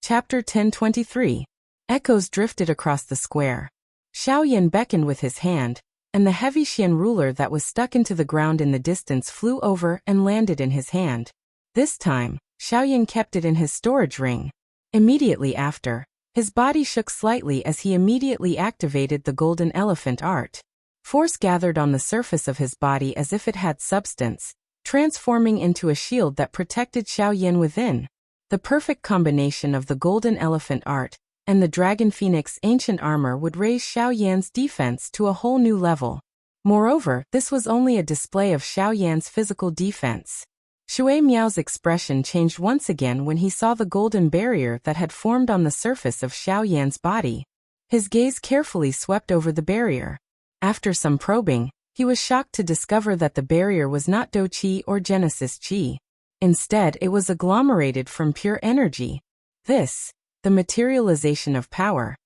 Chapter 1023. Echoes drifted across the square. Xiaoyan beckoned with his hand, and the heavy Xian ruler that was stuck into the ground in the distance flew over and landed in his hand. This time, Xiaoyan kept it in his storage ring. Immediately after, his body shook slightly as he immediately activated the golden elephant art. Force gathered on the surface of his body as if it had substance, transforming into a shield that protected Xiaoyan within. The perfect combination of the golden elephant art and the dragon phoenix ancient armor would raise Xiaoyan's defense to a whole new level. Moreover, this was only a display of Xiaoyan's physical defense. Shui Miao's expression changed once again when he saw the golden barrier that had formed on the surface of Xiaoyan's body. His gaze carefully swept over the barrier. After some probing, he was shocked to discover that the barrier was not Do Qi or Genesis Qi. Instead, it was agglomerated from pure energy. This, the materialization of power.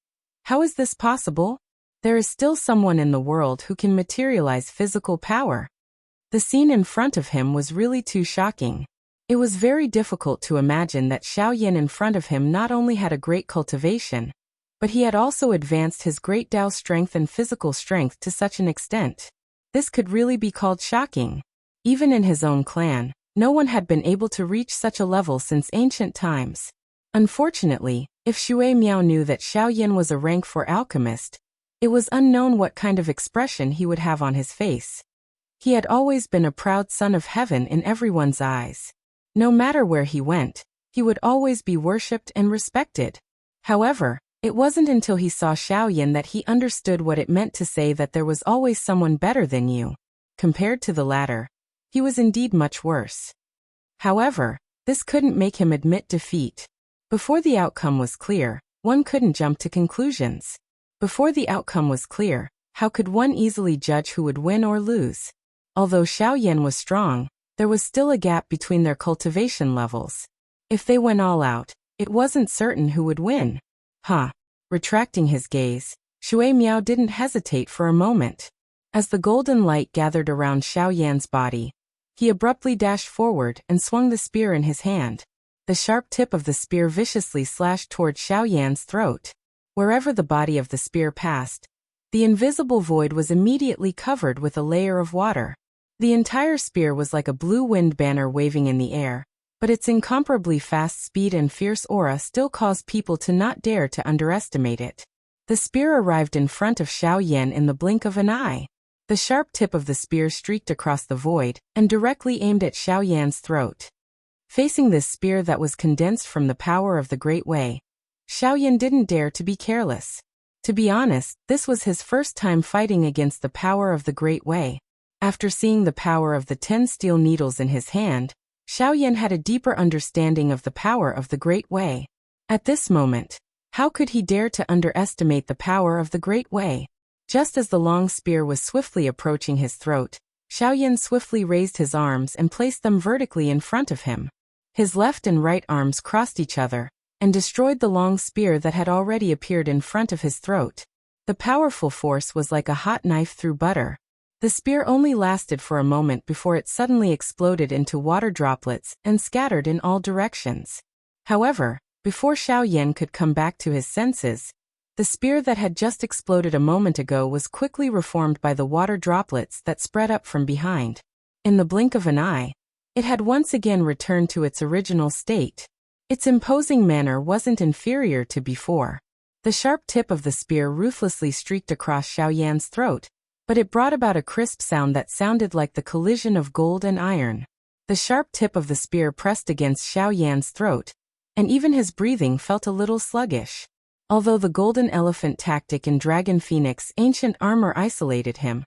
How is this possible? There is still someone in the world who can materialize physical power. The scene in front of him was really too shocking. It was very difficult to imagine that Xiaoyan in front of him not only had a great cultivation, but he had also advanced his great Dao strength and physical strength to such an extent. This could really be called shocking. Even in his own clan, no one had been able to reach such a level since ancient times. Unfortunately, if Shui Miao knew that Xiaoyan was a rank 4 alchemist, it was unknown what kind of expression he would have on his face. He had always been a proud son of heaven in everyone's eyes. No matter where he went, he would always be worshipped and respected. However, it wasn't until he saw Xiaoyan that he understood what it meant to say that there was always someone better than you. Compared to the latter, he was indeed much worse. However, this couldn't make him admit defeat. Before the outcome was clear, one couldn't jump to conclusions. Before the outcome was clear, how could one easily judge who would win or lose? Although Xiaoyan was strong, there was still a gap between their cultivation levels. If they went all out, it wasn't certain who would win. Retracting his gaze, Shui Miao didn't hesitate for a moment. As the golden light gathered around Xiaoyan's body, he abruptly dashed forward and swung the spear in his hand. The sharp tip of the spear viciously slashed toward Xiaoyan's throat. Wherever the body of the spear passed, the invisible void was immediately covered with a layer of water. The entire spear was like a blue wind banner waving in the air, but its incomparably fast speed and fierce aura still caused people to not dare to underestimate it. The spear arrived in front of Xiaoyan in the blink of an eye. The sharp tip of the spear streaked across the void and directly aimed at Xiaoyan's throat. Facing this spear that was condensed from the power of the Great Way, Xiaoyan didn't dare to be careless. To be honest, this was his first time fighting against the power of the Great Way. After seeing the power of the 10 steel needles in his hand, Xiaoyan had a deeper understanding of the power of the Great Way. At this moment, how could he dare to underestimate the power of the Great Way? Just as the long spear was swiftly approaching his throat, Xiaoyan swiftly raised his arms and placed them vertically in front of him. His left and right arms crossed each other and destroyed the long spear that had already appeared in front of his throat. The powerful force was like a hot knife through butter. The spear only lasted for a moment before it suddenly exploded into water droplets and scattered in all directions. However, before Xiaoyan could come back to his senses, the spear that had just exploded a moment ago was quickly reformed by the water droplets that spread up from behind. In the blink of an eye, it had once again returned to its original state. Its imposing manner wasn't inferior to before. The sharp tip of the spear ruthlessly streaked across Xiaoyan's throat, but it brought about a crisp sound that sounded like the collision of gold and iron. The sharp tip of the spear pressed against Xiaoyan's throat, and even his breathing felt a little sluggish. Although the golden elephant tactic and dragon phoenix ancient armor isolated him,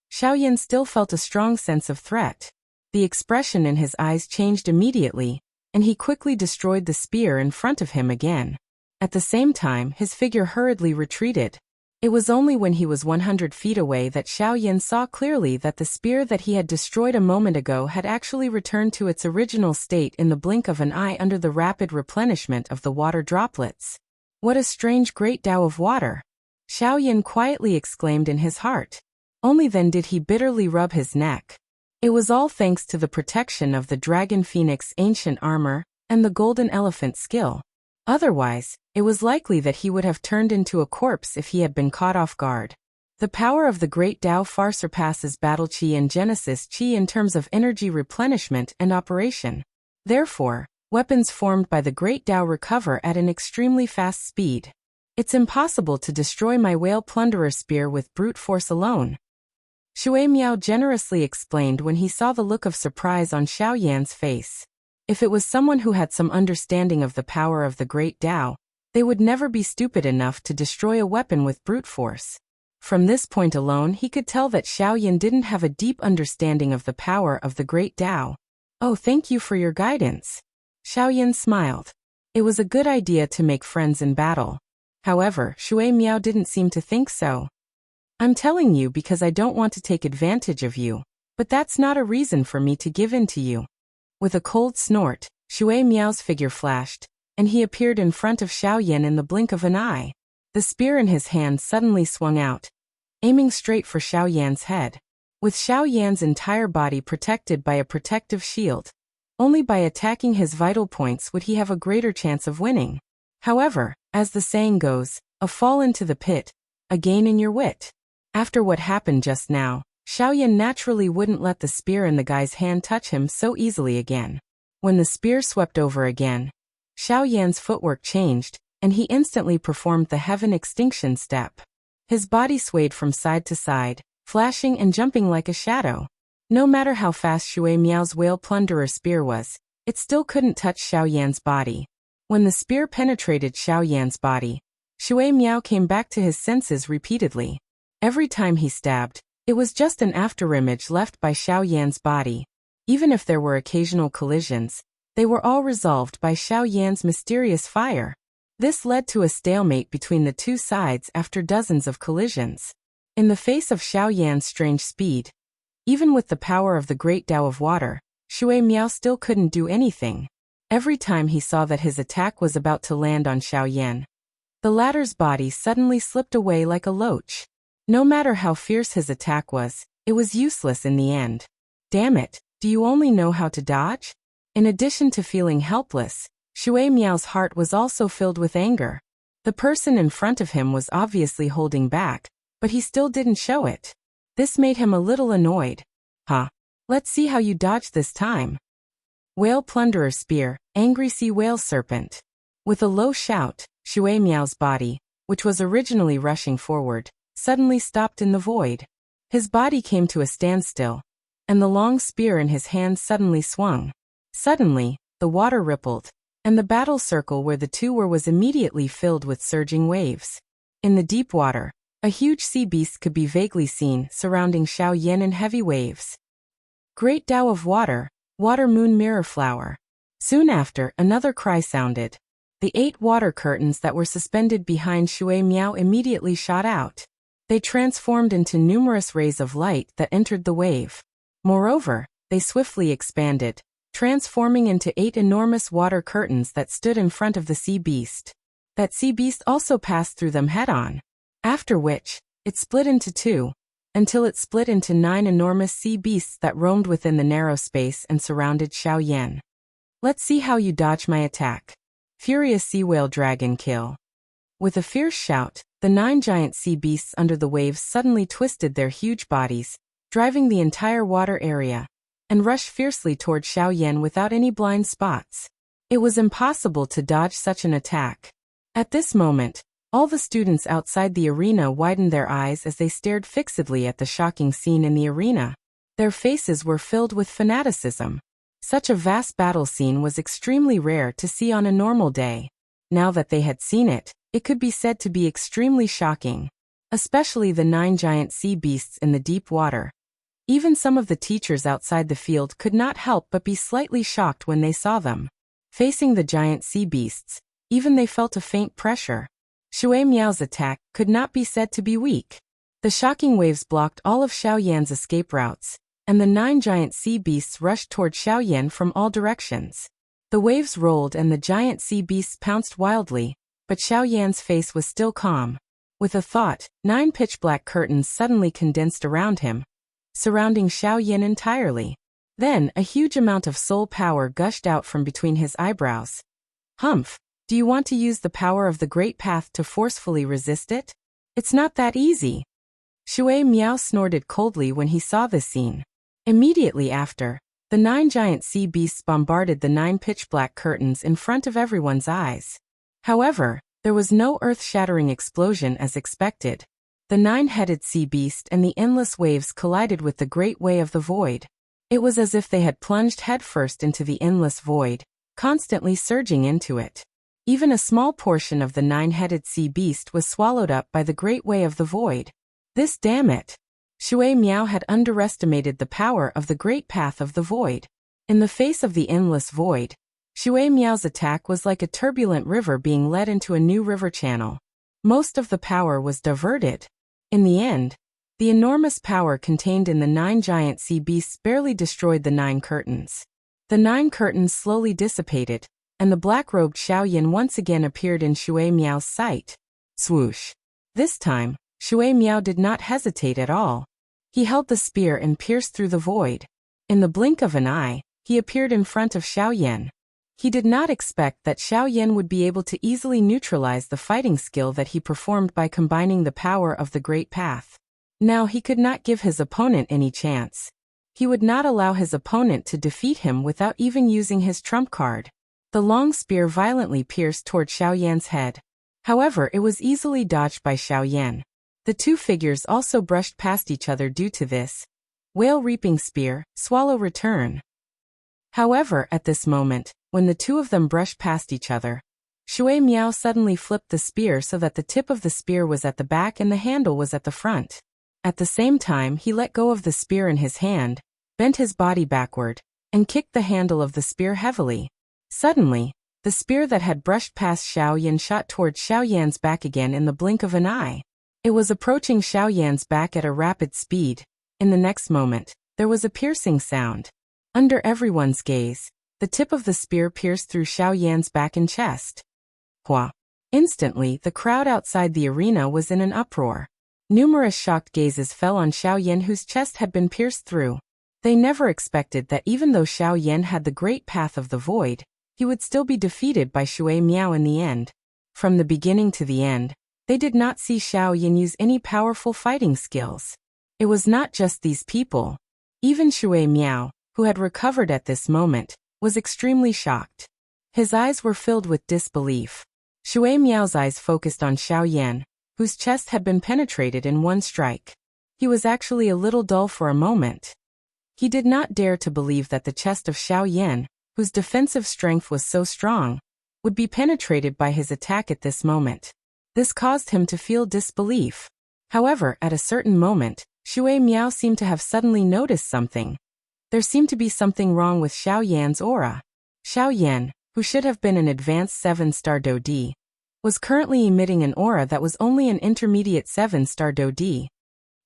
Xiaoyan still felt a strong sense of threat. The expression in his eyes changed immediately, and he quickly destroyed the spear in front of him again. At the same time, his figure hurriedly retreated. It was only when he was 100 feet away that Xiaoyan saw clearly that the spear that he had destroyed a moment ago had actually returned to its original state in the blink of an eye under the rapid replenishment of the water droplets. What a strange great Tao of water! Xiaoyan quietly exclaimed in his heart. Only then did he bitterly rub his neck. It was all thanks to the protection of the dragon phoenix ancient armor and the golden elephant skill. Otherwise, it was likely that he would have turned into a corpse if he had been caught off guard. The power of the Great Tao far surpasses Battle Qi and Genesis Qi in terms of energy replenishment and operation. Therefore, weapons formed by the Great Tao recover at an extremely fast speed. It's impossible to destroy my whale plunderer spear with brute force alone, Shui Miao generously explained when he saw the look of surprise on Xiao Yan's face. If it was someone who had some understanding of the power of the Great Tao, they would never be stupid enough to destroy a weapon with brute force. From this point alone he could tell that Xiao Yan didn't have a deep understanding of the power of the Great Tao. Oh, thank you for your guidance. Xiao Yan smiled. It was a good idea to make friends in battle. However, Shui Miao didn't seem to think so. I'm telling you because I don't want to take advantage of you, but that's not a reason for me to give in to you. With a cold snort, Shui Miao's figure flashed, and he appeared in front of Xiao Yan in the blink of an eye. The spear in his hand suddenly swung out, aiming straight for Xiao Yan's head. With Xiao Yan's entire body protected by a protective shield, only by attacking his vital points would he have a greater chance of winning. However, as the saying goes, a fall into the pit, a gain in your wit. After what happened just now, Xiao Yan naturally wouldn't let the spear in the guy's hand touch him so easily again. When the spear swept over again, Xiao Yan's footwork changed, and he instantly performed the heaven extinction step. His body swayed from side to side, flashing and jumping like a shadow. No matter how fast Shui Miao's whale plunderer spear was, it still couldn't touch Xiao Yan's body. When the spear penetrated Xiao Yan's body, Shui Miao came back to his senses repeatedly. Every time he stabbed, it was just an afterimage left by Xiao Yan's body. Even if there were occasional collisions, they were all resolved by Xiao Yan's mysterious fire. This led to a stalemate between the two sides after dozens of collisions. In the face of Xiao Yan's strange speed, even with the power of the Great Tao of Water, Shui Miao still couldn't do anything. Every time he saw that his attack was about to land on Xiao Yan, the latter's body suddenly slipped away like a loach. No matter how fierce his attack was, it was useless in the end. Damn it, do you only know how to dodge? In addition to feeling helpless, Shui Miao's heart was also filled with anger. The person in front of him was obviously holding back, but he still didn't show it. This made him a little annoyed. Huh? Let's see how you dodge this time. Whale plunderer spear, angry sea whale serpent. With a low shout, Shui Miao's body, which was originally rushing forward, suddenly stopped in the void. His body came to a standstill, and the long spear in his hand suddenly swung. Suddenly, the water rippled, and the battle circle where the two were was immediately filled with surging waves. In the deep water, a huge sea beast could be vaguely seen surrounding Xiao Yan in heavy waves. Great Tao of Water, Water Moon Mirror Flower. Soon after, another cry sounded. The 8 water curtains that were suspended behind Shui Miao immediately shot out. They transformed into numerous rays of light that entered the wave. Moreover, they swiftly expanded, transforming into 8 enormous water curtains that stood in front of the sea beast. That sea beast also passed through them head-on. After which, it split into 2, until it split into 9 enormous sea beasts that roamed within the narrow space and surrounded Xiao Yan. Let's see how you dodge my attack. Furious Sea Whale Dragon Kill. With a fierce shout, the 9 giant sea beasts under the waves suddenly twisted their huge bodies, driving the entire water area, and rushed fiercely toward Xiao Yan without any blind spots. It was impossible to dodge such an attack. At this moment, all the students outside the arena widened their eyes as they stared fixedly at the shocking scene in the arena. Their faces were filled with fanaticism. Such a vast battle scene was extremely rare to see on a normal day. Now that they had seen it, it could be said to be extremely shocking. Especially the 9 giant sea beasts in the deep water. Even some of the teachers outside the field could not help but be slightly shocked when they saw them. Facing the giant sea beasts, even they felt a faint pressure. Shui Miao's attack could not be said to be weak. The shocking waves blocked all of Xiao Yan's escape routes, and the 9 giant sea beasts rushed toward Xiao Yan from all directions. The waves rolled and the giant sea beasts pounced wildly, but Xiao Yan's face was still calm. With a thought, 9 pitch-black curtains suddenly condensed around him, surrounding Xiao Yan entirely. Then, a huge amount of soul power gushed out from between his eyebrows. Humph! Do you want to use the power of the Great Path to forcefully resist it? It's not that easy. Shui Miao snorted coldly when he saw this scene. Immediately after, the 9 giant sea beasts bombarded the 9 pitch-black curtains in front of everyone's eyes. However, there was no earth-shattering explosion as expected. The 9-headed sea beast and the endless waves collided with the great way of the void. It was as if they had plunged headfirst into the endless void, constantly surging into it. Even a small portion of the 9-headed sea beast was swallowed up by the great way of the void. This, damn it! Shui Miao had underestimated the power of the great path of the void. In the face of the endless void, Shui Miao's attack was like a turbulent river being led into a new river channel. Most of the power was diverted. In the end, the enormous power contained in the 9 giant sea beasts barely destroyed the 9 curtains. The 9 curtains slowly dissipated, and the black-robed Xiaoyan once again appeared in Shui Miao's sight. Swoosh! This time, Shui Miao did not hesitate at all. He held the spear and pierced through the void. In the blink of an eye, he appeared in front of Xiaoyan. He did not expect that Xiaoyan would be able to easily neutralize the fighting skill that he performed by combining the power of the Great Path. Now he could not give his opponent any chance. He would not allow his opponent to defeat him without even using his trump card. The long spear violently pierced toward Xiaoyan's head. However, it was easily dodged by Xiaoyan. The two figures also brushed past each other due to this. Whale reaping spear, swallow return. However, at this moment, when the two of them brushed past each other, Shui Miao suddenly flipped the spear so that the tip of the spear was at the back and the handle was at the front. At the same time, he let go of the spear in his hand, bent his body backward, and kicked the handle of the spear heavily. Suddenly, the spear that had brushed past Xiaoyan shot toward Xiaoyan's back again in the blink of an eye. It was approaching Xiaoyan's back at a rapid speed. In the next moment, there was a piercing sound. Under everyone's gaze, the tip of the spear pierced through Xiaoyan's back and chest. Hua! Instantly, the crowd outside the arena was in an uproar. Numerous shocked gazes fell on Xiaoyan, whose chest had been pierced through. They never expected that even though Xiaoyan had the great path of the void, he would still be defeated by Shui Miao in the end. From the beginning to the end, they did not see Xiaoyan use any powerful fighting skills. It was not just these people. Even Shui Miao, who had recovered at this moment, was extremely shocked. His eyes were filled with disbelief. Shui Miao's eyes focused on Xiaoyan, whose chest had been penetrated in one strike. He was actually a little dull for a moment. He did not dare to believe that the chest of Xiaoyan, whose defensive strength was so strong, would be penetrated by his attack at this moment. This caused him to feel disbelief. However, at a certain moment, Shui Miao seemed to have suddenly noticed something. There seemed to be something wrong with Xiaoyan's aura. Xiaoyan, who should have been an advanced 7-star Dodi, was currently emitting an aura that was only an intermediate 7-star Dodi.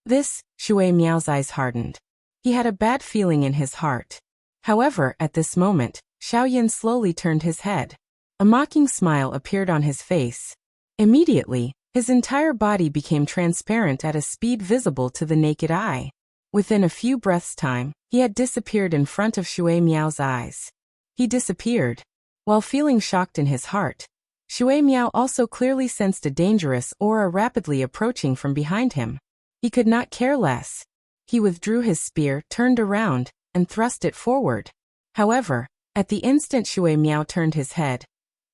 This, Shui Miao's eyes hardened. He had a bad feeling in his heart. However, at this moment, Xiaoyan slowly turned his head. A mocking smile appeared on his face. Immediately, his entire body became transparent at a speed visible to the naked eye. Within a few breaths' time, he had disappeared in front of Shui Miao's eyes. He disappeared. While feeling shocked in his heart, Shui Miao also clearly sensed a dangerous aura rapidly approaching from behind him. He could not care less. He withdrew his spear, turned around, and thrust it forward. However, at the instant Shui Miao turned his head,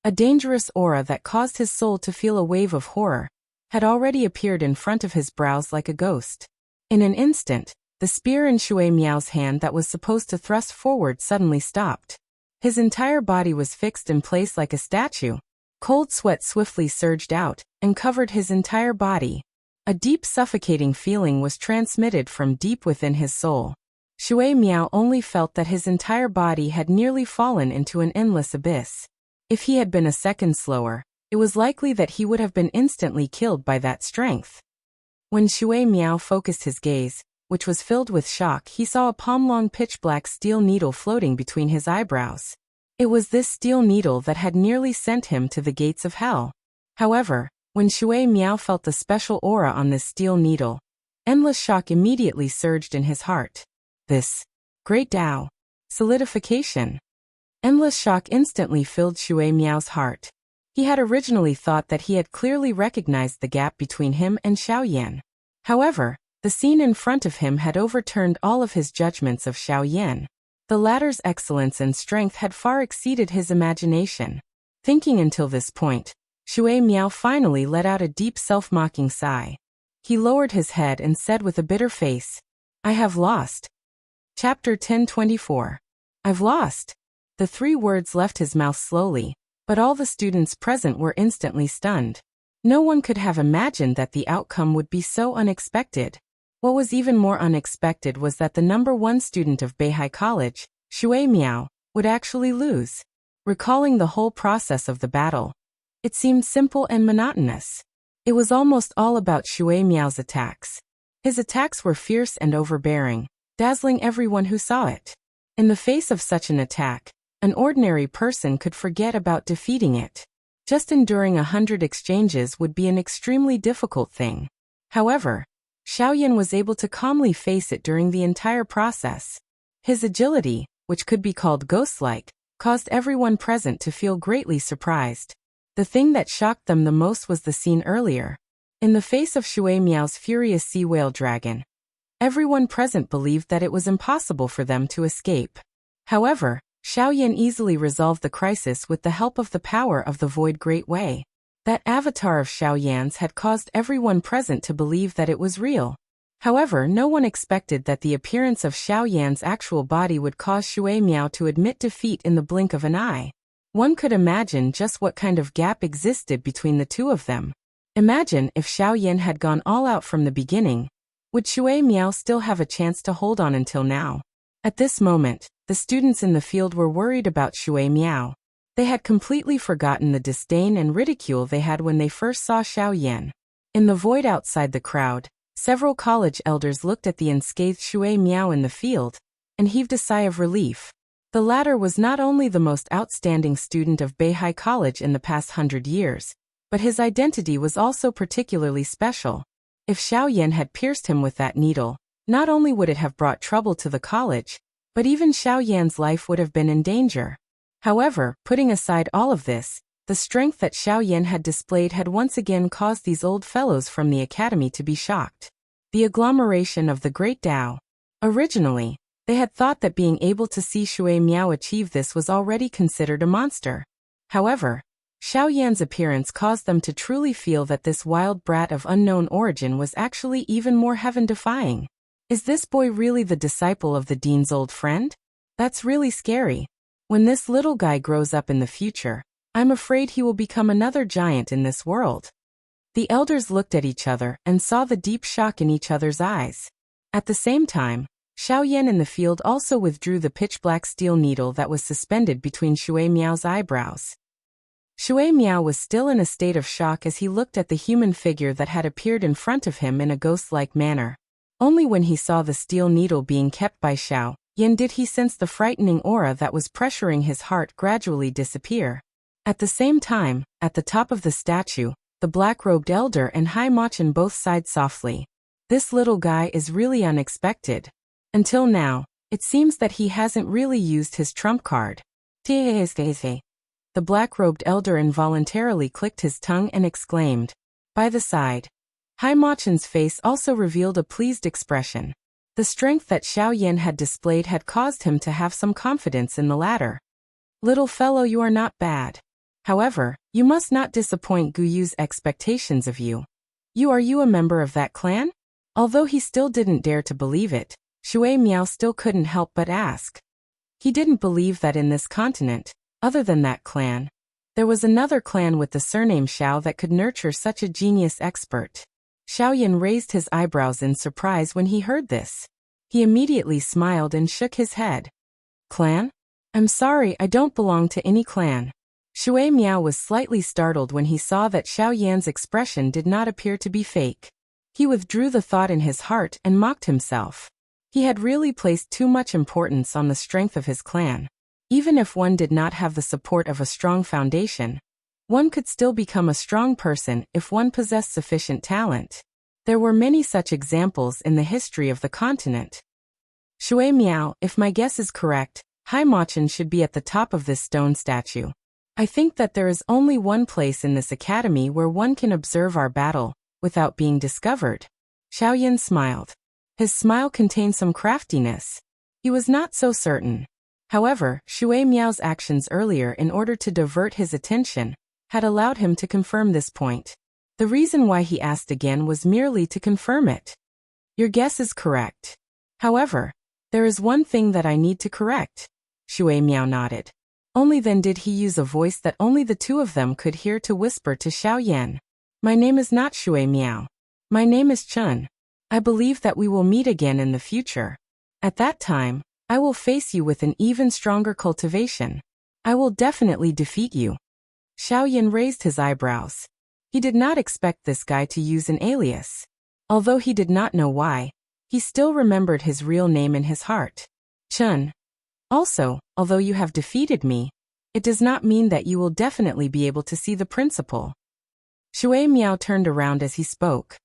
a dangerous aura that caused his soul to feel a wave of horror had already appeared in front of his brows like a ghost. In an instant, the spear in Shui Miao's hand that was supposed to thrust forward suddenly stopped. His entire body was fixed in place like a statue. Cold sweat swiftly surged out and covered his entire body. A deep suffocating feeling was transmitted from deep within his soul. Shui Miao only felt that his entire body had nearly fallen into an endless abyss. If he had been a second slower, it was likely that he would have been instantly killed by that strength. When Shui Miao focused his gaze, which was filled with shock, he saw a palm-long pitch-black steel needle floating between his eyebrows. It was this steel needle that had nearly sent him to the gates of hell. However, when Shui Miao felt the special aura on this steel needle, endless shock immediately surged in his heart. This great Tao solidification. Endless shock instantly filled Shui Miao's heart. He had originally thought that he had clearly recognized the gap between him and Xiaoyan. However, the scene in front of him had overturned all of his judgments of Xiaoyan. The latter's excellence and strength had far exceeded his imagination. Thinking until this point, Shui Miao finally let out a deep self-mocking sigh. He lowered his head and said with a bitter face, "I have lost." Chapter 1024. I've lost. The 3 words left his mouth slowly, but all the students present were instantly stunned. No one could have imagined that the outcome would be so unexpected. What was even more unexpected was that the number 1 student of Beihai College, Shui Miao, would actually lose. Recalling the whole process of the battle, it seemed simple and monotonous. It was almost all about Shui Miao's attacks. His attacks were fierce and overbearing, dazzling everyone who saw it. In the face of such an attack, an ordinary person could forget about defeating it. Just enduring 100 exchanges would be an extremely difficult thing. However, Xiaoyan was able to calmly face it during the entire process. His agility, which could be called ghost-like, caused everyone present to feel greatly surprised. The thing that shocked them the most was the scene earlier. In the face of Shui Miao's furious sea whale dragon, everyone present believed that it was impossible for them to escape. However, Xiaoyan easily resolved the crisis with the help of the power of the Void Great Way. That avatar of Xiaoyan's had caused everyone present to believe that it was real. However, no one expected that the appearance of Xiaoyan's actual body would cause Shui Miao to admit defeat in the blink of an eye. One could imagine just what kind of gap existed between the two of them. Imagine if Xiaoyan had gone all out from the beginning. Would Shui Miao still have a chance to hold on until now? At this moment, the students in the field were worried about Shui Miao. They had completely forgotten the disdain and ridicule they had when they first saw Xiaoyan. In the void outside the crowd, several college elders looked at the unscathed Shui Miao in the field and heaved a sigh of relief. The latter was not only the most outstanding student of Beihai College in the past 100 years, but his identity was also particularly special. If Xiaoyan had pierced him with that needle, not only would it have brought trouble to the college, but even Xiaoyan's life would have been in danger. However, putting aside all of this, the strength that Xiaoyan had displayed had once again caused these old fellows from the academy to be shocked. The agglomeration of the Great Tao. Originally, they had thought that being able to see Shui Miao achieve this was already considered a monster. However, Xiaoyan's appearance caused them to truly feel that this wild brat of unknown origin was actually even more heaven-defying. Is this boy really the disciple of the dean's old friend? That's really scary. When this little guy grows up in the future, I'm afraid he will become another giant in this world. The elders looked at each other and saw the deep shock in each other's eyes. At the same time, Xiaoyan in the field also withdrew the pitch-black steel needle that was suspended between Shui Miao's eyebrows. Shui Miao was still in a state of shock as he looked at the human figure that had appeared in front of him in a ghost-like manner. Only when he saw the steel needle being kept by Xiaoyan did he sense the frightening aura that was pressuring his heart gradually disappear. At the same time, at the top of the statue, the black-robed elder and Hai Machin both sighed softly. This little guy is really unexpected. Until now, it seems that he hasn't really used his trump card. The black-robed elder involuntarily clicked his tongue and exclaimed. By the side, Hai Machin's face also revealed a pleased expression. The strength that Xiaoyan had displayed had caused him to have some confidence in the latter. Little fellow, you are not bad. However, you must not disappoint Guyu's expectations of you. Are you a member of that clan? Although he still didn't dare to believe it, Shui Miao still couldn't help but ask. He didn't believe that in this continent, other than that clan, there was another clan with the surname Xiao that could nurture such a genius expert. Xiaoyan raised his eyebrows in surprise when he heard this. He immediately smiled and shook his head. Clan? I'm sorry, I don't belong to any clan. Shui Miao was slightly startled when he saw that Xiaoyan's expression did not appear to be fake. He withdrew the thought in his heart and mocked himself. He had really placed too much importance on the strength of his clan. Even if one did not have the support of a strong foundation, one could still become a strong person if one possessed sufficient talent. There were many such examples in the history of the continent. Shui Miao, if my guess is correct, Hai Machin should be at the top of this stone statue. I think that there is only one place in this academy where one can observe our battle without being discovered. Xiaoyan smiled. His smile contained some craftiness. He was not so certain. However, Shui Miao's actions earlier in order to divert his attention had allowed him to confirm this point. The reason why he asked again was merely to confirm it. Your guess is correct. However, there is one thing that I need to correct. Shui Miao nodded. Only then did he use a voice that only the two of them could hear to whisper to Xiaoyan. My name is not Shui Miao. My name is Chun. I believe that we will meet again in the future. At that time, I will face you with an even stronger cultivation. I will definitely defeat you. Xiaoyan raised his eyebrows. He did not expect this guy to use an alias. Although he did not know why, he still remembered his real name in his heart. Chun. Also, although you have defeated me, it does not mean that you will definitely be able to see the principal. Shui Miao turned around as he spoke.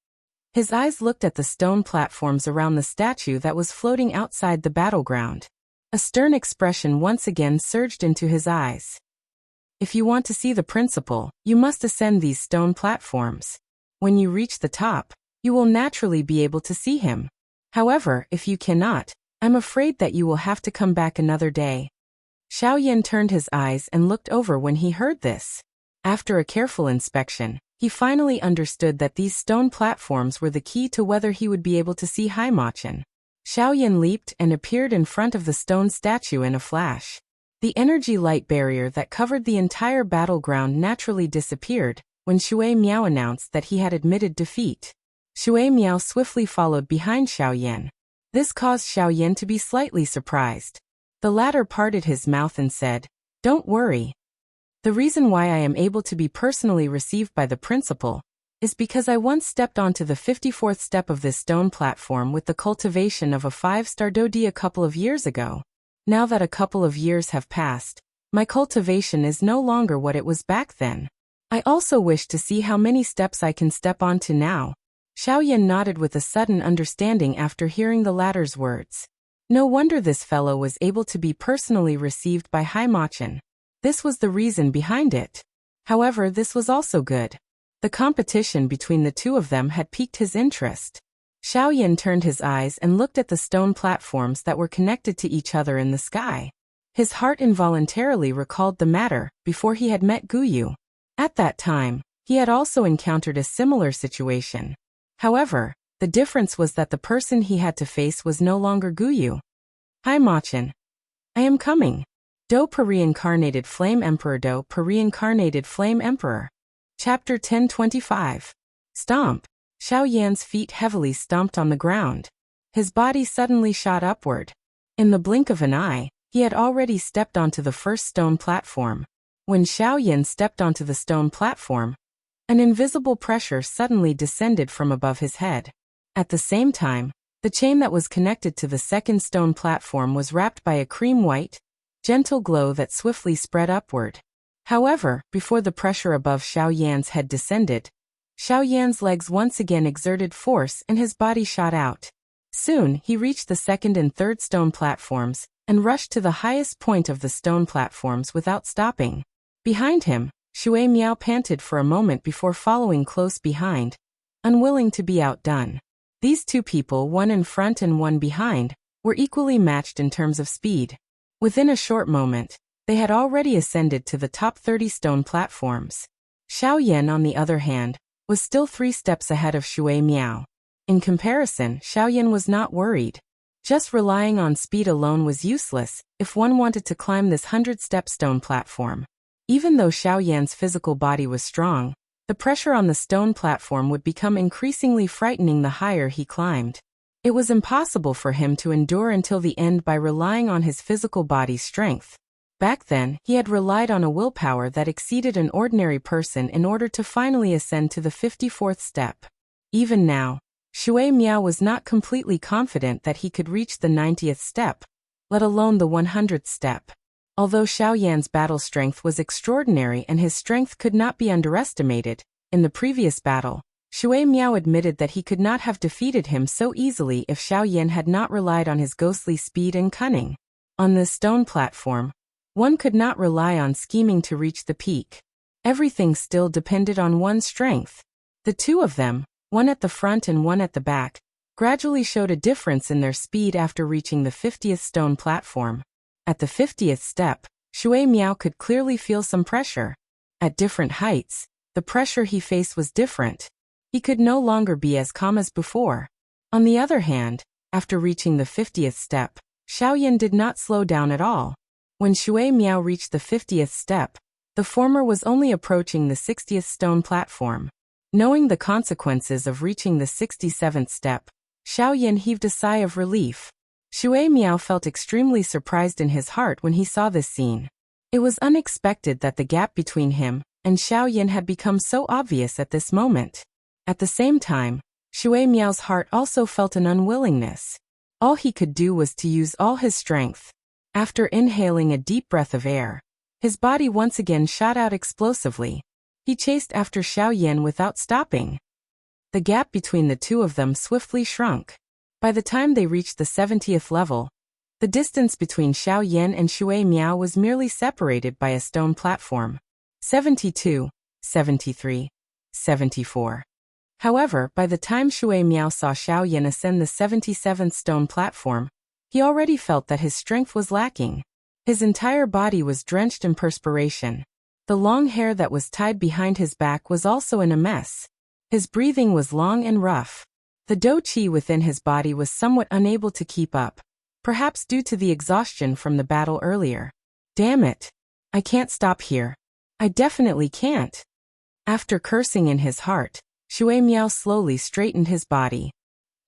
His eyes looked at the stone platforms around the statue that was floating outside the battleground. A stern expression once again surged into his eyes. If you want to see the principal, you must ascend these stone platforms. When you reach the top, you will naturally be able to see him. However, if you cannot, I'm afraid that you will have to come back another day. Xiaoyan turned his eyes and looked over when he heard this. After a careful inspection, he finally understood that these stone platforms were the key to whether he would be able to see Haimachin. Xiaoyan leaped and appeared in front of the stone statue in a flash. The energy light barrier that covered the entire battleground naturally disappeared when Shui Miao announced that he had admitted defeat. Shui Miao swiftly followed behind Xiaoyan. This caused Xiaoyan to be slightly surprised. The latter parted his mouth and said, "Don't worry. The reason why I am able to be personally received by the principal is because I once stepped onto the 54th step of this stone platform with the cultivation of a 5-star Dodi a couple of years ago. Now that a couple of years have passed, my cultivation is no longer what it was back then. I also wish to see how many steps I can step onto now." Xiaoyan nodded with a sudden understanding after hearing the latter's words. No wonder this fellow was able to be personally received by Haimachin. This was the reason behind it. However, this was also good. The competition between the two of them had piqued his interest. Xiaoyan turned his eyes and looked at the stone platforms that were connected to each other in the sky. His heart involuntarily recalled the matter before he had met Guyu. At that time, he had also encountered a similar situation. However, the difference was that the person he had to face was no longer Guyu. Haimachin. I am coming. Do Per Reincarnated Flame Emperor. Do Per Reincarnated Flame Emperor. Chapter 1025. Stomp. Xiaoyan's feet heavily stomped on the ground. His body suddenly shot upward. In the blink of an eye, he had already stepped onto the first stone platform. When Xiaoyan stepped onto the stone platform, an invisible pressure suddenly descended from above his head. At the same time, the chain that was connected to the second stone platform was wrapped by a cream-white, gentle glow that swiftly spread upward. However, before the pressure above Xiaoyan's head descended, Xiaoyan's legs once again exerted force and his body shot out. Soon, he reached the second and third stone platforms and rushed to the highest point of the stone platforms without stopping. Behind him, Shui Miao panted for a moment before following close behind, unwilling to be outdone. These two people, one in front and one behind, were equally matched in terms of speed. Within a short moment, they had already ascended to the top 30 stone platforms. Xiaoyan, on the other hand, was still 3 steps ahead of Shui Miao. In comparison, Xiaoyan was not worried. Just relying on speed alone was useless if one wanted to climb this 100-step stone platform. Even though Xiaoyan's physical body was strong, the pressure on the stone platform would become increasingly frightening the higher he climbed. It was impossible for him to endure until the end by relying on his physical body's strength. Back then, he had relied on a willpower that exceeded an ordinary person in order to finally ascend to the 54th step. Even now, Shui Miao was not completely confident that he could reach the 90th step, let alone the 100th step. Although Xiaoyan's battle strength was extraordinary and his strength could not be underestimated, in the previous battle, Shui Miao admitted that he could not have defeated him so easily if Xiaoyan had not relied on his ghostly speed and cunning. On this stone platform, One could not rely on scheming to reach the peak. Everything still depended on one's strength. The two of them, one at the front and one at the back, gradually showed a difference in their speed after reaching the 50th stone platform. At the 50th step, Shui Miao could clearly feel some pressure. At different heights, the pressure he faced was different. He could no longer be as calm as before. On the other hand, after reaching the 50th step, Xiaoyan did not slow down at all. When Shui Miao reached the 50th step, the former was only approaching the 60th stone platform. Knowing the consequences of reaching the 67th step, Xiaoyan heaved a sigh of relief. Shui Miao felt extremely surprised in his heart when he saw this scene. It was unexpected that the gap between him and Xiaoyan had become so obvious at this moment. At the same time, Shui Miao's heart also felt an unwillingness. All he could do was to use all his strength. After inhaling a deep breath of air, his body once again shot out explosively. He chased after Xiaoyan without stopping. The gap between the two of them swiftly shrunk. By the time they reached the 70th level, the distance between Xiaoyan and Shui Miao was merely separated by a stone platform. 72, 73, 74. However, by the time Shui Miao saw Xiaoyan ascend the 77th stone platform, he already felt that his strength was lacking. His entire body was drenched in perspiration. The long hair that was tied behind his back was also in a mess. His breathing was long and rough. The dou qi within his body was somewhat unable to keep up, perhaps due to the exhaustion from the battle earlier. Damn it! I can't stop here. I definitely can't. After cursing in his heart, Shui Miao slowly straightened his body.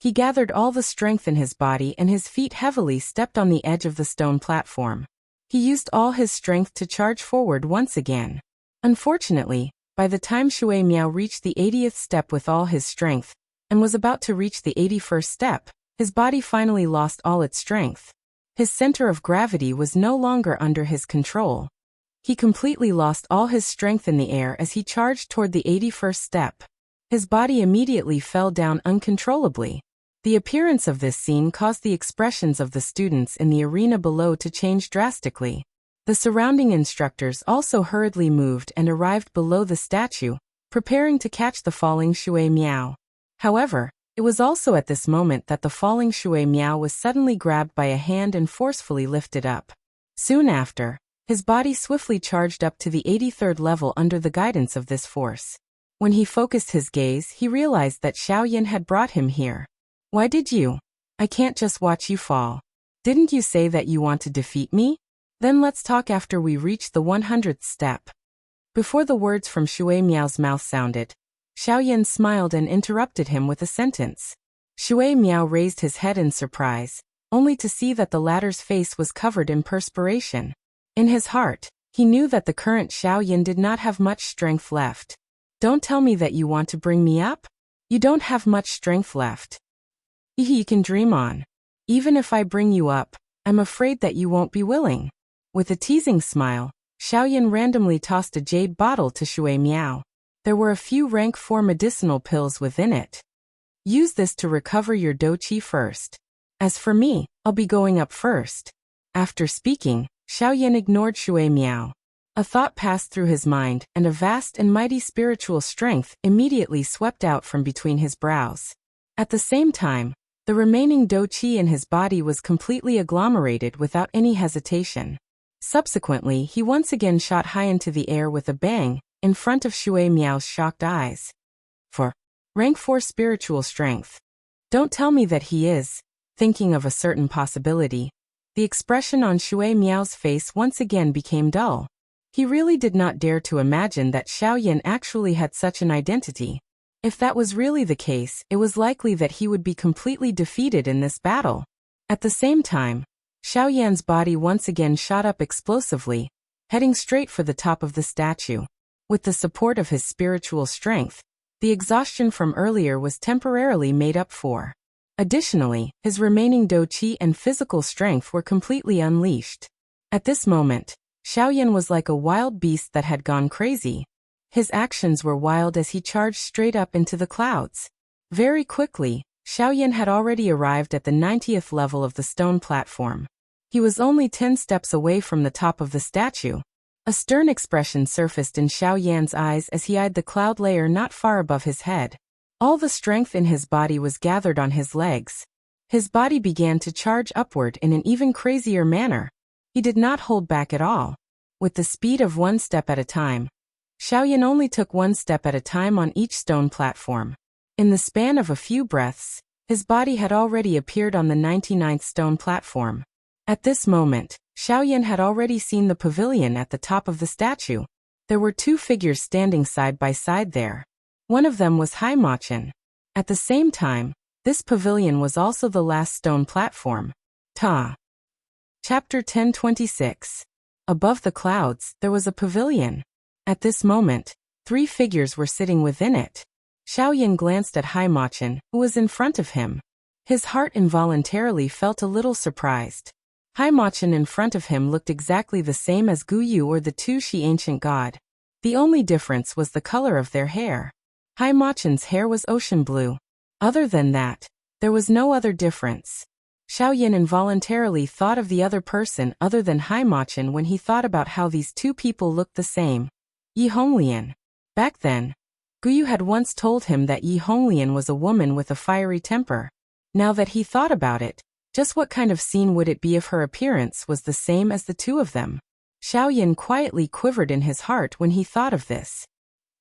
He gathered all the strength in his body and his feet heavily stepped on the edge of the stone platform. He used all his strength to charge forward once again. Unfortunately, by the time Shui Miao reached the 80th step with all his strength, and was about to reach the 81st step, his body finally lost all its strength. His center of gravity was no longer under his control. He completely lost all his strength in the air as he charged toward the 81st step. His body immediately fell down uncontrollably. The appearance of this scene caused the expressions of the students in the arena below to change drastically. The surrounding instructors also hurriedly moved and arrived below the statue, preparing to catch the falling Shui Miao. However, it was also at this moment that the falling Shui Miao was suddenly grabbed by a hand and forcefully lifted up. Soon after, his body swiftly charged up to the 83rd level under the guidance of this force. When he focused his gaze, he realized that Xiaoyan had brought him here. Why did you? I can't just watch you fall. Didn't you say that you want to defeat me? Then let's talk after we reach the 100th step. Before the words from Shui Miao's mouth sounded, Xiaoyan smiled and interrupted him with a sentence. Shui Miao raised his head in surprise, only to see that the latter's face was covered in perspiration. In his heart, he knew that the current Xiaoyan did not have much strength left. Don't tell me that you want to bring me up? You don't have much strength left. You can dream on. Even if I bring you up, I'm afraid that you won't be willing. With a teasing smile, Xiaoyan randomly tossed a jade bottle to Shui Miao. There were a few rank 4 medicinal pills within it. Use this to recover your dou qi first. As for me, I'll be going up first. After speaking, Xiaoyan ignored Shui Miao. A thought passed through his mind, and a vast and mighty spiritual strength immediately swept out from between his brows. At the same time, the remaining dou qi in his body was completely agglomerated without any hesitation. Subsequently, he once again shot high into the air with a bang, in front of Shui Miao's shocked eyes. For rank 4 spiritual strength. Don't tell me that he is thinking of a certain possibility. The expression on Shui Miao's face once again became dull. He really did not dare to imagine that Xiaoyan actually had such an identity. If that was really the case, it was likely that he would be completely defeated in this battle. At the same time, Xiaoyan's body once again shot up explosively, heading straight for the top of the statue. With the support of his spiritual strength, the exhaustion from earlier was temporarily made up for. Additionally, his remaining dou qi and physical strength were completely unleashed. At this moment, Xiaoyan was like a wild beast that had gone crazy. His actions were wild as he charged straight up into the clouds. Very quickly, Xiaoyan had already arrived at the 90th level of the stone platform. He was only 10 steps away from the top of the statue. A stern expression surfaced in Xiao Yan's eyes as he eyed the cloud layer not far above his head. All the strength in his body was gathered on his legs. His body began to charge upward in an even crazier manner. He did not hold back at all. With the speed of 1 step at a time, Xiao Yan only took 1 step at a time on each stone platform. In the span of a few breaths, his body had already appeared on the 99th stone platform. At this moment, Xiao Yan had already seen the pavilion at the top of the statue. There were 2 figures standing side by side there. One of them was Hai Machin. At the same time, this pavilion was also the last stone platform. Ta. Chapter 1026. Above the clouds, there was a pavilion. At this moment, 3 figures were sitting within it. Xiao Yan glanced at Hai Machin, who was in front of him. His heart involuntarily felt a little surprised. Hai Machin in front of him looked exactly the same as Gu Yu or the 2 Shi ancient god. The only difference was the color of their hair. Hai Machin's hair was ocean blue. Other than that, there was no other difference. Xiao Yan involuntarily thought of the other person other than Hai Machin when he thought about how these 2 people looked the same. Yi Honglian. Back then, Gu Yu had once told him that Yi Honglian was a woman with a fiery temper. Now that he thought about it, just what kind of scene would it be if her appearance was the same as the 2 of them? Xiao Yan quietly quivered in his heart when he thought of this.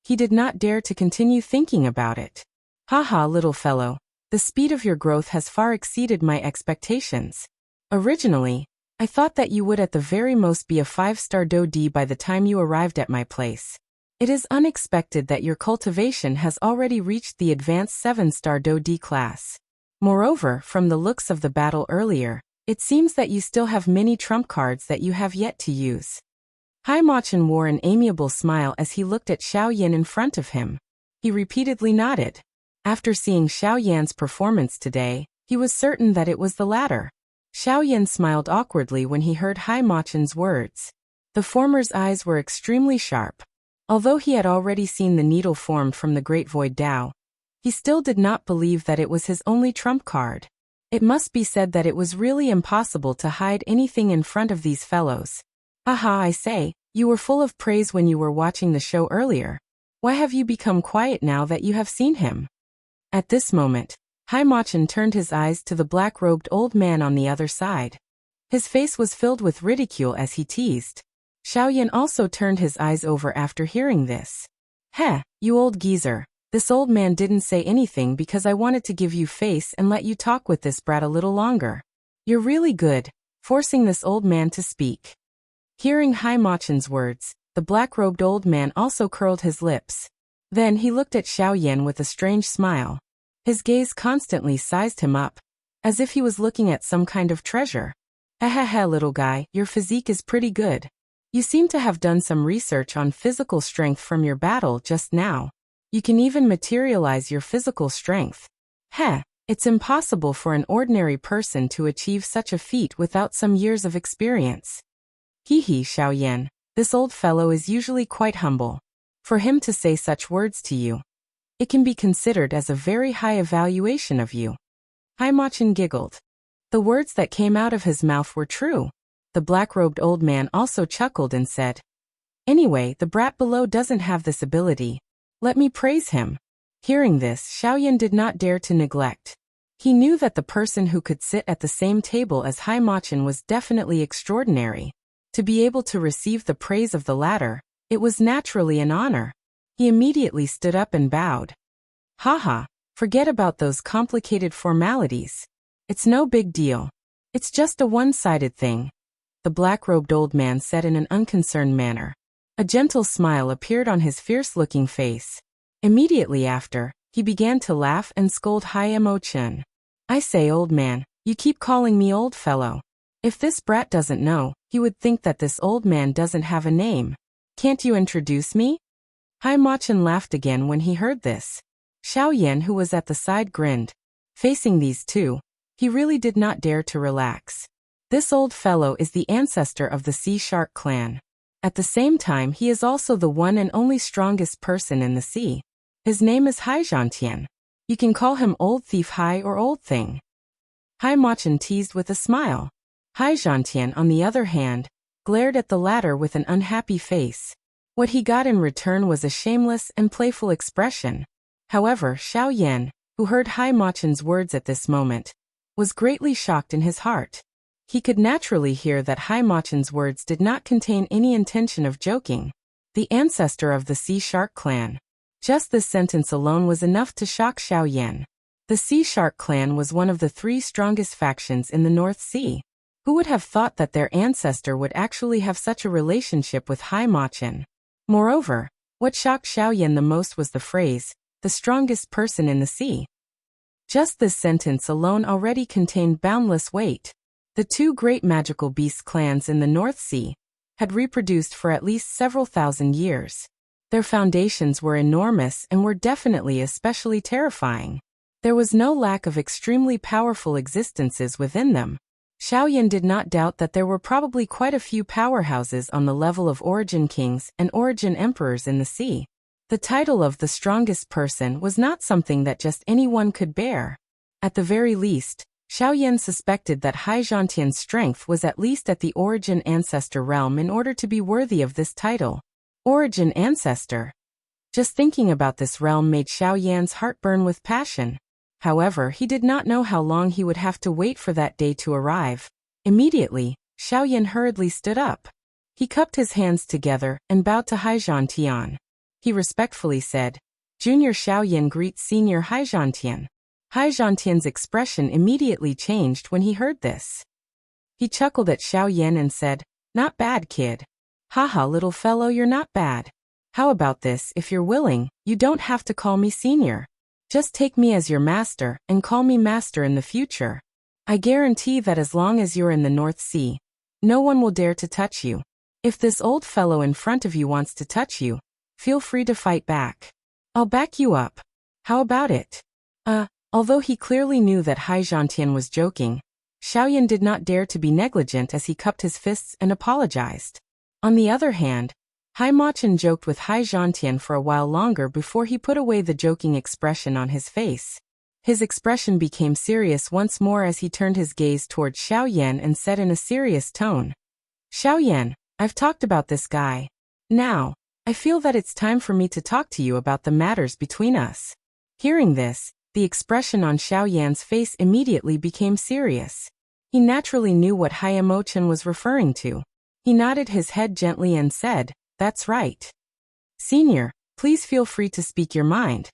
He did not dare to continue thinking about it. Haha, little fellow, the speed of your growth has far exceeded my expectations. Originally, I thought that you would at the very most be a 5-star Do D by the time you arrived at my place. It is unexpected that your cultivation has already reached the advanced 7-star Do D class. Moreover, from the looks of the battle earlier, it seems that you still have many trump cards that you have yet to use. Hai Machin wore an amiable smile as he looked at Xiao Yan in front of him. He repeatedly nodded. After seeing Xiao Yan's performance today, he was certain that it was the latter. Xiao Yan smiled awkwardly when he heard Hai Machin's words. The former's eyes were extremely sharp. Although he had already seen the needle formed from the Great Void Tao, he still did not believe that it was his only trump card. It must be said that it was really impossible to hide anything in front of these fellows. Haha, I say, you were full of praise when you were watching the show earlier. Why have you become quiet now that you have seen him? At this moment, Hai Machin turned his eyes to the black-robed old man on the other side. His face was filled with ridicule as he teased. Xiao Yan also turned his eyes over after hearing this. Heh, you old geezer. This old man didn't say anything because I wanted to give you face and let you talk with this brat a little longer. You're really good, forcing this old man to speak. Hearing Hai Machin's words, the black-robed old man also curled his lips. Then he looked at Xiao Yan with a strange smile. His gaze constantly sized him up, as if he was looking at some kind of treasure. Hehehe, little guy, your physique is pretty good. You seem to have done some research on physical strength from your battle just now. You can even materialize your physical strength. Heh, it's impossible for an ordinary person to achieve such a feat without some years of experience. Hehe, Xiao Yan, this old fellow is usually quite humble. For him to say such words to you, it can be considered as a very high evaluation of you. Hai Machin giggled. The words that came out of his mouth were true. The black-robed old man also chuckled and said, Anyway, the brat below doesn't have this ability. Let me praise him. Hearing this, Xiao Yan did not dare to neglect. He knew that the person who could sit at the same table as Hai Machin was definitely extraordinary. To be able to receive the praise of the latter, it was naturally an honor. He immediately stood up and bowed. Haha, forget about those complicated formalities. It's no big deal. It's just a one-sided thing. The black-robed old man said in an unconcerned manner. A gentle smile appeared on his fierce-looking face. Immediately after, he began to laugh and scold Hai Machin. I say, old man, you keep calling me old fellow. If this brat doesn't know, he would think that this old man doesn't have a name. Can't you introduce me? Hai Machin laughed again when he heard this. Xiao Yan, who was at the side, grinned. Facing these 2, he really did not dare to relax. This old fellow is the ancestor of the Sea Shark clan. At the same time, he is also the one and only strongest person in the sea. His name is Hai Zhantian. You can call him Old Thief Hai or Old Thing. Hai Machin teased with a smile. Hai Zhantian, on the other hand, glared at the latter with an unhappy face. What he got in return was a shameless and playful expression. However, Xiao Yan, who heard Hai Machen's words at this moment, was greatly shocked in his heart. He could naturally hear that Hai Machen's words did not contain any intention of joking. The ancestor of the Sea Shark clan. Just this sentence alone was enough to shock Xiao Yan. The Sea Shark clan was one of the 3 strongest factions in the North Sea. Who would have thought that their ancestor would actually have such a relationship with Hai Machen? Moreover, what shocked Xiao Yan the most was the phrase, the strongest person in the sea. Just this sentence alone already contained boundless weight. The 2 great magical beast clans in the North Sea had reproduced for at least several thousand years. Their foundations were enormous and were definitely especially terrifying. There was no lack of extremely powerful existences within them. Xiao Yan did not doubt that there were probably quite a few powerhouses on the level of origin kings and origin emperors in the sea. The title of the strongest person was not something that just anyone could bear. At the very least, Xiao Yan suspected that Hai Zhantian's strength was at least at the origin ancestor realm in order to be worthy of this title. Origin ancestor. Just thinking about this realm made Xiao Yan's heart burn with passion. However, he did not know how long he would have to wait for that day to arrive. Immediately, Xiao Yan hurriedly stood up. He cupped his hands together and bowed to Hai Zhantian. He respectfully said, "Junior Xiao Yan greets Senior Hai Zhantian." Hai Zhantian's expression immediately changed when he heard this. He chuckled at Xiao Yan and said, "Not bad, kid. Haha, little fellow, you're not bad. How about this? If you're willing, you don't have to call me senior. Just take me as your master and call me master in the future. I guarantee that as long as you're in the North Sea, no one will dare to touch you. If this old fellow in front of you wants to touch you, feel free to fight back. I'll back you up. How about it?" Although he clearly knew that Hai Zhantian was joking, Xiao Yan did not dare to be negligent as he cupped his fists and apologized. On the other hand, Hai Machen joked with Hai Zhantian for a while longer before he put away the joking expression on his face. His expression became serious once more as he turned his gaze toward Xiao Yan and said in a serious tone, "Xiao Yan, I've talked about this guy. Now, I feel that it's time for me to talk to you about the matters between us." Hearing this, the expression on Xiao Yan's face immediately became serious. He naturally knew what Hai Machen was referring to. He nodded his head gently and said, "That's right. Senior, please feel free to speak your mind."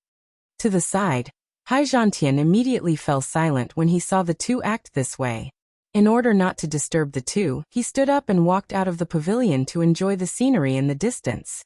To the side, Hai Zhantian immediately fell silent when he saw the 2 act this way. In order not to disturb the 2, he stood up and walked out of the pavilion to enjoy the scenery in the distance.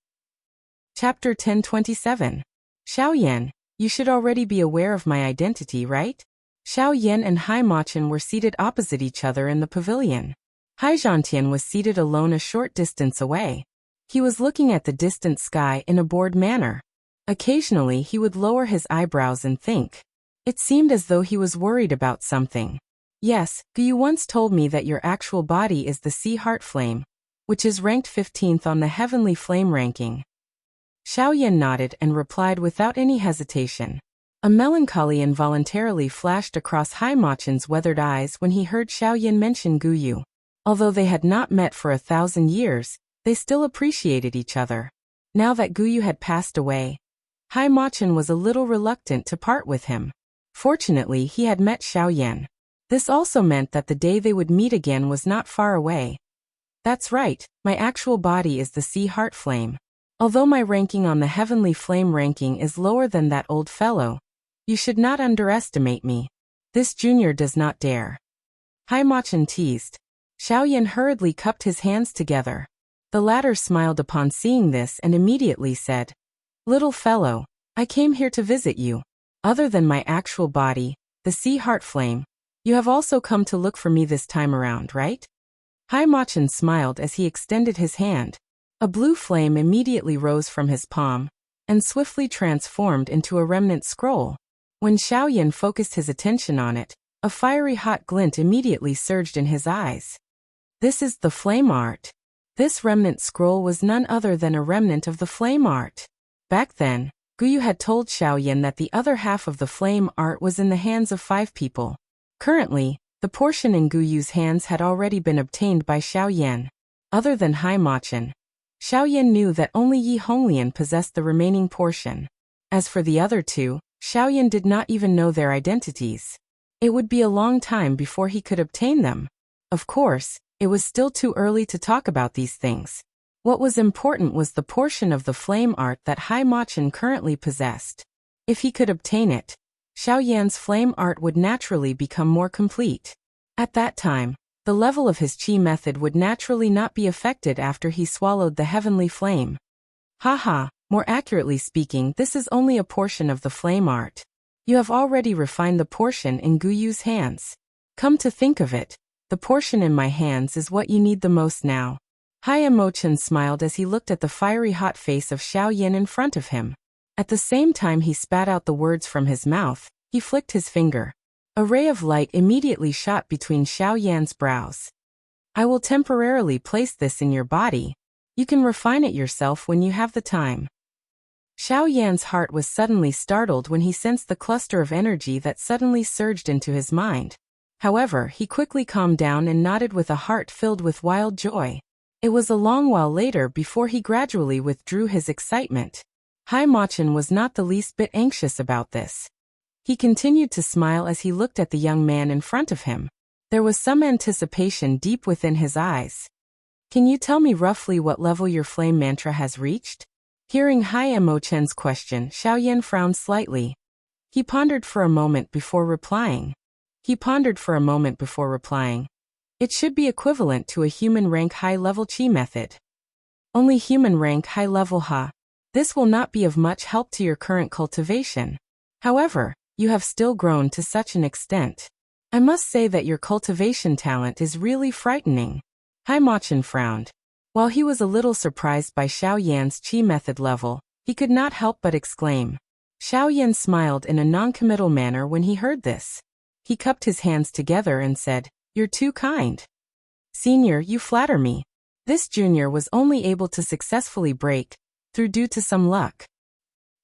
Chapter 1027. Xiao Yan, you should already be aware of my identity, right? Xiao Yan and Hai Machen were seated opposite each other in the pavilion. Hai Zhantian was seated alone a short distance away. He was looking at the distant sky in a bored manner. Occasionally he would lower his eyebrows and think. It seemed as though he was worried about something. "Yes, you once told me that your actual body is the Sea Heart Flame, which is ranked 15th on the Heavenly Flame ranking." Xiao Yan nodded and replied without any hesitation. A melancholy involuntarily flashed across Hai Machen's weathered eyes when he heard Xiao Yan mention Guyu. Although they had not met for 1,000 years, they still appreciated each other. Now that Guyu had passed away, Hai Machen was a little reluctant to part with him. Fortunately, he had met Xiao Yan. This also meant that the day they would meet again was not far away. "That's right, my actual body is the Sea Heart Flame. Although my ranking on the Heavenly Flame ranking is lower than that old fellow, you should not underestimate me. This junior does not dare." Hai Machen teased. Xiao Yan hurriedly cupped his hands together. The latter smiled upon seeing this and immediately said, "Little fellow, I came here to visit you. Other than my actual body, the Sea Heart Flame, you have also come to look for me this time around, right?" Hai Machen smiled as he extended his hand. A blue flame immediately rose from his palm and swiftly transformed into a remnant scroll. When Xiao Yan focused his attention on it, a fiery hot glint immediately surged in his eyes. "This is the flame art." This remnant scroll was none other than a remnant of the flame art. Back then, Guyu had told Xiao Yan that the other half of the flame art was in the hands of 5 people. Currently, The portion in Guyu's hands had already been obtained by Xiaoyan. Other than Hai Machin, Xiaoyan knew that only Yi Honglian possessed the remaining portion. As for the other two, Xiaoyan did not even know their identities. It would be a long time before he could obtain them. Of course, it was still too early to talk about these things. What was important was the portion of the flame art that Hai Machin currently possessed. If he could obtain it, Xiaoyan's flame art would naturally become more complete. At that time, the level of his qi method would naturally not be affected after he swallowed the heavenly flame. Haha, more accurately speaking, this is only a portion of the flame art. You have already refined the portion in Guyu's hands. Come to think of it, the portion in my hands is what you need the most now. Hai Emochan smiled as he looked at the fiery hot face of Xiaoyan in front of him. At the same time he spat out the words from his mouth, he flicked his finger. A ray of light immediately shot between Xiaoyan's brows. I will temporarily place this in your body. You can refine it yourself when you have the time. Xiaoyan's heart was suddenly startled when he sensed the cluster of energy that suddenly surged into his mind. However, he quickly calmed down and nodded with a heart filled with wild joy. It was a long while later before he gradually withdrew his excitement. Hai Machin was not the least bit anxious about this. He continued to smile as he looked at the young man in front of him. There was some anticipation deep within his eyes. Can you tell me roughly what level your flame mantra has reached? Hearing Hai Emochen's question, Xiaoyan frowned slightly. He pondered for a moment before replying. It should be equivalent to a human rank high-level qi method. Only human rank high-level ha. This will not be of much help to your current cultivation. However, you have still grown to such an extent. I must say that your cultivation talent is really frightening. Hai Machin frowned. While he was a little surprised by Xiaoyan's qi method level, he could not help but exclaim. Xiaoyan smiled in a non-committal manner when he heard this. He cupped his hands together and said, "You're too kind. Senior, you flatter me." This junior was only able to successfully break through due to some luck.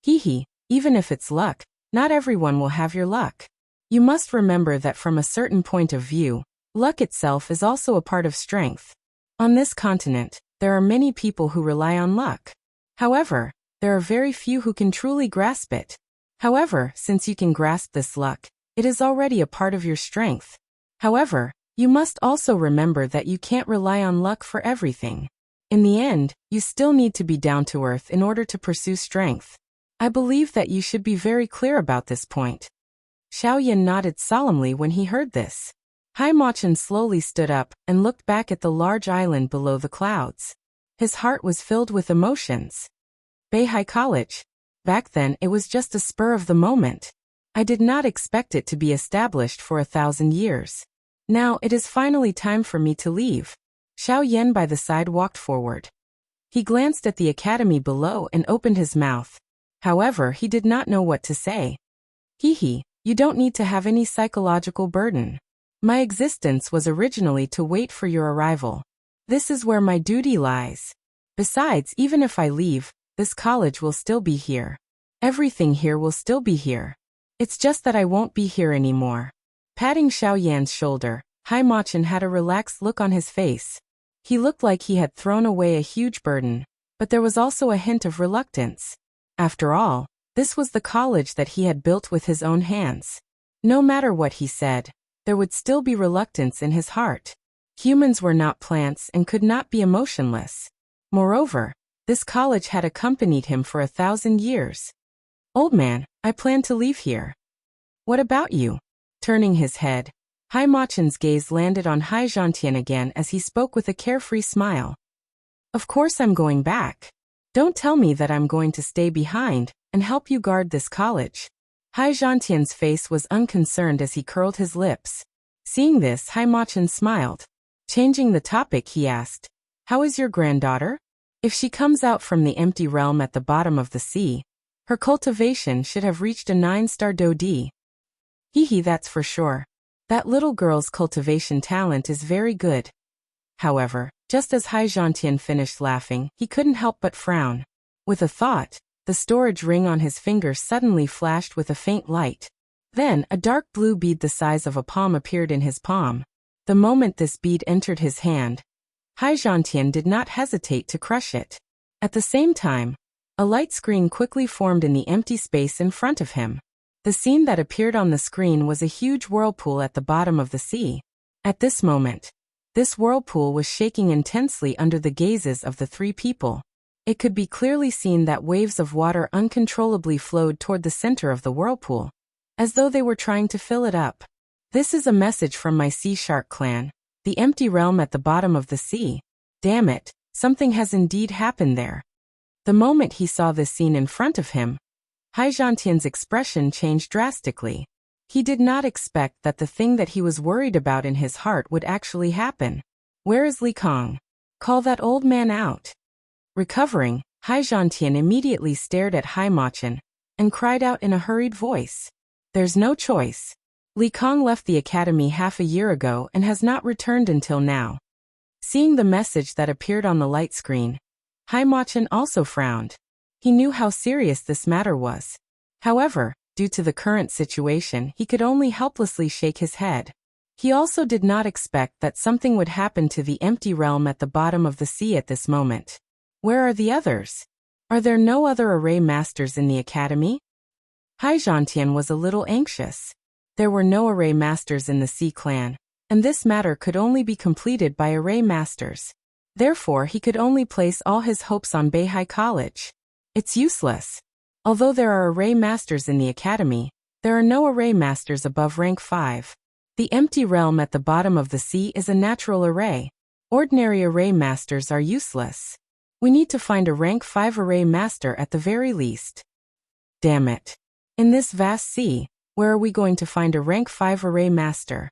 Hee, even if it's luck, not everyone will have your luck. You must remember that from a certain point of view, luck itself is also a part of strength. On this continent, there are many people who rely on luck. However, there are very few who can truly grasp it. However, since you can grasp this luck, it is already a part of your strength. However, you must also remember that you can't rely on luck for everything. In the end, you still need to be down to earth in order to pursue strength. I believe that you should be very clear about this point. Xiaoyan nodded solemnly when he heard this. Hai Machin slowly stood up and looked back at the large island below the clouds. His heart was filled with emotions. Beihai College. Back then it was just a spur of the moment. I did not expect it to be established for 1,000 years. Now it is finally time for me to leave. Xiaoyan by the side walked forward. He glanced at the academy below and opened his mouth. However, he did not know what to say. You don't need to have any psychological burden. My existence was originally to wait for your arrival. This is where my duty lies. Besides, even if I leave, this college will still be here. Everything here will still be here. It's just that I won't be here anymore. Patting Xiaoyan's shoulder, Hai Machin had a relaxed look on his face. He looked like he had thrown away a huge burden, but there was also a hint of reluctance. After all, this was the college that he had built with his own hands. No matter what he said, there would still be reluctance in his heart. Humans were not plants and could not be emotionless. Moreover, this college had accompanied him for 1,000 years. Old man, I plan to leave here. What about you? Turning his head, Hai Machin's gaze landed on Hai Zhantian again as he spoke with a carefree smile. Of course I'm going back. Don't tell me that I'm going to stay behind and help you guard this college. Hai Zhantian's face was unconcerned as he curled his lips. Seeing this, Hai Machin smiled. Changing the topic, he asked, "How is your granddaughter? If she comes out from the empty realm at the bottom of the sea, her cultivation should have reached a 9-star Dodi." That's for sure. That little girl's cultivation talent is very good. However, just as Hai Zhantian finished laughing, he couldn't help but frown. With a thought, the storage ring on his finger suddenly flashed with a faint light. Then, a dark blue bead the size of a palm appeared in his palm. The moment this bead entered his hand, Haizhantian did not hesitate to crush it. At the same time, a light screen quickly formed in the empty space in front of him. The scene that appeared on the screen was a huge whirlpool at the bottom of the sea. At this moment, this whirlpool was shaking intensely under the gazes of the three people. It could be clearly seen that waves of water uncontrollably flowed toward the center of the whirlpool, as though they were trying to fill it up. This is a message from my sea shark clan, the empty realm at the bottom of the sea. Damn it, something has indeed happened there. The moment he saw this scene in front of him, Haizhantian's expression changed drastically. He did not expect that the thing that he was worried about in his heart would actually happen. Where is Li Kong? Call that old man out. Recovering, Haizhantian immediately stared at Haimachin and cried out in a hurried voice. There's no choice. Li Kong left the academy half a year ago and has not returned until now. Seeing the message that appeared on the light screen, Haimachin also frowned. He knew how serious this matter was. However, due to the current situation, he could only helplessly shake his head. He also did not expect that something would happen to the empty realm at the bottom of the sea at this moment. Where are the others? Are there no other array masters in the academy? Haizhantian was a little anxious. There were no array masters in the Sea clan, and this matter could only be completed by array masters. Therefore, he could only place all his hopes on Beihai College. It's useless. Although there are array masters in the academy, there are no array masters above rank 5. The empty realm at the bottom of the sea is a natural array. Ordinary array masters are useless. We need to find a rank 5 array master at the very least. Damn it. In this vast sea, where are we going to find a rank 5 array master?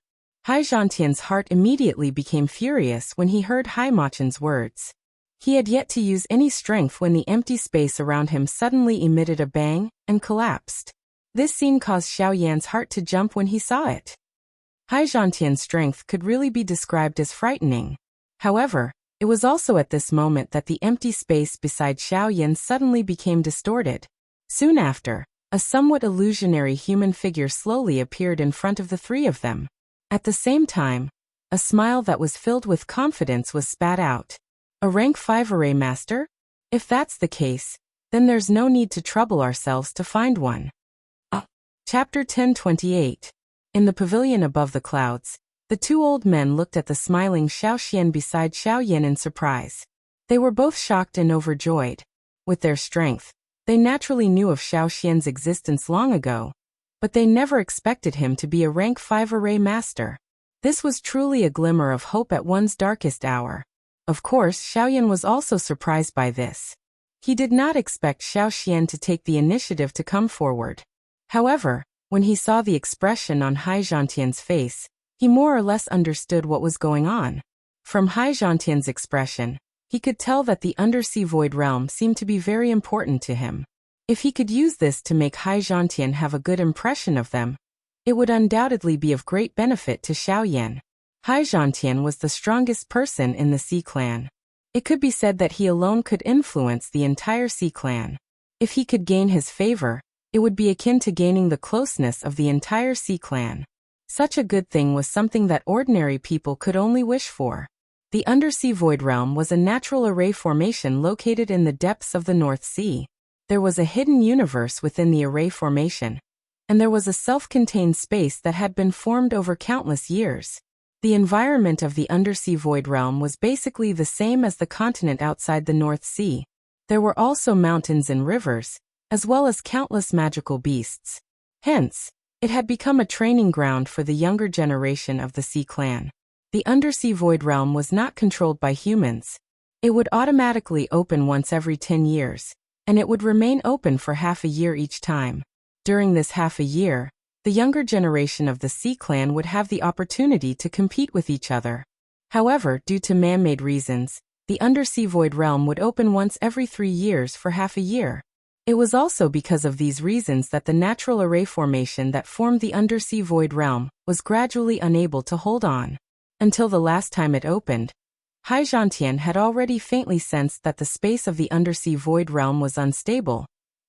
Haizhantian's heart immediately became furious when he heard Haimachin's words. He had yet to use any strength when the empty space around him suddenly emitted a bang and collapsed. This scene caused Xiao Yan's heart to jump when he saw it. Haizhantian's strength could really be described as frightening. However, it was also at this moment that the empty space beside Xiao Yan suddenly became distorted. Soon after, a somewhat illusionary human figure slowly appeared in front of the three of them. At the same time, a smile that was filled with confidence was spat out. A rank 5 array master? If that's the case, then there's no need to trouble ourselves to find one. Chapter 1028. In the pavilion above the clouds, the two old men looked at the smiling Xiao Xian beside Xiao Yan in surprise. They were both shocked and overjoyed. With their strength, they naturally knew of Xiao Xian's existence long ago, but they never expected him to be a rank 5 array master. This was truly a glimmer of hope at one's darkest hour. Of course, Xiao Yan was also surprised by this. He did not expect Xiao Xian to take the initiative to come forward. However, when he saw the expression on Haizhantian's face, he more or less understood what was going on. From Haizhantian's expression, he could tell that the undersea void realm seemed to be very important to him. If he could use this to make Haizhantian have a good impression of them, it would undoubtedly be of great benefit to Xiao Yan. Haizhantian was the strongest person in the Sea clan. It could be said that he alone could influence the entire Sea clan. If he could gain his favor, it would be akin to gaining the closeness of the entire Sea clan. Such a good thing was something that ordinary people could only wish for. The undersea void realm was a natural array formation located in the depths of the North Sea. There was a hidden universe within the array formation, and there was a self-contained space that had been formed over countless years. The environment of the undersea void realm was basically the same as the continent outside the North Sea. There were also mountains and rivers, as well as countless magical beasts. Hence, it had become a training ground for the younger generation of the Sea clan. The undersea void realm was not controlled by humans. It would automatically open once every 10 years, and it would remain open for half a year each time. During this half a year, the younger generation of the Sea clan would have the opportunity to compete with each other. However, due to man-made reasons, the undersea void realm would open once every 3 years for half a year. It was also because of these reasons that the natural array formation that formed the undersea void realm was gradually unable to hold on. Until the last time it opened, Haizhantian had already faintly sensed that the space of the undersea void realm was unstable.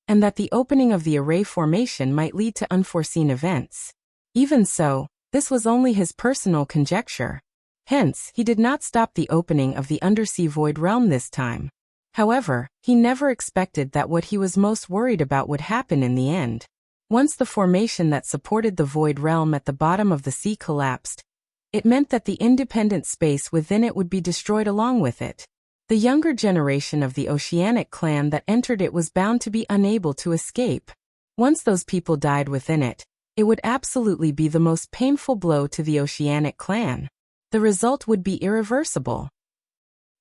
and that the opening of the array formation might lead to unforeseen events. Even so, this was only his personal conjecture. Hence, he did not stop the opening of the undersea void realm this time. However, he never expected that what he was most worried about would happen in the end. Once the formation that supported the void realm at the bottom of the sea collapsed, it meant that the independent space within it would be destroyed along with it. The younger generation of the oceanic clan that entered it was bound to be unable to escape. Once those people died within it, it would absolutely be the most painful blow to the oceanic clan. The result would be irreversible.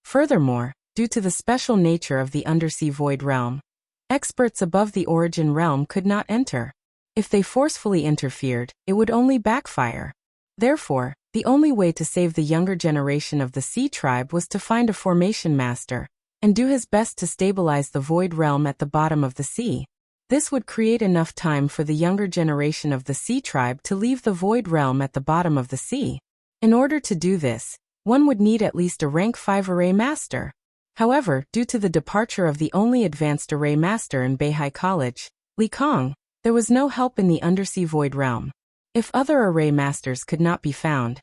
Furthermore, due to the special nature of the undersea void realm, experts above the origin realm could not enter. If they forcefully interfered, it would only backfire. Therefore, the only way to save the younger generation of the sea tribe was to find a formation master, and do his best to stabilize the void realm at the bottom of the sea. This would create enough time for the younger generation of the sea tribe to leave the void realm at the bottom of the sea. In order to do this, one would need at least a rank 5 array master. However, due to the departure of the only advanced array master in Beihai College, Li Kong, there was no help in the undersea void realm. If other array masters could not be found,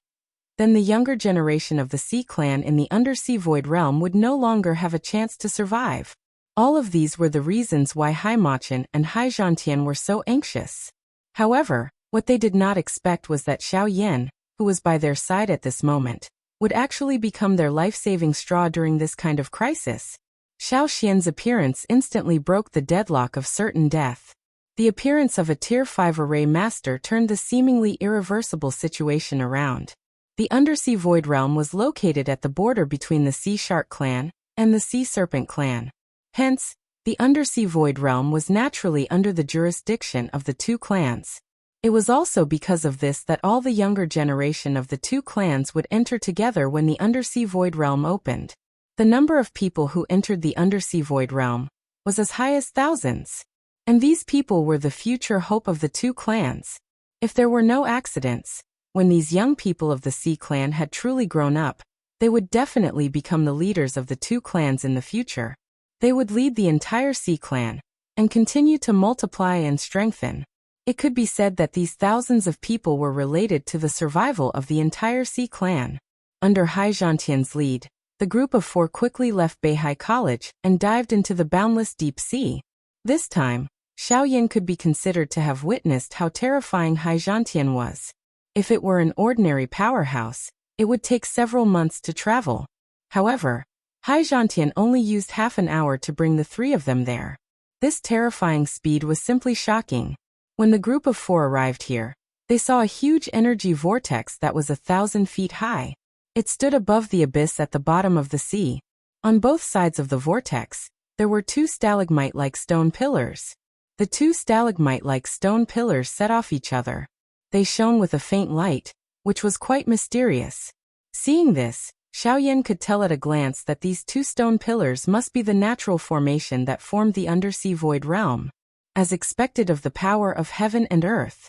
then the younger generation of the Sea Clan in the undersea void realm would no longer have a chance to survive. All of these were the reasons why Hai Machin and Hai Zhantian were so anxious. However, what they did not expect was that Xiao Yan, who was by their side at this moment, would actually become their life-saving straw during this kind of crisis. Xiao Xian's appearance instantly broke the deadlock of certain death. The appearance of a Tier 5 array master turned the seemingly irreversible situation around. The undersea void realm was located at the border between the Sea Shark clan and the Sea Serpent clan. Hence, the undersea void realm was naturally under the jurisdiction of the two clans. It was also because of this that all the younger generation of the two clans would enter together when the undersea void realm opened. The number of people who entered the undersea void realm was as high as thousands. And these people were the future hope of the two clans. If there were no accidents, when these young people of the Sea Clan had truly grown up, they would definitely become the leaders of the two clans in the future. They would lead the entire Sea Clan, and continue to multiply and strengthen. It could be said that these thousands of people were related to the survival of the entire Sea Clan. Under Hai Zhantian's lead, the group of 4 quickly left Beihai College and dived into the boundless deep sea. This time, Xiao Yan could be considered to have witnessed how terrifying Hai Zhantian was. If it were an ordinary powerhouse, it would take several months to travel. However, Hai Zhantian only used half an hour to bring the 3 of them there. This terrifying speed was simply shocking. When the group of 4 arrived here, they saw a huge energy vortex that was 1,000 feet high. It stood above the abyss at the bottom of the sea. On both sides of the vortex, there were 2 stalagmite-like stone pillars. The 2 stalagmite-like stone pillars set off each other. They shone with a faint light, which was quite mysterious. Seeing this, Xiao Yan could tell at a glance that these 2 stone pillars must be the natural formation that formed the undersea void realm, as expected of the power of heaven and earth.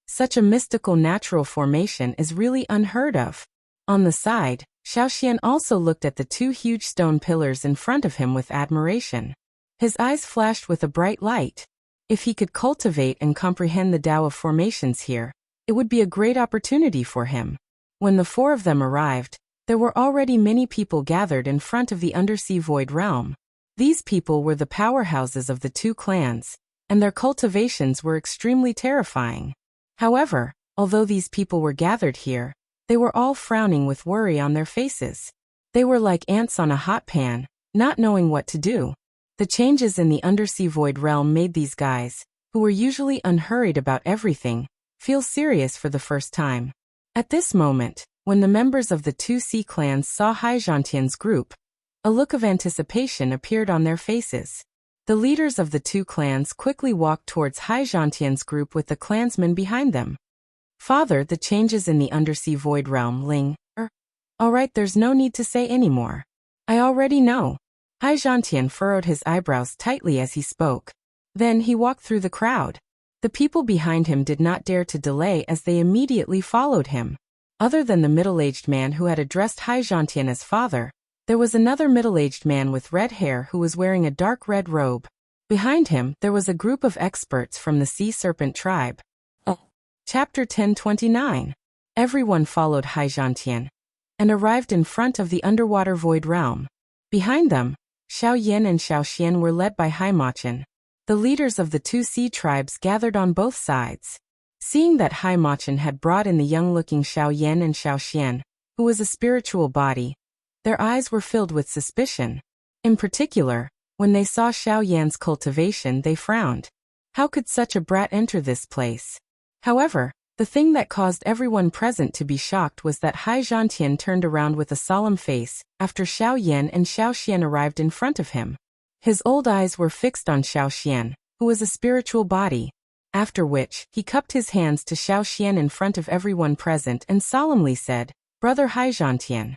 Such a mystical natural formation is really unheard of. On the side, Xiao Xian also looked at the 2 huge stone pillars in front of him with admiration. His eyes flashed with a bright light. If he could cultivate and comprehend the Tao of formations here, it would be a great opportunity for him. When the 4 of them arrived, there were already many people gathered in front of the undersea void realm. These people were the powerhouses of the 2 clans, and their cultivations were extremely terrifying. However, although these people were gathered here, they were all frowning with worry on their faces. They were like ants on a hot pan, not knowing what to do. The changes in the undersea void realm made these guys, who were usually unhurried about everything, feel serious for the first time. At this moment, when the members of the 2 sea clans saw Hai Zhantian's group, a look of anticipation appeared on their faces. The leaders of the 2 clans quickly walked towards Hai Zhantian's group with the clansmen behind them. Father, the changes in the undersea void realm, Ling. Alright, there's no need to say anymore. I already know. Hai Zhantian furrowed his eyebrows tightly as he spoke. Then he walked through the crowd. The people behind him did not dare to delay as they immediately followed him. Other than the middle-aged man who had addressed Hai Zhantian as father, there was another middle-aged man with red hair who was wearing a dark red robe. Behind him, there was a group of experts from the sea serpent tribe. Chapter 1029. Everyone followed Haizhantian and arrived in front of the underwater void realm. Behind them, Xiao Yin and Xiao Xian were led by Haimachin. The leaders of the two sea tribes gathered on both sides. Seeing that Haimachin had brought in the young-looking Xiao Yin and Xiao Xian, who was a spiritual body, their eyes were filled with suspicion. In particular, when they saw Xiao Yan's cultivation, they frowned. How could such a brat enter this place? However, the thing that caused everyone present to be shocked was that Haizhantian turned around with a solemn face after Xiao Yan and Xiao Xian arrived in front of him. His old eyes were fixed on Xiao Xian, who was a spiritual body, after which he cupped his hands to Xiao Xian in front of everyone present and solemnly said, "Brother Haizhantian,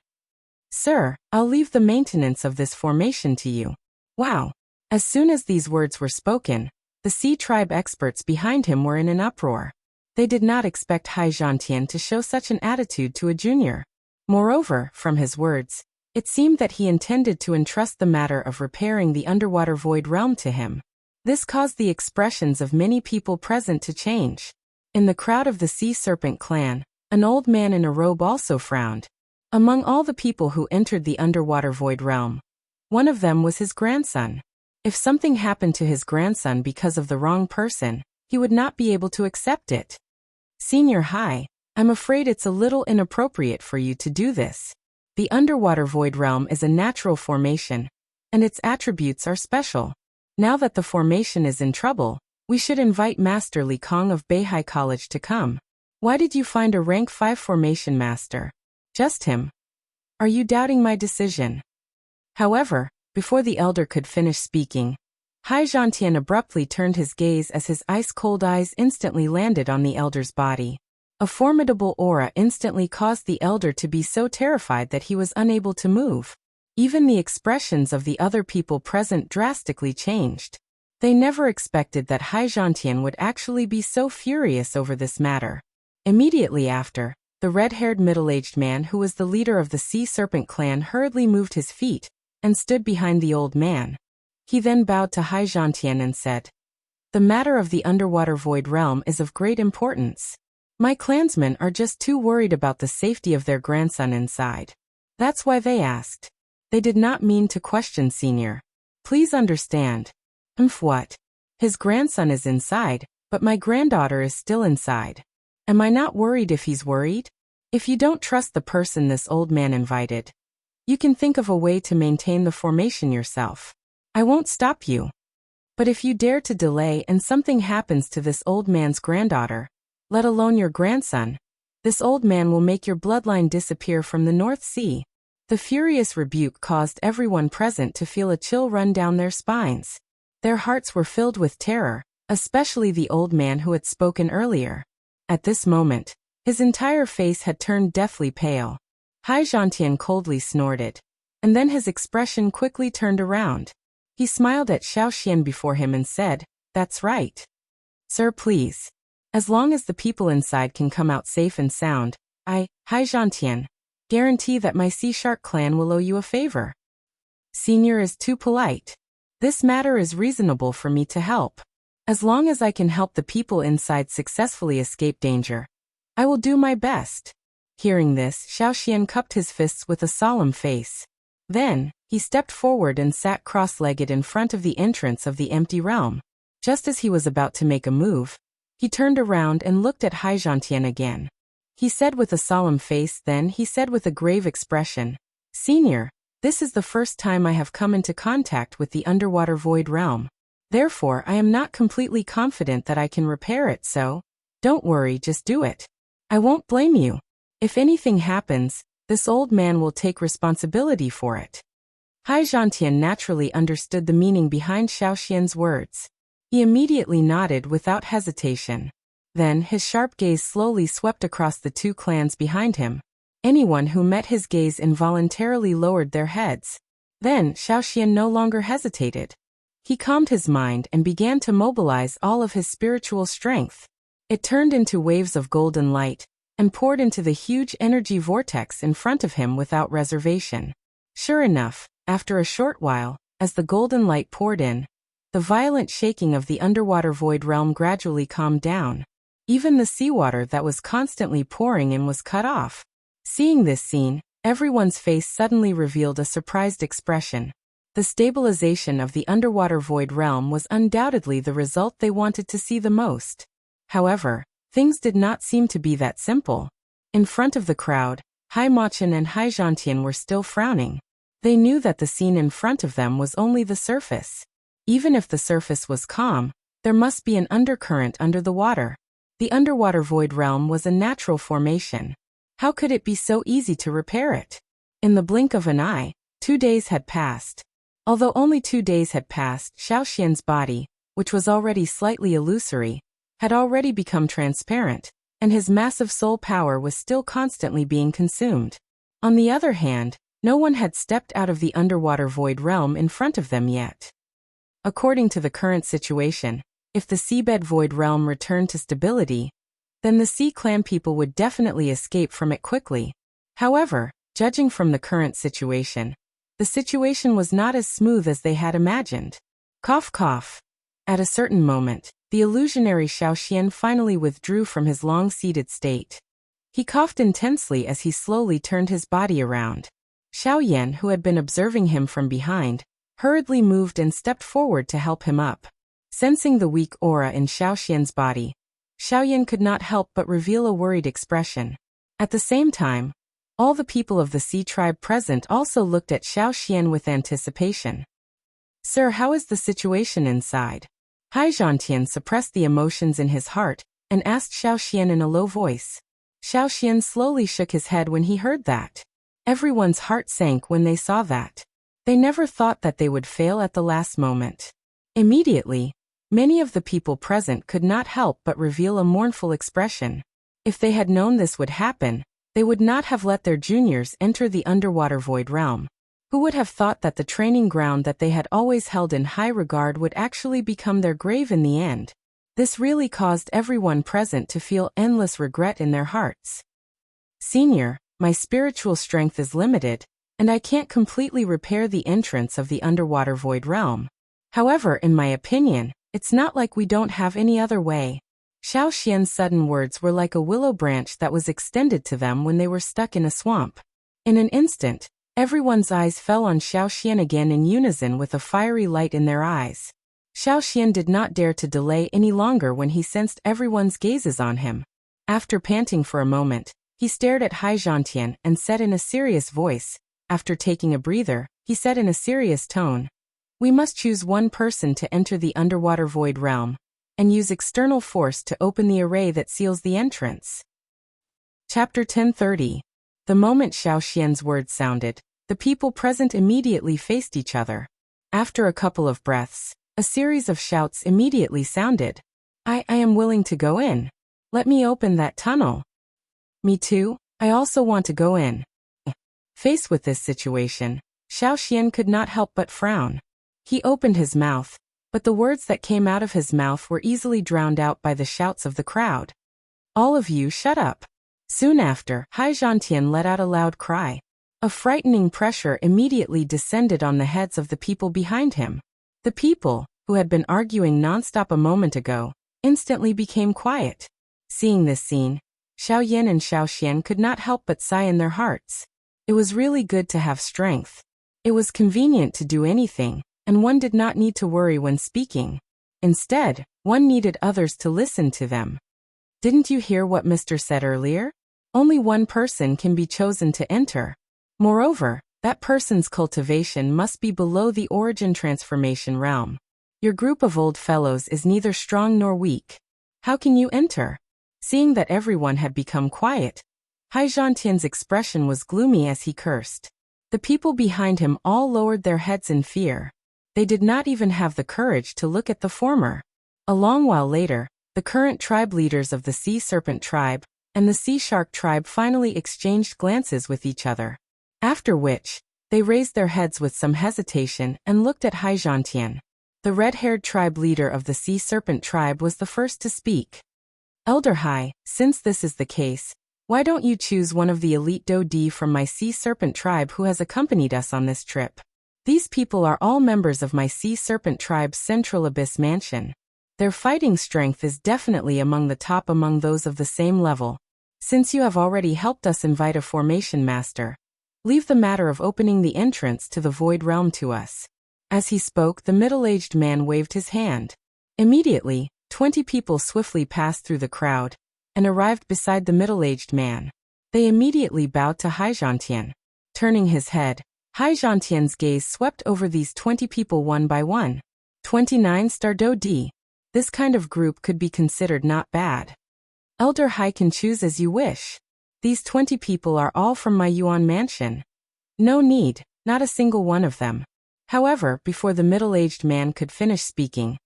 sir, I'll leave the maintenance of this formation to you." Wow! As soon as these words were spoken, the sea tribe experts behind him were in an uproar. They did not expect Haizhantian to show such an attitude to a junior. Moreover, from his words, it seemed that he intended to entrust the matter of repairing the underwater void realm to him. This caused the expressions of many people present to change. In the crowd of the Sea Serpent clan, an old man in a robe also frowned. Among all the people who entered the underwater void realm, one of them was his grandson. If something happened to his grandson because of the wrong person, he would not be able to accept it. Senior Hai, I'm afraid it's a little inappropriate for you to do this. The underwater void realm is a natural formation, and its attributes are special. Now that the formation is in trouble, we should invite Master Li Kong of Beihai College to come. Why did you find a rank 5 formation master? Just him. Are you doubting my decision? However, before the elder could finish speaking, Haizhantian abruptly turned his gaze as his ice-cold eyes instantly landed on the elder's body. A formidable aura instantly caused the elder to be so terrified that he was unable to move. Even the expressions of the other people present drastically changed. They never expected that Haizhantian would actually be so furious over this matter. Immediately after, the red-haired middle-aged man who was the leader of the Sea Serpent clan hurriedly moved his feet and stood behind the old man. He then bowed to Haizhantian and said, "The matter of the underwater void realm is of great importance. My clansmen are just too worried about the safety of their grandson inside. That's why they asked. They did not mean to question Senior. Please understand." What? His grandson is inside, but my granddaughter is still inside. Am I not worried if he's worried? If you don't trust the person this old man invited, you can think of a way to maintain the formation yourself. I won't stop you. But if you dare to delay and something happens to this old man's granddaughter, let alone your grandson, this old man will make your bloodline disappear from the North Sea. The furious rebuke caused everyone present to feel a chill run down their spines. Their hearts were filled with terror, especially the old man who had spoken earlier. At this moment, his entire face had turned deathly pale. Haizhantian coldly snorted, and then his expression quickly turned around. He smiled at Xiao Xian before him and said, "That's right. Sir, please. As long as the people inside can come out safe and sound, I, Haizhantian, guarantee that my Sea Shark clan will owe you a favor." Senior is too polite. This matter is reasonable for me to help. As long as I can help the people inside successfully escape danger, I will do my best. Hearing this, Xiao Xian cupped his fists with a solemn face. Then, he stepped forward and sat cross-legged in front of the entrance of the empty realm. Just as he was about to make a move, he turned around and looked at Haizhantian again. He said with a solemn face, then he said with a grave expression, "Senior, this is the first time I have come into contact with the underwater void realm. Therefore, I am not completely confident that I can repair it, so don't worry, just do it. I won't blame you. If anything happens, this old man will take responsibility for it." Haizhantian naturally understood the meaning behind Xiao Xian's words. He immediately nodded without hesitation. Then his sharp gaze slowly swept across the two clans behind him. Anyone who met his gaze involuntarily lowered their heads. Then Xiao Xian no longer hesitated. He calmed his mind and began to mobilize all of his spiritual strength. It turned into waves of golden light and poured into the huge energy vortex in front of him without reservation. Sure enough, after a short while, as the golden light poured in, the violent shaking of the underwater void realm gradually calmed down. Even the seawater that was constantly pouring in was cut off. Seeing this scene, everyone's face suddenly revealed a surprised expression. The stabilization of the underwater void realm was undoubtedly the result they wanted to see the most. However, things did not seem to be that simple. In front of the crowd, Haimachan and Haijantian were still frowning. They knew that the scene in front of them was only the surface. Even if the surface was calm, there must be an undercurrent under the water. The underwater void realm was a natural formation. How could it be so easy to repair it? In the blink of an eye, 2 days had passed. Although only 2 days had passed, Xiaoxian's body, which was already slightly illusory, had already become transparent, and his massive soul power was still constantly being consumed. On the other hand, no one had stepped out of the underwater void realm in front of them yet. According to the current situation, if the seabed void realm returned to stability, then the sea clan people would definitely escape from it quickly. However, judging from the current situation, the situation was not as smooth as they had imagined. Cough cough. At a certain moment, the illusionary Xiaoxian finally withdrew from his long-seated state. He coughed intensely as he slowly turned his body around. Xiaoyan, who had been observing him from behind, hurriedly moved and stepped forward to help him up. Sensing the weak aura in Xiaoxian's body, Xiaoyan could not help but reveal a worried expression. At the same time, all the people of the sea tribe present also looked at Xiaoxian with anticipation. "Sir, how is the situation inside?" Haijantian suppressed the emotions in his heart and asked Xiaoxian in a low voice. Xiaoxian slowly shook his head when he heard that. Everyone's heart sank when they saw that. They never thought that they would fail at the last moment. Immediately, many of the people present could not help but reveal a mournful expression. If they had known this would happen, they would not have let their juniors enter the underwater void realm. Who would have thought that the training ground that they had always held in high regard would actually become their grave in the end? This really caused everyone present to feel endless regret in their hearts. "Senior, my spiritual strength is limited, and I can't completely repair the entrance of the underwater void realm. However, in my opinion, it's not like we don't have any other way." Xiaoxian's sudden words were like a willow branch that was extended to them when they were stuck in a swamp. In an instant, everyone's eyes fell on Xiaoxian again in unison with a fiery light in their eyes. Xiaoxian did not dare to delay any longer when he sensed everyone's gazes on him. After panting for a moment, he stared at Haijantian and said in a serious voice. After taking a breather, he said in a serious tone, "We must choose one person to enter the underwater void realm, and use external force to open the array that seals the entrance." Chapter 1030. The moment Xiaoxian's words sounded, the people present immediately faced each other. After a couple of breaths, a series of shouts immediately sounded. I am willing to go in. Let me open that tunnel." "Me too, I also want to go in." Faced with this situation, Xiaoxian could not help but frown. He opened his mouth, but the words that came out of his mouth were easily drowned out by the shouts of the crowd. "All of you shut up." Soon after, Haijantian let out a loud cry. A frightening pressure immediately descended on the heads of the people behind him. The people, who had been arguing nonstop a moment ago, instantly became quiet. Seeing this scene, Xiaoyan and Xiaoxian could not help but sigh in their hearts. It was really good to have strength. It was convenient to do anything, and one did not need to worry when speaking. Instead, one needed others to listen to them. "Didn't you hear what Mr. said earlier? Only one person can be chosen to enter. Moreover, that person's cultivation must be below the origin transformation realm. Your group of old fellows is neither strong nor weak. How can you enter?" Seeing that everyone had become quiet, Haijantian's expression was gloomy as he cursed. The people behind him all lowered their heads in fear. They did not even have the courage to look at the former. A long while later, the current tribe leaders of the Sea Serpent tribe and the Sea Shark tribe finally exchanged glances with each other. After which, they raised their heads with some hesitation and looked at Haijantian. The red-haired tribe leader of the Sea Serpent tribe was the first to speak. "Elder Hai, since this is the case, why don't you choose one of the elite Dodi from my Sea Serpent tribe who has accompanied us on this trip? These people are all members of my Sea Serpent tribe's Central Abyss Mansion. Their fighting strength is definitely among the top among those of the same level. Since you have already helped us invite a formation master, leave the matter of opening the entrance to the Void Realm to us." As he spoke, the middle-aged man waved his hand. Immediately, 20 people swiftly passed through the crowd and arrived beside the middle-aged man. They immediately bowed to Haizhantian. Turning his head, Haizhantian's gaze swept over these 20 people one by one. 29 Stardo D. This kind of group could be considered not bad. Elder Hai can choose as you wish. These 20 people are all from my Yuan mansion. No need, not a single one of them. However, before the middle-aged man could finish speaking,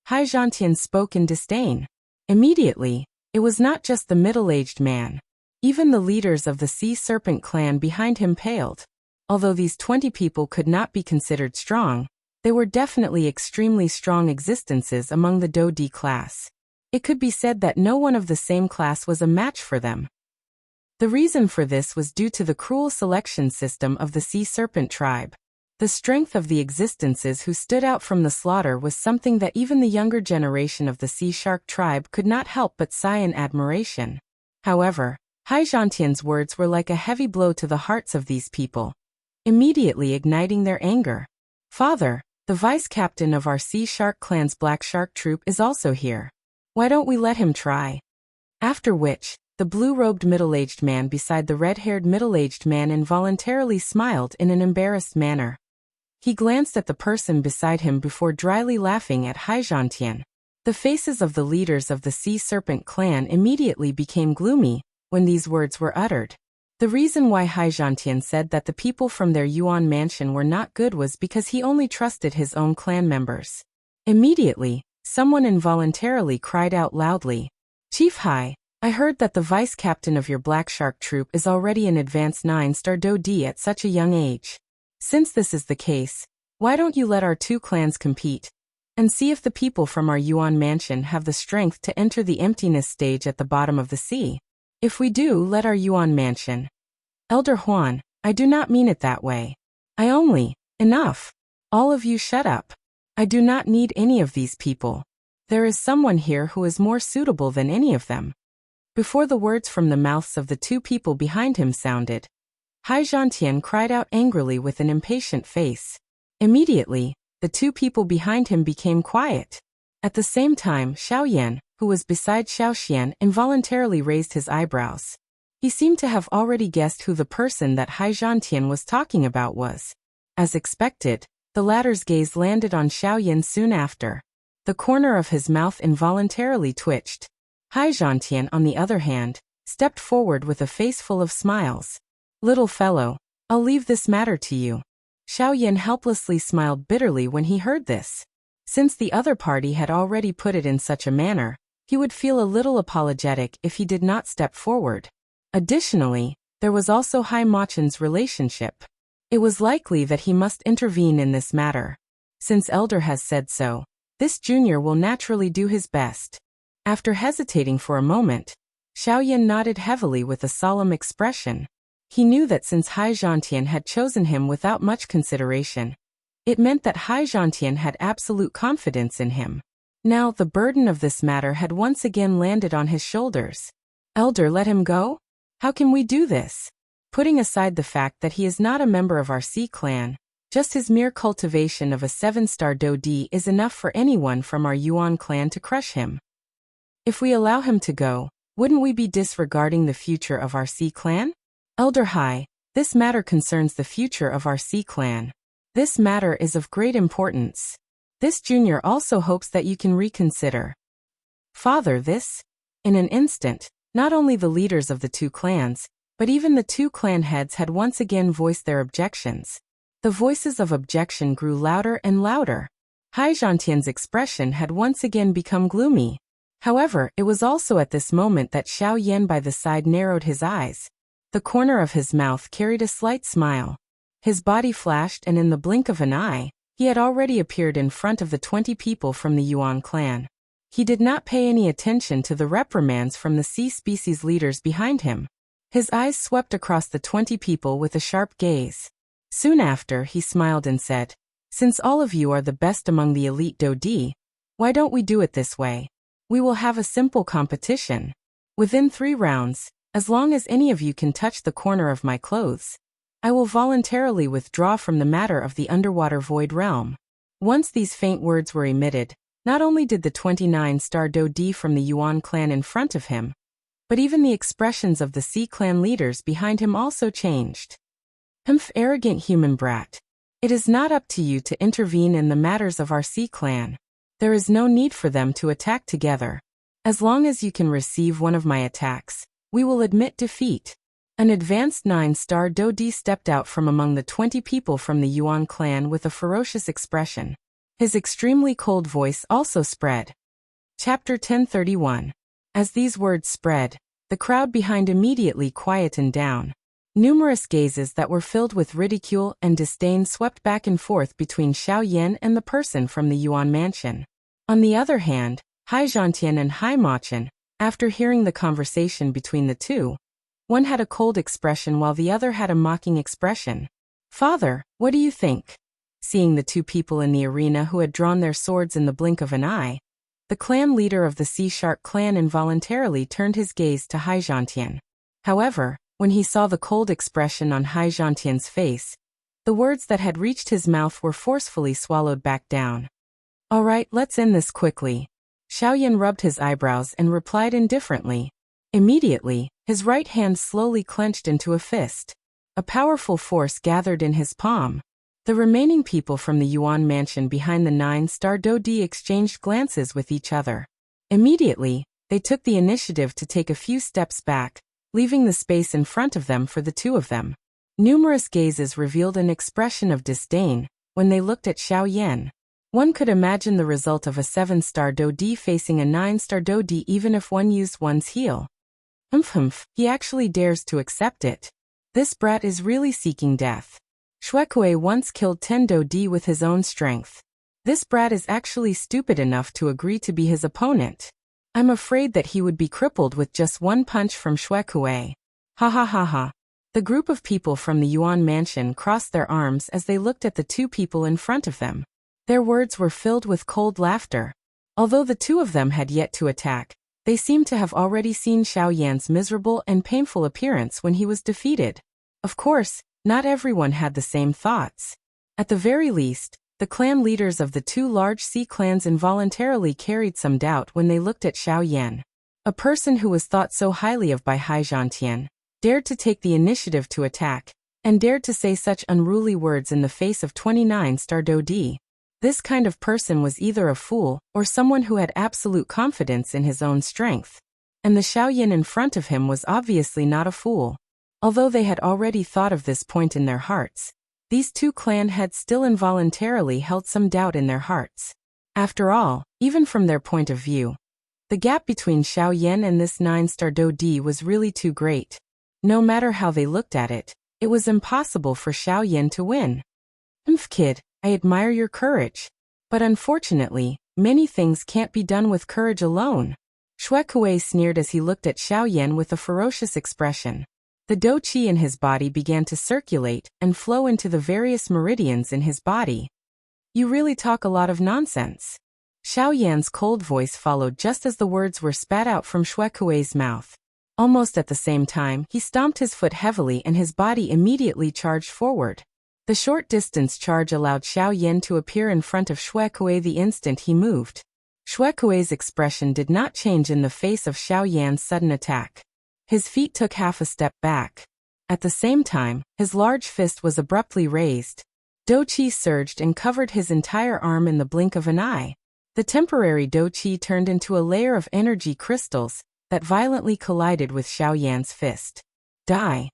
Haizhantian spoke in disdain. Immediately, it was not just the middle-aged man. Even the leaders of the Sea Serpent clan behind him paled. Although these 20 people could not be considered strong, they were definitely extremely strong existences among the Do D class. It could be said that no one of the same class was a match for them. The reason for this was due to the cruel selection system of the Sea Serpent tribe. The strength of the existences who stood out from the slaughter was something that even the younger generation of the Sea Shark tribe could not help but sigh in admiration. However, Haizhantian's words were like a heavy blow to the hearts of these people, immediately igniting their anger. "Father, the vice-captain of our Sea Shark clan's Black Shark troop is also here. Why don't we let him try?" After which, the blue-robed middle-aged man beside the red-haired middle-aged man involuntarily smiled in an embarrassed manner. He glanced at the person beside him before dryly laughing at Haizhantian. The faces of the leaders of the Sea Serpent clan immediately became gloomy when these words were uttered. The reason why Haizhantian said that the people from their Yuan mansion were not good was because he only trusted his own clan members. Immediately, someone involuntarily cried out loudly, "Chief Hai, I heard that the vice-captain of your Black Shark troop is already an advanced 9-star Do D at such a young age. Since this is the case, why don't you let our two clans compete and see if the people from our Yuan mansion have the strength to enter the emptiness stage at the bottom of the sea? If we do, let our Yuan mansion." "Elder Huan, I do not mean it that way. Enough. All of you shut up. I do not need any of these people. There is someone here who is more suitable than any of them." Before the words from the mouths of the two people behind him sounded, Haizhantian cried out angrily with an impatient face. Immediately, the two people behind him became quiet. At the same time, Xiaoyan, who was beside Xiaoxian, involuntarily raised his eyebrows. He seemed to have already guessed who the person that Haizhantian was talking about was. As expected, the latter's gaze landed on Xiaoyan soon after. The corner of his mouth involuntarily twitched. Haizhantian, on the other hand, stepped forward with a face full of smiles. "Little fellow, I'll leave this matter to you." Xiaoyan helplessly smiled bitterly when he heard this. Since the other party had already put it in such a manner, he would feel a little apologetic if he did not step forward. Additionally, there was also Hai Machen's relationship. It was likely that he must intervene in this matter. Since Elder has said so, this junior will naturally do his best. After hesitating for a moment, Xiaoyan nodded heavily with a solemn expression. He knew that since Haizhantian had chosen him without much consideration, it meant that Haizhantian had absolute confidence in him. Now the burden of this matter had once again landed on his shoulders. "Elder, let him go? How can we do this?" Putting aside the fact that he is not a member of our Sea clan, just his mere cultivation of a 7-star Do D is enough for anyone from our Yuan clan to crush him. If we allow him to go, wouldn't we be disregarding the future of our Sea clan? "Elder Hai, this matter concerns the future of our Sea clan. This matter is of great importance. This junior also hopes that you can reconsider." "Father, this?" In an instant, not only the leaders of the two clans, but even the two clan heads had once again voiced their objections. The voices of objection grew louder and louder. Haizhantian's expression had once again become gloomy. However, it was also at this moment that Xiaoyan by the side narrowed his eyes. The corner of his mouth carried a slight smile. His body flashed, and in the blink of an eye, he had already appeared in front of the 20 people from the Yuan clan. He did not pay any attention to the reprimands from the sea species leaders behind him. His eyes swept across the 20 people with a sharp gaze. Soon after, he smiled and said, "Since all of you are the best among the elite Dodi, why don't we do it this way? We will have a simple competition. Within 3 rounds, as long as any of you can touch the corner of my clothes, I will voluntarily withdraw from the matter of the underwater void realm." Once these faint words were emitted, not only did the 29-star Dodi from the Yuan clan in front of him, but even the expressions of the Sea clan leaders behind him also changed. "Humph, arrogant human brat. It is not up to you to intervene in the matters of our Sea clan. There is no need for them to attack together. As long as you can receive one of my attacks, we will admit defeat." An advanced 9-star Dodi stepped out from among the 20 people from the Yuan clan with a ferocious expression. His extremely cold voice also spread. Chapter 1031. As these words spread, the crowd behind immediately quietened down. Numerous gazes that were filled with ridicule and disdain swept back and forth between Xiao Yan and the person from the Yuan mansion. On the other hand, Hai Zhantian and Hai Maqian, after hearing the conversation between the two, one had a cold expression while the other had a mocking expression. "Father, what do you think?" Seeing the two people in the arena who had drawn their swords in the blink of an eye, the clan leader of the Sea Shark clan involuntarily turned his gaze to Hai Zhantian. However, when he saw the cold expression on Hai Zhantian's face, the words that had reached his mouth were forcefully swallowed back down. "All right, let's end this quickly." Xiao Yan rubbed his eyebrows and replied indifferently. Immediately, his right hand slowly clenched into a fist. A powerful force gathered in his palm. The remaining people from the Yuan mansion behind the 9-star Dodi exchanged glances with each other. Immediately, they took the initiative to take a few steps back, leaving the space in front of them for the two of them. Numerous gazes revealed an expression of disdain when they looked at Xiao Yan. One could imagine the result of a 7-star Dodi facing a 9-star Dodi even if one used one's heel. Humph, he actually dares to accept it. This brat is really seeking death. Xuekui once killed 10 Dodi with his own strength. This brat is actually stupid enough to agree to be his opponent. I'm afraid that he would be crippled with just one punch from Xuekui. Ha ha ha ha. The group of people from the Yuan mansion crossed their arms as they looked at the two people in front of them. Their words were filled with cold laughter. Although the two of them had yet to attack, they seemed to have already seen Xiao Yan's miserable and painful appearance when he was defeated. Of course, not everyone had the same thoughts. At the very least, the clan leaders of the two large sea clans involuntarily carried some doubt when they looked at Xiao Yan. A person who was thought so highly of by Hai Zhantian dared to take the initiative to attack, and dared to say such unruly words in the face of 29-star Dodi. This kind of person was either a fool or someone who had absolute confidence in his own strength. And the Xiao Yan in front of him was obviously not a fool. Although they had already thought of this point in their hearts, these two clan heads still involuntarily held some doubt in their hearts. After all, even from their point of view, the gap between Xiao Yan and this 9-star Dodi was really too great. No matter how they looked at it, it was impossible for Xiao Yan to win. "Humph, kid, I admire your courage. But unfortunately, many things can't be done with courage alone." Xuekui sneered as he looked at Xiao Yan with a ferocious expression. The dou qi in his body began to circulate and flow into the various meridians in his body. "You really talk a lot of nonsense." Xiao Yan's cold voice followed just as the words were spat out from Xuekui's mouth. Almost at the same time, he stomped his foot heavily and his body immediately charged forward. The short distance charge allowed Xiao Yan to appear in front of Xuekui the instant he moved. Xuekui's expression did not change in the face of Xiao Yan's sudden attack. His feet took half a step back. At the same time, his large fist was abruptly raised. Dou qi surged and covered his entire arm in the blink of an eye. The temporary dou qi turned into a layer of energy crystals that violently collided with Xiao Yan's fist. "Die!"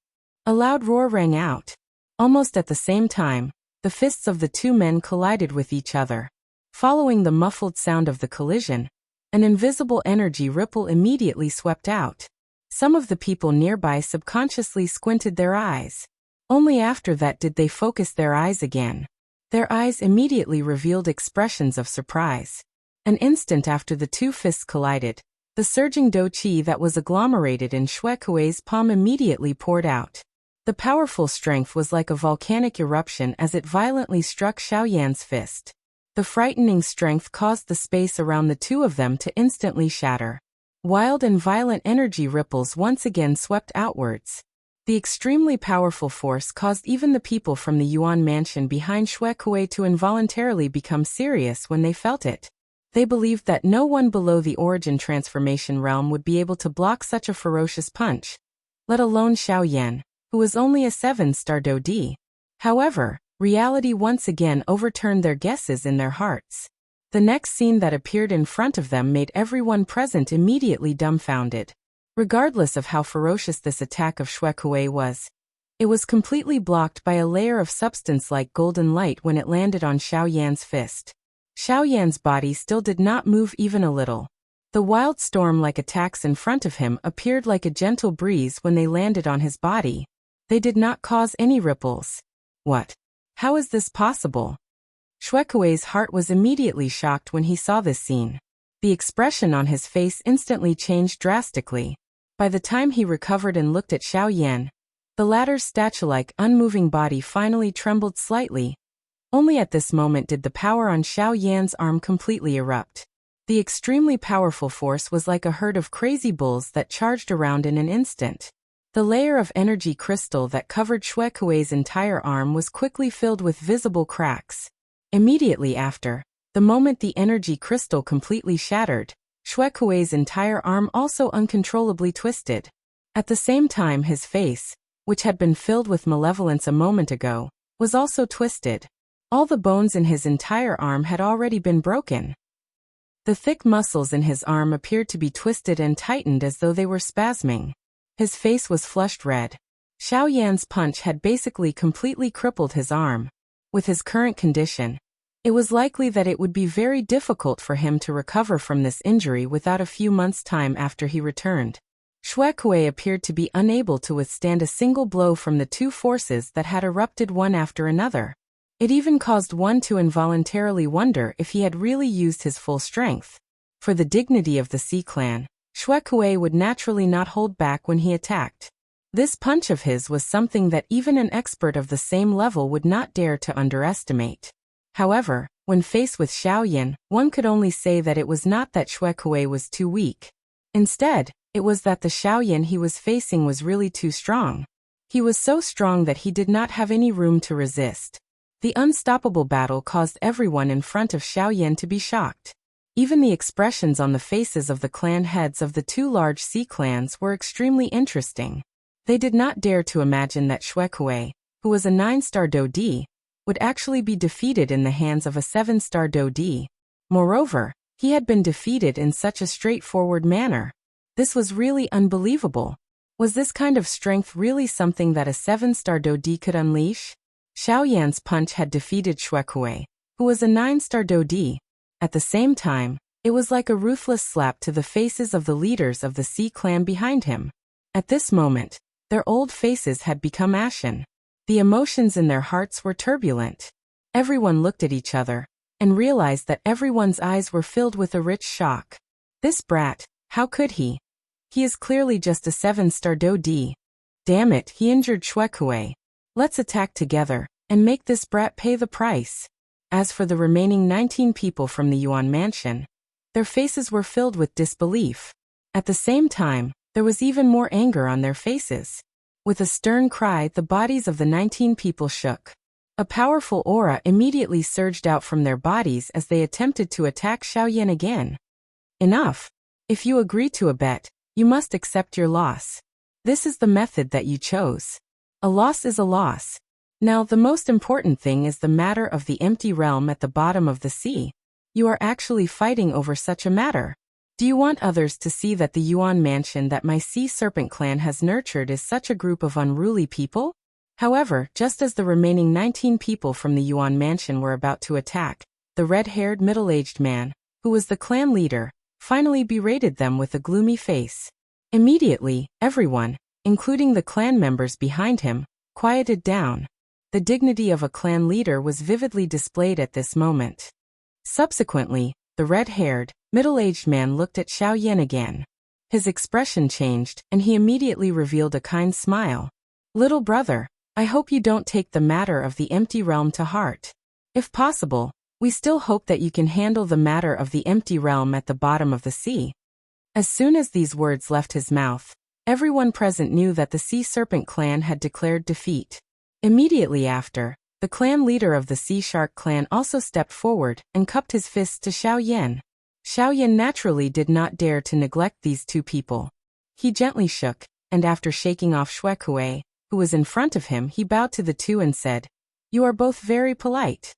A loud roar rang out. Almost at the same time, the fists of the two men collided with each other. Following the muffled sound of the collision, an invisible energy ripple immediately swept out. Some of the people nearby subconsciously squinted their eyes. Only after that did they focus their eyes again. Their eyes immediately revealed expressions of surprise. An instant after the two fists collided, the surging dou qi that was agglomerated in Xuekui's palm immediately poured out. The powerful strength was like a volcanic eruption as it violently struck Xiaoyan's fist. The frightening strength caused the space around the two of them to instantly shatter. Wild and violent energy ripples once again swept outwards. The extremely powerful force caused even the people from the Yuan mansion behind Xue Kuei to involuntarily become serious when they felt it. They believed that no one below the origin transformation realm would be able to block such a ferocious punch, let alone Xiaoyan, who was only a 7-star Dodi. However, reality once again overturned their guesses in their hearts. The next scene that appeared in front of them made everyone present immediately dumbfounded. Regardless of how ferocious this attack of Xue Kuei was, it was completely blocked by a layer of substance like golden light when it landed on Xiaoyan's fist. Xiaoyan's body still did not move even a little. The wild storm-like attacks in front of him appeared like a gentle breeze when they landed on his body. They did not cause any ripples. What? How is this possible? Xue Kuei's heart was immediately shocked when he saw this scene. The expression on his face instantly changed drastically. By the time he recovered and looked at Xiaoyan, the latter's statue-like unmoving body finally trembled slightly. Only at this moment did the power on Xiaoyan's arm completely erupt. The extremely powerful force was like a herd of crazy bulls that charged around in an instant. The layer of energy crystal that covered Xue Kuei's entire arm was quickly filled with visible cracks. Immediately after, the moment the energy crystal completely shattered, Xue Kuei's entire arm also uncontrollably twisted. At the same time his face, which had been filled with malevolence a moment ago, was also twisted. All the bones in his entire arm had already been broken. The thick muscles in his arm appeared to be twisted and tightened as though they were spasming. His face was flushed red. Xiaoyan's punch had basically completely crippled his arm. With his current condition, it was likely that it would be very difficult for him to recover from this injury without a few months' time after he returned. Xue Kuei appeared to be unable to withstand a single blow from the two forces that had erupted one after another. It even caused one to involuntarily wonder if he had really used his full strength. For the dignity of the Sea clan, Xue Kuei would naturally not hold back when he attacked. This punch of his was something that even an expert of the same level would not dare to underestimate. However, when faced with Xiaoyan, one could only say that it was not that Xue Kuei was too weak. Instead, it was that the Xiaoyan he was facing was really too strong. He was so strong that he did not have any room to resist. The unstoppable battle caused everyone in front of Xiaoyan to be shocked. Even the expressions on the faces of the clan heads of the two large sea clans were extremely interesting. They did not dare to imagine that Xue Kuei, who was a 9-star Dodi, would actually be defeated in the hands of a 7-star Dodi. Moreover, he had been defeated in such a straightforward manner. This was really unbelievable. Was this kind of strength really something that a 7-star Dodi could unleash? Xiaoyan's punch had defeated Xue Kuei, who was a 9-star Dodi. At the same time, it was like a ruthless slap to the faces of the leaders of the Sea clan behind him. At this moment, their old faces had become ashen. The emotions in their hearts were turbulent. Everyone looked at each other, and realized that everyone's eyes were filled with a rich shock. This brat, how could he? He is clearly just a 7-star Dodi. Damn it, he injured Xue Kuei. Let's attack together, and make this brat pay the price. As for the remaining 19 people from the Yuan mansion, their faces were filled with disbelief. At the same time, there was even more anger on their faces. With a stern cry, the bodies of the 19 people shook. A powerful aura immediately surged out from their bodies as they attempted to attack Xiaoyan again. Enough. If you agree to a bet, you must accept your loss. This is the method that you chose. A loss is a loss. Now the most important thing is the matter of the empty realm at the bottom of the sea. You are actually fighting over such a matter. Do you want others to see that the Yuan mansion that my Sea Serpent clan has nurtured is such a group of unruly people? However, just as the remaining 19 people from the Yuan mansion were about to attack, the red-haired middle-aged man, who was the clan leader, finally berated them with a gloomy face. Immediately, everyone, including the clan members behind him, quieted down. The dignity of a clan leader was vividly displayed at this moment. Subsequently, the red-haired, middle-aged man looked at Xiaoyan again. His expression changed, and he immediately revealed a kind smile. Little brother, I hope you don't take the matter of the empty realm to heart. If possible, we still hope that you can handle the matter of the empty realm at the bottom of the sea." As soon as these words left his mouth, everyone present knew that the Sea Serpent clan had declared defeat. Immediately after, the clan leader of the Sea Shark clan also stepped forward and cupped his fists to Xiao Yan. Xiao Yan naturally did not dare to neglect these two people. He gently shook, and after shaking off Shuekue, who was in front of him, he bowed to the two and said, "You are both very polite.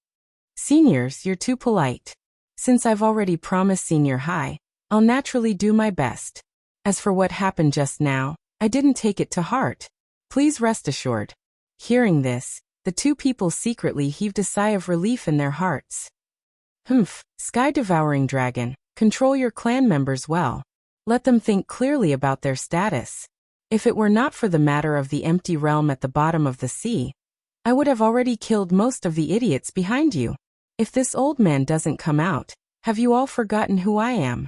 Seniors, you're too polite. Since I've already promised Senior High, I'll naturally do my best. As for what happened just now, I didn't take it to heart. Please rest assured." Hearing this, the two people secretly heaved a sigh of relief in their hearts. Sky-devouring dragon, control your clan members well. Let them think clearly about their status. If it were not for the matter of the empty realm at the bottom of the sea, I would have already killed most of the idiots behind you. If this old man doesn't come out, have you all forgotten who I am?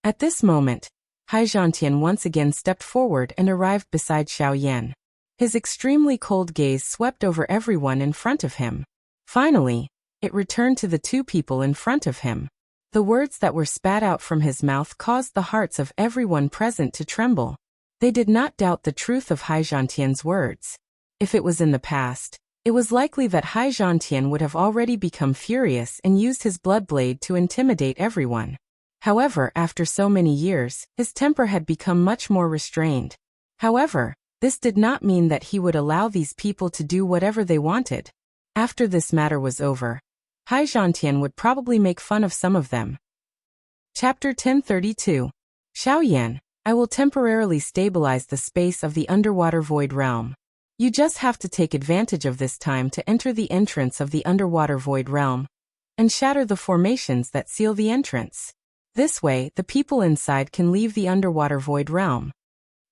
At this moment, Hai Zhantian once again stepped forward and arrived beside Xiao Yan. His extremely cold gaze swept over everyone in front of him. Finally, it returned to the two people in front of him. The words that were spat out from his mouth caused the hearts of everyone present to tremble. They did not doubt the truth of Hai Zhantian's words. If it was in the past, it was likely that Hai Zhantian would have already become furious and used his blood blade to intimidate everyone. However, after so many years, his temper had become much more restrained. However, this did not mean that he would allow these people to do whatever they wanted. After this matter was over, Hai Zhantian would probably make fun of some of them. Chapter 1032. Xiao Yan, I will temporarily stabilize the space of the underwater void realm. You just have to take advantage of this time to enter the entrance of the underwater void realm and shatter the formations that seal the entrance. This way, the people inside can leave the underwater void realm.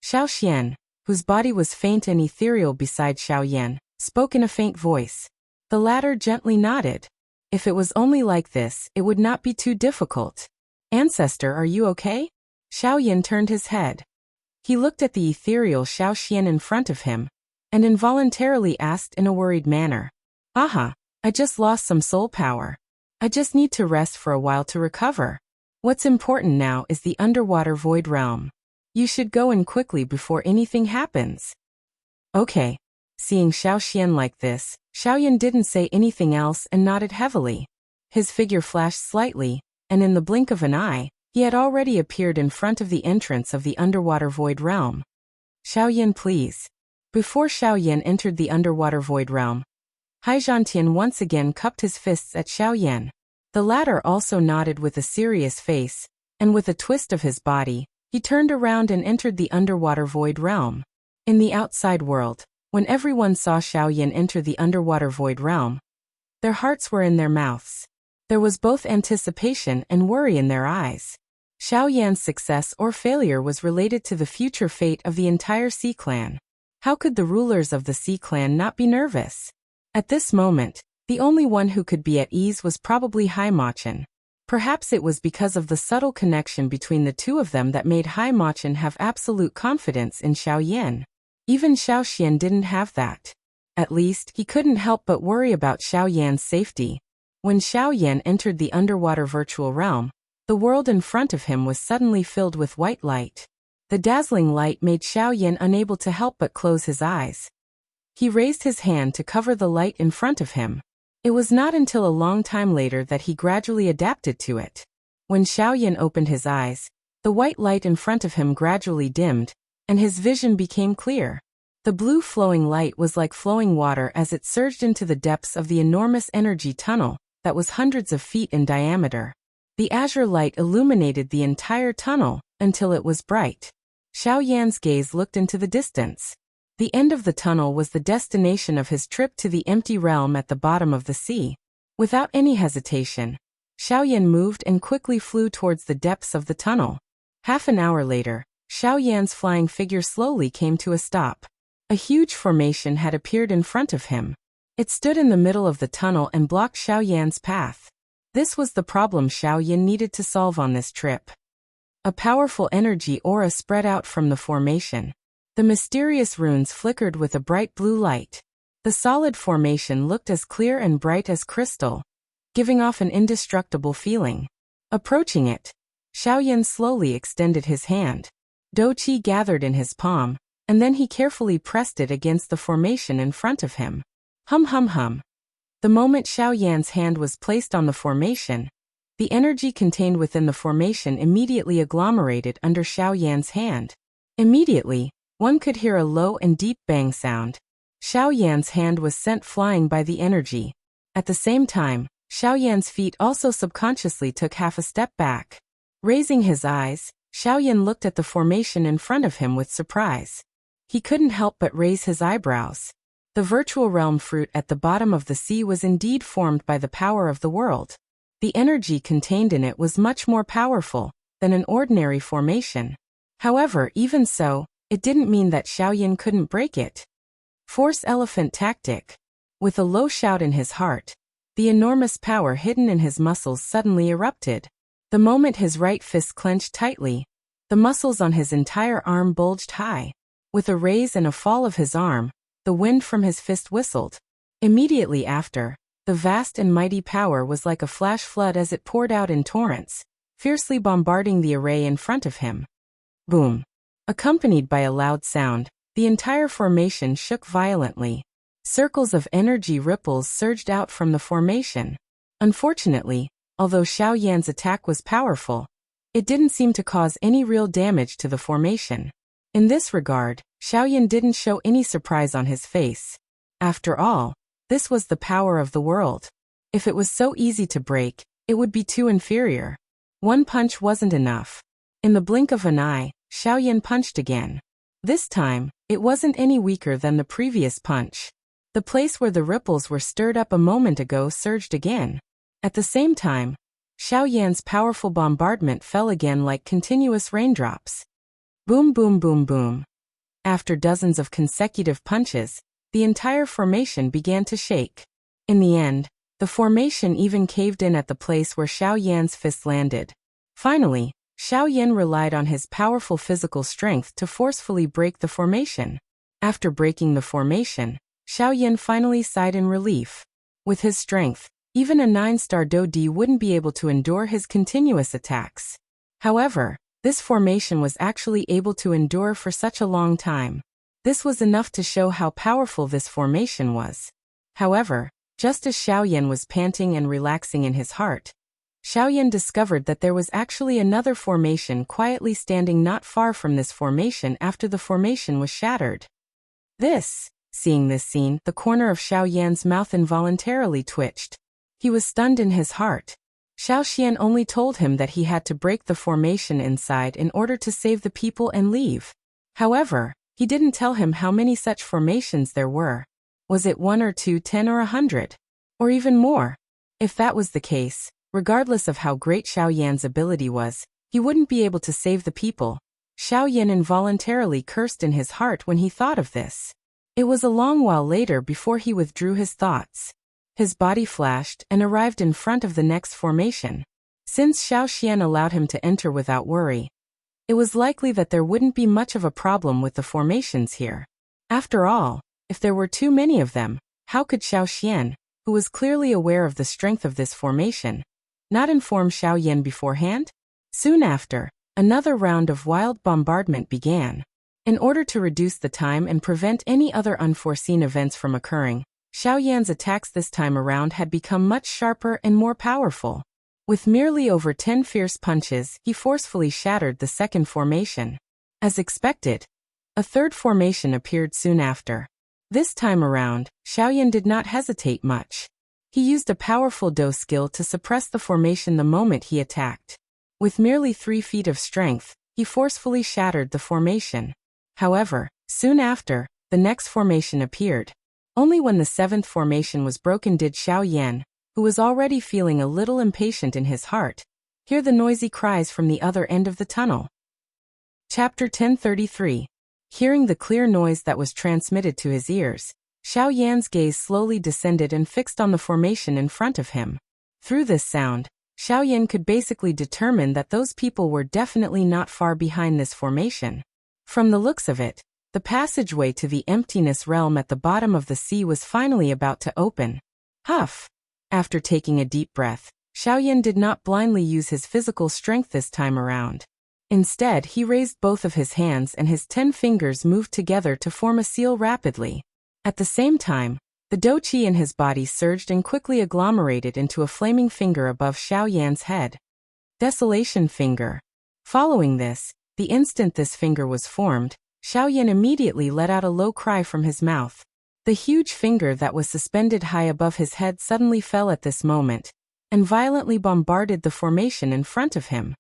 Xiao Xian, whose body was faint and ethereal beside Xiao Yan, spoke in a faint voice. The latter gently nodded. If it was only like this, it would not be too difficult. Ancestor, are you okay? Xiao Yan turned his head. He looked at the ethereal Xiao Xian in front of him, and involuntarily asked in a worried manner. Aha, I just lost some soul power. I just need to rest for a while to recover. What's important now is the underwater void realm. You should go in quickly before anything happens. Okay. Seeing Xiao Xian like this, Xiao Yan didn't say anything else and nodded heavily. His figure flashed slightly, and in the blink of an eye, he had already appeared in front of the entrance of the underwater void realm. Xiao Yan, please. Before Xiao Yan entered the underwater void realm, Hai Zhantian once again cupped his fists at Xiao Yan. The latter also nodded with a serious face, and with a twist of his body, he turned around and entered the underwater void realm. In the outside world, when everyone saw Xiao Yan enter the underwater void realm, their hearts were in their mouths. There was both anticipation and worry in their eyes. Xiao Yan's success or failure was related to the future fate of the entire Sea Clan. How could the rulers of the Sea Clan not be nervous? At this moment, the only one who could be at ease was probably Hai Machin. Perhaps it was because of the subtle connection between the two of them that made Hai Machin have absolute confidence in Xiao Yan. Even Xiao Xian didn't have that. At least, he couldn't help but worry about Xiao Yan's safety. When Xiao Yan entered the underwater virtual realm, the world in front of him was suddenly filled with white light. The dazzling light made Xiao Yan unable to help but close his eyes. He raised his hand to cover the light in front of him. It was not until a long time later that he gradually adapted to it. When Xiao Yan opened his eyes, the white light in front of him gradually dimmed, and his vision became clear. The blue flowing light was like flowing water as it surged into the depths of the enormous energy tunnel that was hundreds of feet in diameter. The azure light illuminated the entire tunnel until it was bright. Xiao Yan's gaze looked into the distance. The end of the tunnel was the destination of his trip to the empty realm at the bottom of the sea. Without any hesitation, Xiao Yan moved and quickly flew towards the depths of the tunnel. Half an hour later, Xiao Yan's flying figure slowly came to a stop. A huge formation had appeared in front of him. It stood in the middle of the tunnel and blocked Xiao Yan's path. This was the problem Xiao Yan needed to solve on this trip. A powerful energy aura spread out from the formation. The mysterious runes flickered with a bright blue light. The solid formation looked as clear and bright as crystal, giving off an indestructible feeling. Approaching it, Xiaoyan slowly extended his hand. Do Qi gathered in his palm, and then he carefully pressed it against the formation in front of him. Hum hum hum. The moment Xiaoyan's hand was placed on the formation, the energy contained within the formation immediately agglomerated under Xiaoyan's hand. Immediately, one could hear a low and deep bang sound. Xiaoyan's hand was sent flying by the energy. At the same time, Xiaoyan's feet also subconsciously took half a step back. Raising his eyes, Xiaoyan looked at the formation in front of him with surprise. He couldn't help but raise his eyebrows. The virtual realm fruit at the bottom of the sea was indeed formed by the power of the world. The energy contained in it was much more powerful than an ordinary formation. However, even so, it didn't mean that Xiaoyan couldn't break it. Force elephant tactic. With a low shout in his heart, the enormous power hidden in his muscles suddenly erupted. The moment his right fist clenched tightly, the muscles on his entire arm bulged high. With a raise and a fall of his arm, the wind from his fist whistled. Immediately after, the vast and mighty power was like a flash flood as it poured out in torrents, fiercely bombarding the array in front of him. Boom! Accompanied by a loud sound, the entire formation shook violently. Circles of energy ripples surged out from the formation. Unfortunately, although Xiaoyan's attack was powerful, it didn't seem to cause any real damage to the formation. In this regard, Xiaoyan didn't show any surprise on his face. After all, this was the power of the world. If it was so easy to break, it would be too inferior. One punch wasn't enough. In the blink of an eye, Xiaoyan punched again. This time, it wasn't any weaker than the previous punch. The place where the ripples were stirred up a moment ago surged again. At the same time, Xiaoyan's powerful bombardment fell again like continuous raindrops. Boom boom boom boom. After dozens of consecutive punches, the entire formation began to shake. In the end, the formation even caved in at the place where Xiaoyan's fist landed. Finally, Xiaoyan relied on his powerful physical strength to forcefully break the formation. After breaking the formation, Xiaoyan finally sighed in relief. With his strength, even a 9-star Do-Di wouldn't be able to endure his continuous attacks. However, this formation was actually able to endure for such a long time. This was enough to show how powerful this formation was. However, just as Xiaoyan was panting and relaxing in his heart, Xiaoyan discovered that there was actually another formation quietly standing not far from this formation after the formation was shattered. Seeing this scene, the corner of Xiaoyan's mouth involuntarily twitched. He was stunned in his heart. Xiaoxian only told him that he had to break the formation inside in order to save the people and leave. However, he didn't tell him how many such formations there were. Was it 1 or 2, 10 or 100? Or even more? If that was the case, regardless of how great Xiaoyan's ability was, he wouldn't be able to save the people. Xiaoyan involuntarily cursed in his heart when he thought of this. It was a long while later before he withdrew his thoughts. His body flashed and arrived in front of the next formation. Since Xiaoxian allowed him to enter without worry, it was likely that there wouldn't be much of a problem with the formations here. After all, if there were too many of them, how could Xiaoxian, who was clearly aware of the strength of this formation, not inform Xiaoyan beforehand? Soon after, another round of wild bombardment began. In order to reduce the time and prevent any other unforeseen events from occurring, Xiaoyan's attacks this time around had become much sharper and more powerful. With merely over 10 fierce punches, he forcefully shattered the second formation. As expected, a third formation appeared soon after. This time around, Xiaoyan did not hesitate much. He used a powerful Do skill to suppress the formation the moment he attacked. With merely 3 feet of strength, he forcefully shattered the formation. However, soon after, the next formation appeared. Only when the 7th formation was broken did Xiaoyan, who was already feeling a little impatient in his heart, hear the noisy cries from the other end of the tunnel. Chapter 1033. Hearing the clear noise that was transmitted to his ears, Xiaoyan's gaze slowly descended and fixed on the formation in front of him. Through this sound, Xiaoyan could basically determine that those people were definitely not far behind this formation. From the looks of it, the passageway to the emptiness realm at the bottom of the sea was finally about to open. Huff! After taking a deep breath, Xiaoyan did not blindly use his physical strength this time around. Instead, he raised both of his hands and his 10 fingers moved together to form a seal rapidly. At the same time, the douqi in his body surged and quickly agglomerated into a flaming finger above Xiaoyan's head. Desolation finger. Following this, the instant this finger was formed, Xiaoyan immediately let out a low cry from his mouth. The huge finger that was suspended high above his head suddenly fell at this moment, and violently bombarded the formation in front of him.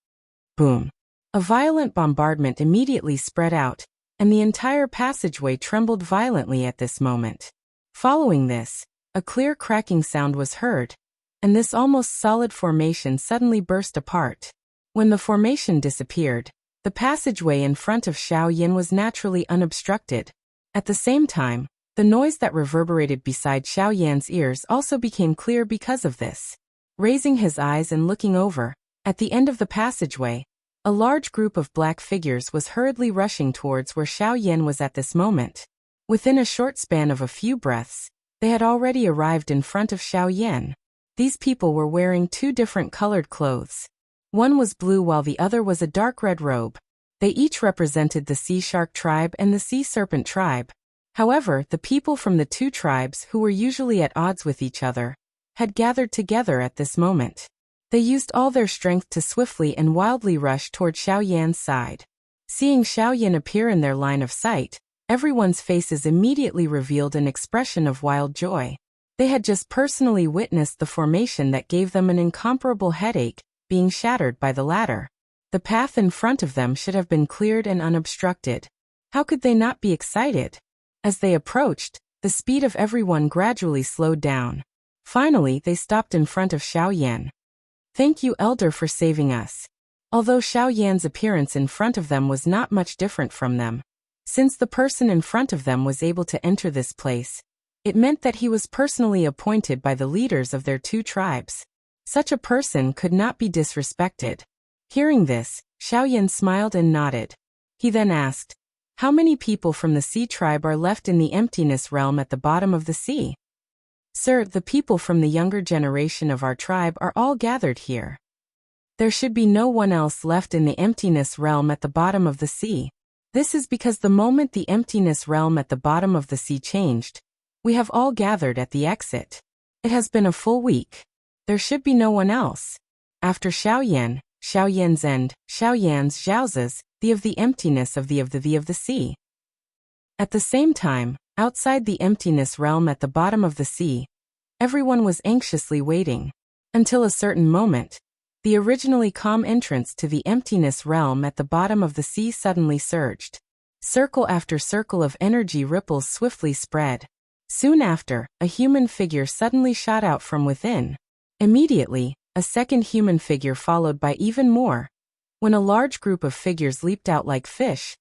Boom! A violent bombardment immediately spread out, and the entire passageway trembled violently at this moment. Following this, a clear cracking sound was heard, and this almost solid formation suddenly burst apart. When the formation disappeared, the passageway in front of Xiaoyan was naturally unobstructed. At the same time, the noise that reverberated beside Xiaoyan's ears also became clear because of this. Raising his eyes and looking over, at the end of the passageway, a large group of black figures was hurriedly rushing towards where Xiaoyan was at this moment. Within a short span of a few breaths, they had already arrived in front of Xiaoyan. These people were wearing 2 different colored clothes. One was blue while the other was a dark red robe. They each represented the Sea Shark tribe and the Sea Serpent tribe. However, the people from the 2 tribes who were usually at odds with each other had gathered together at this moment. They used all their strength to swiftly and wildly rush toward Xiaoyan's side. Seeing Xiaoyan appear in their line of sight, everyone's faces immediately revealed an expression of wild joy. They had just personally witnessed the formation that gave them an incomparable headache, being shattered by the latter. The path in front of them should have been cleared and unobstructed. How could they not be excited? As they approached, the speed of everyone gradually slowed down. Finally, they stopped in front of Xiaoyan. Thank you, Elder, for saving us. Although Xiaoyan's appearance in front of them was not much different from them, since the person in front of them was able to enter this place, it meant that he was personally appointed by the leaders of their 2 tribes. Such a person could not be disrespected. Hearing this, Xiaoyan smiled and nodded. He then asked, "How many people from the Sea tribe are left in the emptiness realm at the bottom of the sea?" "Sir, the people from the younger generation of our tribe are all gathered here. There should be no one else left in the emptiness realm at the bottom of the sea. This is because the moment the emptiness realm at the bottom of the sea changed, we have all gathered at the exit. It has been a full week. There should be no one else. After Xiaoyan, Xiaoyan's end, Xiaoyan's Zhaoza's, the of the emptiness of the sea." At the same time, outside the emptiness realm at the bottom of the sea, everyone was anxiously waiting. Until a certain moment, the originally calm entrance to the emptiness realm at the bottom of the sea suddenly surged. Circle after circle of energy ripples swiftly spread. Soon after, a human figure suddenly shot out from within. Immediately, a second human figure followed by even more. When a large group of figures leaped out like fish,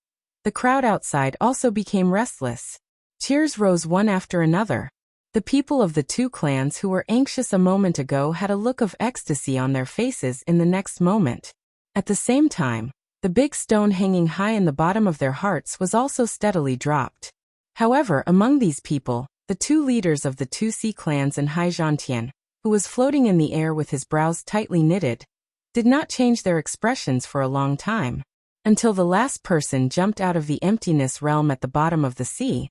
the crowd outside also became restless. Cheers rose one after another. The people of the 2 clans who were anxious a moment ago had a look of ecstasy on their faces in the next moment. At the same time, the big stone hanging high in the bottom of their hearts was also steadily dropped. However, among these people, the 2 leaders of the 2 sea clans and Hai Zhantian, who was floating in the air with his brows tightly knitted, did not change their expressions for a long time. Until the last person jumped out of the emptiness realm at the bottom of the sea,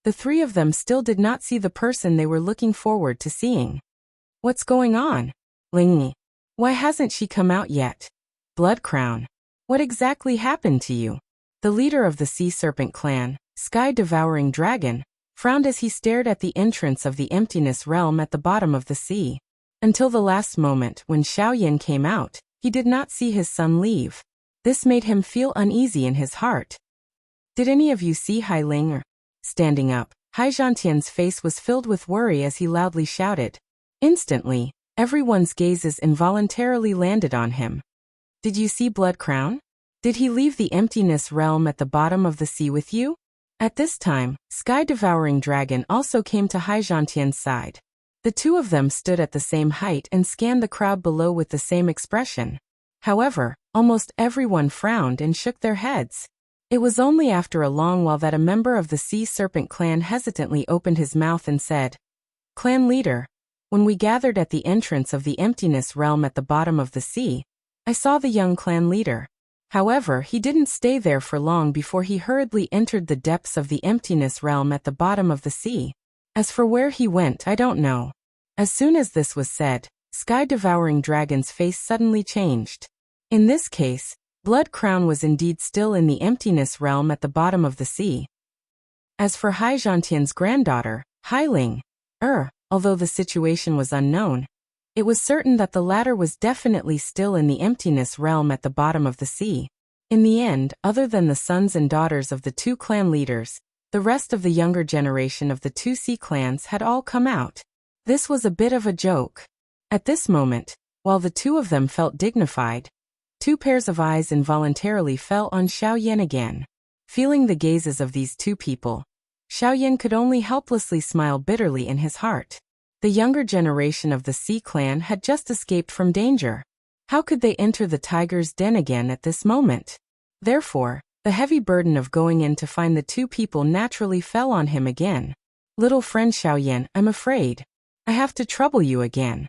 the 3 of them still did not see the person they were looking forward to seeing. "What's going on? Lingyi, why hasn't she come out yet? Blood Crown, what exactly happened to you?" The leader of the Sea Serpent clan, Sky-Devouring Dragon, frowned as he stared at the entrance of the emptiness realm at the bottom of the sea. Until the last moment when Xiaoyan came out, he did not see his son leave. This made him feel uneasy in his heart. "Did any of you see Hai Ling?" Standing up, Hai Zhantian's face was filled with worry as he loudly shouted. Instantly, everyone's gazes involuntarily landed on him. "Did you see Blood Crown? Did he leave the emptiness realm at the bottom of the sea with you?" At this time, Sky-Devouring Dragon also came to Hai Zhantian's side. The 2 of them stood at the same height and scanned the crowd below with the same expression. However, almost everyone frowned and shook their heads. It was only after a long while that a member of the Sea Serpent clan hesitantly opened his mouth and said, "Clan leader, when we gathered at the entrance of the emptiness realm at the bottom of the sea, I saw the young clan leader. However, he didn't stay there for long before he hurriedly entered the depths of the emptiness realm at the bottom of the sea. As for where he went, I don't know." As soon as this was said, Sky-devouring Dragon's face suddenly changed. In this case, Blood Crown was indeed still in the emptiness realm at the bottom of the sea. As for Hai Zhantian's granddaughter, Hai Ling, although the situation was unknown, it was certain that the latter was definitely still in the emptiness realm at the bottom of the sea. In the end, other than the sons and daughters of the two clan leaders, the rest of the younger generation of the two sea clans had all come out. This was a bit of a joke. At this moment, while the two of them felt dignified, two pairs of eyes involuntarily fell on Xiaoyan again. Feeling the gazes of these two people, Xiaoyan could only helplessly smile bitterly in his heart. The younger generation of the Sea clan had just escaped from danger. How could they enter the tiger's den again at this moment? Therefore, the heavy burden of going in to find the two people naturally fell on him again. "Little friend Xiaoyan, I'm afraid I have to trouble you again."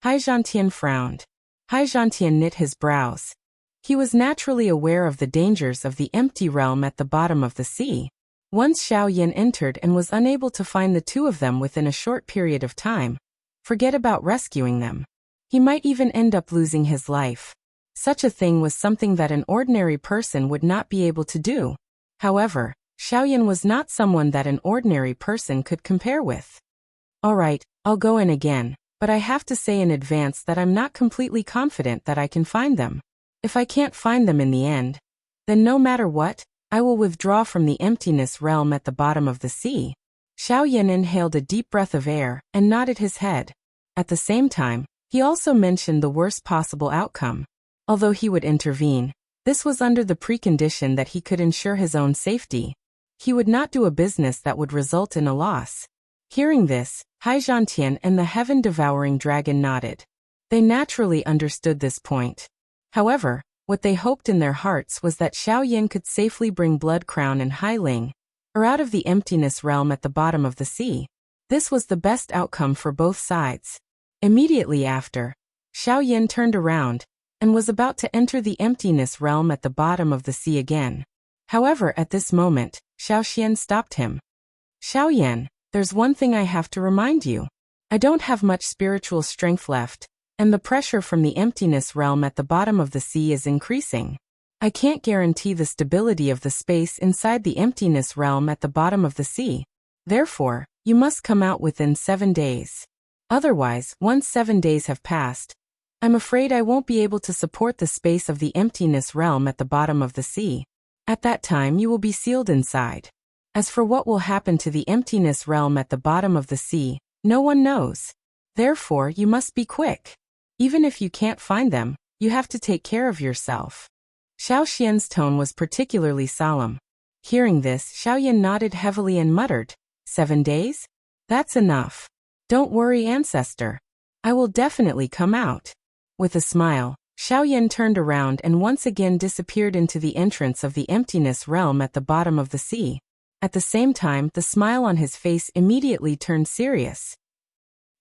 Hai Zhantian frowned. Hai Zhantian knit his brows. He was naturally aware of the dangers of the empty realm at the bottom of the sea. Once Xiaoyan entered and was unable to find the two of them within a short period of time, forget about rescuing them. He might even end up losing his life. Such a thing was something that an ordinary person would not be able to do. However, Xiaoyan was not someone that an ordinary person could compare with. "All right, I'll go in again, but I have to say in advance that I'm not completely confident that I can find them. If I can't find them in the end, then no matter what, I will withdraw from the emptiness realm at the bottom of the sea." Xiaoyan inhaled a deep breath of air and nodded his head. At the same time, he also mentioned the worst possible outcome. Although he would intervene, this was under the precondition that he could ensure his own safety. He would not do a business that would result in a loss. Hearing this, Hai Zhantian and the heaven-devouring dragon nodded. They naturally understood this point. However, what they hoped in their hearts was that Xiaoyan could safely bring Blood Crown and Hai Ling, out of the emptiness realm at the bottom of the sea. This was the best outcome for both sides. Immediately after, Xiaoyan turned around and was about to enter the emptiness realm at the bottom of the sea again. However, at this moment, Xiaoxian stopped him. "Xiaoyan, there's one thing I have to remind you. I don't have much spiritual strength left, and the pressure from the emptiness realm at the bottom of the sea is increasing. I can't guarantee the stability of the space inside the emptiness realm at the bottom of the sea. Therefore, you must come out within 7 days. Otherwise, once 7 days have passed, I'm afraid I won't be able to support the space of the emptiness realm at the bottom of the sea. At that time you will be sealed inside. As for what will happen to the emptiness realm at the bottom of the sea, no one knows. Therefore, you must be quick. Even if you can't find them, you have to take care of yourself." Xiaoxian's tone was particularly solemn. Hearing this, Xiaoyan nodded heavily and muttered, "7 days? That's enough. Don't worry, ancestor. I will definitely come out." With a smile, Xiaoyan turned around and once again disappeared into the entrance of the emptiness realm at the bottom of the sea. At the same time, the smile on his face immediately turned serious.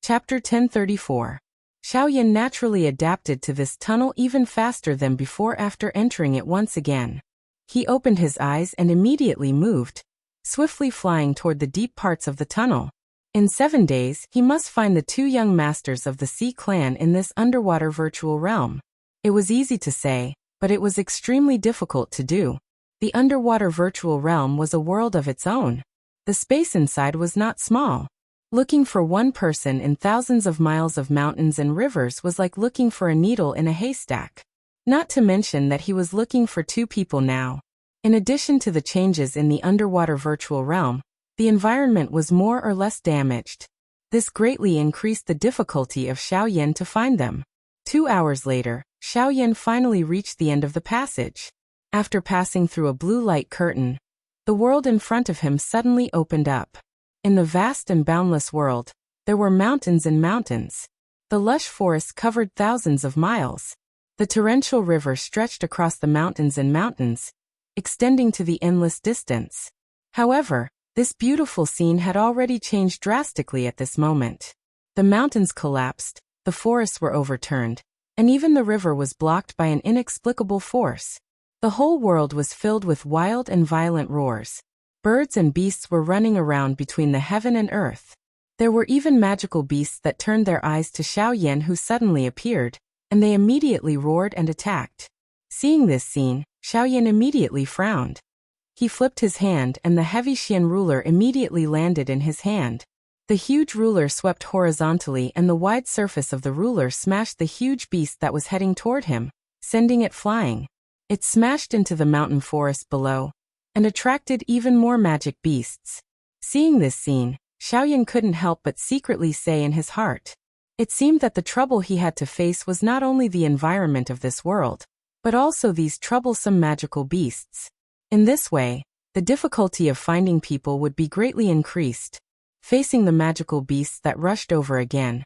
Chapter 1034. Xiaoyan naturally adapted to this tunnel even faster than before after entering it once again. He opened his eyes and immediately moved, swiftly flying toward the deep parts of the tunnel. In 7 days, he must find the two young masters of the Sea clan in this underwater virtual realm. It was easy to say, but it was extremely difficult to do. The underwater virtual realm was a world of its own. The space inside was not small. Looking for one person in thousands of miles of mountains and rivers was like looking for a needle in a haystack. Not to mention that he was looking for two people now. In addition to the changes in the underwater virtual realm, the environment was more or less damaged. This greatly increased the difficulty of Xiaoyan to find them. 2 hours later, Xiaoyan finally reached the end of the passage. After passing through a blue light curtain, the world in front of him suddenly opened up. In the vast and boundless world, there were mountains and mountains. The lush forest covered thousands of miles. The torrential river stretched across the mountains and mountains, extending to the endless distance. However, this beautiful scene had already changed drastically at this moment. The mountains collapsed, the forests were overturned, and even the river was blocked by an inexplicable force. The whole world was filled with wild and violent roars. Birds and beasts were running around between the heaven and earth. There were even magical beasts that turned their eyes to Xiaoyan, who suddenly appeared, and they immediately roared and attacked. Seeing this scene, Xiaoyan immediately frowned. He flipped his hand and the heavy Xian ruler immediately landed in his hand. The huge ruler swept horizontally and the wide surface of the ruler smashed the huge beast that was heading toward him, sending it flying. It smashed into the mountain forest below and attracted even more magic beasts. Seeing this scene, Xiaoyan couldn't help but secretly say in his heart. It seemed that the trouble he had to face was not only the environment of this world, but also these troublesome magical beasts. In this way, the difficulty of finding people would be greatly increased. Facing the magical beasts that rushed over again,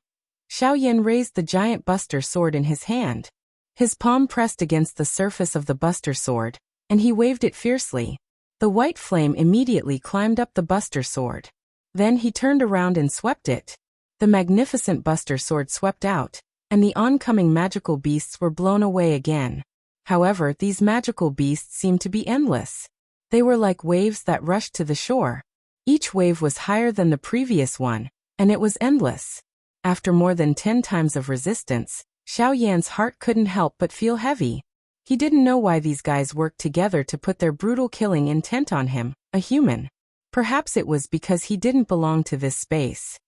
Xiaoyan raised the giant buster sword in his hand. His palm pressed against the surface of the buster sword, and he waved it fiercely. The white flame immediately climbed up the buster sword. Then he turned around and swept it. The magnificent buster sword swept out, and the oncoming magical beasts were blown away again. However, these magical beasts seemed to be endless. They were like waves that rushed to the shore. Each wave was higher than the previous one, and it was endless. After more than 10 times of resistance, Xiaoyan's heart couldn't help but feel heavy. He didn't know why these guys worked together to put their brutal killing intent on him, a human. Perhaps it was because he didn't belong to this space.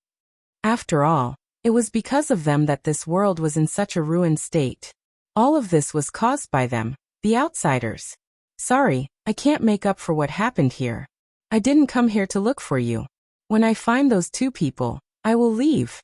After all, it was because of them that this world was in such a ruined state. All of this was caused by them, the outsiders. Sorry, I can't make up for what happened here. I didn't come here to look for you. When I find those two people, I will leave.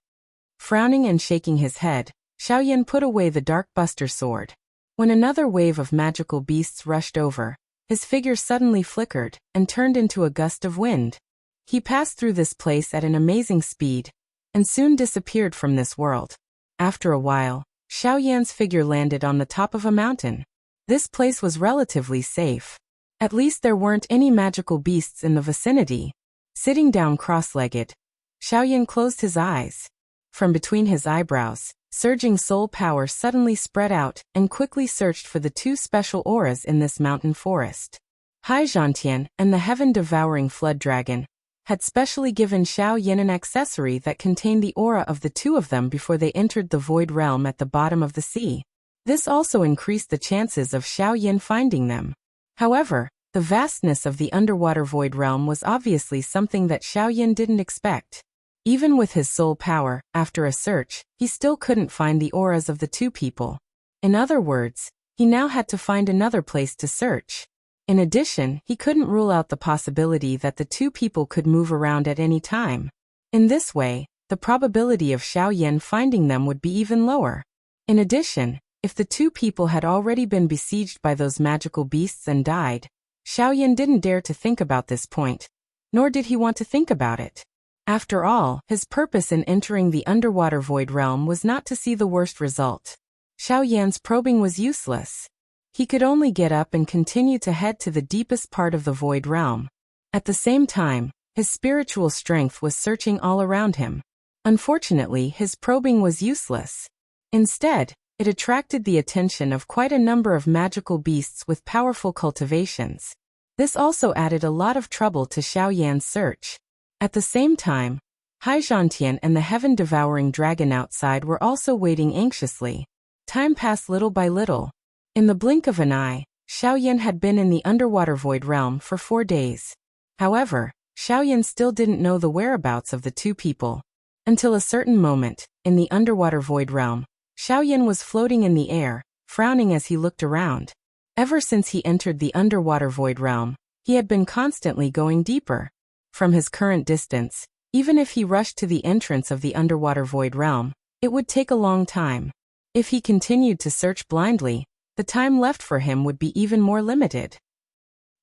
Frowning and shaking his head, Xiaoyan put away the dark buster sword. When another wave of magical beasts rushed over, his figure suddenly flickered and turned into a gust of wind. He passed through this place at an amazing speed and soon disappeared from this world. After a while, Xiaoyan's figure landed on the top of a mountain. This place was relatively safe. At least there weren't any magical beasts in the vicinity. Sitting down cross-legged, Xiaoyan closed his eyes. From between his eyebrows, surging soul power suddenly spread out and quickly searched for the two special auras in this mountain forest. Hai Zhantian and the heaven-devouring flood dragon had specially given Xiaoyan an accessory that contained the aura of the two of them before they entered the void realm at the bottom of the sea. This also increased the chances of Xiaoyan finding them. However, the vastness of the underwater void realm was obviously something that Xiaoyan didn't expect. Even with his soul power, after a search, he still couldn't find the auras of the two people. In other words, he now had to find another place to search. In addition, he couldn't rule out the possibility that the two people could move around at any time. In this way, the probability of Xiaoyan finding them would be even lower. In addition, if the two people had already been besieged by those magical beasts and died, Xiaoyan didn't dare to think about this point, nor did he want to think about it. After all, his purpose in entering the underwater void realm was not to see the worst result. Xiaoyan's probing was useless. He could only get up and continue to head to the deepest part of the void realm. At the same time, his spiritual strength was searching all around him. Unfortunately, his probing was useless. Instead, it attracted the attention of quite a number of magical beasts with powerful cultivations. This also added a lot of trouble to Xiaoyan's search. At the same time, Hai Zhantian and the heaven-devouring dragon outside were also waiting anxiously. Time passed little by little. In the blink of an eye, Xiaoyan had been in the underwater void realm for 4 days. However, Xiaoyan still didn't know the whereabouts of the two people. Until a certain moment, in the underwater void realm, Xiaoyan was floating in the air, frowning as he looked around. Ever since he entered the underwater void realm, he had been constantly going deeper. From his current distance, even if he rushed to the entrance of the underwater void realm, it would take a long time. If he continued to search blindly, the time left for him would be even more limited.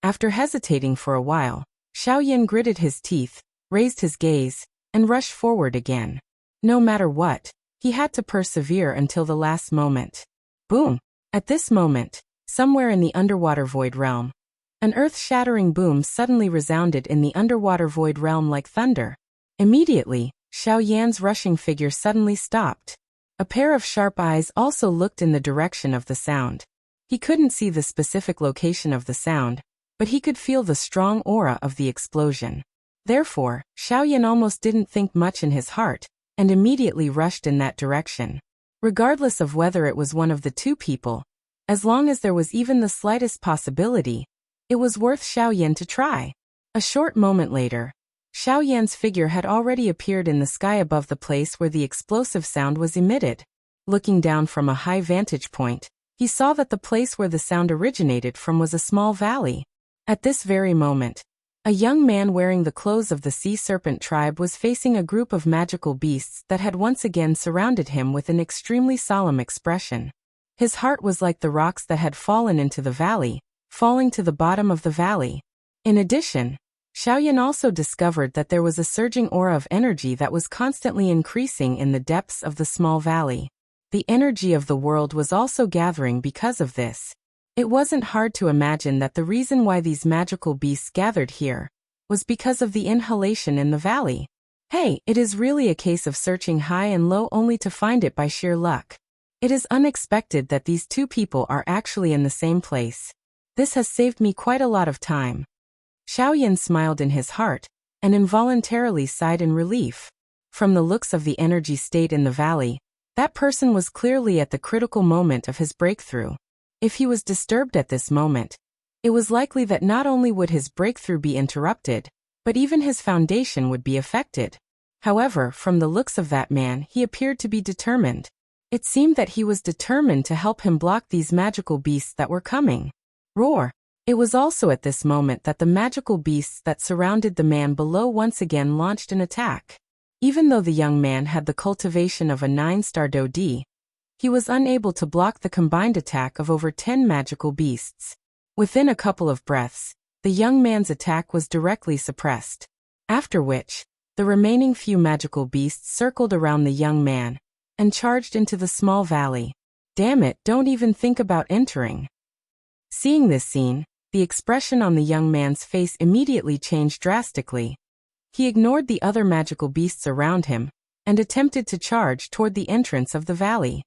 After hesitating for a while, Xiaoyan gritted his teeth, raised his gaze, and rushed forward again. No matter what, he had to persevere until the last moment. Boom! At this moment, somewhere in the underwater void realm, An earth-shattering boom suddenly resounded in the underwater void realm like thunder. Immediately, Xiao Yan's rushing figure suddenly stopped. A pair of sharp eyes also looked in the direction of the sound. He couldn't see the specific location of the sound, but he could feel the strong aura of the explosion. Therefore, Xiao Yan almost didn't think much in his heart, and immediately rushed in that direction. Regardless of whether it was one of the two people, as long as there was even the slightest possibility, it was worth Xiao Yan to try. A short moment later, Xiao Yan's figure had already appeared in the sky above the place where the explosive sound was emitted. Looking down from a high vantage point, he saw that the place where the sound originated from was a small valley. At this very moment, a young man wearing the clothes of the sea serpent tribe was facing a group of magical beasts that had once again surrounded him with an extremely solemn expression. His heart was like the rocks that had fallen into the valley, falling to the bottom of the valley. In addition, Xiao Yan also discovered that there was a surging aura of energy that was constantly increasing in the depths of the small valley. The energy of the world was also gathering because of this. It wasn't hard to imagine that the reason why these magical beasts gathered here was because of the inhalation in the valley. Hey, it is really a case of searching high and low only to find it by sheer luck. It is unexpected that these two people are actually in the same place. This has saved me quite a lot of time. Xiao Yan smiled in his heart, and involuntarily sighed in relief. From the looks of the energy state in the valley, that person was clearly at the critical moment of his breakthrough. If he was disturbed at this moment, it was likely that not only would his breakthrough be interrupted, but even his foundation would be affected. However, from the looks of that man, he appeared to be determined. It seemed that he was determined to help him block these magical beasts that were coming. Roar! It was also at this moment that the magical beasts that surrounded the man below once again launched an attack. Even though the young man had the cultivation of a 9-star Dodi, he was unable to block the combined attack of over 10 magical beasts. Within a couple of breaths, the young man's attack was directly suppressed. After which, the remaining few magical beasts circled around the young man and charged into the small valley. Damn it, don't even think about entering. Seeing this scene, the expression on the young man's face immediately changed drastically. He ignored the other magical beasts around him and attempted to charge toward the entrance of the valley.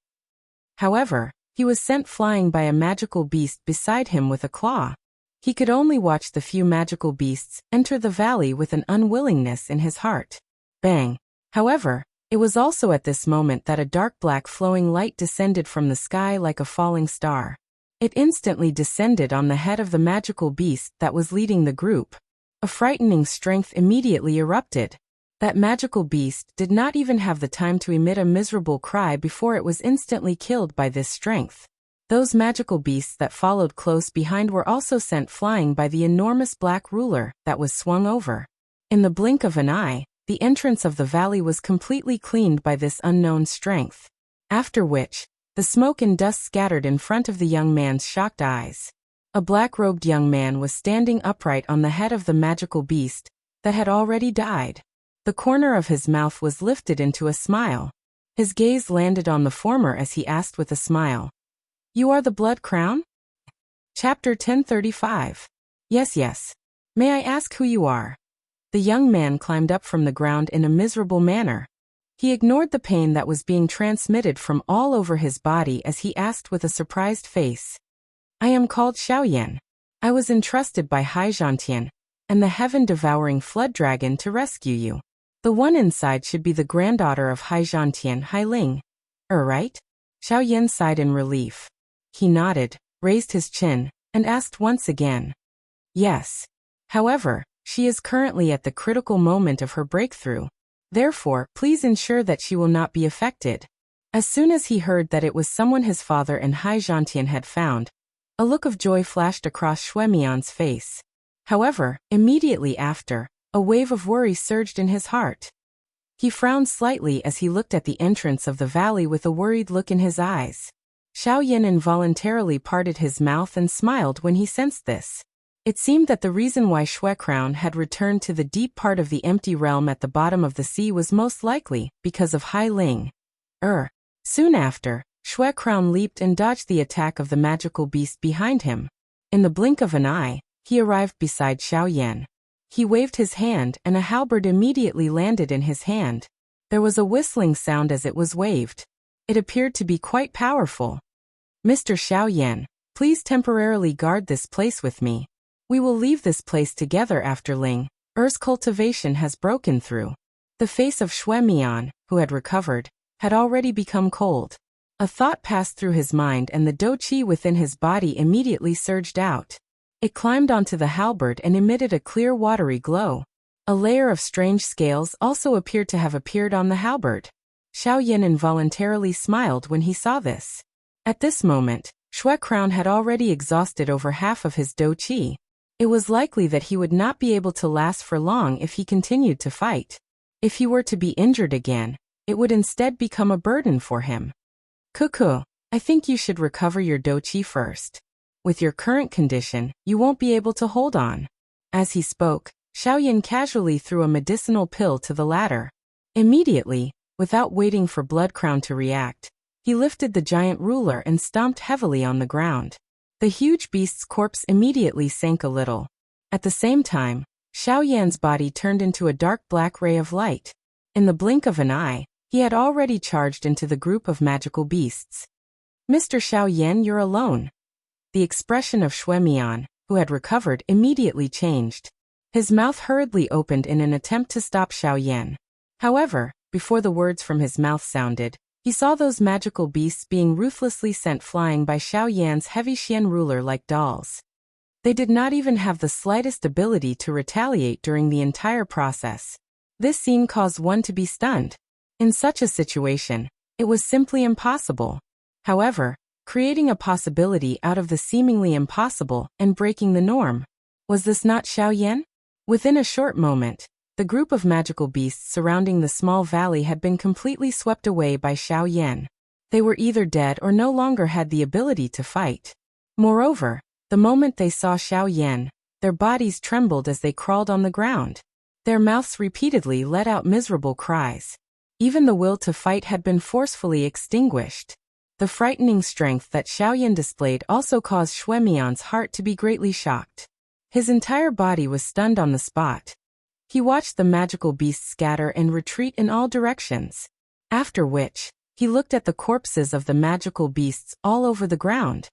However, he was sent flying by a magical beast beside him with a claw. He could only watch the few magical beasts enter the valley with an unwillingness in his heart. Bang! However, it was also at this moment that a dark black flowing light descended from the sky like a falling star. It instantly descended on the head of the magical beast that was leading the group. A frightening strength immediately erupted. That magical beast did not even have the time to emit a miserable cry before it was instantly killed by this strength. Those magical beasts that followed close behind were also sent flying by the enormous black ruler that was swung over. In the blink of an eye, the entrance of the valley was completely cleaned by this unknown strength. After which, the smoke and dust scattered in front of the young man's shocked eyes. A black-robed young man was standing upright on the head of the magical beast that had already died. The corner of his mouth was lifted into a smile. His gaze landed on the former as he asked with a smile, "You are the Blood Crown?" Chapter 1035. Yes. May I ask who you are? The young man climbed up from the ground in a miserable manner. He ignored the pain that was being transmitted from all over his body as he asked with a surprised face. "I am called Xiao Yan. I was entrusted by Hai Zhantian and the heaven-devouring flood dragon to rescue you. The one inside should be the granddaughter of Hai Zhantian, Hai Ling. Right?" Xiao Yan sighed in relief. He nodded, raised his chin, and asked once again. "Yes. However, she is currently at the critical moment of her breakthrough. Therefore, please ensure that she will not be affected." As soon as he heard that it was someone his father and Hai Zhantian had found, a look of joy flashed across Shuemian's face. However, immediately after, a wave of worry surged in his heart. He frowned slightly as he looked at the entrance of the valley with a worried look in his eyes. Xiao Yan involuntarily parted his mouth and smiled when he sensed this. It seemed that the reason why Shui Crown had returned to the deep part of the empty realm at the bottom of the sea was most likely because of Hai Ling. Soon after, Shui Crown leaped and dodged the attack of the magical beast behind him. In the blink of an eye, he arrived beside Xiaoyan. He waved his hand and a halberd immediately landed in his hand. There was a whistling sound as it was waved. It appeared to be quite powerful. Mr. Xiaoyan, please temporarily guard this place with me. We will leave this place together after Ling Er's cultivation has broken through. The face of Xuemian, who had recovered, had already become cold. A thought passed through his mind and the dou qi within his body immediately surged out. It climbed onto the halberd and emitted a clear watery glow. A layer of strange scales also appeared to have appeared on the halberd. Xiaoyan involuntarily smiled when he saw this. At this moment, Xue Crown had already exhausted over half of his dou qi. It was likely that he would not be able to last for long if he continued to fight. If he were to be injured again, it would instead become a burden for him. Cuckoo, I think you should recover your dou qi first. With your current condition, you won't be able to hold on. As he spoke, Xiaoyan casually threw a medicinal pill to the latter. Immediately, without waiting for Blood Crown to react, he lifted the giant ruler and stomped heavily on the ground. The huge beast's corpse immediately sank a little. At the same time, Xiaoyan's body turned into a dark black ray of light. In the blink of an eye, he had already charged into the group of magical beasts. Mr. Xiaoyan, you're alone. The expression of Xuemian, who had recovered, immediately changed. His mouth hurriedly opened in an attempt to stop Xiaoyan. However, before the words from his mouth sounded, he saw those magical beasts being ruthlessly sent flying by Xiaoyan's heavy Xian ruler like dolls. They did not even have the slightest ability to retaliate during the entire process. This scene caused one to be stunned. In such a situation, it was simply impossible. However, creating a possibility out of the seemingly impossible and breaking the norm. Was this not Xiaoyan? Within a short moment, the group of magical beasts surrounding the small valley had been completely swept away by Xiaoyan. They were either dead or no longer had the ability to fight. Moreover, the moment they saw Xiaoyan, their bodies trembled as they crawled on the ground. Their mouths repeatedly let out miserable cries. Even the will to fight had been forcefully extinguished. The frightening strength that Xiaoyan displayed also caused Xuemian's heart to be greatly shocked. His entire body was stunned on the spot. He watched the magical beasts scatter and retreat in all directions. After which, he looked at the corpses of the magical beasts all over the ground.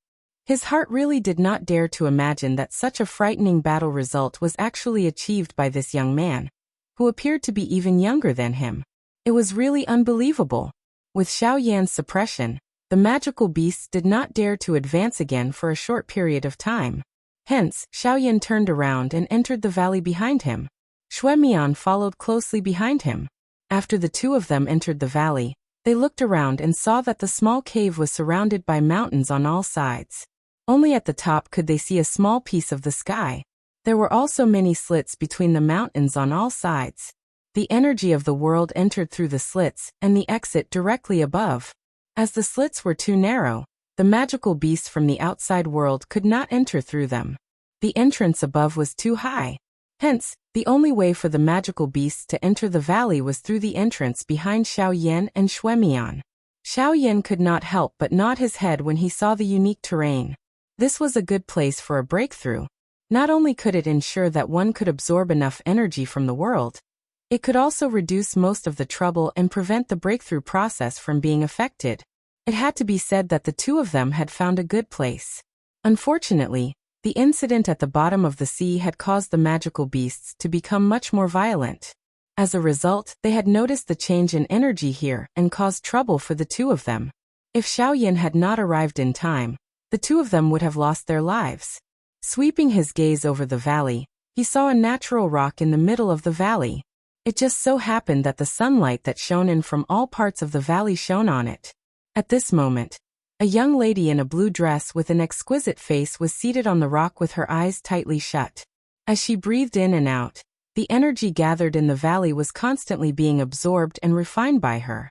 His heart really did not dare to imagine that such a frightening battle result was actually achieved by this young man, who appeared to be even younger than him. It was really unbelievable. With Xiaoyan's suppression, the magical beasts did not dare to advance again for a short period of time. Hence, Xiaoyan turned around and entered the valley behind him. Xuemian followed closely behind him. After the two of them entered the valley, they looked around and saw that the small cave was surrounded by mountains on all sides. Only at the top could they see a small piece of the sky. There were also many slits between the mountains on all sides. The energy of the world entered through the slits and the exit directly above. As the slits were too narrow, the magical beasts from the outside world could not enter through them. The entrance above was too high. Hence, the only way for the magical beasts to enter the valley was through the entrance behind Xiaoyan and Xuemian. Xiaoyan could not help but nod his head when he saw the unique terrain. This was a good place for a breakthrough. Not only could it ensure that one could absorb enough energy from the world, it could also reduce most of the trouble and prevent the breakthrough process from being affected. It had to be said that the two of them had found a good place. Unfortunately, the incident at the bottom of the sea had caused the magical beasts to become much more violent. As a result, they had noticed the change in energy here and caused trouble for the two of them. If Xiaoyan had not arrived in time, the two of them would have lost their lives. Sweeping his gaze over the valley, he saw a natural rock in the middle of the valley. It just so happened that the sunlight that shone in from all parts of the valley shone on it. At this moment, a young lady in a blue dress with an exquisite face was seated on the rock with her eyes tightly shut. As she breathed in and out, the energy gathered in the valley was constantly being absorbed and refined by her.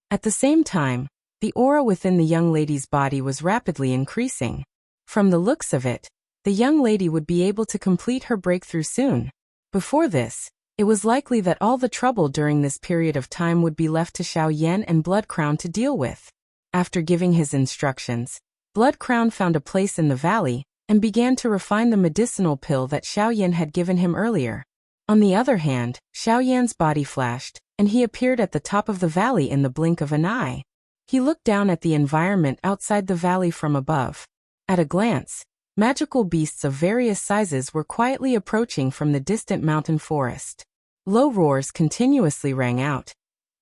At the same time, the aura within the young lady's body was rapidly increasing. From the looks of it, the young lady would be able to complete her breakthrough soon. Before this, it was likely that all the trouble during this period of time would be left to Xiaoyan and Blood Crown to deal with. After giving his instructions, Blood Crown found a place in the valley and began to refine the medicinal pill that Xiaoyan had given him earlier. On the other hand, Xiaoyan's body flashed, and he appeared at the top of the valley in the blink of an eye. He looked down at the environment outside the valley from above. At a glance, magical beasts of various sizes were quietly approaching from the distant mountain forest. Low roars continuously rang out,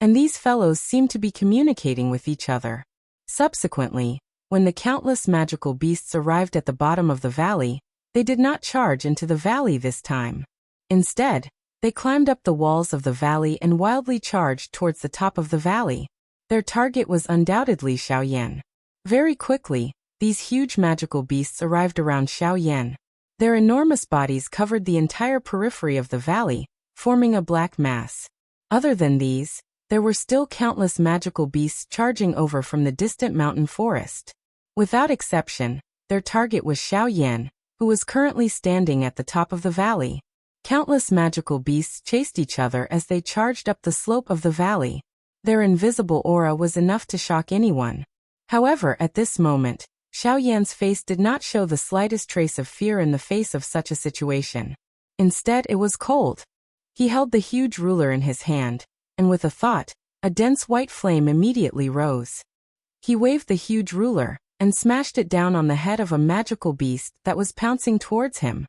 and these fellows seemed to be communicating with each other. Subsequently, when the countless magical beasts arrived at the bottom of the valley, they did not charge into the valley this time. Instead, they climbed up the walls of the valley and wildly charged towards the top of the valley. Their target was undoubtedly Xiaoyan. Very quickly, these huge magical beasts arrived around Xiaoyan. Their enormous bodies covered the entire periphery of the valley, forming a black mass. Other than these, there were still countless magical beasts charging over from the distant mountain forest. Without exception, their target was Xiaoyan, who was currently standing at the top of the valley. Countless magical beasts chased each other as they charged up the slope of the valley. Their invisible aura was enough to shock anyone. However, at this moment, Xiaoyan's face did not show the slightest trace of fear in the face of such a situation. Instead, it was cold. He held the huge ruler in his hand, and with a thought, a dense white flame immediately rose. He waved the huge ruler and smashed it down on the head of a magical beast that was pouncing towards him.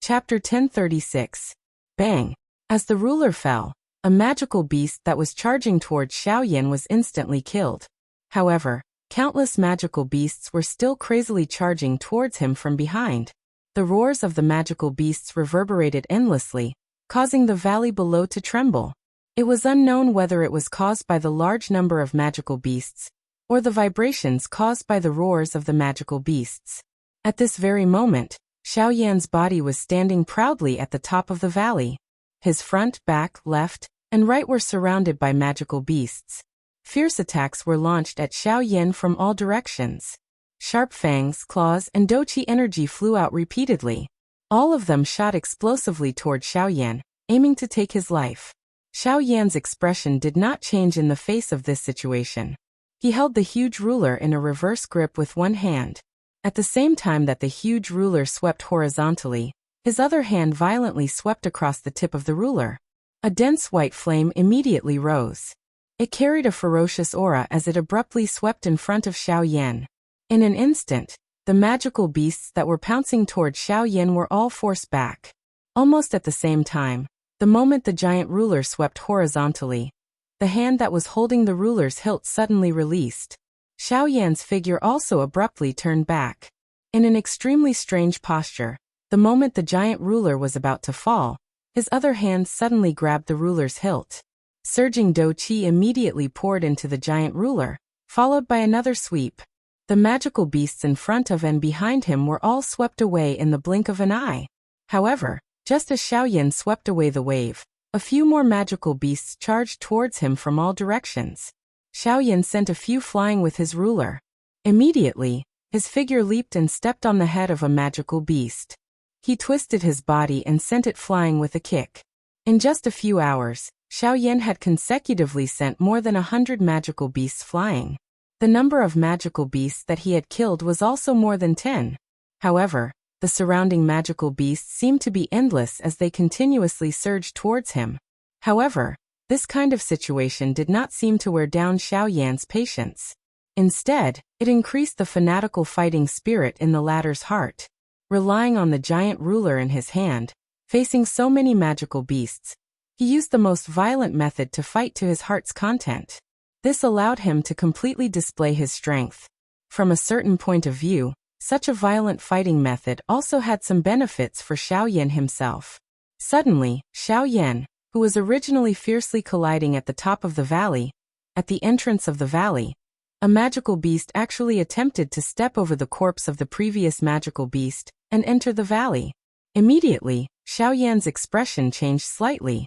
Chapter 1036. Bang! As the ruler fell, a magical beast that was charging towards Xiaoyan was instantly killed. However, countless magical beasts were still crazily charging towards him from behind. The roars of the magical beasts reverberated endlessly, causing the valley below to tremble. It was unknown whether it was caused by the large number of magical beasts, or the vibrations caused by the roars of the magical beasts. At this very moment, Xiaoyan's body was standing proudly at the top of the valley. His front, back, left, and right were surrounded by magical beasts. Fierce attacks were launched at Xiaoyan from all directions. Sharp fangs, claws, and doqi energy flew out repeatedly. All of them shot explosively toward Xiaoyan, aiming to take his life. Xiaoyan's expression did not change in the face of this situation. He held the huge ruler in a reverse grip with one hand. At the same time that the huge ruler swept horizontally, his other hand violently swept across the tip of the ruler. A dense white flame immediately rose. It carried a ferocious aura as it abruptly swept in front of Xiaoyan. In an instant, the magical beasts that were pouncing toward Xiaoyan were all forced back. Almost at the same time, the moment the giant ruler swept horizontally, the hand that was holding the ruler's hilt suddenly released. Xiaoyan's figure also abruptly turned back. In an extremely strange posture, the moment the giant ruler was about to fall, his other hand suddenly grabbed the ruler's hilt. Surging doqi immediately poured into the giant ruler, followed by another sweep. The magical beasts in front of and behind him were all swept away in the blink of an eye. However, just as Xiaoyan swept away the wave, a few more magical beasts charged towards him from all directions. Xiaoyan sent a few flying with his ruler. Immediately, his figure leaped and stepped on the head of a magical beast. He twisted his body and sent it flying with a kick. In just a few hours, Xiaoyan had consecutively sent more than 100 magical beasts flying. The number of magical beasts that he had killed was also more than 10. However, the surrounding magical beasts seemed to be endless as they continuously surged towards him. However, this kind of situation did not seem to wear down Xiaoyan's patience. Instead, it increased the fanatical fighting spirit in the latter's heart. Relying on the giant ruler in his hand, facing so many magical beasts, he used the most violent method to fight to his heart's content. This allowed him to completely display his strength. From a certain point of view, such a violent fighting method also had some benefits for Xiaoyan himself. Suddenly, Xiaoyan, who was originally fiercely colliding at the top of the valley, at the entrance of the valley, a magical beast actually attempted to step over the corpse of the previous magical beast and enter the valley. Immediately, Xiaoyan's expression changed slightly.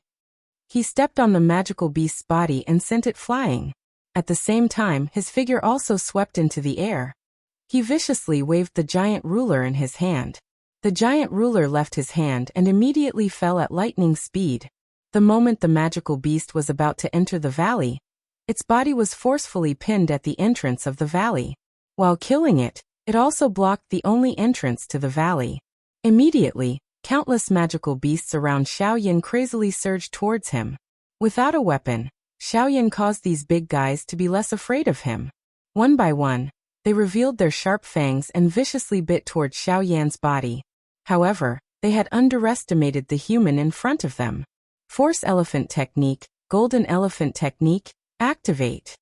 He stepped on the magical beast's body and sent it flying. At the same time, his figure also swept into the air. He viciously waved the giant ruler in his hand. The giant ruler left his hand and immediately fell at lightning speed. The moment the magical beast was about to enter the valley, its body was forcefully pinned at the entrance of the valley. While killing it, It also blocked the only entrance to the valley. Immediately, countless magical beasts around Xiaoyan crazily surged towards him. Without a weapon, Xiaoyan caused these big guys to be less afraid of him. One by one, they revealed their sharp fangs and viciously bit towards Xiaoyan's body. However, they had underestimated the human in front of them. Force Elephant Technique, Golden Elephant Technique, activate.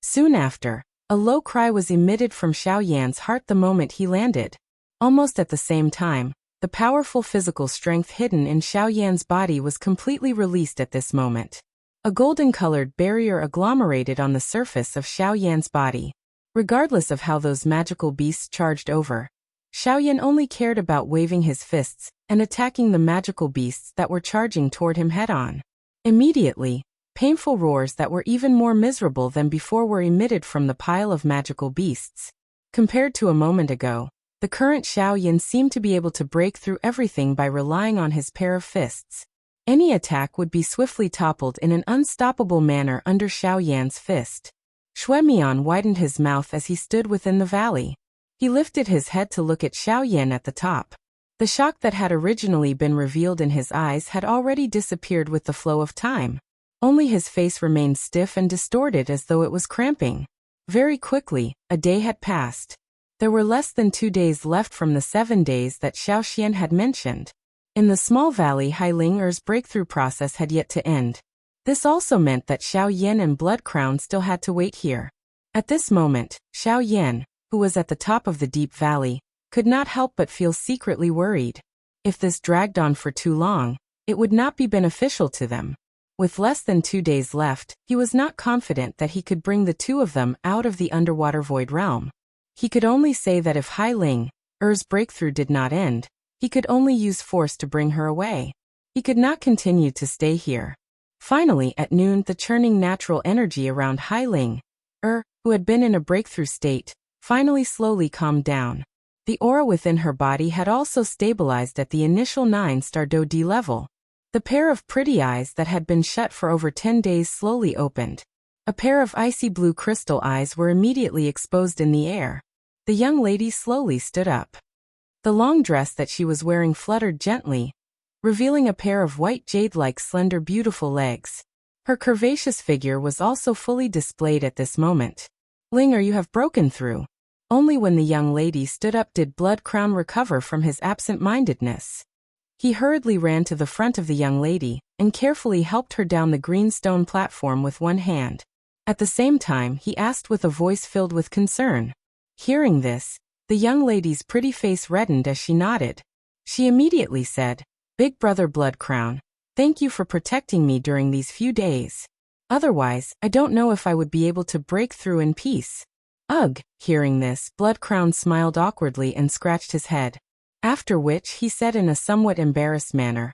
Soon after, a low cry was emitted from Xiaoyan's heart the moment he landed. Almost at the same time, the powerful physical strength hidden in Xiaoyan's body was completely released at this moment. A golden-colored barrier agglomerated on the surface of Xiaoyan's body. Regardless of how those magical beasts charged over, Xiaoyan only cared about waving his fists and attacking the magical beasts that were charging toward him head-on. Immediately, painful roars that were even more miserable than before were emitted from the pile of magical beasts. Compared to a moment ago, the current Xiaoyan seemed to be able to break through everything by relying on his pair of fists. Any attack would be swiftly toppled in an unstoppable manner under Xiaoyan's fist. Shuemian widened his mouth as he stood within the valley. He lifted his head to look at Xiaoyan at the top. The shock that had originally been revealed in his eyes had already disappeared with the flow of time. Only his face remained stiff and distorted as though it was cramping. Very quickly, a day had passed. There were less than 2 days left from the 7 days that Xiaoxian had mentioned. In the small valley, Hailing Er's breakthrough process had yet to end. This also meant that Xiao Yan and Blood Crown still had to wait here. At this moment, Xiao Yan, who was at the top of the deep valley, could not help but feel secretly worried. If this dragged on for too long, it would not be beneficial to them. With less than 2 days left, he was not confident that he could bring the two of them out of the underwater void realm. He could only say that if Hailing Er's breakthrough did not end, he could only use force to bring her away. He could not continue to stay here. Finally, at noon, the churning natural energy around Hailing Er, who had been in a breakthrough state, finally slowly calmed down. The aura within her body had also stabilized at the initial 9-star Do-D level. The pair of pretty eyes that had been shut for over 10 days slowly opened. A pair of icy blue crystal eyes were immediately exposed in the air. The young lady slowly stood up. The long dress that she was wearing fluttered gently, revealing a pair of white jade-like slender beautiful legs. Her curvaceous figure was also fully displayed at this moment. Linger, you have broken through. Only when the young lady stood up did Blood Crown recover from his absent-mindedness. He hurriedly ran to the front of the young lady and carefully helped her down the green stone platform with one hand. At the same time, he asked with a voice filled with concern. Hearing this, the young lady's pretty face reddened as she nodded. She immediately said, "Big brother Blood Crown, thank you for protecting me during these few days. Otherwise, I don't know if I would be able to break through in peace." Ugh, hearing this, Blood Crown smiled awkwardly and scratched his head. After which he said in a somewhat embarrassed manner,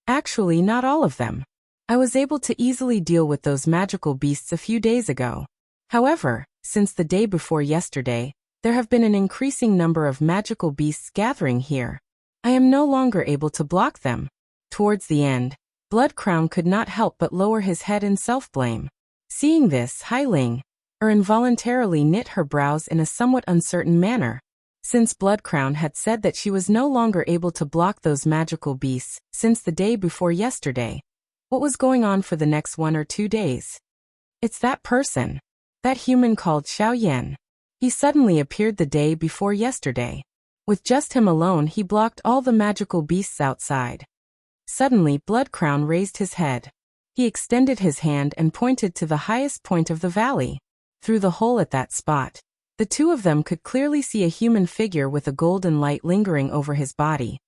"Actually, not all of them. I was able to easily deal with those magical beasts a few days ago. However, since the day before yesterday, there have been an increasing number of magical beasts gathering here. I am no longer able to block them." Towards the end, Blood Crown could not help but lower his head in self-blame. Seeing this, Hailing Er involuntarily knit her brows in a somewhat uncertain manner. Since Blood Crown had said that she was no longer able to block those magical beasts since the day before yesterday, what was going on for the next 1 or 2 days? It's that person. That human called Xiao Yan. He suddenly appeared the day before yesterday. With just him alone, he blocked all the magical beasts outside. Suddenly, Blood Crown raised his head. He extended his hand and pointed to the highest point of the valley. Through the hole at that spot, the two of them could clearly see a human figure with a golden light lingering over his body.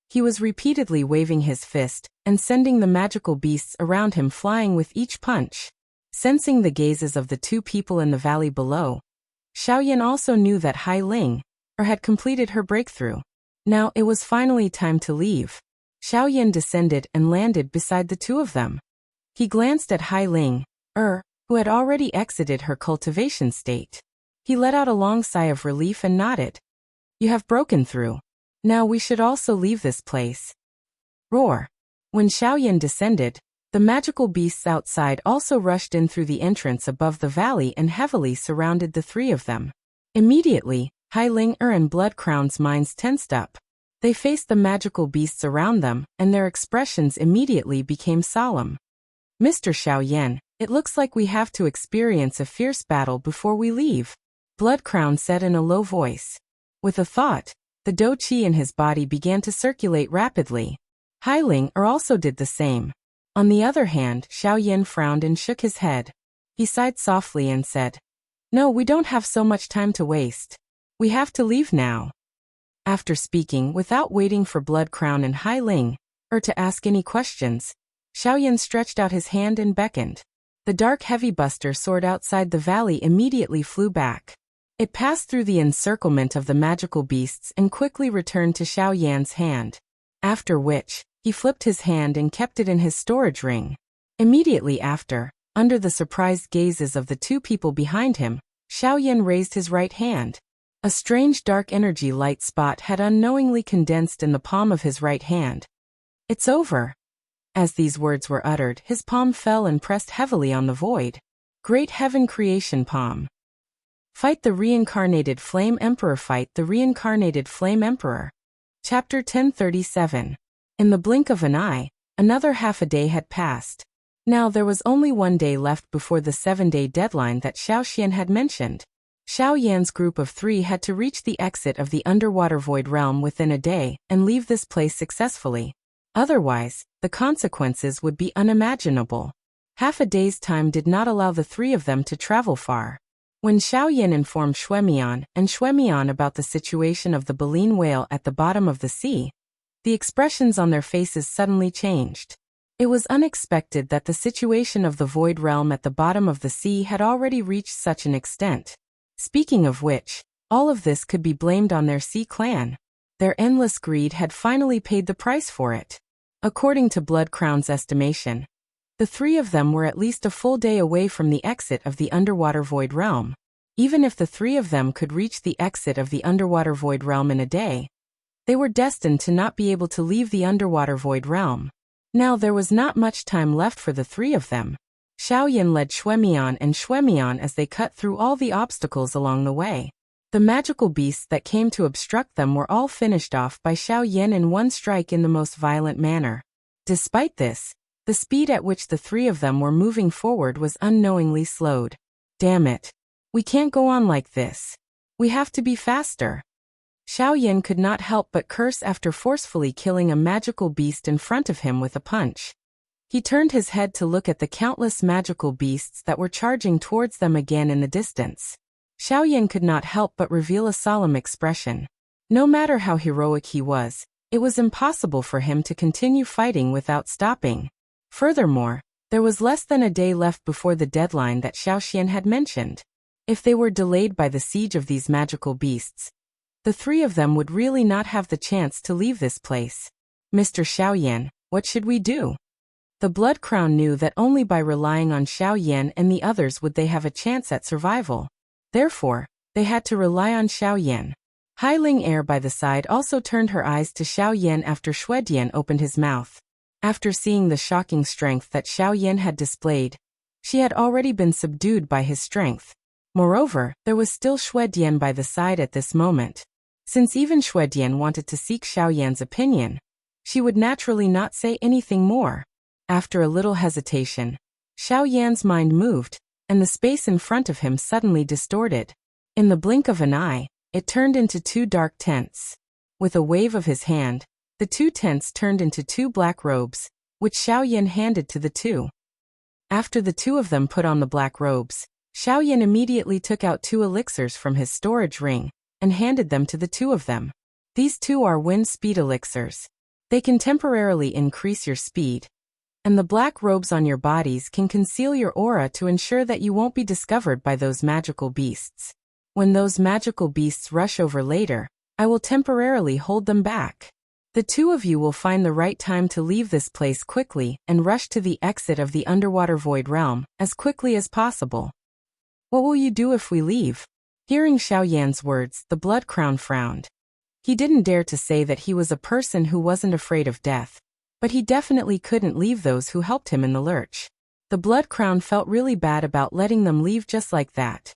He was repeatedly waving his fist and sending the magical beasts around him flying with each punch. Sensing the gazes of the two people in the valley below, Xiaoyan also knew that Hailing Er had completed her breakthrough. Now it was finally time to leave. Xiaoyan descended and landed beside the two of them. He glanced at Hailing Er, who had already exited her cultivation state. He let out a long sigh of relief and nodded. "You have broken through. Now we should also leave this place." Roar. When Xiaoyan descended, the magical beasts outside also rushed in through the entrance above the valley and heavily surrounded the three of them. Immediately, Hai Ling and Blood Crown's minds tensed up. They faced the magical beasts around them, and their expressions immediately became solemn. Mr. Xiaoyan, it looks like we have to experience a fierce battle before we leave, Blood Crown said in a low voice. With a thought, the dou qi in his body began to circulate rapidly. Hai Ling also did the same. On the other hand, Xiaoyan frowned and shook his head. He sighed softly and said, "No, we don't have so much time to waste. We have to leave now." After speaking without waiting for Blood Crown and Hai Ling to ask any questions, Xiaoyan stretched out his hand and beckoned. The dark heavy buster sword outside the valley immediately flew back. It passed through the encirclement of the magical beasts and quickly returned to Xiaoyan's hand. After which, he flipped his hand and kept it in his storage ring. Immediately after, under the surprised gazes of the two people behind him, Xiaoyan raised his right hand. A strange dark energy light spot had unknowingly condensed in the palm of his right hand. "It's over." As these words were uttered, his palm fell and pressed heavily on the void. Great Heaven Creation Palm. Fight the Reincarnated Flame Emperor. Fight the Reincarnated Flame Emperor. Chapter 1037. In the blink of an eye, another half a day had passed. Now there was only 1 day left before the 7-day deadline that Xiaoxian had mentioned. Xiaoyan's group of 3 had to reach the exit of the underwater void realm within a day and leave this place successfully. Otherwise, the consequences would be unimaginable. Half a day's time did not allow the 3 of them to travel far. When Xiaoyan informed Xuemian about the situation of the baleen whale at the bottom of the sea, the expressions on their faces suddenly changed. It was unexpected that the situation of the void realm at the bottom of the sea had already reached such an extent. Speaking of which, all of this could be blamed on their sea clan. Their endless greed had finally paid the price for it. According to Blood Crown's estimation, the 3 of them were at least a full day away from the exit of the underwater void realm. Even if the 3 of them could reach the exit of the underwater void realm in a day, they were destined to not be able to leave the underwater void realm. Now there was not much time left for the 3 of them. Xiaoyan led Xuemian as they cut through all the obstacles along the way. The magical beasts that came to obstruct them were all finished off by Xiaoyan in one strike in the most violent manner. Despite this, the speed at which the 3 of them were moving forward was unknowingly slowed. "Damn it. We can't go on like this. We have to be faster." Xiaoyan could not help but curse after forcefully killing a magical beast in front of him with a punch. He turned his head to look at the countless magical beasts that were charging towards them again in the distance. Xiaoyan could not help but reveal a solemn expression. No matter how heroic he was, it was impossible for him to continue fighting without stopping. Furthermore, there was less than a day left before the deadline that Xiaoxian had mentioned. If they were delayed by the siege of these magical beasts, the 3 of them would really not have the chance to leave this place. "Mr. Xiaoyan, what should we do?" The Blood Crown knew that only by relying on Xiaoyan and the others would they have a chance at survival. Therefore, they had to rely on Xiaoyan. Hai Ling by the side also turned her eyes to Xiaoyan after Xuedian opened his mouth. After seeing the shocking strength that Xiaoyan had displayed, she had already been subdued by his strength. Moreover, there was still Xuedian by the side at this moment. Since even Xuedian wanted to seek Xiaoyan's opinion, she would naturally not say anything more. After a little hesitation, Xiaoyan's mind moved, and the space in front of him suddenly distorted. In the blink of an eye, it turned into 2 dark tents. With a wave of his hand, the 2 tents turned into 2 black robes, which Xiaoyan handed to the 2. After the 2 of them put on the black robes, Xiaoyan immediately took out 2 elixirs from his storage ring and handed them to the 2 of them. "These 2 are wind speed elixirs. They can temporarily increase your speed, and the black robes on your bodies can conceal your aura to ensure that you won't be discovered by those magical beasts. When those magical beasts rush over later, I will temporarily hold them back. The 2 of you will find the right time to leave this place quickly and rush to the exit of the underwater void realm as quickly as possible." "What will you do if we leave?" Hearing Xiaoyan's words, the Blood Crown frowned. He didn't dare to say that he was a person who wasn't afraid of death, but he definitely couldn't leave those who helped him in the lurch. The Blood Crown felt really bad about letting them leave just like that.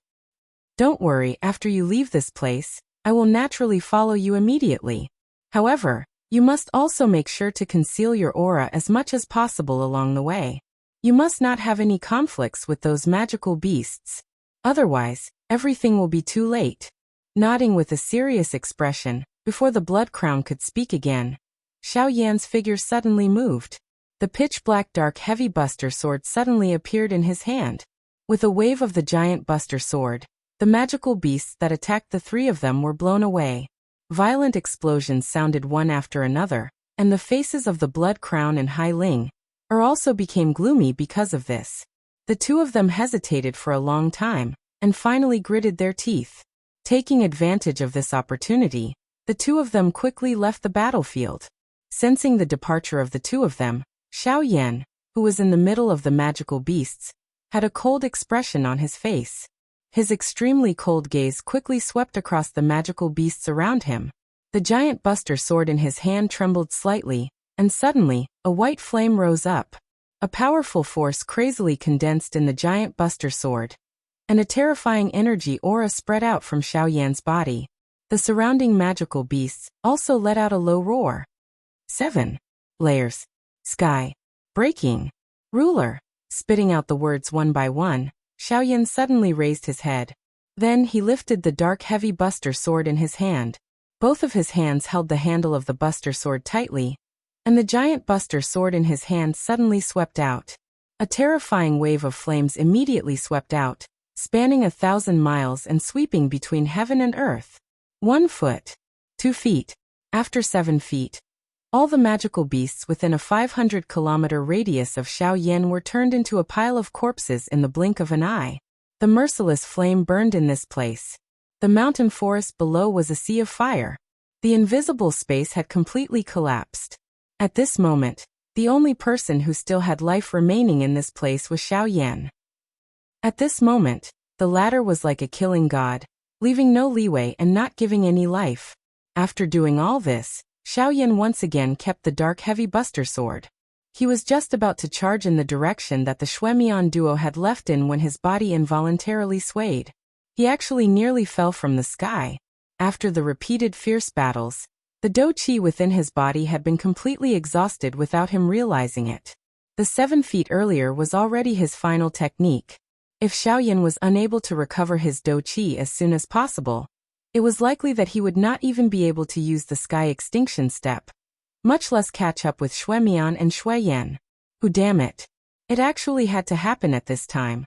"Don't worry, after you leave this place, I will naturally follow you immediately. However, you must also make sure to conceal your aura as much as possible along the way. You must not have any conflicts with those magical beasts. Otherwise, everything will be too late." Nodding with a serious expression, before the blood crown could speak again, Xiao Yan's figure suddenly moved. The pitch-black dark heavy buster sword suddenly appeared in his hand. With a wave of the giant buster sword, the magical beasts that attacked the three of them were blown away. Violent explosions sounded one after another, and the faces of the blood crown and Hai Ling also became gloomy because of this. The two of them hesitated for a long time, and finally gritted their teeth. Taking advantage of this opportunity, the two of them quickly left the battlefield. Sensing the departure of the two of them, Xiao Yan, who was in the middle of the magical beasts, had a cold expression on his face. His extremely cold gaze quickly swept across the magical beasts around him. The giant buster sword in his hand trembled slightly, and suddenly, a white flame rose up. A powerful force crazily condensed in the giant buster sword, and a terrifying energy aura spread out from Xiao Yan's body. The surrounding magical beasts also let out a low roar. 7 layers. Sky. Breaking. Ruler. Spitting out the words one by one, Xiao Yan suddenly raised his head. Then he lifted the dark heavy buster sword in his hand. Both of his hands held the handle of the buster sword tightly, and the giant buster sword in his hand suddenly swept out. A terrifying wave of flames immediately swept out, spanning 1,000 miles and sweeping between heaven and earth. 1 foot. 2 feet. After 7 feet. All the magical beasts within a 500-kilometer radius of Xiao Yan were turned into a pile of corpses in the blink of an eye. The merciless flame burned in this place. The mountain forest below was a sea of fire. The invisible space had completely collapsed. At this moment, the only person who still had life remaining in this place was Xiao Yan. At this moment, the latter was like a killing god, leaving no leeway and not giving any life. After doing all this, Xiao Yan once again kept the dark heavy buster sword. He was just about to charge in the direction that the Xuemian duo had left in when his body involuntarily swayed. He actually nearly fell from the sky. After the repeated fierce battles, the dou qi within his body had been completely exhausted without him realizing it. The 7 feet earlier was already his final technique. If Xiao Yan was unable to recover his dou qi as soon as possible, it was likely that he would not even be able to use the sky extinction step, much less catch up with Xuemian and Xueyan. Who damn it. It actually had to happen at this time.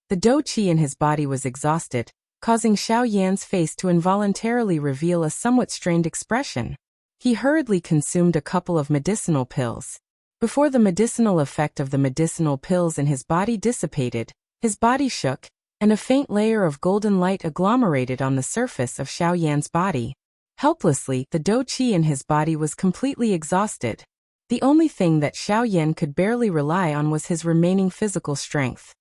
The dou qi in his body was exhausted, causing Xiao Yan's face to involuntarily reveal a somewhat strained expression. He hurriedly consumed a couple of medicinal pills. Before the medicinal effect of the medicinal pills in his body dissipated, his body shook, and a faint layer of golden light agglomerated on the surface of Xiao Yan's body. Helplessly, the dou qi in his body was completely exhausted. The only thing that Xiao Yan could barely rely on was his remaining physical strength.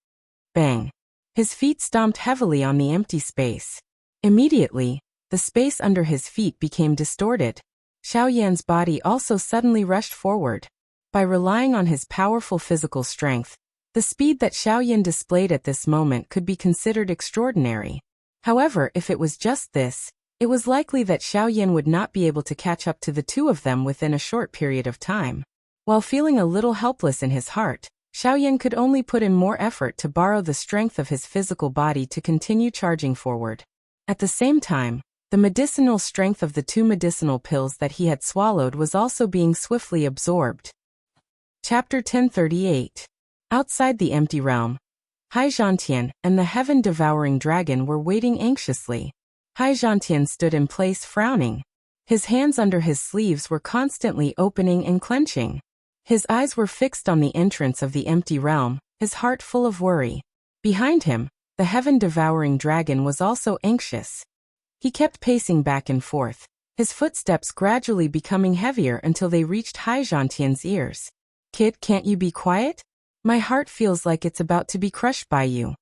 Bang! His feet stomped heavily on the empty space. Immediately, the space under his feet became distorted. Xiao Yan's body also suddenly rushed forward. By relying on his powerful physical strength, the speed that Xiao Yan displayed at this moment could be considered extraordinary. However, if it was just this, it was likely that Xiao Yan would not be able to catch up to the two of them within a short period of time. While feeling a little helpless in his heart, Xiao Yan could only put in more effort to borrow the strength of his physical body to continue charging forward. At the same time, the medicinal strength of the 2 medicinal pills that he had swallowed was also being swiftly absorbed. Chapter 1038. Outside the empty realm, Hai Zhantian and the heaven-devouring dragon were waiting anxiously. Hai Zhantian stood in place frowning. His hands under his sleeves were constantly opening and clenching. His eyes were fixed on the entrance of the empty realm, his heart full of worry. Behind him, the heaven-devouring dragon was also anxious. He kept pacing back and forth, his footsteps gradually becoming heavier until they reached Hai Zhantian's ears. "Kid, can't you be quiet? My heart feels like it's about to be crushed by you."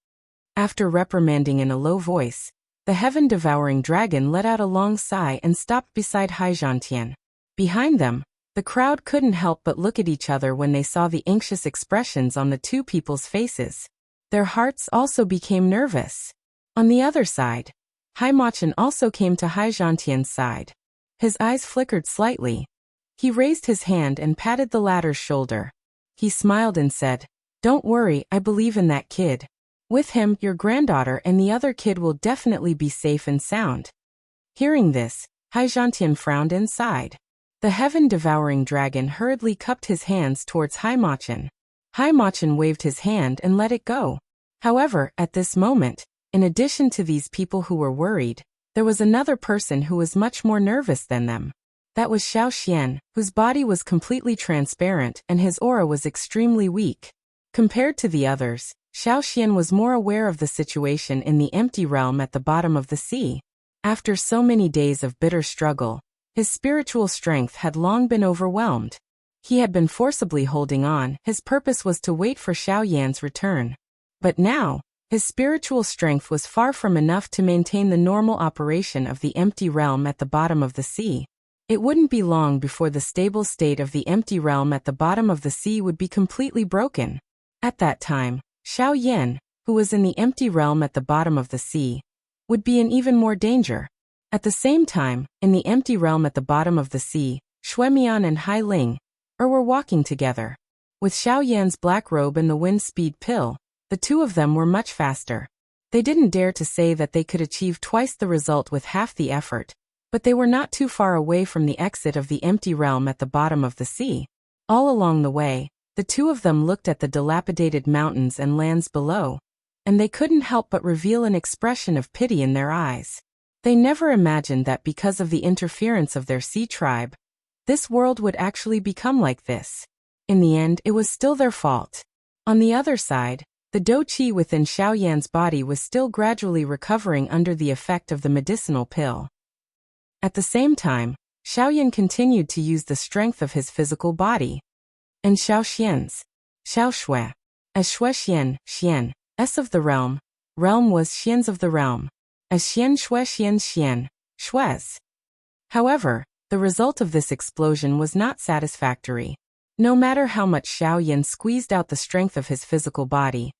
After reprimanding in a low voice, the heaven-devouring dragon let out a long sigh and stopped beside Hai Zhantian. Behind them, the crowd couldn't help but look at each other when they saw the anxious expressions on the two people's faces. Their hearts also became nervous. On the other side, Haimachin also came to Haizhantian's side. His eyes flickered slightly. He raised his hand and patted the latter's shoulder. He smiled and said, "Don't worry, I believe in that kid. With him, your granddaughter and the other kid will definitely be safe and sound." Hearing this, Haizhantian frowned and sighed. The heaven-devouring dragon hurriedly cupped his hands towards Haimachin. Haimachin waved his hand and let it go. However, at this moment, in addition to these people who were worried, there was another person who was much more nervous than them. That was Xiao Xian, whose body was completely transparent and his aura was extremely weak. Compared to the others, Xiao Xian was more aware of the situation in the empty realm at the bottom of the sea. After so many days of bitter struggle, his spiritual strength had long been overwhelmed. He had been forcibly holding on. His purpose was to wait for Xiao Yan's return. But now, his spiritual strength was far from enough to maintain the normal operation of the empty realm at the bottom of the sea. It wouldn't be long before the stable state of the empty realm at the bottom of the sea would be completely broken. At that time, Xiao Yan, who was in the empty realm at the bottom of the sea, would be in even more danger. At the same time, in the empty realm at the bottom of the sea, Xuemian and Hai Ling were walking together. With Xiao Yan's black robe and the wind speed pill, the two of them were much faster. They didn't dare to say that they could achieve twice the result with half the effort, but they were not too far away from the exit of the empty realm at the bottom of the sea. All along the way, the two of them looked at the dilapidated mountains and lands below, and they couldn't help but reveal an expression of pity in their eyes. They never imagined that because of the interference of their sea tribe, this world would actually become like this. In the end, it was still their fault. On the other side, the dou qi within Xiao Yan's body was still gradually recovering under the effect of the medicinal pill. At the same time, Xiao Yan continued to use the strength of his physical body. And Xiao Xian's, Xiao Shui, as Shui Xian, Xian, S of the realm was Xian's of the realm, as Xian Shui Xian's Xian, Shui's. However, the result of this explosion was not satisfactory. No matter how much Xiao Yan squeezed out the strength of his physical body,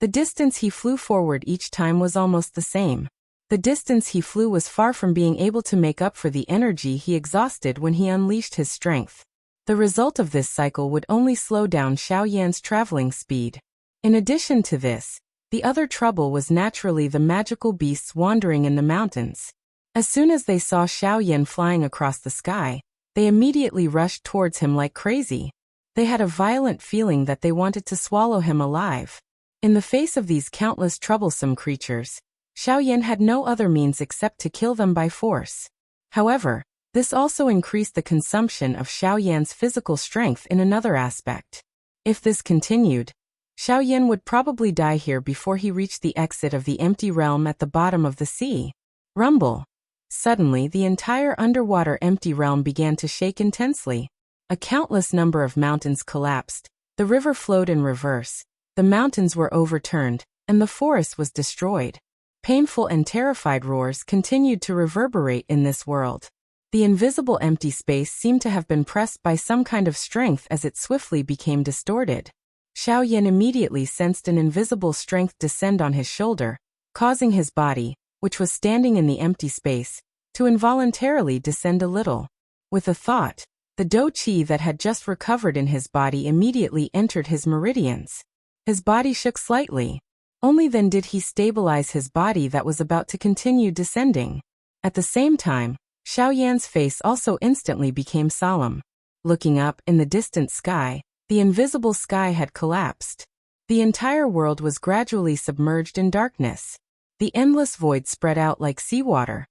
the distance he flew forward each time was almost the same. The distance he flew was far from being able to make up for the energy he exhausted when he unleashed his strength. The result of this cycle would only slow down Xiao Yan's traveling speed. In addition to this, the other trouble was naturally the magical beasts wandering in the mountains. As soon as they saw Xiao Yan flying across the sky, they immediately rushed towards him like crazy. They had a violent feeling that they wanted to swallow him alive. In the face of these countless troublesome creatures, Xiao Yan had no other means except to kill them by force. However, this also increased the consumption of Xiao Yan's physical strength in another aspect. If this continued, Xiao Yan would probably die here before he reached the exit of the empty realm at the bottom of the sea. Rumble. Suddenly, the entire underwater empty realm began to shake intensely. A countless number of mountains collapsed, the river flowed in reverse, the mountains were overturned, and the forest was destroyed. Painful and terrified roars continued to reverberate in this world. The invisible empty space seemed to have been pressed by some kind of strength as it swiftly became distorted. Xiao Yan immediately sensed an invisible strength descend on his shoulder, causing his body, which was standing in the empty space, to involuntarily descend a little. With a thought, the dou qi that had just recovered in his body immediately entered his meridians. His body shook slightly. Only then did he stabilize his body that was about to continue descending. At the same time, Xiao Yan's face also instantly became solemn. Looking up in the distant sky, the invisible sky had collapsed. The entire world was gradually submerged in darkness. The endless void spread out like seawater,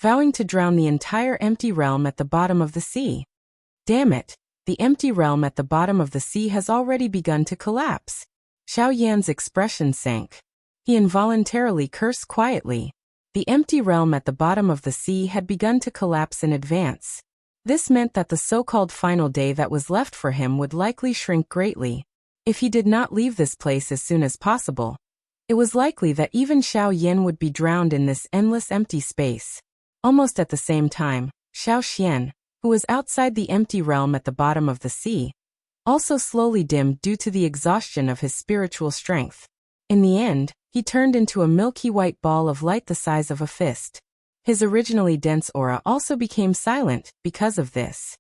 vowing to drown the entire empty realm at the bottom of the sea. Damn it, the empty realm at the bottom of the sea has already begun to collapse. Xiao Yan's expression sank. He involuntarily cursed quietly. The empty realm at the bottom of the sea had begun to collapse in advance. This meant that the so-called final day that was left for him would likely shrink greatly. If he did not leave this place as soon as possible, it was likely that even Xiao Yan would be drowned in this endless empty space. Almost at the same time, Xiao Xian, who was outside the empty realm at the bottom of the sea, also slowly dimmed due to the exhaustion of his spiritual strength. In the end, he turned into a milky white ball of light the size of a fist. His originally dense aura also became silent because of this.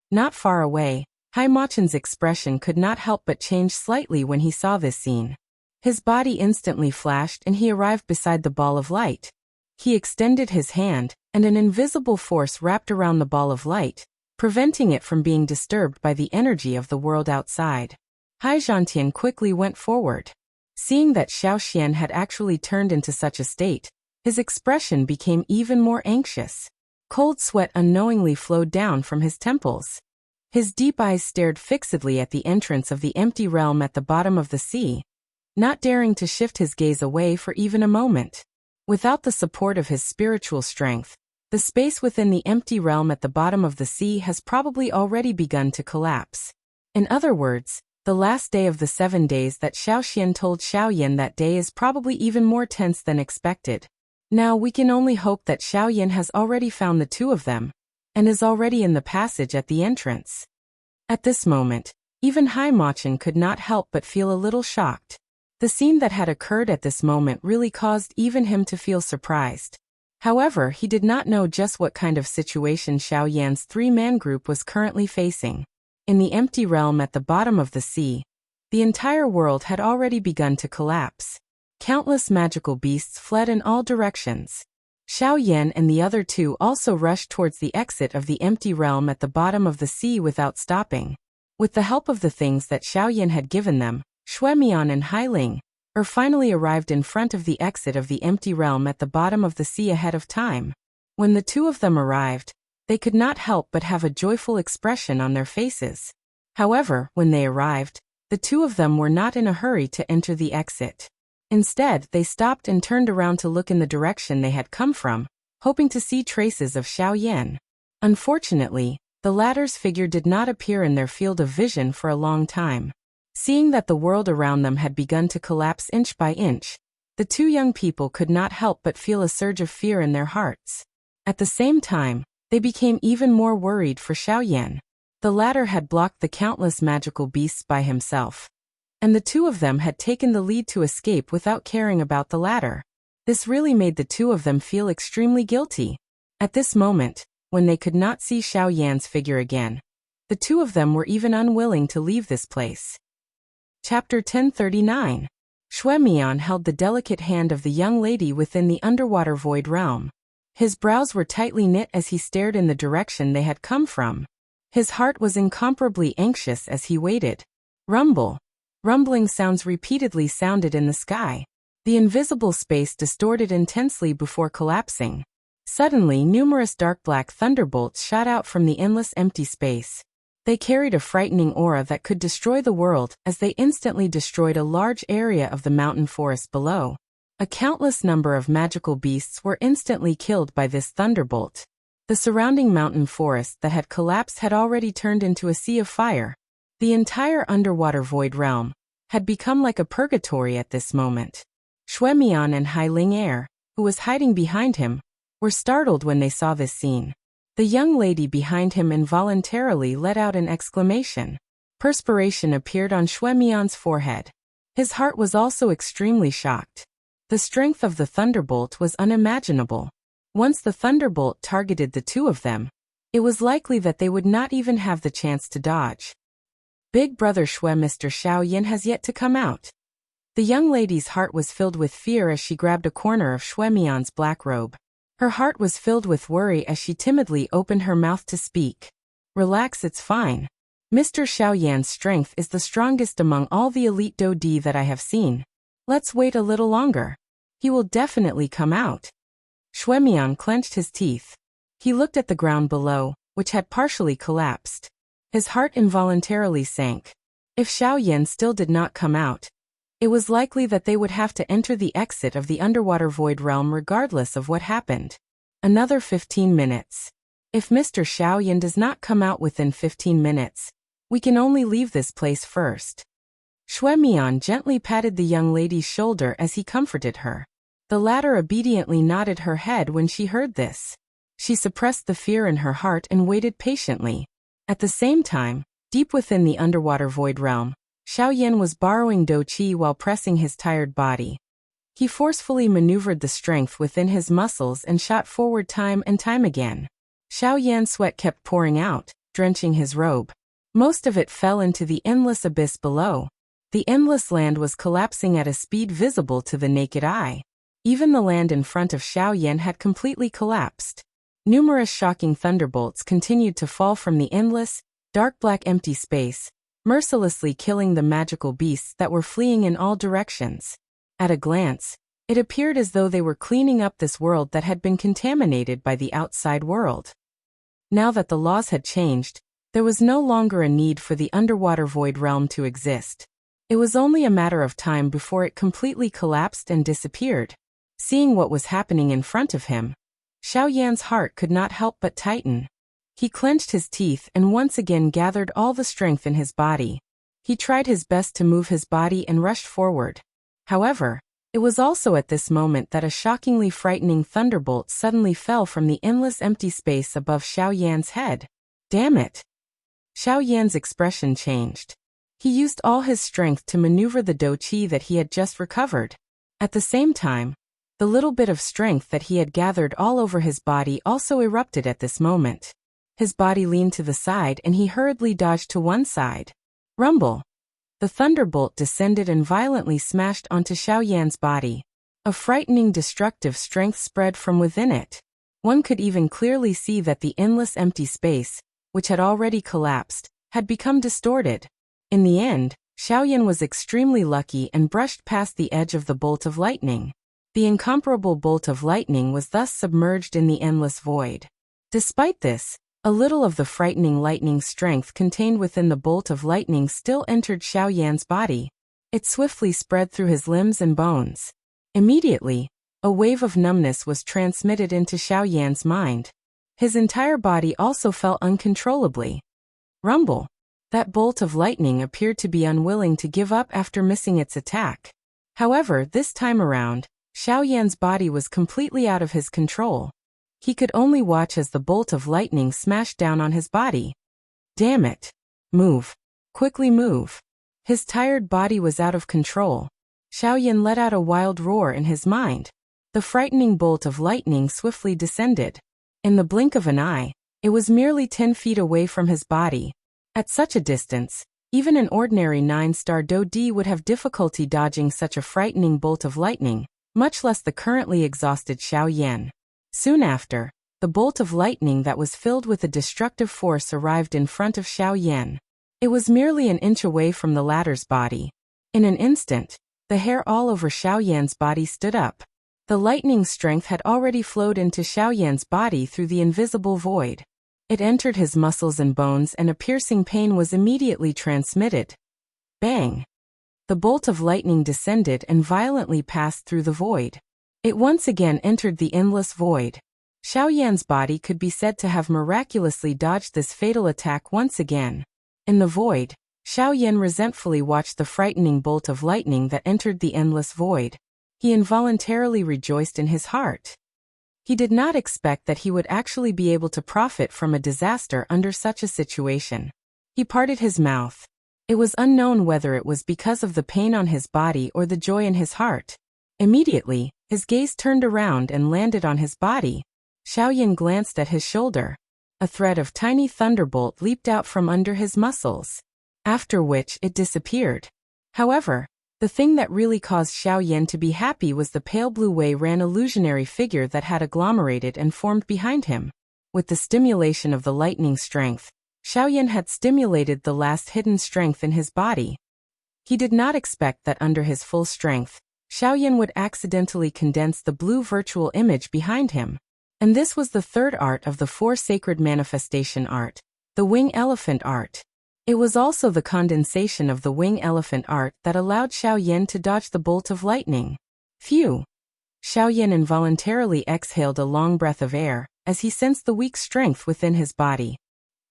Not far away, Haimachin's expression could not help but change slightly when he saw this scene. His body instantly flashed and he arrived beside the ball of light. He extended his hand, and an invisible force wrapped around the ball of light, preventing it from being disturbed by the energy of the world outside. Hai Zhantian quickly went forward. Seeing that Xiao Xian had actually turned into such a state, his expression became even more anxious. Cold sweat unknowingly flowed down from his temples. His deep eyes stared fixedly at the entrance of the empty realm at the bottom of the sea, not daring to shift his gaze away for even a moment. Without the support of his spiritual strength, the space within the empty realm at the bottom of the sea has probably already begun to collapse. In other words, the last day of the 7 days that Xiao Xian told Xiao Yan that day is probably even more tense than expected. Now we can only hope that Xiao Yan has already found the two of them, and is already in the passage at the entrance. At this moment, even Haimachin could not help but feel a little shocked. The scene that had occurred at this moment really caused even him to feel surprised. However, he did not know just what kind of situation Xiao Yan's three-man group was currently facing. In the empty realm at the bottom of the sea, the entire world had already begun to collapse. Countless magical beasts fled in all directions. Xiao Yan and the other two also rushed towards the exit of the empty realm at the bottom of the sea without stopping. With the help of the things that Xiao Yan had given them, Xuemian and Hailing finally arrived in front of the exit of the empty realm at the bottom of the sea ahead of time. When the two of them arrived, they could not help but have a joyful expression on their faces. However, when they arrived, the two of them were not in a hurry to enter the exit. Instead, they stopped and turned around to look in the direction they had come from, hoping to see traces of Xiao Yan. Unfortunately, the latter's figure did not appear in their field of vision for a long time. Seeing that the world around them had begun to collapse inch by inch, the two young people could not help but feel a surge of fear in their hearts. At the same time, they became even more worried for Xiao Yan. The latter had blocked the countless magical beasts by himself, and the two of them had taken the lead to escape without caring about the latter. This really made the two of them feel extremely guilty. At this moment, when they could not see Xiao Yan's figure again, the two of them were even unwilling to leave this place. Chapter 1039. Xuemian held the delicate hand of the young lady within the underwater void realm. His brows were tightly knit as he stared in the direction they had come from. His heart was incomparably anxious as he waited. Rumble. Rumbling sounds repeatedly sounded in the sky. The invisible space distorted intensely before collapsing. Suddenly, numerous dark black thunderbolts shot out from the endless empty space. They carried a frightening aura that could destroy the world, as they instantly destroyed a large area of the mountain forest below. A countless number of magical beasts were instantly killed by this thunderbolt. The surrounding mountain forest that had collapsed had already turned into a sea of fire. The entire underwater void realm had become like a purgatory at this moment. Xuemian and Hailing, who was hiding behind him, were startled when they saw this scene. The young lady behind him involuntarily let out an exclamation. Perspiration appeared on Xuemian's forehead. His heart was also extremely shocked. The strength of the thunderbolt was unimaginable. Once the thunderbolt targeted the two of them, it was likely that they would not even have the chance to dodge. Big brother Mr. Xiao Yan has yet to come out. The young lady's heart was filled with fear as she grabbed a corner of Xuemian's black robe. Her heart was filled with worry as she timidly opened her mouth to speak. Relax, it's fine. Mr. Xiao Yan's strength is the strongest among all the elite Dodi that I have seen. Let's wait a little longer. He will definitely come out. Xuemian clenched his teeth. He looked at the ground below, which had partially collapsed. His heart involuntarily sank. If Xiao Yan still did not come out, it was likely that they would have to enter the exit of the underwater void realm regardless of what happened. Another 15 minutes. If Mr. Xiao Yan does not come out within 15 minutes, we can only leave this place first. Xuemian gently patted the young lady's shoulder as he comforted her. The latter obediently nodded her head when she heard this. She suppressed the fear in her heart and waited patiently. At the same time, deep within the underwater void realm, Xiaoyan was borrowing dou qi while pressing his tired body. He forcefully maneuvered the strength within his muscles and shot forward time and time again. Xiaoyan's sweat kept pouring out, drenching his robe. Most of it fell into the endless abyss below. The endless land was collapsing at a speed visible to the naked eye. Even the land in front of Xiaoyan had completely collapsed. Numerous shocking thunderbolts continued to fall from the endless, dark black empty space, mercilessly killing the magical beasts that were fleeing in all directions. At a glance, it appeared as though they were cleaning up this world that had been contaminated by the outside world. Now that the laws had changed, there was no longer a need for the underwater void realm to exist. It was only a matter of time before it completely collapsed and disappeared. Seeing what was happening in front of him, Xiaoyan's heart could not help but tighten. He clenched his teeth and once again gathered all the strength in his body. He tried his best to move his body and rushed forward. However, it was also at this moment that a shockingly frightening thunderbolt suddenly fell from the endless empty space above Xiaoyan's head. Damn it! Xiaoyan's expression changed. He used all his strength to maneuver the dou qi that he had just recovered. At the same time, the little bit of strength that he had gathered all over his body also erupted at this moment. His body leaned to the side and he hurriedly dodged to one side. Rumble! The thunderbolt descended and violently smashed onto Xiaoyan's body. A frightening destructive strength spread from within it. One could even clearly see that the endless empty space, which had already collapsed, had become distorted. In the end, Xiaoyan was extremely lucky and brushed past the edge of the bolt of lightning. The incomparable bolt of lightning was thus submerged in the endless void. Despite this, a little of the frightening lightning strength contained within the bolt of lightning still entered Xiaoyan's body. It swiftly spread through his limbs and bones. Immediately, a wave of numbness was transmitted into Xiaoyan's mind. His entire body also felt uncontrollably. Rumble! That bolt of lightning appeared to be unwilling to give up after missing its attack. However, this time around, Xiaoyan's body was completely out of his control. He could only watch as the bolt of lightning smashed down on his body. Damn it! Move! Quickly move! His tired body was out of control. Xiaoyan let out a wild roar in his mind. The frightening bolt of lightning swiftly descended. In the blink of an eye, it was merely 10 feet away from his body. At such a distance, even an ordinary 9-star dou di would have difficulty dodging such a frightening bolt of lightning, much less the currently exhausted Xiaoyan. Soon after, the bolt of lightning that was filled with a destructive force arrived in front of Xiaoyan. It was merely an inch away from the latter's body. In an instant, the hair all over Xiaoyan's body stood up. The lightning strength had already flowed into Xiaoyan's body through the invisible void. It entered his muscles and bones and a piercing pain was immediately transmitted. Bang! The bolt of lightning descended and violently passed through the void. It once again entered the endless void. Xiaoyan's body could be said to have miraculously dodged this fatal attack once again. In the void, Xiaoyan resentfully watched the frightening bolt of lightning that entered the endless void. He involuntarily rejoiced in his heart. He did not expect that he would actually be able to profit from a disaster under such a situation. He parted his mouth. It was unknown whether it was because of the pain on his body or the joy in his heart. Immediately, his gaze turned around and landed on his body. Xiaoyan glanced at his shoulder. A thread of tiny thunderbolt leaped out from under his muscles, after which it disappeared. However, the thing that really caused Xiaoyan to be happy was the pale blue way ran illusionary figure that had agglomerated and formed behind him. With the stimulation of the lightning strength, Xiaoyan had stimulated the last hidden strength in his body. He did not expect that under his full strength, Xiaoyan would accidentally condense the blue virtual image behind him. And this was the third art of the 4 sacred manifestation art, the wing elephant art. It was also the condensation of the wing elephant art that allowed Xiaoyan to dodge the bolt of lightning. Phew! Xiaoyan involuntarily exhaled a long breath of air, as he sensed the weak strength within his body.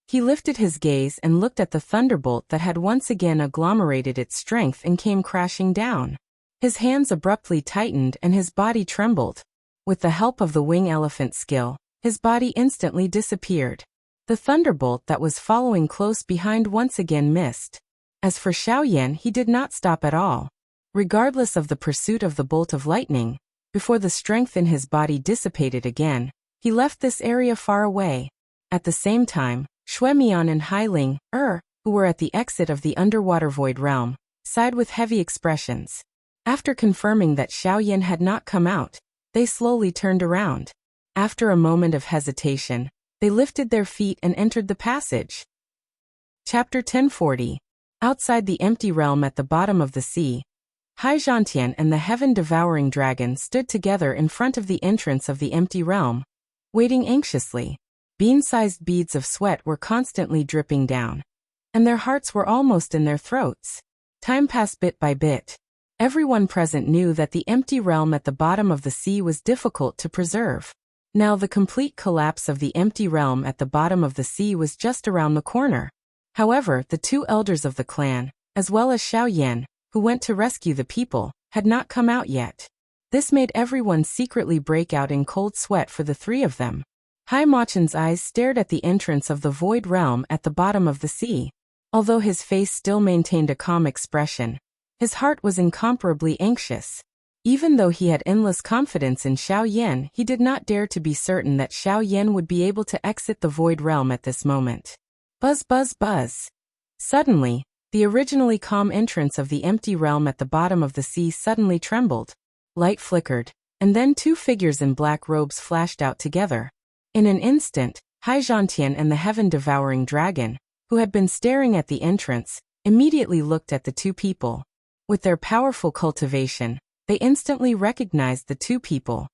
He lifted his gaze and looked at the thunderbolt that had once again agglomerated its strength and came crashing down. His hands abruptly tightened and his body trembled. With the help of the wing elephant skill, his body instantly disappeared. The thunderbolt that was following close behind once again missed. As for Xiaoyan, he did not stop at all. Regardless of the pursuit of the bolt of lightning, before the strength in his body dissipated again, he left this area far away. At the same time, Xuemian and Hailing, who were at the exit of the underwater void realm, sighed with heavy expressions. After confirming that Xiaoyan had not come out, they slowly turned around. After a moment of hesitation, they lifted their feet and entered the passage. Chapter 1040. Outside the empty realm at the bottom of the sea, Hai Zhantian and the heaven-devouring dragon stood together in front of the entrance of the empty realm, waiting anxiously. Bean-sized beads of sweat were constantly dripping down, and their hearts were almost in their throats. Time passed bit by bit. Everyone present knew that the empty realm at the bottom of the sea was difficult to preserve. Now the complete collapse of the empty realm at the bottom of the sea was just around the corner. However, the two elders of the clan, as well as Xiaoyan, who went to rescue the people, had not come out yet. This made everyone secretly break out in cold sweat for the three of them. Hai Machen's eyes stared at the entrance of the void realm at the bottom of the sea. Although his face still maintained a calm expression, his heart was incomparably anxious. Even though he had endless confidence in Xiaoyan, he did not dare to be certain that Xiaoyan would be able to exit the void realm at this moment. Buzz, buzz, buzz. Suddenly, the originally calm entrance of the empty realm at the bottom of the sea suddenly trembled. Light flickered, and then two figures in black robes flashed out together. In an instant, Hai Zhantian and the heaven-devouring dragon, who had been staring at the entrance, immediately looked at the two people. With their powerful cultivation, they instantly recognized the two people.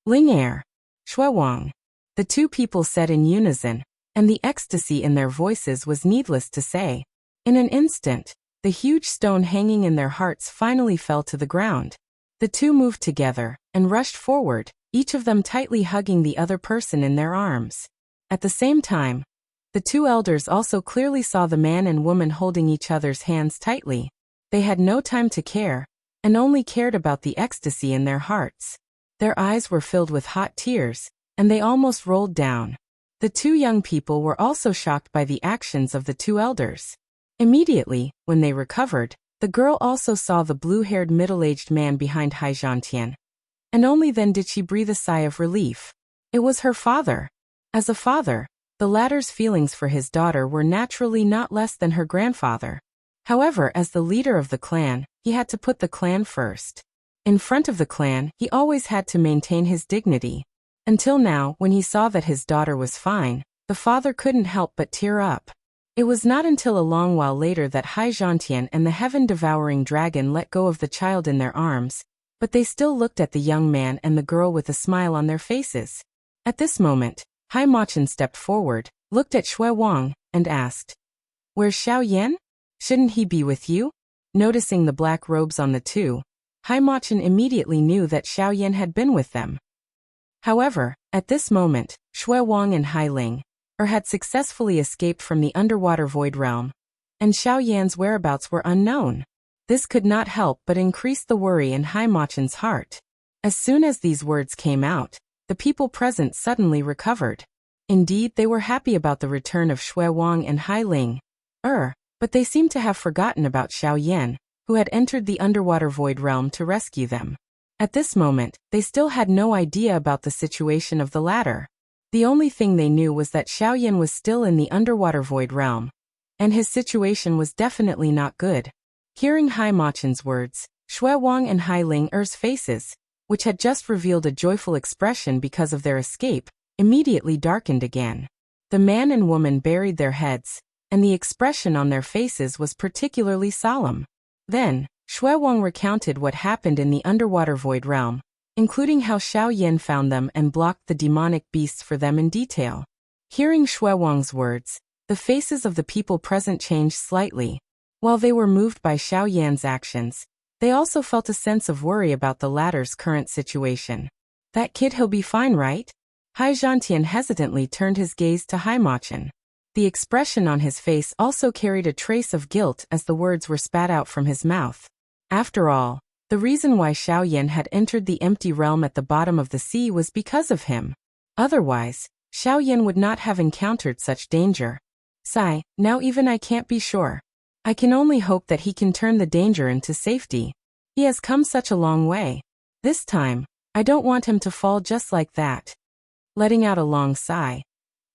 Ling Shuewang. The two people said in unison, and the ecstasy in their voices was needless to say. In an instant, the huge stone hanging in their hearts finally fell to the ground. The two moved together and rushed forward, each of them tightly hugging the other person in their arms. At the same time, the two elders also clearly saw the man and woman holding each other's hands tightly. They had no time to care, and only cared about the ecstasy in their hearts. Their eyes were filled with hot tears, and they almost rolled down. The two young people were also shocked by the actions of the two elders. Immediately, when they recovered, the girl also saw the blue-haired middle-aged man behind Hai Zhantian. And only then did she breathe a sigh of relief. It was her father. As a father, the latter's feelings for his daughter were naturally not less than her grandfather. However, as the leader of the clan, he had to put the clan first. In front of the clan, he always had to maintain his dignity. Until now, when he saw that his daughter was fine, the father couldn't help but tear up. It was not until a long while later that Hai Zhantian and the heaven-devouring dragon let go of the child in their arms, but they still looked at the young man and the girl with a smile on their faces. At this moment, Hai Machen stepped forward, looked at Xuewang, and asked, "Where's Xiaoyan? Shouldn't he be with you?" Noticing the black robes on the two, Hai Machen immediately knew that Xiaoyan had been with them. However, at this moment, Xuewang and Hailing had successfully escaped from the underwater void realm, and Xiaoyan's whereabouts were unknown. This could not help but increase the worry in Hai Machen's heart. As soon as these words came out, the people present suddenly recovered. Indeed, they were happy about the return of Xuewang and Hailing, but they seemed to have forgotten about Xiaoyan, who had entered the underwater void realm to rescue them. At this moment, they still had no idea about the situation of the latter. The only thing they knew was that Xiaoyan was still in the underwater void realm, and his situation was definitely not good. Hearing Hai Machen's words, Xuewang and Hailing's faces, which had just revealed a joyful expression because of their escape, immediately darkened again. The man and woman buried their heads, and the expression on their faces was particularly solemn. Then, Xuewang recounted what happened in the underwater void realm, including how Xiaoyan found them and blocked the demonic beasts for them in detail. Hearing Xuewang's words, the faces of the people present changed slightly. While they were moved by Xiaoyan's actions, they also felt a sense of worry about the latter's current situation. "That kid, he'll be fine, right?" Hai Zhantian hesitantly turned his gaze to Hai Machen. The expression on his face also carried a trace of guilt as the words were spat out from his mouth. After all, the reason why Xiaoyan had entered the empty realm at the bottom of the sea was because of him. Otherwise, Xiaoyan would not have encountered such danger. "Sigh, now even I can't be sure. I can only hope that he can turn the danger into safety. He has come such a long way. This time, I don't want him to fall just like that. Letting out a long sigh.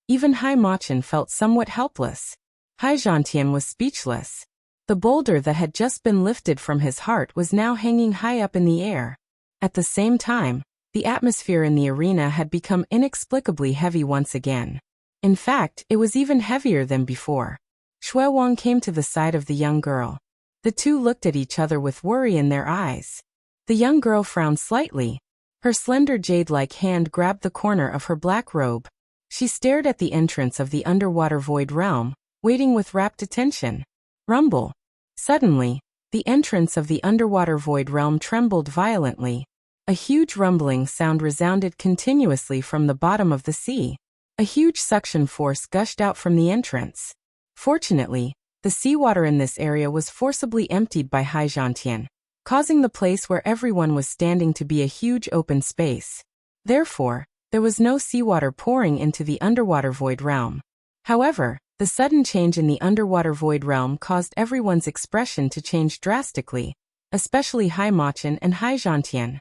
Even Hai Machin felt somewhat helpless. Hai Zhantian was speechless. The boulder that had just been lifted from his heart was now hanging high up in the air. At the same time, the atmosphere in the arena had become inexplicably heavy once again. In fact, it was even heavier than before. Shui Wang came to the side of the young girl. The two looked at each other with worry in their eyes. The young girl frowned slightly. Her slender jade-like hand grabbed the corner of her black robe. She stared at the entrance of the underwater void realm, waiting with rapt attention. Rumble. Suddenly, the entrance of the underwater void realm trembled violently. A huge rumbling sound resounded continuously from the bottom of the sea. A huge suction force gushed out from the entrance. Fortunately, the seawater in this area was forcibly emptied by Hai Zhantian, causing the place where everyone was standing to be a huge open space. Therefore, there was no seawater pouring into the underwater void realm. However, the sudden change in the underwater void realm caused everyone's expression to change drastically, especially Hai Machin and Hai Zhantian.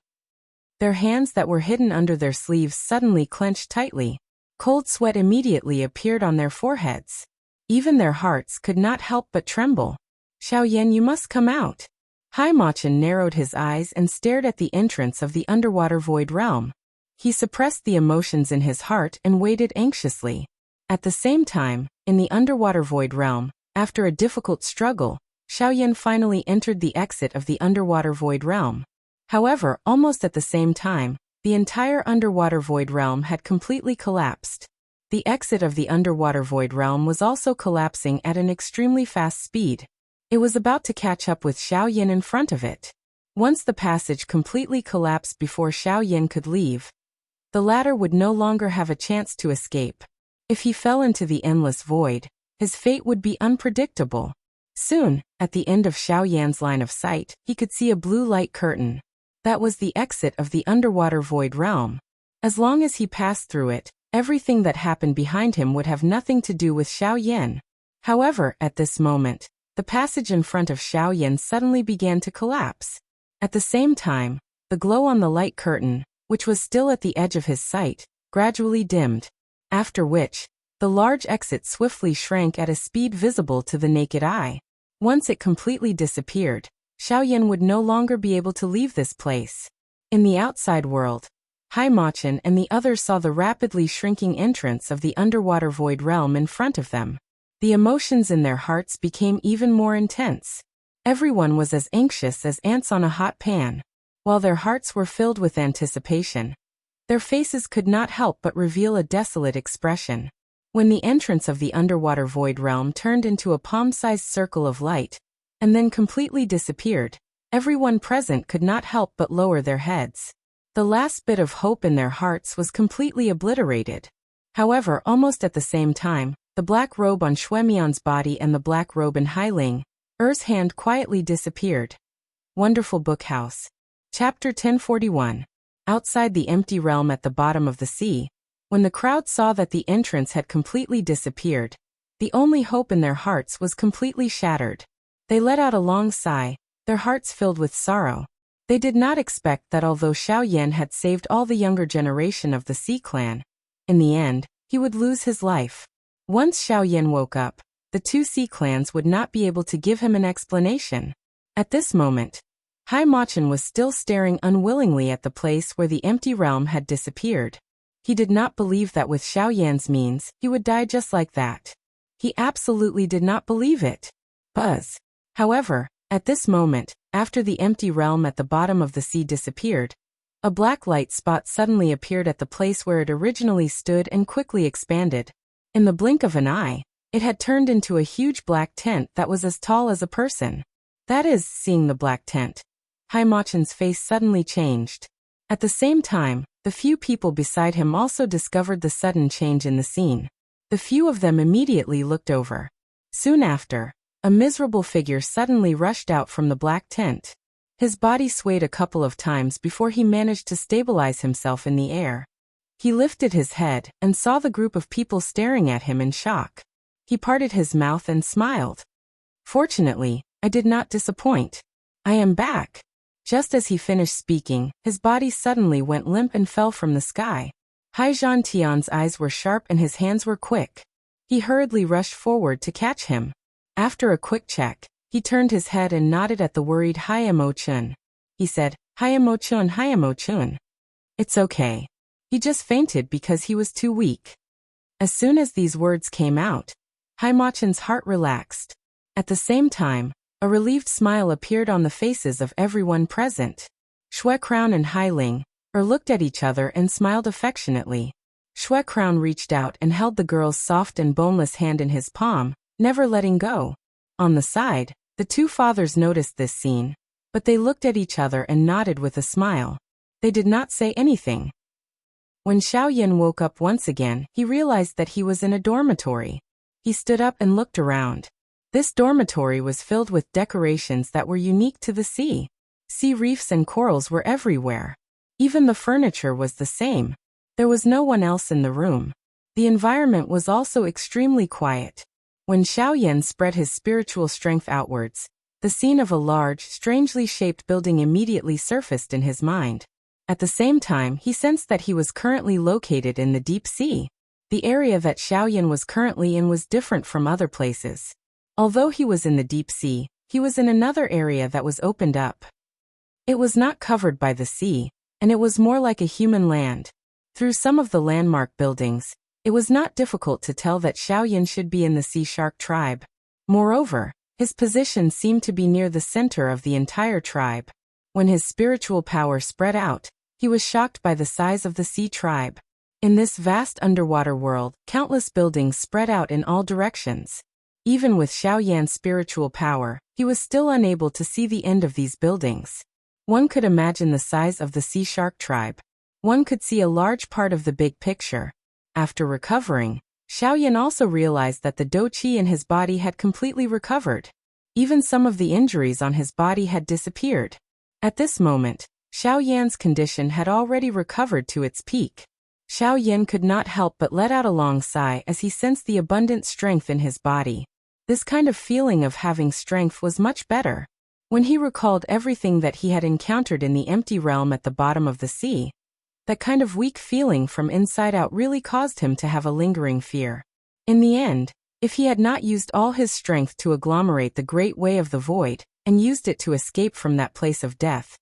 Their hands that were hidden under their sleeves suddenly clenched tightly. Cold sweat immediately appeared on their foreheads. Even their hearts could not help but tremble. Xiaoyan, you must come out. Hai Machin narrowed his eyes and stared at the entrance of the underwater void realm. He suppressed the emotions in his heart and waited anxiously. At the same time, in the underwater void realm, after a difficult struggle, Xiaoyan finally entered the exit of the underwater void realm. However, almost at the same time, the entire underwater void realm had completely collapsed. The exit of the underwater void realm was also collapsing at an extremely fast speed. It was about to catch up with Xiaoyan in front of it. Once the passage completely collapsed before Xiaoyan could leave, the latter would no longer have a chance to escape. If he fell into the endless void, his fate would be unpredictable. Soon, at the end of Xiaoyan's line of sight, he could see a blue light curtain. That was the exit of the underwater void realm. As long as he passed through it, everything that happened behind him would have nothing to do with Xiaoyan. However, at this moment, the passage in front of Xiaoyan suddenly began to collapse. At the same time, the glow on the light curtain, which was still at the edge of his sight, gradually dimmed. After which, the large exit swiftly shrank at a speed visible to the naked eye. Once it completely disappeared, Xiaoyan would no longer be able to leave this place. In the outside world, Hai Machin and the others saw the rapidly shrinking entrance of the underwater void realm in front of them. The emotions in their hearts became even more intense. Everyone was as anxious as ants on a hot pan. While their hearts were filled with anticipation, their faces could not help but reveal a desolate expression. When the entrance of the underwater void realm turned into a palm-sized circle of light, and then completely disappeared, everyone present could not help but lower their heads. The last bit of hope in their hearts was completely obliterated. However, almost at the same time, the black robe on Shuemian's body and the black robe in Hailing, Er's hand quietly disappeared. Wonderful Book House. Chapter 1041. Outside the empty realm at the bottom of the sea, when the crowd saw that the entrance had completely disappeared, the only hope in their hearts was completely shattered. They let out a long sigh, their hearts filled with sorrow. They did not expect that although Xiaoyan had saved all the younger generation of the Sea Clan, in the end, he would lose his life. Once Xiaoyan woke up, the two Sea Clans would not be able to give him an explanation. At this moment, Hai Machin was still staring unwillingly at the place where the empty realm had disappeared. He did not believe that with Xiaoyan's means, he would die just like that. He absolutely did not believe it. Buzz. However, at this moment, after the empty realm at the bottom of the sea disappeared, a black light spot suddenly appeared at the place where it originally stood and quickly expanded. In the blink of an eye, it had turned into a huge black tent that was as tall as a person. That is, seeing the black tent, Hai Machin's face suddenly changed. At the same time, the few people beside him also discovered the sudden change in the scene. The few of them immediately looked over. Soon after, a miserable figure suddenly rushed out from the black tent. His body swayed a couple of times before he managed to stabilize himself in the air. He lifted his head and saw the group of people staring at him in shock. He parted his mouth and smiled. Fortunately, I did not disappoint. I am back. Just as he finished speaking, his body suddenly went limp and fell from the sky. Hai Tian's eyes were sharp and his hands were quick. He hurriedly rushed forward to catch him. After a quick check, he turned his head and nodded at the worried Mo-chun. He said, Mo-chun. It's okay. He just fainted because he was too weak. As soon as these words came out, Mo-chun's heart relaxed. At the same time, a relieved smile appeared on the faces of everyone present. Shui Crown and Hai Ling looked at each other and smiled affectionately. Shui Crown reached out and held the girl's soft and boneless hand in his palm, never letting go. On the side, the two fathers noticed this scene, but they looked at each other and nodded with a smile. They did not say anything. When Xiaoyan woke up once again, he realized that he was in a dormitory. He stood up and looked around. This dormitory was filled with decorations that were unique to the sea. Sea reefs and corals were everywhere. Even the furniture was the same. There was no one else in the room. The environment was also extremely quiet. When Xiaoyan spread his spiritual strength outwards, the scene of a large, strangely shaped building immediately surfaced in his mind. At the same time, he sensed that he was currently located in the deep sea. The area that Xiaoyan was currently in was different from other places. Although he was in the deep sea, he was in another area that was opened up. It was not covered by the sea, and it was more like a human land. Through some of the landmark buildings, it was not difficult to tell that Xiaoyan should be in the sea shark tribe. Moreover, his position seemed to be near the center of the entire tribe. When his spiritual power spread out, he was shocked by the size of the sea tribe. In this vast underwater world, countless buildings spread out in all directions. Even with Xiaoyan's spiritual power, he was still unable to see the end of these buildings. One could imagine the size of the sea shark tribe. One could see a large part of the big picture. After recovering, Xiaoyan also realized that the dou qi in his body had completely recovered. Even some of the injuries on his body had disappeared. At this moment, Xiaoyan's condition had already recovered to its peak. Xiaoyan could not help but let out a long sigh as he sensed the abundant strength in his body. This kind of feeling of having strength was much better. When he recalled everything that he had encountered in the empty realm at the bottom of the sea, that kind of weak feeling from inside out really caused him to have a lingering fear. In the end, if he had not used all his strength to agglomerate the great way of the void, and used it to escape from that place of death,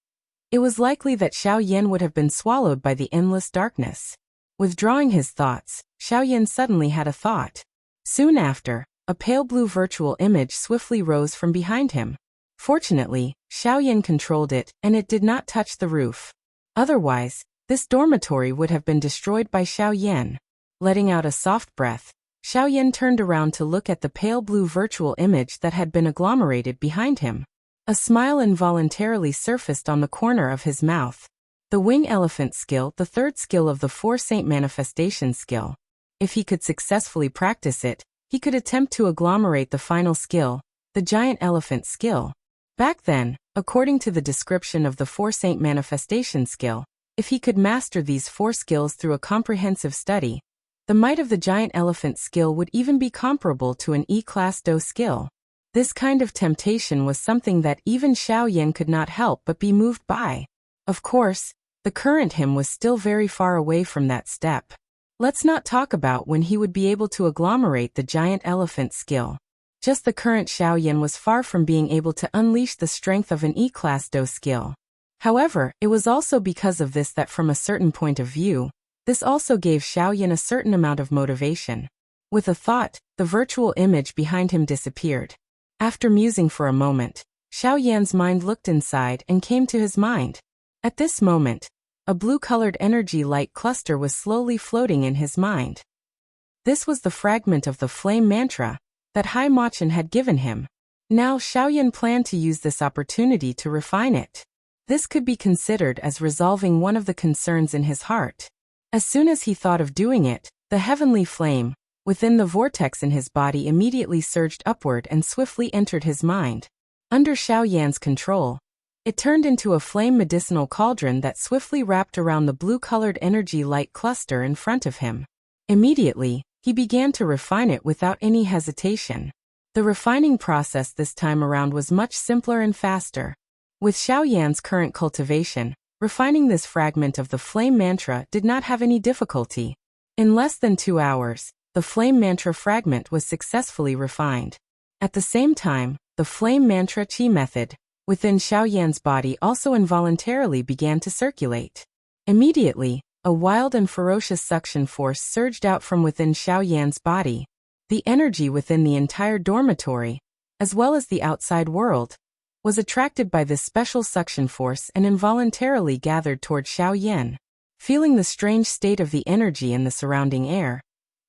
it was likely that Xiaoyan would have been swallowed by the endless darkness. Withdrawing his thoughts, Xiaoyan suddenly had a thought. Soon after, a pale blue virtual image swiftly rose from behind him. Fortunately, Xiaoyan controlled it, and it did not touch the roof. Otherwise, this dormitory would have been destroyed by Xiaoyan. Letting out a soft breath, Xiaoyan turned around to look at the pale blue virtual image that had been agglomerated behind him. A smile involuntarily surfaced on the corner of his mouth. The wing elephant skill, the third skill of the four saint manifestation skill. If he could successfully practice it, he could attempt to agglomerate the final skill, the giant elephant skill. Back then, according to the description of the four saint manifestation skill, if he could master these four skills through a comprehensive study, the might of the giant elephant skill would even be comparable to an E-class dou skill. This kind of temptation was something that even Xiaoyan could not help but be moved by. Of course, the current him was still very far away from that step. Let's not talk about when he would be able to agglomerate the giant elephant skill. Just the current Xiaoyan was far from being able to unleash the strength of an E-class dou skill. However, it was also because of this that from a certain point of view, this also gave Xiaoyan a certain amount of motivation. With a thought, the virtual image behind him disappeared. After musing for a moment, Xiaoyan's mind looked inside and came to his mind. At this moment, a blue-colored energy light cluster was slowly floating in his mind. This was the fragment of the flame mantra that Mo-chun had given him. Now Xiaoyan planned to use this opportunity to refine it. This could be considered as resolving one of the concerns in his heart. As soon as he thought of doing it, the heavenly flame within the vortex in his body immediately surged upward and swiftly entered his mind. Under Xiaoyan's control, it turned into a flame medicinal cauldron that swiftly wrapped around the blue-colored energy light cluster in front of him. Immediately, he began to refine it without any hesitation. The refining process this time around was much simpler and faster. With Xiao Yan's current cultivation, refining this fragment of the flame mantra did not have any difficulty. In less than 2 hours, the flame mantra fragment was successfully refined. At the same time, the flame mantra chi method within Xiao Yan's body also involuntarily began to circulate. Immediately, a wild and ferocious suction force surged out from within Xiao Yan's body. The energy within the entire dormitory, as well as the outside world, was attracted by this special suction force and involuntarily gathered toward Xiao Yan. Feeling the strange state of the energy in the surrounding air,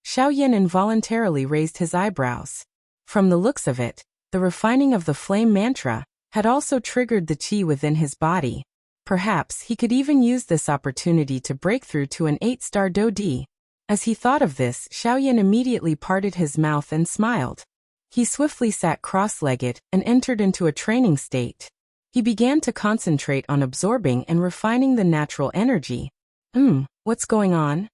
Xiao Yan involuntarily raised his eyebrows. From the looks of it, the refining of the flame mantra had also triggered the qi within his body. Perhaps he could even use this opportunity to break through to an 8-star Do-di. As he thought of this, Xiao Yan immediately parted his mouth and smiled. He swiftly sat cross-legged and entered into a training state. He began to concentrate on absorbing and refining the natural energy. What's going on?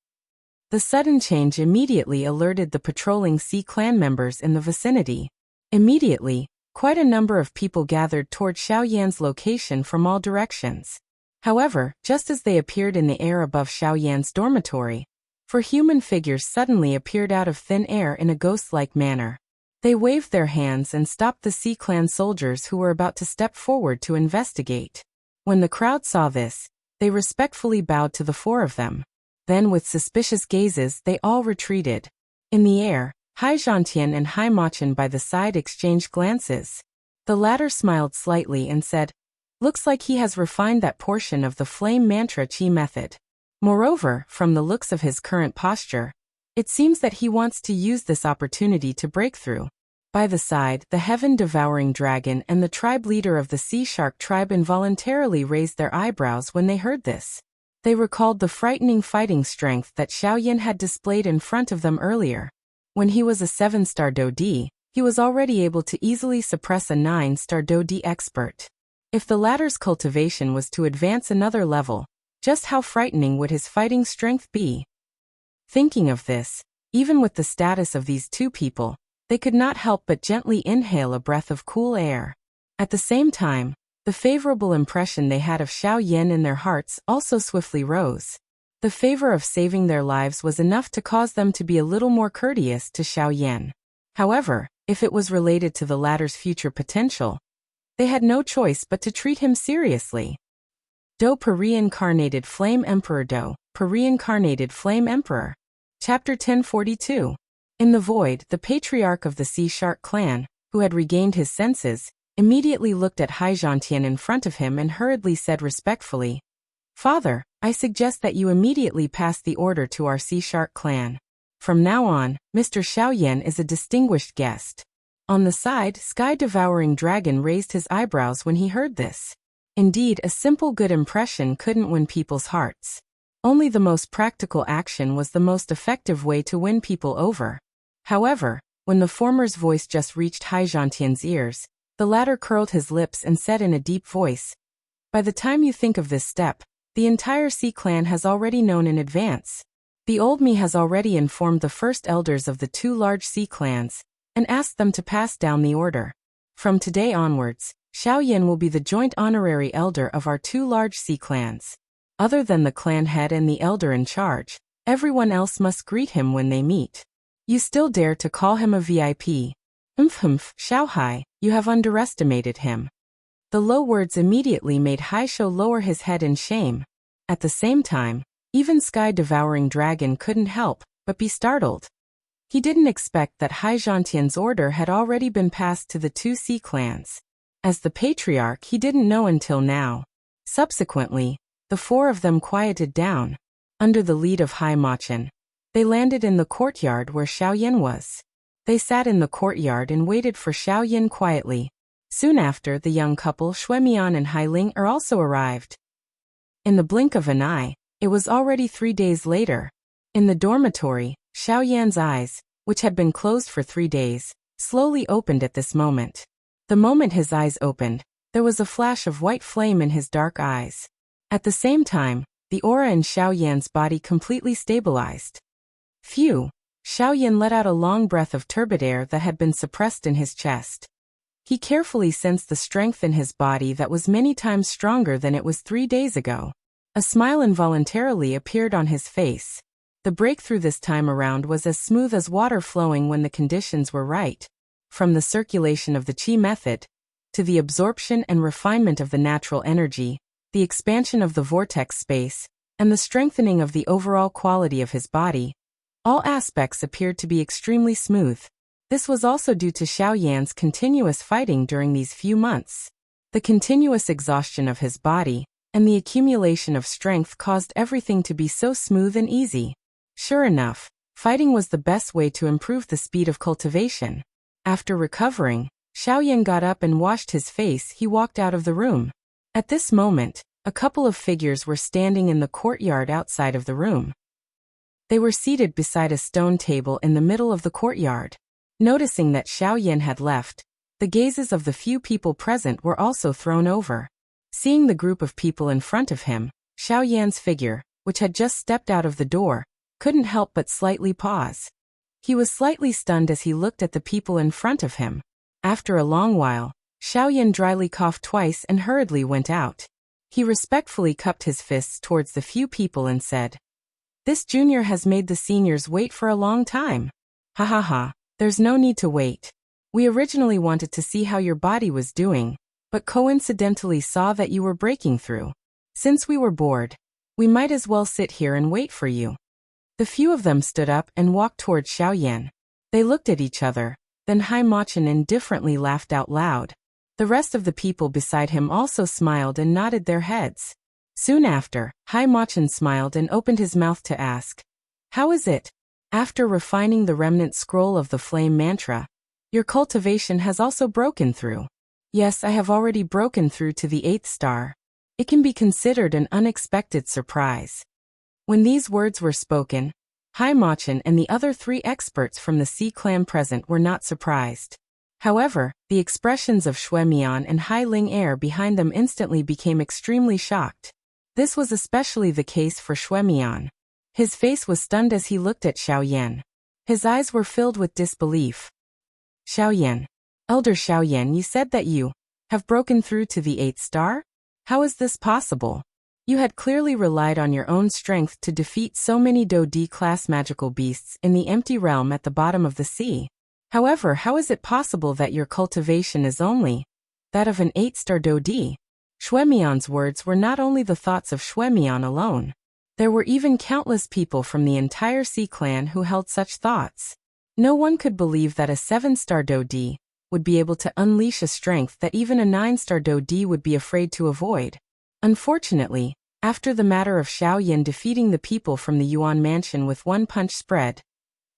The sudden change immediately alerted the patrolling Sea clan members in the vicinity. Immediately, quite a number of people gathered toward Xiao Yan's location from all directions. However, just as they appeared in the air above Xiao Yan's dormitory, 4 human figures suddenly appeared out of thin air in a ghost-like manner. They waved their hands and stopped the Sea clan soldiers who were about to step forward to investigate. When the crowd saw this, they respectfully bowed to the 4 of them. Then with suspicious gazes they all retreated. In the air, Hai Zhantian and Hai Machin by the side exchanged glances. The latter smiled slightly and said, "Looks like he has refined that portion of the flame mantra chi method. Moreover, from the looks of his current posture, it seems that he wants to use this opportunity to break through." By the side, the heaven-devouring dragon and the tribe leader of the sea shark tribe involuntarily raised their eyebrows when they heard this. They recalled the frightening fighting strength that Xiao Yan had displayed in front of them earlier. When he was a 7-star Do-di, he was already able to easily suppress a 9-star Do-di expert. If the latter's cultivation was to advance another level, just how frightening would his fighting strength be? Thinking of this, even with the status of these 2 people, they could not help but gently inhale a breath of cool air. At the same time, the favorable impression they had of Xiao Yan in their hearts also swiftly rose. The favor of saving their lives was enough to cause them to be a little more courteous to Xiao Yan. However, if it was related to the latter's future potential, they had no choice but to treat him seriously. Do per reincarnated flame emperor. Do per reincarnated flame emperor. Chapter 1042. In the void, the patriarch of the Sea Shark clan, who had regained his senses, immediately looked at Hai Zhantian in front of him and hurriedly said respectfully, "Father, I suggest that you immediately pass the order to our Sea Shark clan. From now on, Mr. Xiao Yan is a distinguished guest." On the side, Sky-devouring dragon raised his eyebrows when he heard this. Indeed, a simple good impression couldn't win people's hearts. Only the most practical action was the most effective way to win people over. However, when the former's voice just reached Hai Zhantian's ears, the latter curled his lips and said in a deep voice, "By the time you think of this step, the entire Sea clan has already known in advance. The old me has already informed the first elders of the 2 large sea clans, and asked them to pass down the order. From today onwards, Xiao Yan will be the joint honorary elder of our 2 large sea clans. Other than the clan head and the elder in charge, everyone else must greet him when they meet. You still dare to call him a VIP? Xiao Hai, you have underestimated him." The low words immediately made Hai Shou lower his head in shame. At the same time, even Sky-devouring dragon couldn't help but be startled. He didn't expect that Hai Zhantian's order had already been passed to the 2 sea clans. As the patriarch, he didn't know until now. Subsequently, the 4 of them quieted down. Under the lead of Hai Machin, they landed in the courtyard where Xiao Yan was. They sat in the courtyard and waited for Xiao Yan quietly. Soon after, the young couple Xuemian and Hai Ling also arrived. In the blink of an eye, it was already 3 days later. In the dormitory, Xiao Yan's eyes, which had been closed for 3 days, slowly opened at this moment. The moment his eyes opened, there was a flash of white flame in his dark eyes. At the same time, the aura in Xiao Yan's body completely stabilized. Phew! Xiaoyan let out a long breath of turbid air that had been suppressed in his chest. He carefully sensed the strength in his body that was many times stronger than it was 3 days ago. A smile involuntarily appeared on his face. The breakthrough this time around was as smooth as water flowing when the conditions were right. From the circulation of the qi method, to the absorption and refinement of the natural energy, the expansion of the vortex space, and the strengthening of the overall quality of his body, all aspects appeared to be extremely smooth. This was also due to Xiaoyan's continuous fighting during these few months. The continuous exhaustion of his body and the accumulation of strength caused everything to be so smooth and easy. Sure enough, fighting was the best way to improve the speed of cultivation. After recovering, Xiaoyan got up and washed his face. He walked out of the room. At this moment, a couple of figures were standing in the courtyard outside of the room. They were seated beside a stone table in the middle of the courtyard. Noticing that Xiaoyan had left, the gazes of the few people present were also thrown over. Seeing the group of people in front of him, Xiaoyan's figure, which had just stepped out of the door, couldn't help but slightly pause. He was slightly stunned as he looked at the people in front of him. After a long while, Xiaoyan dryly coughed twice and hurriedly went out. He respectfully cupped his fists towards the few people and said, "This junior has made the seniors wait for a long time. Ha ha ha, there's no need to wait. We originally wanted to see how your body was doing, but coincidentally saw that you were breaking through. Since we were bored, we might as well sit here and wait for you." The few of them stood up and walked toward Xiaoyan. They looked at each other, then Hai Machin indifferently laughed out loud. The rest of the people beside him also smiled and nodded their heads. Soon after, Hai Machin smiled and opened his mouth to ask, "How is it? After refining the remnant scroll of the flame mantra, your cultivation has also broken through." "Yes, I have already broken through to the 8th star. It can be considered an unexpected surprise." When these words were spoken, Hai Machin and the other 3 experts from the Sea clan present were not surprised. However, the expressions of Xue Mian and Hai Ling Er behind them instantly became extremely shocked. This was especially the case for Xue Mian. His face was stunned as he looked at Xiaoyan. His eyes were filled with disbelief. "Xiaoyan, Elder Xiaoyan, you said that you have broken through to the 8th star? How is this possible? You had clearly relied on your own strength to defeat so many Do-D-class magical beasts in the empty realm at the bottom of the sea. However, how is it possible that your cultivation is only that of an 8-star Do-D?" Xue Mian's words were not only the thoughts of Xue Mian alone. There were even countless people from the entire Sea clan who held such thoughts. No one could believe that a 7-star Do-D would be able to unleash a strength that even a 9-star Do-D would be afraid to avoid. Unfortunately, after the matter of Xiaoyan defeating the people from the Yuan mansion with one punch spread,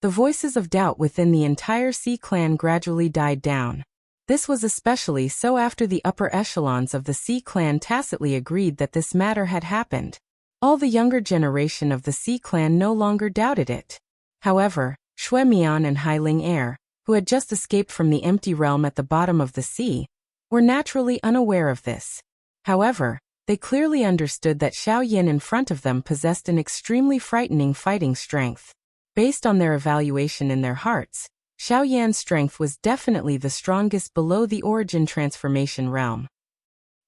the voices of doubt within the entire Sea clan gradually died down. This was especially so after the upper echelons of the Sea clan tacitly agreed that this matter had happened. All the younger generation of the Sea clan no longer doubted it. However, Xue Mian and Hai Ling Er, who had just escaped from the empty realm at the bottom of the sea, were naturally unaware of this. However, they clearly understood that Xiaoyan in front of them possessed an extremely frightening fighting strength. Based on their evaluation in their hearts, Xiaoyan's strength was definitely the strongest below the origin transformation realm.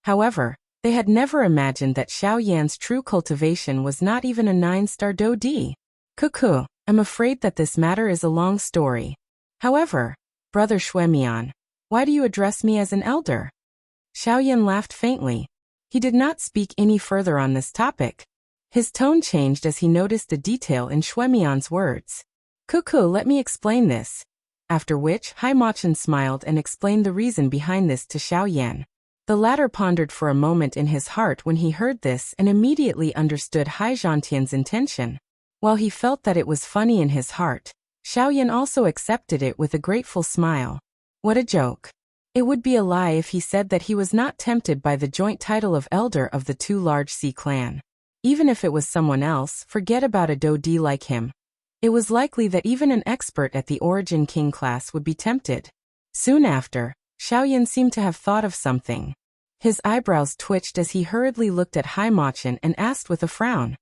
However, they had never imagined that Xiaoyan's true cultivation was not even a 9-star Do-D. Cuckoo, I'm afraid that this matter is a long story. However, Brother Xue Mian, why do you address me as an elder? Xiaoyan laughed faintly. He did not speak any further on this topic. His tone changed as he noticed a detail in Xue Mian's words. Cuckoo, let me explain this. After which, Hai Machin smiled and explained the reason behind this to Xiaoyan. The latter pondered for a moment in his heart when he heard this and immediately understood Hai Zhantian's intention. While he felt that it was funny in his heart, Xiaoyan also accepted it with a grateful smile. What a joke. It would be a lie if he said that he was not tempted by the joint title of elder of the 2 large Sea clan. Even if it was someone else, forget about a Do-D like him. It was likely that even an expert at the Origin King class would be tempted. Soon after, Xiaoyan seemed to have thought of something. His eyebrows twitched as he hurriedly looked at Hai Machin and asked with a frown.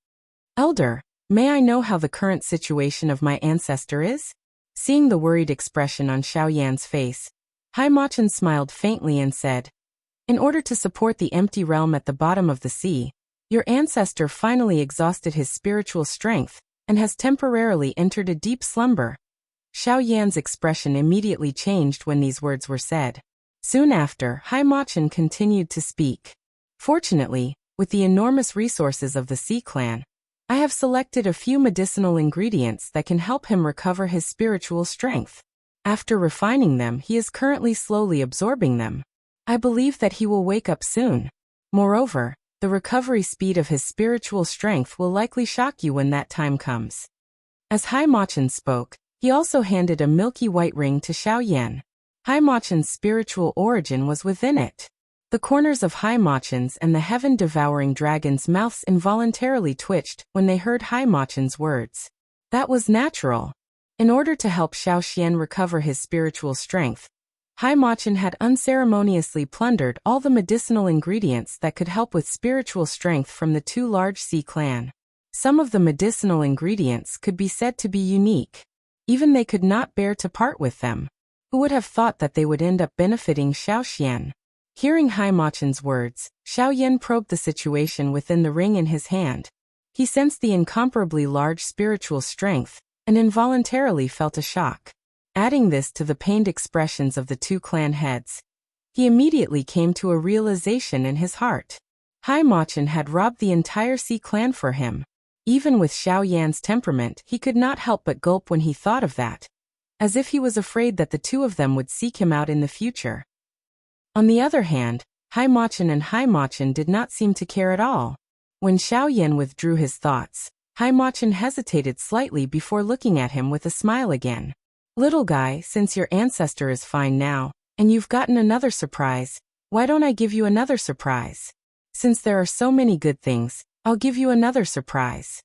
Elder, May I know how the current situation of my ancestor is? Seeing the worried expression on Xiao Yan's face, Hai Machin smiled faintly and said, in order to support the empty realm at the bottom of the sea, your ancestor finally exhausted his spiritual strength and has temporarily entered a deep slumber. Xiao Yan's expression immediately changed when these words were said. Soon after, Hai Machin continued to speak. Fortunately, with the enormous resources of the Sea Clan, I have selected a few medicinal ingredients that can help him recover his spiritual strength. After refining them, he is currently slowly absorbing them. I believe that he will wake up soon. Moreover, the recovery speed of his spiritual strength will likely shock you when that time comes. As Hai Machin spoke, he also handed a milky white ring to Xiao Yan. Hai Machin's spiritual origin was within it. The corners of Hai Machin's and the heaven-devouring dragon's mouths involuntarily twitched when they heard Hai Machin's words. That was natural. In order to help Xiao Xian recover his spiritual strength, Hai Machin had unceremoniously plundered all the medicinal ingredients that could help with spiritual strength from the two large sea clan. Some of the medicinal ingredients could be said to be unique. Even they could not bear to part with them. Who would have thought that they would end up benefiting Xiao Xian? Hearing Hai Machin's words, Xiao Yan probed the situation within the ring in his hand. He sensed the incomparably large spiritual strength, and involuntarily felt a shock. Adding this to the pained expressions of the two clan heads, he immediately came to a realization in his heart. Hai Machin had robbed the entire Sea Clan for him. Even with Xiao Yan's temperament, he could not help but gulp when he thought of that, as if he was afraid that the two of them would seek him out in the future. On the other hand, Hai Machin did not seem to care at all. When Xiao Yan withdrew his thoughts, Hai Machin hesitated slightly before looking at him with a smile again. Little guy, since your ancestor is fine now, and you've gotten another surprise, why don't I give you another surprise? Since there are so many good things, I'll give you another surprise.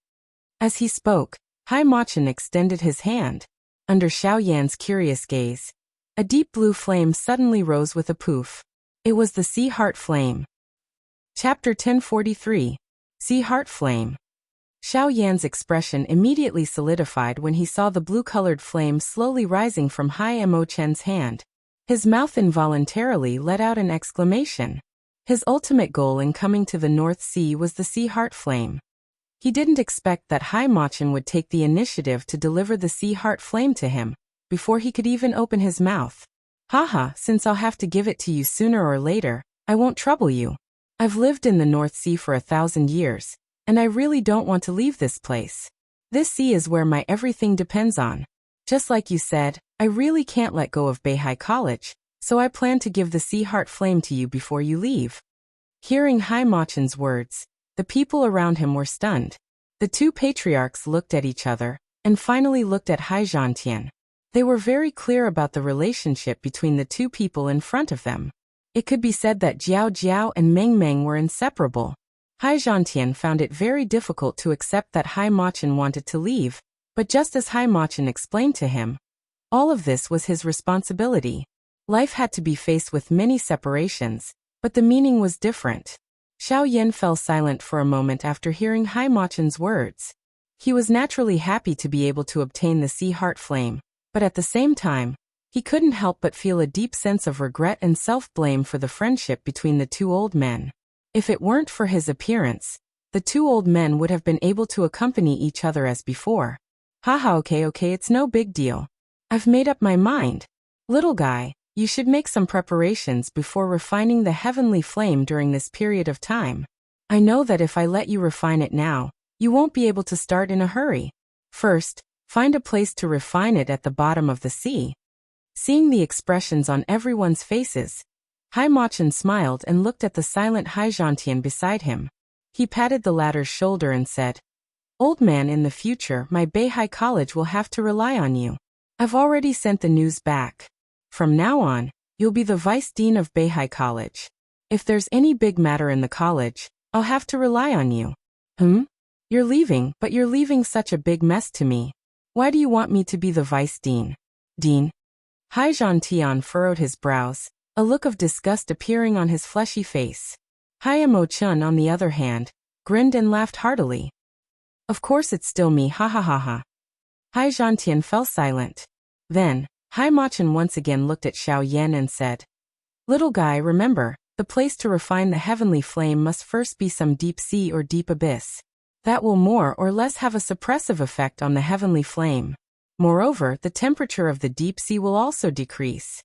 As he spoke, Hai Machin extended his hand. Under Xiao Yan's curious gaze, a deep blue flame suddenly rose with a poof. It was the Sea Heart Flame. Chapter 1043. Sea Heart Flame. Xiao Yan's expression immediately solidified when he saw the blue-colored flame slowly rising from Hai Machin's hand. His mouth involuntarily let out an exclamation. His ultimate goal in coming to the North Sea was the Sea Heart Flame. He didn't expect that Hai Machin would take the initiative to deliver the Sea Heart Flame to him, before he could even open his mouth. Haha, since I'll have to give it to you sooner or later, I won't trouble you. I've lived in the North Sea for 1,000 years, and I really don't want to leave this place. This sea is where my everything depends on. Just like you said, I really can't let go of Beihai College, so I plan to give the Sea Heart Flame to you before you leave. Hearing Hai Machin's words, the people around him were stunned. The two patriarchs looked at each other, and finally looked at Hai Zhantian. They were very clear about the relationship between the two people in front of them. It could be said that Jiao Jiao and Meng Meng were inseparable. Hai Zhantian found it very difficult to accept that Hai Machin wanted to leave, but just as Hai Machin explained to him, all of this was his responsibility. Life had to be faced with many separations, but the meaning was different. Xiao Yan fell silent for a moment after hearing Hai Machin's words. He was naturally happy to be able to obtain the Sea Heart Flame, but at the same time, he couldn't help but feel a deep sense of regret and self-blame for the friendship between the two old men. If it weren't for his appearance, the two old men would have been able to accompany each other as before. Haha, okay, it's no big deal. I've made up my mind. Little guy, you should make some preparations before refining the heavenly flame during this period of time. I know that if I let you refine it now, you won't be able to start in a hurry. First, find a place to refine it at the bottom of the sea. Seeing the expressions on everyone's faces, Hai Machin smiled and looked at the silent Hai Zhantian beside him. He patted the latter's shoulder and said, Old man, in the future my Beihai College will have to rely on you. I've already sent the news back. From now on, you'll be the vice dean of Beihai College. If there's any big matter in the college, I'll have to rely on you. You're leaving, but you're leaving such a big mess to me. Why do you want me to be the vice dean? Dean? Hai Zhantian furrowed his brows, a look of disgust appearing on his fleshy face. Hai Machin, on the other hand, grinned and laughed heartily. Of course it's still me, ha ha ha ha. Hai Zhantian fell silent. Then, Hai Machin once again looked at Xiao Yan and said, "Little guy, remember, the place to refine the heavenly flame must first be some deep sea or deep abyss. That will more or less have a suppressive effect on the heavenly flame. Moreover, the temperature of the deep sea will also decrease.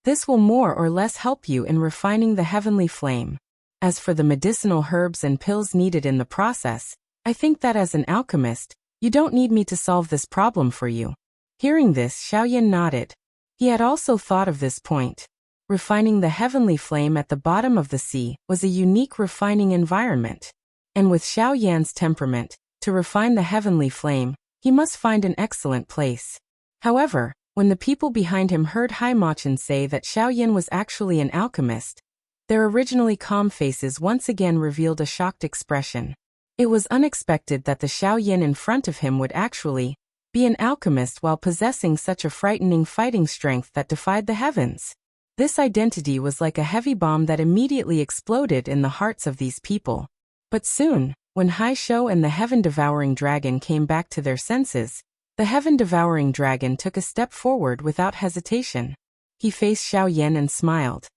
This will more or less help you in refining the heavenly flame. As for the medicinal herbs and pills needed in the process, I think that as an alchemist, you don't need me to solve this problem for you." Hearing this, Xiaoyan nodded. He had also thought of this point. Refining the heavenly flame at the bottom of the sea was a unique refining environment. And with Xiao Yan's temperament, to refine the heavenly flame, he must find an excellent place. However, when the people behind him heard Hai Machin say that Xiao Yan was actually an alchemist, their originally calm faces once again revealed a shocked expression. It was unexpected that the Xiao Yan in front of him would actually be an alchemist while possessing such a frightening fighting strength that defied the heavens. This identity was like a heavy bomb that immediately exploded in the hearts of these people. But soon, when Hai Shou and the heaven-devouring dragon came back to their senses, the heaven-devouring dragon took a step forward without hesitation. He faced Xiao Yan and smiled.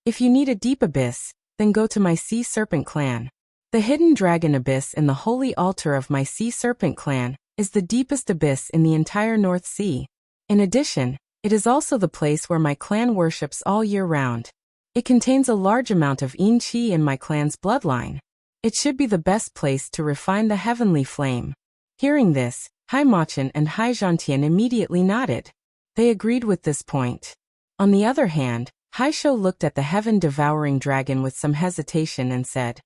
"If you need a deep abyss, then go to my sea serpent clan. The hidden dragon abyss in the holy altar of my sea serpent clan is the deepest abyss in the entire North Sea. In addition, it is also the place where my clan worships all year round. It contains a large amount of Yin Qi in my clan's bloodline. It should be the best place to refine the heavenly flame." Hearing this, Hai Machin and Hai Zhantian immediately nodded. They agreed with this point. On the other hand, Hai Shou looked at the heaven-devouring dragon with some hesitation and said,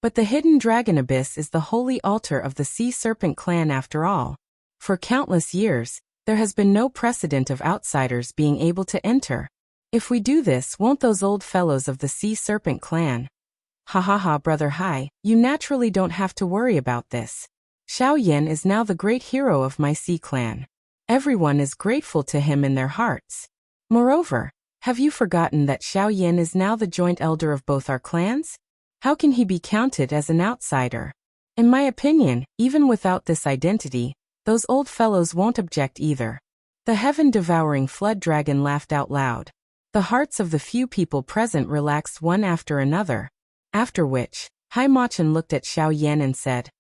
"But the hidden dragon abyss is the holy altar of the sea serpent clan after all. For countless years, there has been no precedent of outsiders being able to enter. If we do this, won't those old fellows of the sea serpent clan—" "Ha ha ha, brother Hai, you naturally don't have to worry about this. Xiao Yan is now the great hero of my sea clan. Everyone is grateful to him in their hearts. Moreover, have you forgotten that Xiao Yan is now the joint elder of both our clans? How can he be counted as an outsider? In my opinion, even without this identity, those old fellows won't object either." The heaven-devouring flood dragon laughed out loud. The hearts of the few people present relaxed one after another. After which, Hai Machin looked at Xiao Yan and said,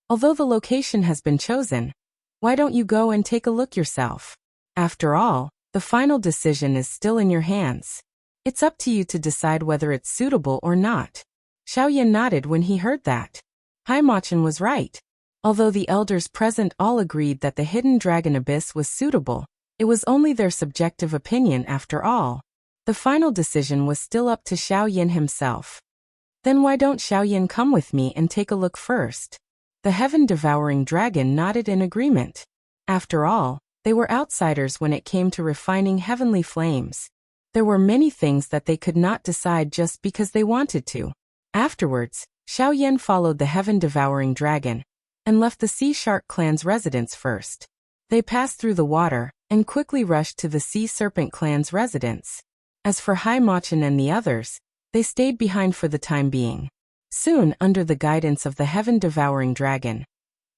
"Although the location has been chosen, why don't you go and take a look yourself? After all, the final decision is still in your hands. It's up to you to decide whether it's suitable or not." Xiao Yan nodded when he heard that. Hai Machin was right. Although the elders present all agreed that the hidden dragon abyss was suitable, it was only their subjective opinion after all. The final decision was still up to Xiao Yan himself. "Then why don't Xiao Yan come with me and take a look first?" The heaven-devouring dragon nodded in agreement. After all, they were outsiders when it came to refining heavenly flames. There were many things that they could not decide just because they wanted to. Afterwards, Xiao Yan followed the heaven-devouring dragon and left the Sea Shark clan's residence first. They passed through the water and quickly rushed to the Sea Serpent clan's residence. As for Hai Machin and the others, they stayed behind for the time being. Soon, under the guidance of the heaven-devouring dragon,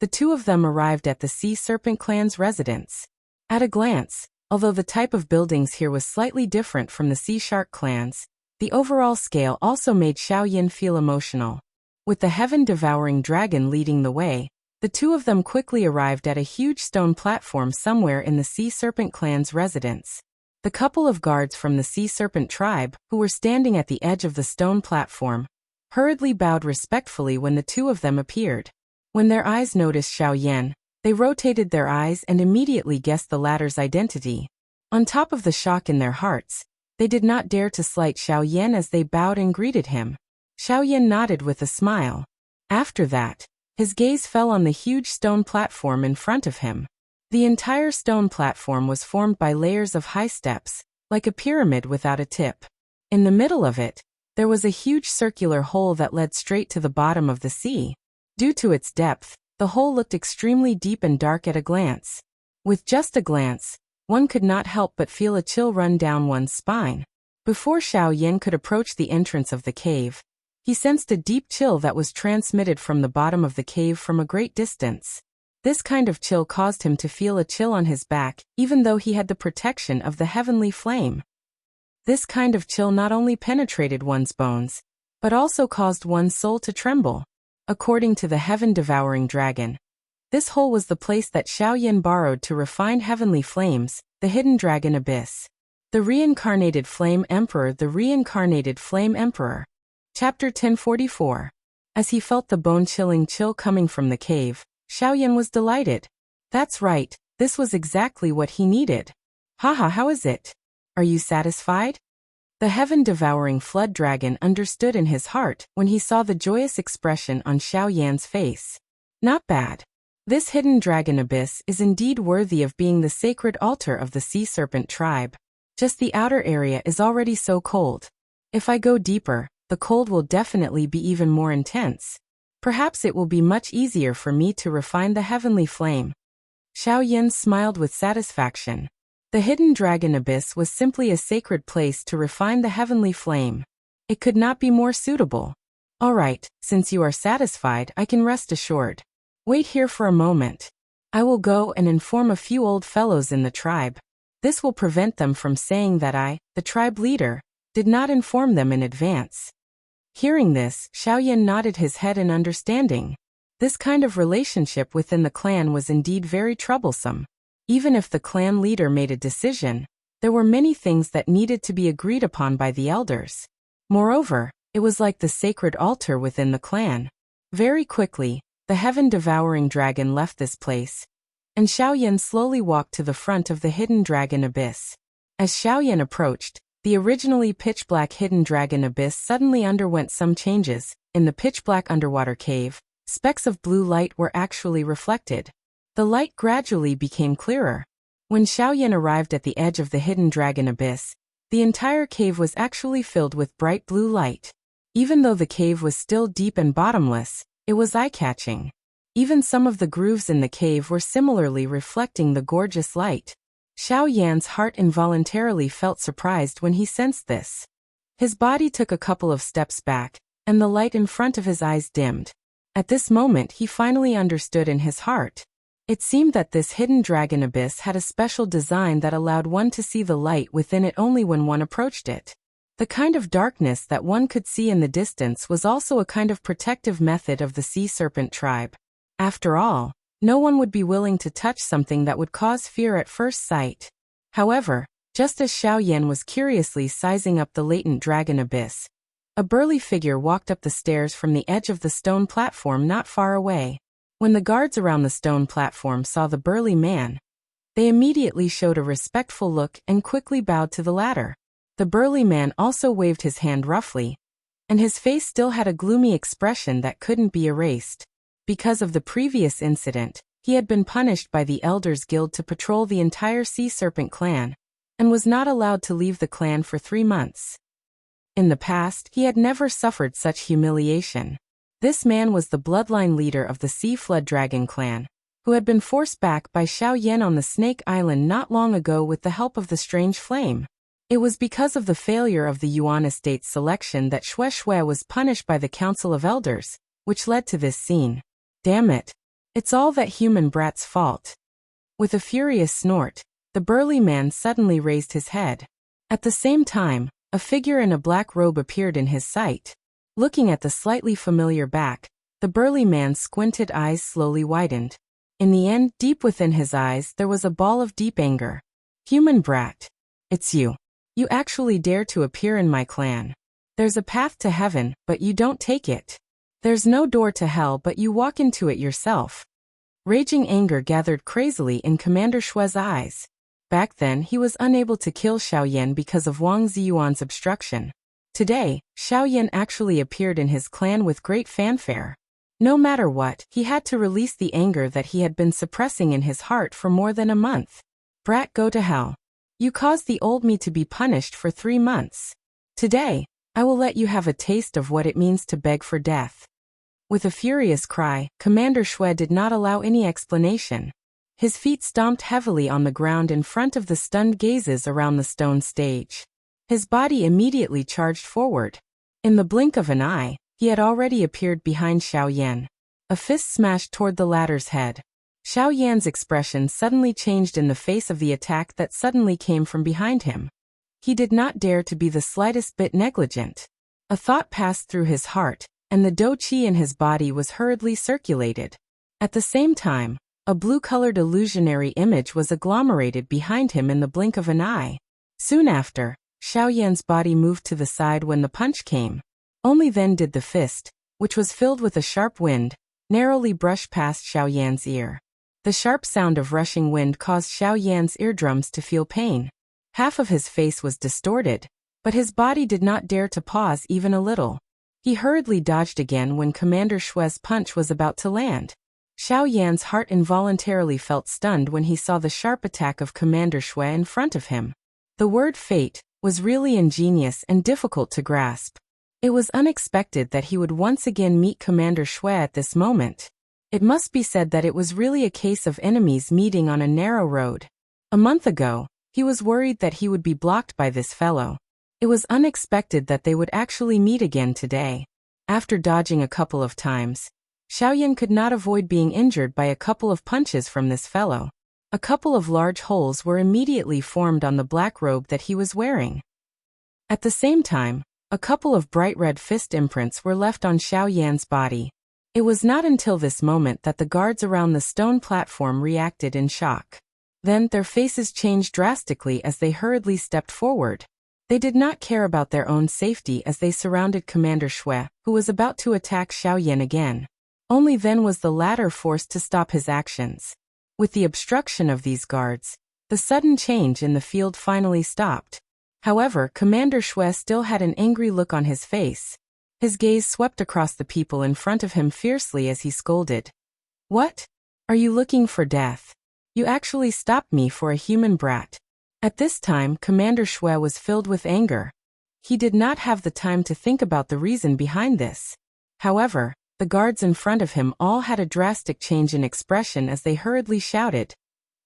the two of them arrived at the Sea Serpent clan's residence. At a glance, although the type of buildings here was slightly different from the Sea Shark clan's, the overall scale also made Xiao Yan feel emotional. With the heaven-devouring dragon leading the way, the two of them quickly arrived at a huge stone platform somewhere in the Sea Serpent clan's residence. The couple of guards from the Sea Serpent tribe, who were standing at the edge of the stone platform, hurriedly bowed respectfully when the two of them appeared. When their eyes noticed Xiao Yan, they rotated their eyes and immediately guessed the latter's identity. On top of the shock in their hearts, they did not dare to slight Xiao Yan as they bowed and greeted him. Xiao Yan nodded with a smile. After that, his gaze fell on the huge stone platform in front of him. The entire stone platform was formed by layers of high steps, like a pyramid without a tip. In the middle of it, there was a huge circular hole that led straight to the bottom of the sea. Due to its depth, the hole looked extremely deep and dark at a glance. With just a glance, one could not help but feel a chill run down one's spine. Before Xiao Yan could approach the entrance of the cave, He sensed a deep chill that was transmitted from the bottom of the cave from a great distance. This kind of chill caused him to feel a chill on his back, even though he had the protection of the heavenly flame. This kind of chill not only penetrated one's bones, but also caused one's soul to tremble. According to the heaven-devouring dragon, this hole was the place that Xiaoyan borrowed to refine heavenly flames, the hidden dragon abyss. The reincarnated flame emperor. The reincarnated flame emperor. Chapter 1044. As he felt the bone-chilling chill coming from the cave, Xiaoyan was delighted. That's right, this was exactly what he needed. Haha, how is it? Are you satisfied? The heaven-devouring flood dragon understood in his heart when he saw the joyous expression on Xiaoyan's face. Not bad. This hidden dragon abyss is indeed worthy of being the sacred altar of the sea serpent tribe. Just the outer area is already so cold. If I go deeper, the cold will definitely be even more intense. Perhaps it will be much easier for me to refine the heavenly flame. Xiaoyan smiled with satisfaction. The hidden dragon abyss was simply a sacred place to refine the heavenly flame. It could not be more suitable. All right, since you are satisfied, I can rest assured. Wait here for a moment. I will go and inform a few old fellows in the tribe. This will prevent them from saying that I, the tribe leader, did not inform them in advance. Hearing this, Xiaoyan nodded his head in understanding. This kind of relationship within the clan was indeed very troublesome. Even if the clan leader made a decision, there were many things that needed to be agreed upon by the elders. Moreover, it was like the sacred altar within the clan. Very quickly, the heaven-devouring dragon left this place, and Xiaoyan slowly walked to the front of the hidden dragon abyss. As Xiaoyan approached, the originally pitch-black hidden dragon abyss suddenly underwent some changes. In the pitch-black underwater cave, specks of blue light were actually reflected. The light gradually became clearer. When Xiaoyan arrived at the edge of the hidden dragon abyss, the entire cave was actually filled with bright blue light. Even though the cave was still deep and bottomless, it was eye-catching. Even some of the grooves in the cave were similarly reflecting the gorgeous light. Xiaoyan's heart involuntarily felt surprised when he sensed this. His body took a couple of steps back, and the light in front of his eyes dimmed. At this moment he finally understood in his heart. It seemed that this hidden dragon abyss had a special design that allowed one to see the light within it only when one approached it. The kind of darkness that one could see in the distance was also a kind of protective method of the sea serpent tribe. After all, no one would be willing to touch something that would cause fear at first sight. However, just as Xiaoyan was curiously sizing up the latent dragon abyss, a burly figure walked up the stairs from the edge of the stone platform not far away. When the guards around the stone platform saw the burly man, they immediately showed a respectful look and quickly bowed to the latter. The burly man also waved his hand roughly, and his face still had a gloomy expression that couldn't be erased. Because of the previous incident, he had been punished by the Elders Guild to patrol the entire Sea Serpent clan, and was not allowed to leave the clan for 3 months. In the past, he had never suffered such humiliation. This man was the bloodline leader of the Sea Flood Dragon clan, who had been forced back by Xiaoyan on the Snake Island not long ago with the help of the strange flame. It was because of the failure of the Yuan estate's selection that Xue Xue was punished by the Council of Elders, which led to this scene. Damn it. It's all that human brat's fault. With a furious snort, the burly man suddenly raised his head. At the same time, a figure in a black robe appeared in his sight. Looking at the slightly familiar back, the burly man's squinted eyes slowly widened. In the end, deep within his eyes, there was a ball of deep anger. Human brat. It's you. You actually dare to appear in my clan. There's a path to heaven, but you don't take it. There's no door to hell, but you walk into it yourself. Raging anger gathered crazily in Commander Xue's eyes. Back then, he was unable to kill Xiaoyan because of Wang Ziyuan's obstruction. Today, Xiaoyan actually appeared in his clan with great fanfare. No matter what, he had to release the anger that he had been suppressing in his heart for more than a month. Brat, go to hell. You caused the old me to be punished for 3 months. Today, I will let you have a taste of what it means to beg for death. With a furious cry, Commander Xue did not allow any explanation. His feet stomped heavily on the ground in front of the stunned gazes around the stone stage. His body immediately charged forward. In the blink of an eye, He had already appeared behind Xiao Yan. A fist smashed toward the latter's head. Xiao Yan's expression suddenly changed in the face of the attack that suddenly came from behind him. He did not dare to be the slightest bit negligent. A thought passed through his heart, and the dou qi in his body was hurriedly circulated. At the same time, a blue-colored illusionary image was agglomerated behind him in the blink of an eye. Soon after, Xiao Yan's body moved to the side when the punch came. Only then did the fist, which was filled with a sharp wind, narrowly brush past Xiao Yan's ear. The sharp sound of rushing wind caused Xiao Yan's eardrums to feel pain. Half of his face was distorted, but his body did not dare to pause even a little. He hurriedly dodged again when Commander Shue's punch was about to land. Xiao Yan's heart involuntarily felt stunned when he saw the sharp attack of Commander Shue in front of him. The word fate was really ingenious and difficult to grasp. It was unexpected that he would once again meet Commander Shue at this moment. It must be said that it was really a case of enemies meeting on a narrow road. A month ago, he was worried that he would be blocked by this fellow. It was unexpected that they would actually meet again today. After dodging a couple of times, Xiao Yan could not avoid being injured by a couple of punches from this fellow. A couple of large holes were immediately formed on the black robe that he was wearing. At the same time, a couple of bright red fist imprints were left on Xiao Yan's body. It was not until this moment that the guards around the stone platform reacted in shock. Then their faces changed drastically as they hurriedly stepped forward. They did not care about their own safety as they surrounded Commander Shue, who was about to attack Xiao Yan again. Only then was the latter forced to stop his actions. With the obstruction of these guards, the sudden change in the field finally stopped. However, Commander Shue still had an angry look on his face. His gaze swept across the people in front of him fiercely as he scolded. "What? Are you looking for death? You actually stopped me for a human brat." At this time, Commander Shue was filled with anger. He did not have the time to think about the reason behind this. However, the guards in front of him all had a drastic change in expression as they hurriedly shouted,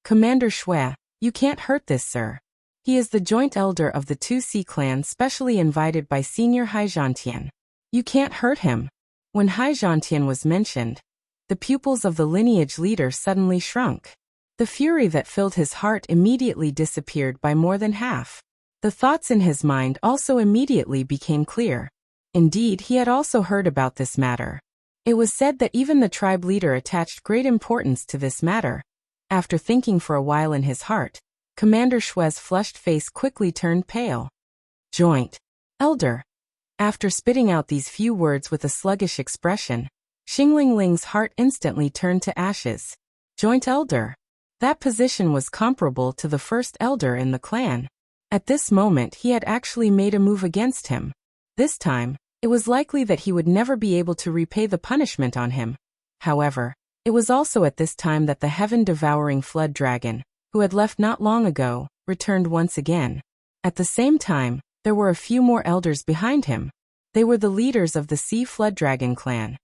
"Commander Shue, you can't hurt this sir. He is the joint elder of the 2C clan specially invited by Senior Haizhantian. You can't hurt him." When Haizhantian was mentioned, the pupils of the lineage leader suddenly shrunk. The fury that filled his heart immediately disappeared by more than half. The thoughts in his mind also immediately became clear. Indeed, he had also heard about this matter. It was said that even the tribe leader attached great importance to this matter. After thinking for a while in his heart, Commander Shue's flushed face quickly turned pale. "Joint elder." After spitting out these few words with a sluggish expression, Xingling Ling's heart instantly turned to ashes. Joint elder. That position was comparable to the first elder in the clan. At this moment he had actually made a move against him. This time, it was likely that he would never be able to repay the punishment on him. However, it was also at this time that the heaven-devouring flood dragon, who had left not long ago, returned once again. At the same time, there were a few more elders behind him. They were the leaders of the Sea Flood Dragon clan.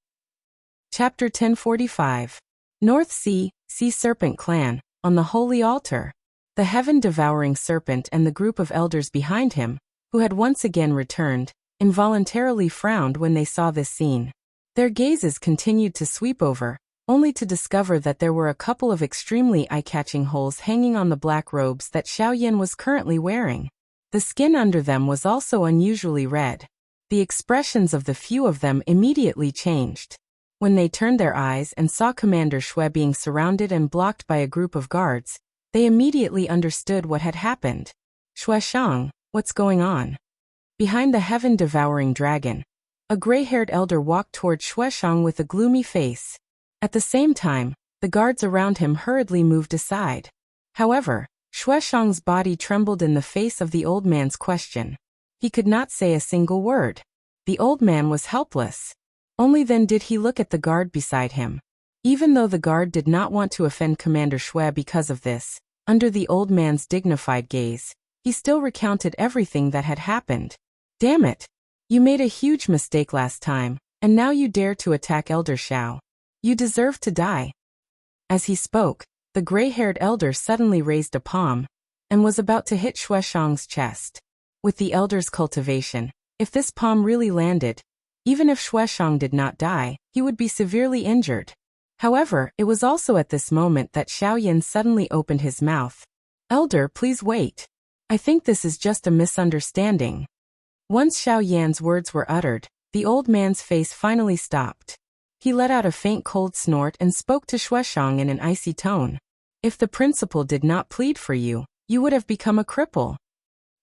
Chapter 1045. North Sea Serpent Clan, on the Holy Altar. The heaven-devouring serpent and the group of elders behind him, who had once again returned, involuntarily frowned when they saw this scene. Their gazes continued to sweep over, only to discover that there were a couple of extremely eye-catching holes hanging on the black robes that Xiao Yan was currently wearing. The skin under them was also unusually red. The expressions of the few of them immediately changed. When they turned their eyes and saw Commander Shue being surrounded and blocked by a group of guards, they immediately understood what had happened. "Shue Shang, what's going on?" Behind the heaven-devouring dragon, a gray-haired elder walked toward Shue Shang with a gloomy face. At the same time, the guards around him hurriedly moved aside. However, Shue Shang's body trembled in the face of the old man's question. He could not say a single word. The old man was helpless. Only then did he look at the guard beside him. Even though the guard did not want to offend Commander Shue because of this, under the old man's dignified gaze, he still recounted everything that had happened. "Damn it! You made a huge mistake last time, and now you dare to attack Elder Xiao. You deserve to die." As he spoke, the gray-haired elder suddenly raised a palm, and was about to hit Shue Shang's chest. With the elder's cultivation, if this palm really landed, Even if Shueshang did not die, he would be severely injured. However, it was also at this moment that Xiaoyan suddenly opened his mouth. "Elder, please wait. I think this is just a misunderstanding." Once Xiaoyan's words were uttered, the old man's face finally stopped. He let out a faint cold snort and spoke to Shueshang in an icy tone. "If the principal did not plead for you, you would have become a cripple.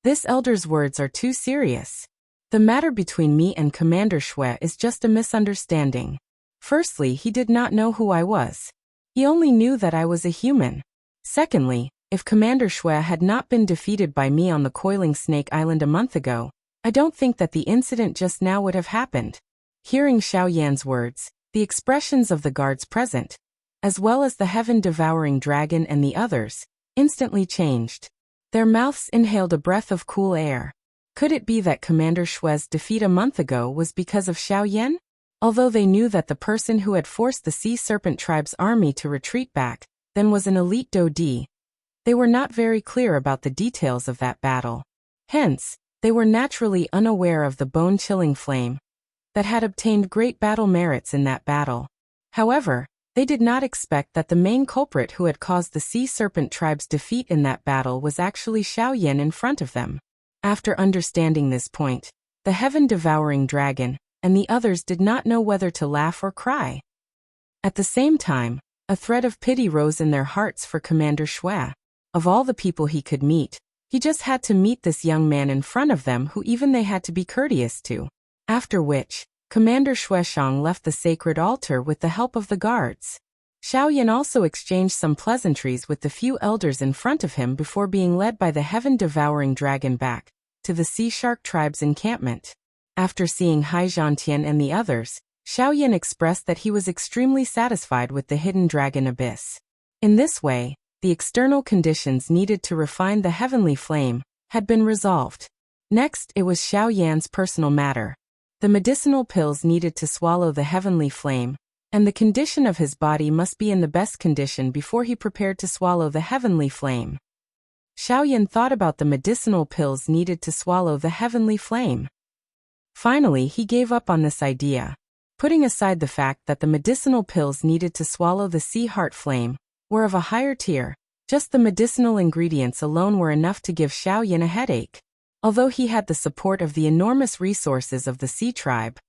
This elder's words are too serious. The matter between me and Commander Shui is just a misunderstanding. Firstly, he did not know who I was. He only knew that I was a human. Secondly, if Commander Shui had not been defeated by me on the Coiling Snake Island a month ago, I don't think that the incident just now would have happened." Hearing Xiaoyan's words, the expressions of the guards present, as well as the heaven-devouring dragon and the others, instantly changed. Their mouths inhaled a breath of cool air. Could it be that Commander Shui's defeat a month ago was because of Xiaoyan? Although they knew that the person who had forced the Sea Serpent tribe's army to retreat back then was an elite Dodi, they were not very clear about the details of that battle. Hence, they were naturally unaware of the bone-chilling flame that had obtained great battle merits in that battle. However, they did not expect that the main culprit who had caused the Sea Serpent tribe's defeat in that battle was actually Xiaoyan in front of them. After understanding this point, the heaven-devouring dragon and the others did not know whether to laugh or cry. At the same time, a thread of pity rose in their hearts for Commander Shui. Of all the people he could meet, he just had to meet this young man in front of them who even they had to be courteous to. After which, Commander Shueshang left the sacred altar with the help of the guards. Xiaoyan also exchanged some pleasantries with the few elders in front of him before being led by the heaven-devouring dragon back to the Sea Shark tribe's encampment. After seeing Hai Zhantian and the others, Xiaoyan expressed that he was extremely satisfied with the hidden dragon abyss. In this way, the external conditions needed to refine the heavenly flame had been resolved. Next, it was Xiaoyan's personal matter. The medicinal pills needed to swallow the heavenly flame, and the condition of his body must be in the best condition before he prepared to swallow the heavenly flame. Xiaoyan thought about the medicinal pills needed to swallow the heavenly flame. Finally, he gave up on this idea. Putting aside the fact that the medicinal pills needed to swallow the sea heart flame were of a higher tier, just the medicinal ingredients alone were enough to give Xiaoyan a headache. Although he had the support of the enormous resources of the Sea Tribe,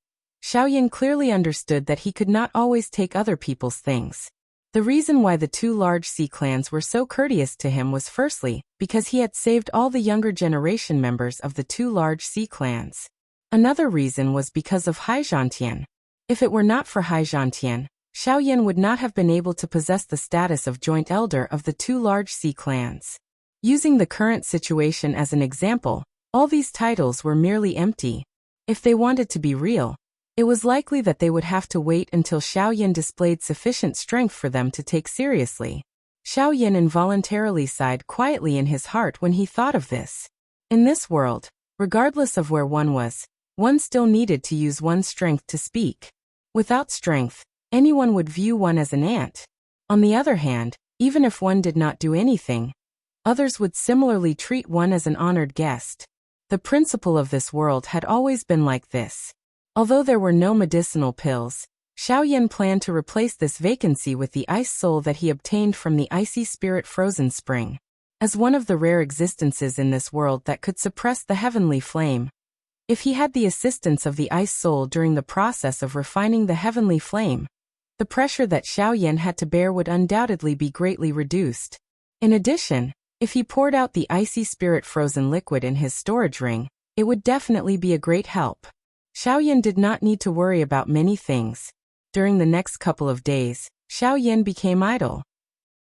Xiaoyan clearly understood that he could not always take other people's things. The reason why the two large sea clans were so courteous to him was firstly, because he had saved all the younger generation members of the two large sea clans. Another reason was because of Hai Zhantian. If it were not for Hai Zhantian, Xiaoyan would not have been able to possess the status of joint elder of the two large sea clans. Using the current situation as an example, all these titles were merely empty. If they wanted to be real, it was likely that they would have to wait until Xiaoyan displayed sufficient strength for them to take seriously. Xiaoyan involuntarily sighed quietly in his heart when he thought of this. In this world, regardless of where one was, one still needed to use one's strength to speak. Without strength, anyone would view one as an ant. On the other hand, even if one did not do anything, others would similarly treat one as an honored guest. The principle of this world had always been like this. Although there were no medicinal pills, Xiaoyan planned to replace this vacancy with the ice soul that he obtained from the icy spirit frozen spring. As one of the rare existences in this world that could suppress the heavenly flame, if he had the assistance of the ice soul during the process of refining the heavenly flame, the pressure that Xiaoyan had to bear would undoubtedly be greatly reduced. In addition, if he poured out the icy spirit frozen liquid in his storage ring, it would definitely be a great help. Xiaoyan did not need to worry about many things. During the next couple of days, Xiaoyan became idle.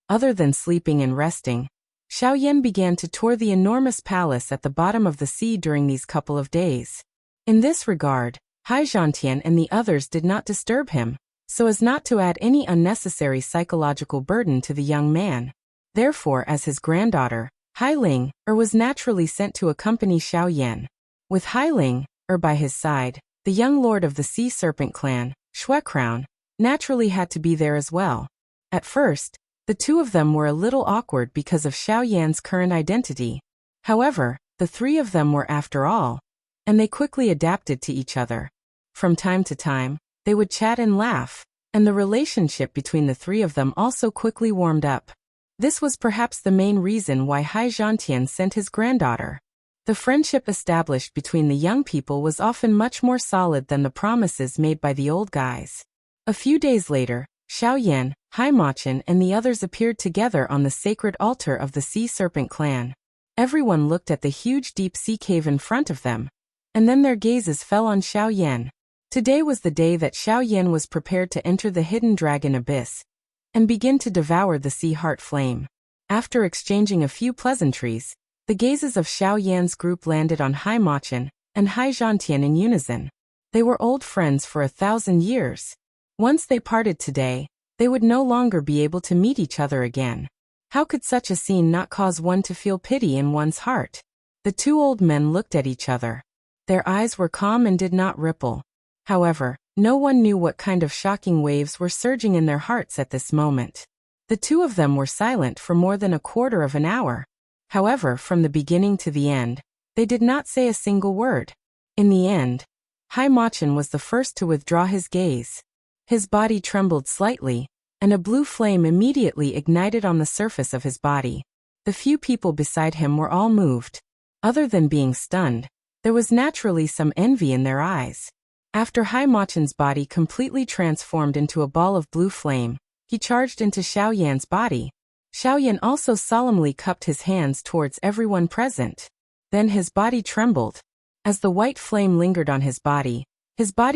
Other than sleeping and resting, Xiaoyan began to tour the enormous palace at the bottom of the sea during these couple of days. In this regard, Hai Zhantian and the others did not disturb him, so as not to add any unnecessary psychological burden to the young man. Therefore, as his granddaughter, Hai Ling was naturally sent to accompany Xiaoyan. With Hai Ling by his side, the young lord of the Sea Serpent clan, Shuecrown, naturally had to be there as well. At first, the two of them were a little awkward because of Xiaoyan's current identity. However, the three of them were after all, and they quickly adapted to each other. From time to time, they would chat and laugh, and the relationship between the three of them also quickly warmed up. This was perhaps the main reason why Hai Zhantian sent his granddaughter. The friendship established between the young people was often much more solid than the promises made by the old guys. A few days later, Xiao Yan, Hai Machin and the others appeared together on the sacred altar of the Sea Serpent clan. Everyone looked at the huge deep sea cave in front of them, and then their gazes fell on Xiao Yan. Today was the day that Xiao Yan was prepared to enter the hidden dragon abyss and begin to devour the sea heart flame. After exchanging a few pleasantries, the gazes of Xiao Yan's group landed on Hai Machin and Hai Zhantian in unison. They were old friends for 1,000 years. Once they parted today, they would no longer be able to meet each other again. How could such a scene not cause one to feel pity in one's heart? The two old men looked at each other. Their eyes were calm and did not ripple. However, no one knew what kind of shocking waves were surging in their hearts at this moment. The two of them were silent for more than a quarter of an hour. However, from the beginning to the end, they did not say a single word. In the end, Hai Machin was the first to withdraw his gaze. His body trembled slightly, and a blue flame immediately ignited on the surface of his body. The few people beside him were all moved. Other than being stunned, there was naturally some envy in their eyes. After Hai Machin's body completely transformed into a ball of blue flame, he charged into Xiao Yan's body. Xiao Yan also solemnly cupped his hands towards everyone present. Then his body trembled. As the white flame lingered on his body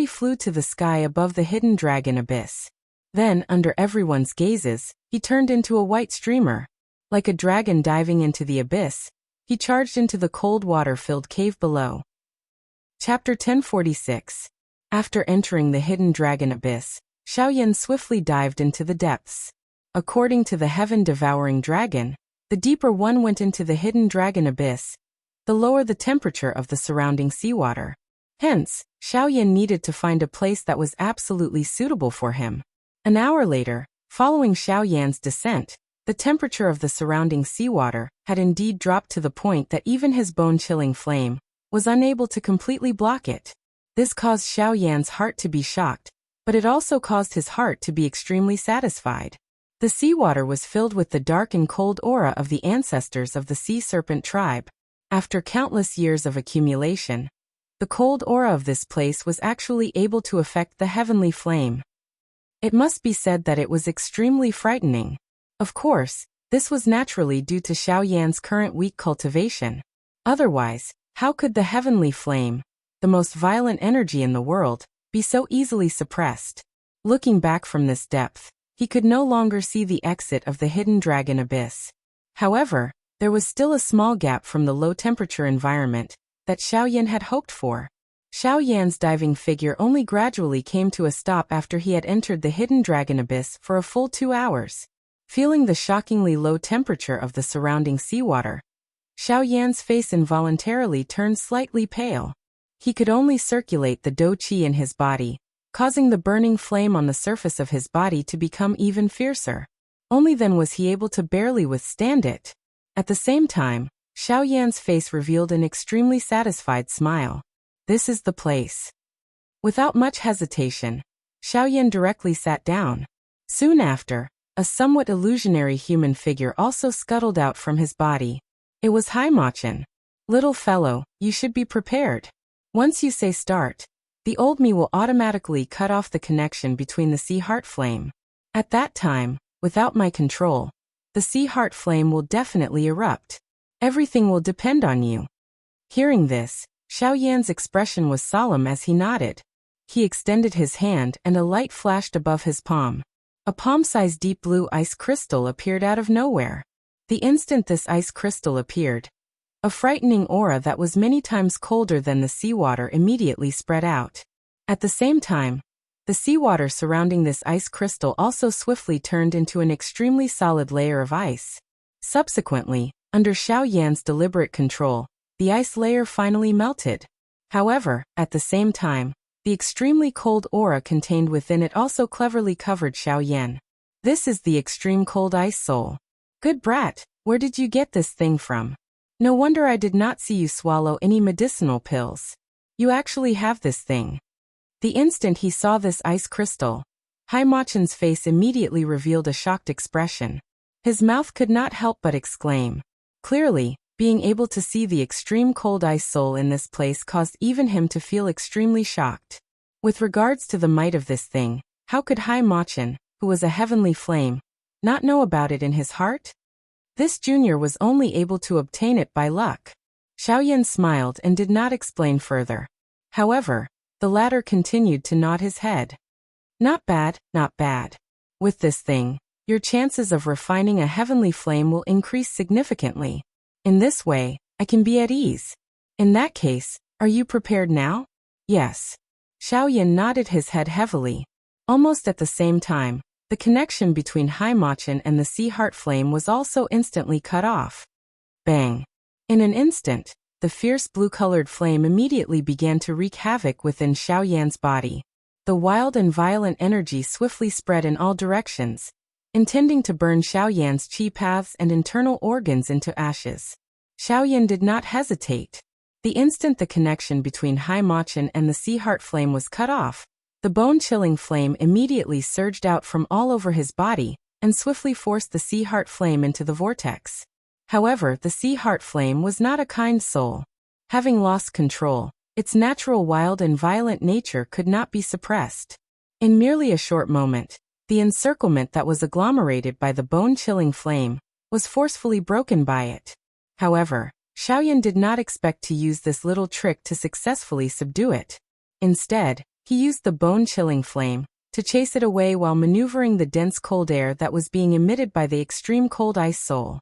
flew to the sky above the hidden dragon abyss. Then, under everyone's gazes, he turned into a white streamer. Like a dragon diving into the abyss, he charged into the cold water-filled cave below. Chapter 1046. After entering the hidden dragon abyss, Xiao Yan swiftly dived into the depths. According to the heaven-devouring dragon, the deeper one went into the hidden dragon abyss, the lower the temperature of the surrounding seawater. Hence, Xiao Yan needed to find a place that was absolutely suitable for him. An hour later, following Xiao Yan's descent, the temperature of the surrounding seawater had indeed dropped to the point that even his bone-chilling flame was unable to completely block it. This caused Xiao Yan's heart to be shocked, but it also caused his heart to be extremely satisfied. The seawater was filled with the dark and cold aura of the ancestors of the Sea Serpent tribe. After countless years of accumulation, the cold aura of this place was actually able to affect the heavenly flame. It must be said that it was extremely frightening. Of course, this was naturally due to Xiao Yan's current weak cultivation. Otherwise, how could the heavenly flame, the most violent energy in the world, be so easily suppressed? Looking back from this depth, he could no longer see the exit of the hidden dragon abyss. However, there was still a small gap from the low-temperature environment that Xiao Yan had hoped for. Xiao Yan's diving figure only gradually came to a stop after he had entered the hidden dragon abyss for a full 2 hours. Feeling the shockingly low temperature of the surrounding seawater, Xiao Yan's face involuntarily turned slightly pale. He could only circulate the dou qi in his body, causing the burning flame on the surface of his body to become even fiercer. Only then was he able to barely withstand it. At the same time, Xiao Yan's face revealed an extremely satisfied smile. This is the place. Without much hesitation, Xiao Yan directly sat down. Soon after, a somewhat illusionary human figure also scuttled out from his body. It was Hai Machin. Little fellow, you should be prepared. Once you say start, the old me will automatically cut off the connection between the sea heart flame. At that time, without my control, the sea heart flame will definitely erupt. Everything will depend on you. Hearing this, Xiao Yan's expression was solemn as he nodded. He extended his hand and a light flashed above his palm. A palm-sized deep blue ice crystal appeared out of nowhere. The instant this ice crystal appeared, a frightening aura that was many times colder than the seawater immediately spread out. At the same time, the seawater surrounding this ice crystal also swiftly turned into an extremely solid layer of ice. Subsequently, under Xiao Yan's deliberate control, the ice layer finally melted. However, at the same time, the extremely cold aura contained within it also cleverly covered Xiao Yan. This is the extreme cold ice soul. Good brat, where did you get this thing from? No wonder I did not see you swallow any medicinal pills. You actually have this thing. The instant he saw this ice crystal, Haimachen's face immediately revealed a shocked expression. His mouth could not help but exclaim. Clearly, being able to see the extreme cold ice soul in this place caused even him to feel extremely shocked. With regards to the might of this thing, how could Haimachen, who was a heavenly flame, not know about it in his heart? This junior was only able to obtain it by luck. Xiaoyan smiled and did not explain further. However, the latter continued to nod his head. Not bad, not bad. With this thing, your chances of refining a heavenly flame will increase significantly. In this way, I can be at ease. In that case, are you prepared now? Yes. Xiaoyan nodded his head heavily. Almost at the same time, the connection between Haimachen and the sea heart flame was also instantly cut off. Bang! In an instant, the fierce blue-colored flame immediately began to wreak havoc within Xiaoyan's body. The wild and violent energy swiftly spread in all directions, intending to burn Xiaoyan's qi paths and internal organs into ashes. Xiaoyan did not hesitate. The instant the connection between Haimachen and the sea heart flame was cut off, the bone-chilling flame immediately surged out from all over his body and swiftly forced the sea heart flame into the vortex. However, the sea heart flame was not a kind soul. Having lost control, its natural wild and violent nature could not be suppressed. In merely a short moment, the encirclement that was agglomerated by the bone-chilling flame was forcefully broken by it. However, Xiaoyan did not expect to use this little trick to successfully subdue it. Instead, he used the bone-chilling flame to chase it away while maneuvering the dense cold air that was being emitted by the extreme cold ice soul.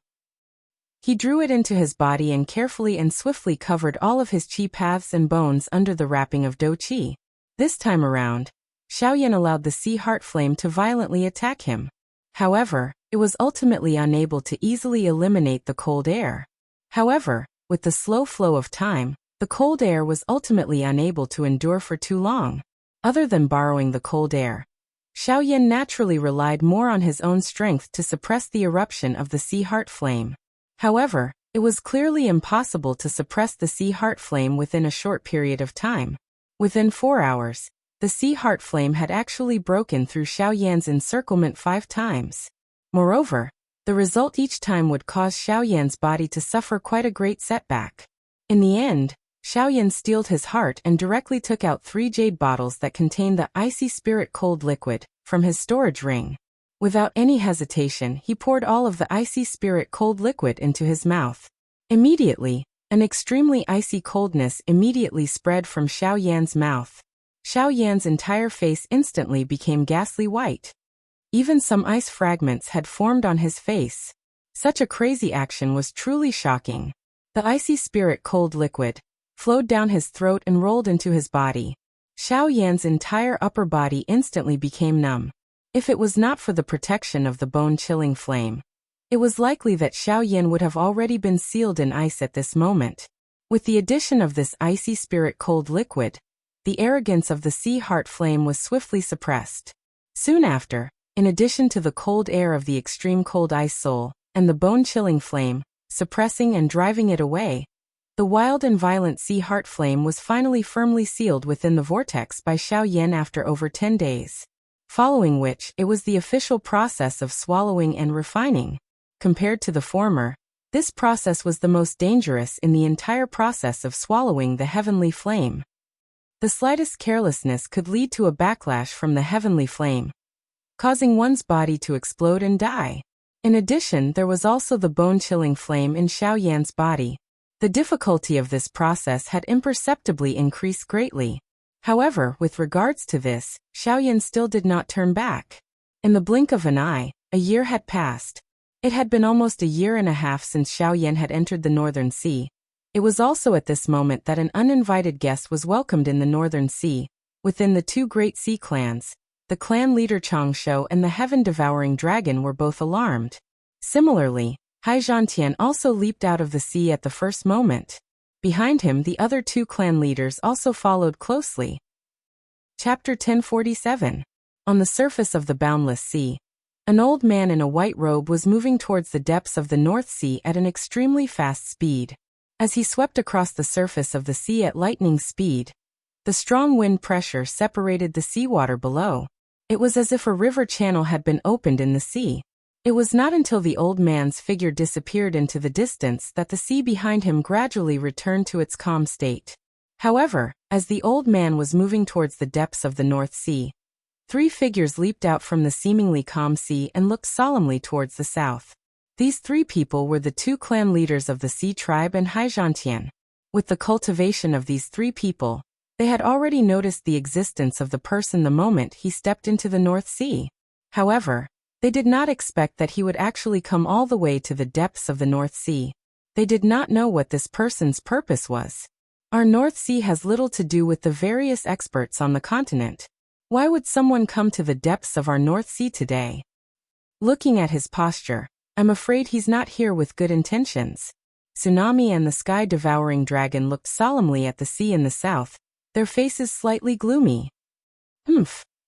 He drew it into his body and carefully and swiftly covered all of his qi paths and bones under the wrapping of Do Qi. This time around, Xiaoyan allowed the sea heart flame to violently attack him. However, it was ultimately unable to easily eliminate the cold air. However, with the slow flow of time, the cold air was ultimately unable to endure for too long. Other than borrowing the cold air, Xiaoyan naturally relied more on his own strength to suppress the eruption of the sea heart flame. However, it was clearly impossible to suppress the sea heart flame within a short period of time. Within 4 hours, the sea heart flame had actually broken through Xiaoyan's encirclement 5 times. Moreover, the result each time would cause Xiaoyan's body to suffer quite a great setback. In the end, Xiaoyan steeled his heart and directly took out 3 jade bottles that contained the icy spirit cold liquid from his storage ring. Without any hesitation, he poured all of the icy spirit cold liquid into his mouth. Immediately, an extremely icy coldness immediately spread from Xiaoyan's mouth. Xiaoyan's entire face instantly became ghastly white. Even some ice fragments had formed on his face. Such a crazy action was truly shocking. The icy spirit cold liquid flowed down his throat and rolled into his body. Xiaoyan's entire upper body instantly became numb. If it was not for the protection of the bone-chilling flame, it was likely that Xiaoyan would have already been sealed in ice at this moment. With the addition of this icy spirit cold liquid, the arrogance of the sea heart flame was swiftly suppressed. Soon after, in addition to the cold air of the extreme cold ice soul and the bone-chilling flame, suppressing and driving it away, the wild and violent sea heart flame was finally firmly sealed within the vortex by Xiaoyan after over 10 days. Following which, it was the official process of swallowing and refining. Compared to the former, this process was the most dangerous in the entire process of swallowing the heavenly flame. The slightest carelessness could lead to a backlash from the heavenly flame, causing one's body to explode and die. In addition, there was also the bone-chilling flame in Xiaoyan's body. The difficulty of this process had imperceptibly increased greatly. However, with regards to this, Xiaoyan still did not turn back. In the blink of an eye, a year had passed. It had been almost a year and a half since Xiaoyan had entered the Northern Sea. It was also at this moment that an uninvited guest was welcomed in the Northern Sea. Within the 2 great sea clans, the clan leader Changshu and the heaven-devouring dragon were both alarmed. Similarly, Haizhantian also leaped out of the sea at the first moment. Behind him, the other 2 clan leaders also followed closely. Chapter 1047. On the surface of the boundless sea, an old man in a white robe was moving towards the depths of the North Sea at an extremely fast speed. As he swept across the surface of the sea at lightning speed, The strong wind pressure separated the seawater below. It was as if a river channel had been opened in the sea. It was not until the old man's figure disappeared into the distance that the sea behind him gradually returned to its calm state. However, as the old man was moving towards the depths of the North Sea, 3 figures leaped out from the seemingly calm sea and looked solemnly towards the south. These 3 people were the 2 clan leaders of the Sea tribe and Haizhantian. With the cultivation of these 3 people, they had already noticed the existence of the person the moment he stepped into the North Sea. However, they did not expect that he would actually come all the way to the depths of the North Sea. They did not know what this person's purpose was. Our North Sea has little to do with the various experts on the continent. Why would someone come to the depths of our North Sea today? Looking at his posture, I'm afraid he's not here with good intentions. Tsunami and the sky-devouring dragon looked solemnly at the sea in the south, their faces slightly gloomy.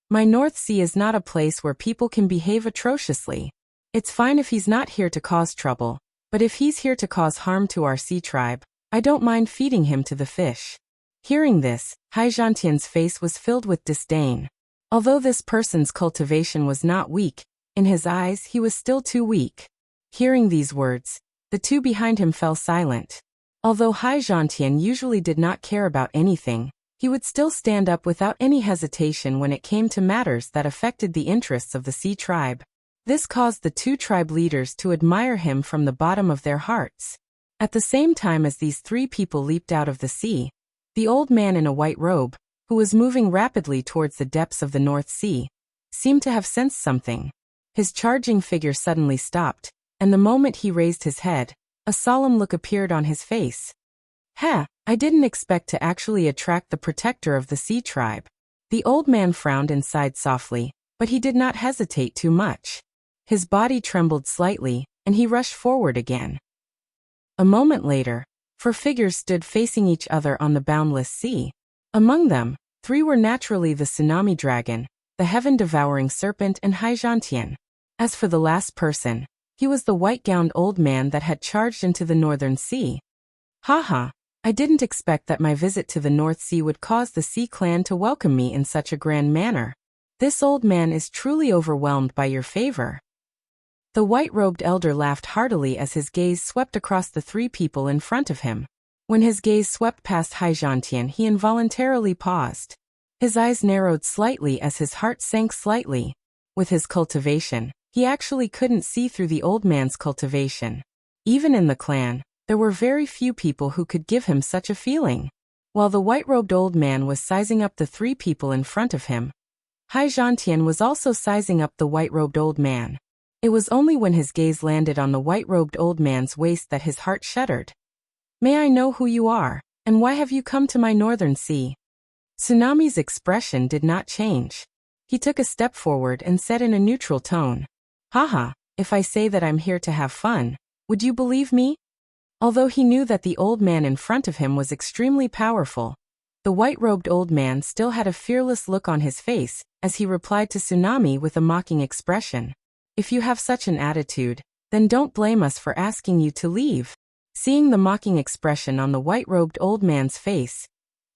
My North Sea is not a place where people can behave atrociously. It's fine if he's not here to cause trouble, but if he's here to cause harm to our sea tribe, I don't mind feeding him to the fish. Hearing this, Haizhantian's face was filled with disdain. Although this person's cultivation was not weak, in his eyes he was still too weak. Hearing these words, the 2 behind him fell silent. Although Haizhantian usually did not care about anything, he would still stand up without any hesitation when it came to matters that affected the interests of the Sea tribe. This caused the 2 tribe leaders to admire him from the bottom of their hearts. At the same time as these 3 people leaped out of the sea, the old man in a white robe, who was moving rapidly towards the depths of the North Sea, seemed to have sensed something. His charging figure suddenly stopped, and the moment he raised his head, a solemn look appeared on his face. I didn't expect to actually attract the protector of the Sea tribe. The old man frowned and sighed softly, but he did not hesitate too much. His body trembled slightly, and he rushed forward again. A moment later, 4 figures stood facing each other on the boundless sea. Among them, 3 were naturally the tsunami dragon, the heaven-devouring serpent and Haizhantian. As for the last person, he was the white-gowned old man that had charged into the northern sea. I didn't expect that my visit to the North Sea would cause the Sea clan to welcome me in such a grand manner. This old man is truly overwhelmed by your favor. The white-robed elder laughed heartily as his gaze swept across the 3 people in front of him. When his gaze swept past Haizhantian, he involuntarily paused. His eyes narrowed slightly as his heart sank slightly. With his cultivation, he actually couldn't see through the old man's cultivation. Even in the clan, there were very few people who could give him such a feeling. While the white-robed old man was sizing up the 3 people in front of him, Haizhantian was also sizing up the white-robed old man. It was only when his gaze landed on the white-robed old man's waist that his heart shuddered. May I know who you are, and why have you come to my northern sea? Tsunami's expression did not change. He took a step forward and said in a neutral tone, if I say that I'm here to have fun, would you believe me? Although he knew that the old man in front of him was extremely powerful, the white-robed old man still had a fearless look on his face as he replied to Tsunami with a mocking expression. If you have such an attitude, then don't blame us for asking you to leave. Seeing the mocking expression on the white-robed old man's face,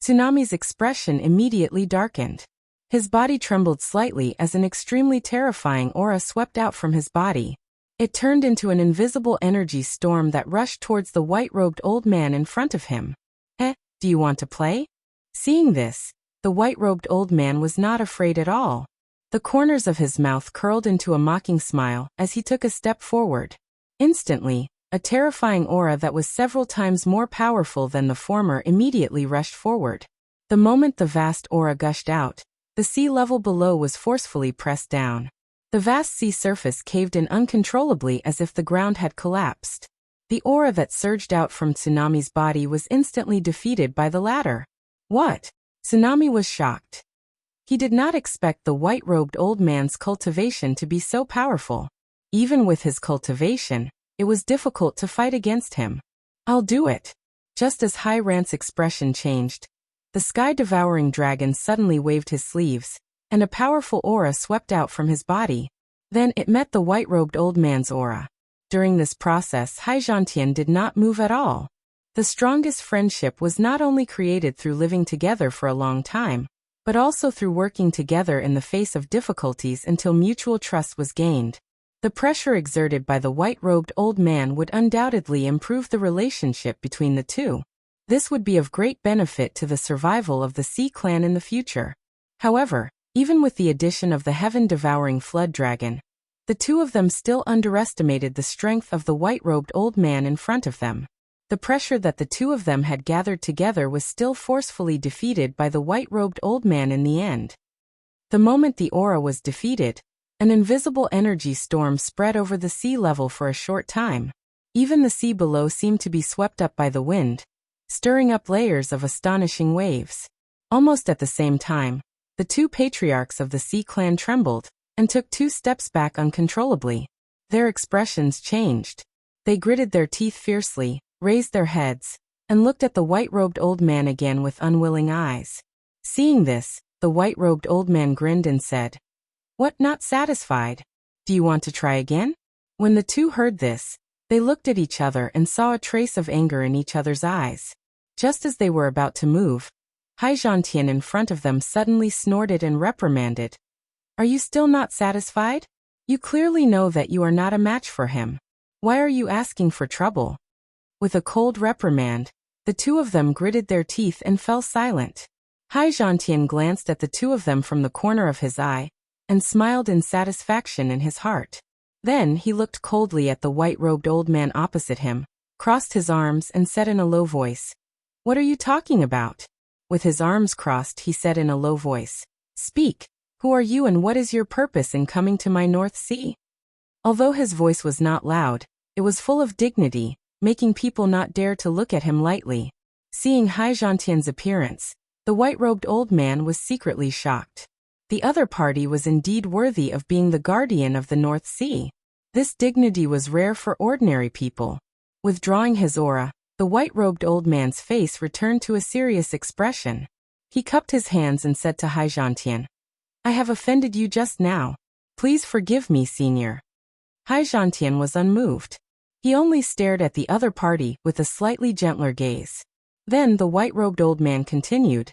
Tsunami's expression immediately darkened. His body trembled slightly as an extremely terrifying aura swept out from his body. It turned into an invisible energy storm that rushed towards the white-robed old man in front of him. Do you want to play? Seeing this, the white-robed old man was not afraid at all. The corners of his mouth curled into a mocking smile as he took a step forward. Instantly, a terrifying aura that was several times more powerful than the former immediately rushed forward. The moment the vast aura gushed out, the sea level below was forcefully pressed down. The vast sea surface caved in uncontrollably as if the ground had collapsed. The aura that surged out from Tsunami's body was instantly defeated by the latter. What? Tsunami was shocked. He did not expect the white-robed old man's cultivation to be so powerful. Even with his cultivation, it was difficult to fight against him. I'll do it. Just as Hai Rant's expression changed, the sky-devouring dragon suddenly waved his sleeves, and a powerful aura swept out from his body. Then it met the white-robed old man's aura. During this process, Haizhantian did not move at all. The strongest friendship was not only created through living together for a long time, but also through working together in the face of difficulties until mutual trust was gained. The pressure exerted by the white-robed old man would undoubtedly improve the relationship between the two. This would be of great benefit to the survival of the Sea Clan in the future. However, even with the addition of the heaven-devouring flood dragon, the two of them still underestimated the strength of the white-robed old man in front of them. The pressure that the two of them had gathered together was still forcefully defeated by the white-robed old man in the end. The moment the aura was defeated, an invisible energy storm spread over the sea level for a short time. Even the sea below seemed to be swept up by the wind, stirring up layers of astonishing waves. Almost at the same time, the two patriarchs of the Sea Clan trembled and took 2 steps back uncontrollably. Their expressions changed. They gritted their teeth fiercely, raised their heads, and looked at the white-robed old man again with unwilling eyes. Seeing this, the white-robed old man grinned and said, "What, not satisfied? Do you want to try again?" When the two heard this, they looked at each other and saw a trace of anger in each other's eyes. Just as they were about to move, Hai Zhantian in front of them suddenly snorted and reprimanded. "Are you still not satisfied? You clearly know that you are not a match for him. Why are you asking for trouble?" With a cold reprimand, the two of them gritted their teeth and fell silent. Hai Zhantian glanced at the two of them from the corner of his eye, and smiled in satisfaction in his heart. Then he looked coldly at the white-robed old man opposite him, crossed his arms and said in a low voice, "What are you talking about?" With his arms crossed he said in a low voice, "Speak, who are you and what is your purpose in coming to my North Sea?" Although his voice was not loud, it was full of dignity, making people not dare to look at him lightly. Seeing Hai Zhantian's appearance, the white-robed old man was secretly shocked. The other party was indeed worthy of being the guardian of the North Sea. This dignity was rare for ordinary people. Withdrawing his aura, the white-robed old man's face returned to a serious expression. He cupped his hands and said to Hai Zhantian, "I have offended you just now. Please forgive me, senior." Hai Zhantian was unmoved. He only stared at the other party with a slightly gentler gaze. Then the white-robed old man continued,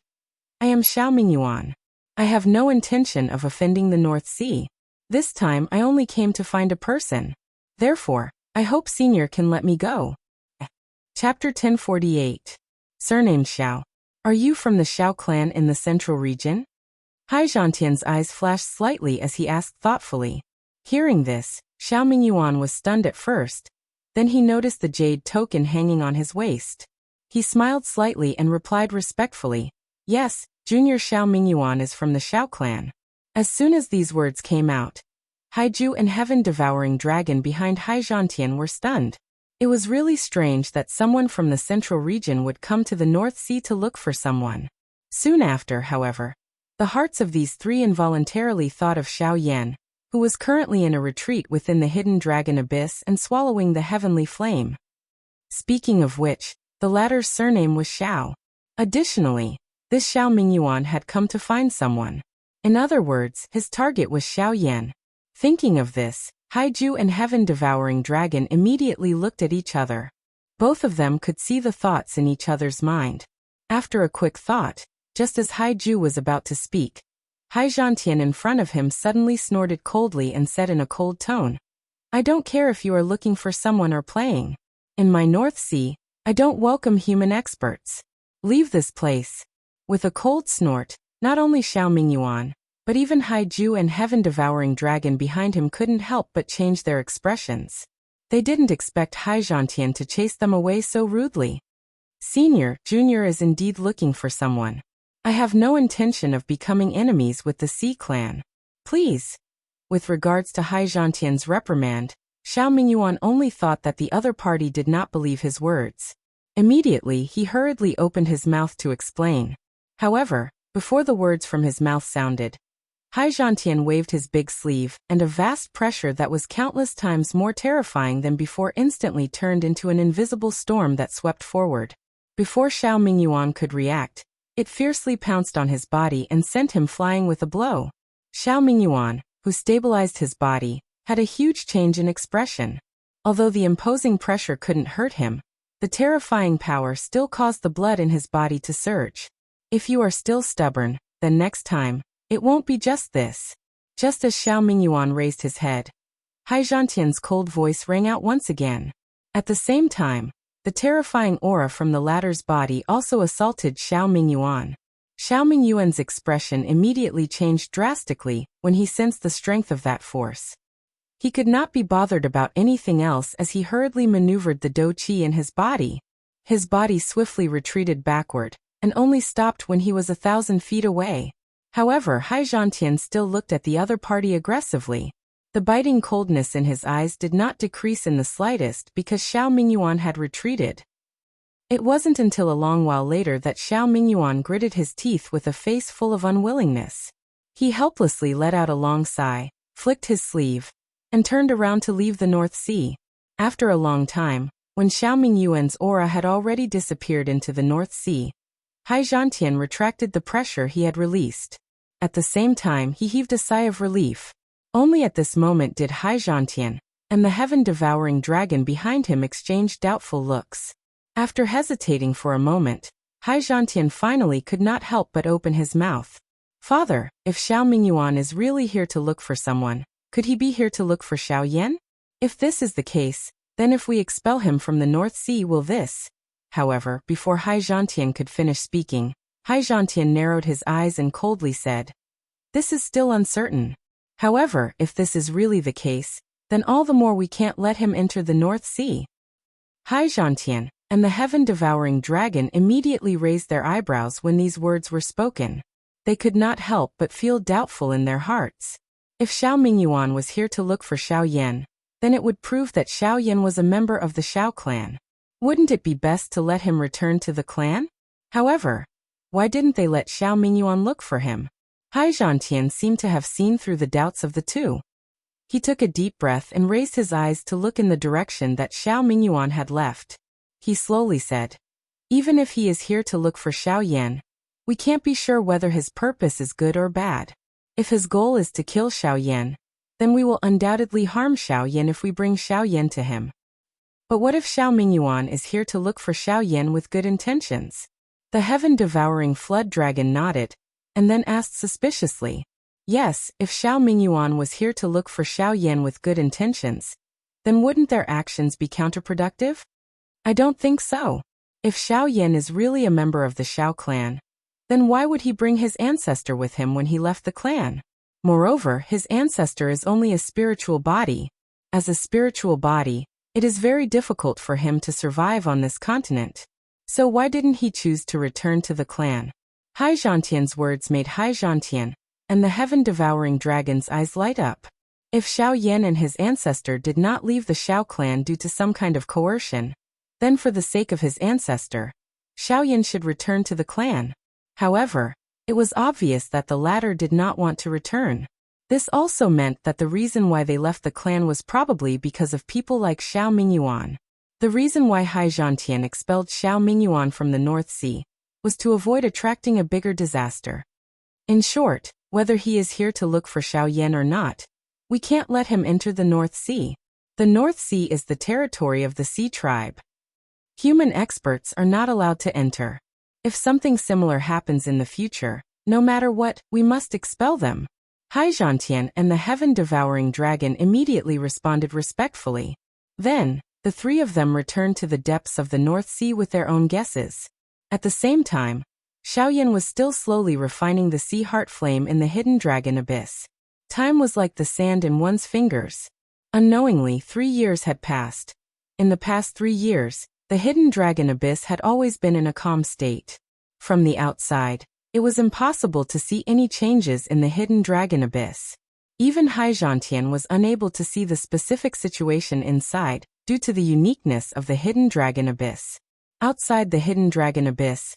"I am Xiao Mingyuan. I have no intention of offending the North Sea. This time I only came to find a person. Therefore, I hope senior can let me go." Chapter 1048. Surnamed Xiao. Are you from the Xiao clan in the central region? Hai Zhantian's eyes flashed slightly as he asked thoughtfully. Hearing this, Xiao Mingyuan was stunned at first. Then he noticed the jade token hanging on his waist. He smiled slightly and replied respectfully, "Yes, Junior Xiao Mingyuan is from the Xiao clan." As soon as these words came out, Haiju and heaven-devouring dragon behind Hai Zhantian were stunned. It was really strange that someone from the central region would come to the North Sea to look for someone. Soon after, however, the hearts of these three involuntarily thought of Xiao Yan, who was currently in a retreat within the hidden dragon abyss and swallowing the heavenly flame. Speaking of which, the latter's surname was Xiao. Additionally, this Xiao Mingyuan had come to find someone. In other words, his target was Xiao Yan. Thinking of this, Haiju and heaven-devouring dragon immediately looked at each other. Both of them could see the thoughts in each other's mind. After a quick thought, just as Haiju was about to speak, Hai Zhantian in front of him suddenly snorted coldly and said in a cold tone, "I don't care if you are looking for someone or playing. In my North Sea, I don't welcome human experts. Leave this place." With a cold snort, not only Xiao Mingyuan, but even Haiju and heaven-devouring dragon behind him couldn't help but change their expressions. They didn't expect Hai Zhantian to chase them away so rudely. Senior, Junior is indeed looking for someone. I have no intention of becoming enemies with the Sea Clan. Please. With regards to Hai Zhantian's reprimand, Xiao Mingyuan only thought that the other party did not believe his words. Immediately, he hurriedly opened his mouth to explain. However, before the words from his mouth sounded, Hai Zhantian waved his big sleeve, and a vast pressure that was countless times more terrifying than before instantly turned into an invisible storm that swept forward. Before Xiao Mingyuan could react, it fiercely pounced on his body and sent him flying with a blow. Xiao Mingyuan, who stabilized his body, had a huge change in expression. Although the imposing pressure couldn't hurt him, The terrifying power still caused the blood in his body to surge. If you are still stubborn, then next time, it won't be just this. Just as Xiao Mingyuan raised his head, Hai Zhantian's cold voice rang out once again. At the same time, the terrifying aura from the latter's body also assaulted Xiao Mingyuan. Xiao Mingyuan's expression immediately changed drastically when he sensed the strength of that force. He could not be bothered about anything else as he hurriedly maneuvered the dou qi in his body. His body swiftly retreated backward, and only stopped when he was 1,000 feet away. However, Hai Zhantian still looked at the other party aggressively. The biting coldness in his eyes did not decrease in the slightest because Xiao Mingyuan had retreated. It wasn't until a long while later that Xiao Mingyuan gritted his teeth with a face full of unwillingness. He helplessly let out a long sigh, flicked his sleeve, and turned around to leave the North Sea. After a long time, when Xiao Mingyuan's aura had already disappeared into the North Sea, Hai Zhantian retracted the pressure he had released. At the same time, he heaved a sigh of relief. Only at this moment did Hai Zhantian and the heaven-devouring dragon behind him exchange doubtful looks. After hesitating for a moment, Hai Zhantian finally could not help but open his mouth. Father, if Xiao Mingyuan is really here to look for someone, could he be here to look for Xiao Yan? If this is the case, then if we expel him from the North Sea, will this? However, before Hai Zhantian could finish speaking, Hai Zhantian narrowed his eyes and coldly said, "This is still uncertain. However, if this is really the case, then all the more we can't let him enter the North Sea." Hai Zhantian and the heaven-devouring dragon immediately raised their eyebrows when these words were spoken. They could not help but feel doubtful in their hearts. If Xiao Mingyuan was here to look for Xiao Yan, then it would prove that Xiao Yan was a member of the Xiao clan. Wouldn't it be best to let him return to the clan? However, why didn't they let Xiao Mingyuan look for him? Hai Zhantian seemed to have seen through the doubts of the two. He took a deep breath and raised his eyes to look in the direction that Xiao Mingyuan had left. He slowly said, "Even if he is here to look for Xiao Yan, we can't be sure whether his purpose is good or bad. If his goal is to kill Xiao Yan, then we will undoubtedly harm Xiao Yan if we bring Xiao Yan to him. But what if Xiao Mingyuan is here to look for Xiao Yan with good intentions?" The heaven-devouring flood dragon nodded, and then asked suspiciously, "Yes, if Xiao Mingyuan was here to look for Xiao Yan with good intentions, then wouldn't their actions be counterproductive? I don't think so. If Xiao Yan is really a member of the Xiao clan, then why would he bring his ancestor with him when he left the clan? Moreover, his ancestor is only a spiritual body. As a spiritual body, it is very difficult for him to survive on this continent. So why didn't he choose to return to the clan?" Hai Zhantian's words made Hai Zhantian and the heaven-devouring dragon's eyes light up. If Xiao Yan and his ancestor did not leave the Xiao clan due to some kind of coercion, then for the sake of his ancestor, Xiao Yan should return to the clan. However, it was obvious that the latter did not want to return. This also meant that the reason why they left the clan was probably because of people like Xiao Mingyuan. The reason why Hai Zhantian expelled Xiao Mingyuan from the North Sea was to avoid attracting a bigger disaster. In short, whether he is here to look for Xiao Yan or not, we can't let him enter the North Sea. The North Sea is the territory of the Sea tribe. Human experts are not allowed to enter. If something similar happens in the future, no matter what, we must expel them." Hai Zhantian and the heaven-devouring dragon immediately responded respectfully. Then, the three of them returned to the depths of the North Sea with their own guesses. At the same time, Xiao Yan was still slowly refining the sea heart flame in the hidden dragon abyss. Time was like the sand in one's fingers. Unknowingly, 3 years had passed. In the past 3 years, the hidden dragon abyss had always been in a calm state. From the outside, it was impossible to see any changes in the hidden dragon abyss. Even Hai Zhantian was unable to see the specific situation inside due to the uniqueness of the hidden dragon abyss. Outside the hidden dragon abyss,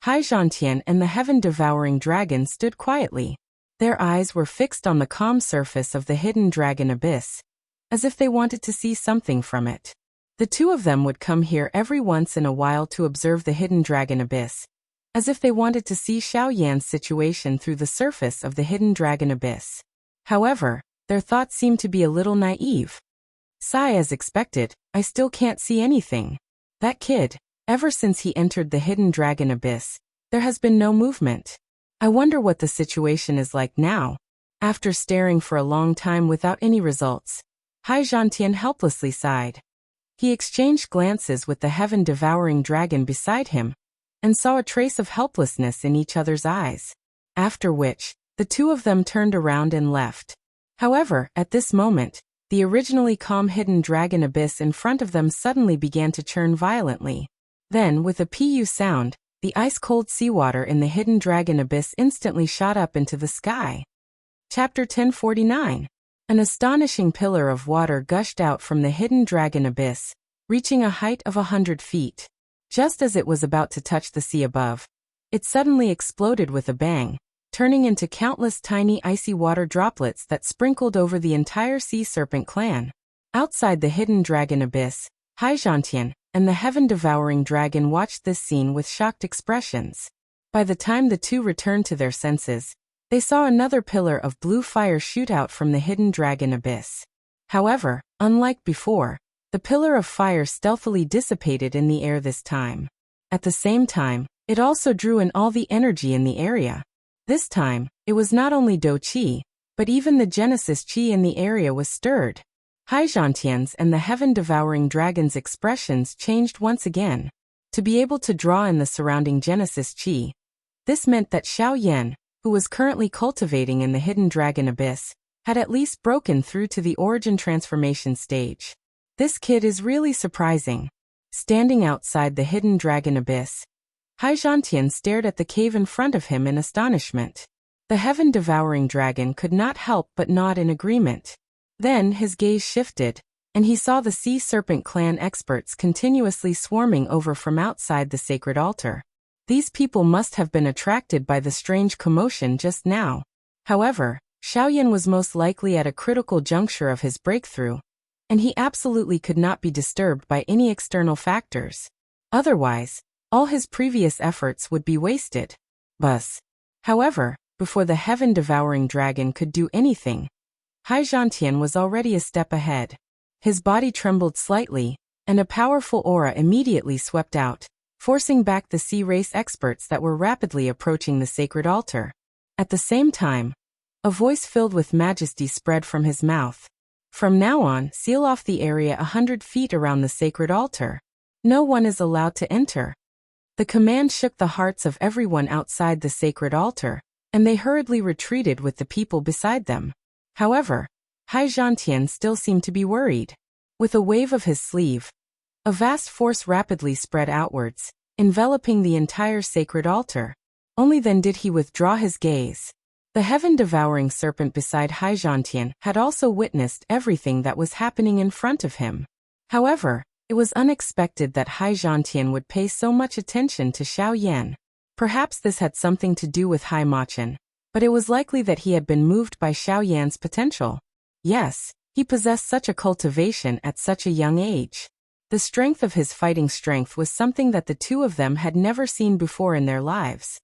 Hai Zhantian and the heaven-devouring dragon stood quietly. Their eyes were fixed on the calm surface of the hidden dragon abyss, as if they wanted to see something from it. The two of them would come here every once in a while to observe the hidden dragon abyss, as if they wanted to see Xiao Yan's situation through the surface of the hidden dragon abyss. However, their thoughts seemed to be a little naive. "Sigh, as expected, I still can't see anything." That kid, ever since he entered the hidden dragon abyss, there has been no movement. I wonder what the situation is like now. After staring for a long time without any results, Hai Zhantian helplessly sighed. He exchanged glances with the heaven-devouring dragon beside him, and saw a trace of helplessness in each other's eyes. After which, the two of them turned around and left. However, at this moment, the originally calm hidden dragon abyss in front of them suddenly began to churn violently. Then, with a pu sound, the ice-cold seawater in the hidden dragon abyss instantly shot up into the sky. Chapter 1049. An astonishing pillar of water gushed out from the hidden dragon abyss, reaching a height of 100 feet. Just as it was about to touch the sea above, it suddenly exploded with a bang, turning into countless tiny icy water droplets that sprinkled over the entire sea serpent clan. Outside the hidden dragon abyss, Hai Zhantian and the heaven-devouring dragon watched this scene with shocked expressions. By the time the two returned to their senses, they saw another pillar of blue fire shoot out from the hidden dragon abyss. However, unlike before, the pillar of fire stealthily dissipated in the air this time. At the same time, it also drew in all the energy in the area. This time, it was not only Do Qi, but even the Genesis Qi in the area was stirred. Hai Zhantian's and the heaven-devouring dragon's expressions changed once again. To be able to draw in the surrounding Genesis Qi, this meant that Xiao Yan, who was currently cultivating in the hidden dragon abyss, had at least broken through to the origin transformation stage. This kid is really surprising. Standing outside the hidden dragon abyss, Hai Zhantian stared at the cave in front of him in astonishment. The heaven-devouring dragon could not help but nod in agreement. Then his gaze shifted, and he saw the Sea Serpent clan experts continuously swarming over from outside the sacred altar. These people must have been attracted by the strange commotion just now. However, Xiaoyan was most likely at a critical juncture of his breakthrough, and he absolutely could not be disturbed by any external factors. Otherwise, all his previous efforts would be wasted. However, before the heaven-devouring dragon could do anything, Hai Zhantian was already a step ahead. His body trembled slightly, and a powerful aura immediately swept out, forcing back the sea race experts that were rapidly approaching the sacred altar. At the same time, a voice filled with majesty spread from his mouth. From now on, seal off the area 100 feet around the sacred altar. No one is allowed to enter. The command shook the hearts of everyone outside the sacred altar, and they hurriedly retreated with the people beside them. However, Hai Zhantian still seemed to be worried. With a wave of his sleeve, a vast force rapidly spread outwards, enveloping the entire sacred altar. Only then did he withdraw his gaze. The heaven-devouring serpent beside Hai Zhantian had also witnessed everything that was happening in front of him. However, it was unexpected that Hai Zhantian would pay so much attention to Xiao Yan. Perhaps this had something to do with Hai Machan, but it was likely that he had been moved by Xiao Yan's potential. Yes, he possessed such a cultivation at such a young age. The strength of his fighting strength was something that the two of them had never seen before in their lives.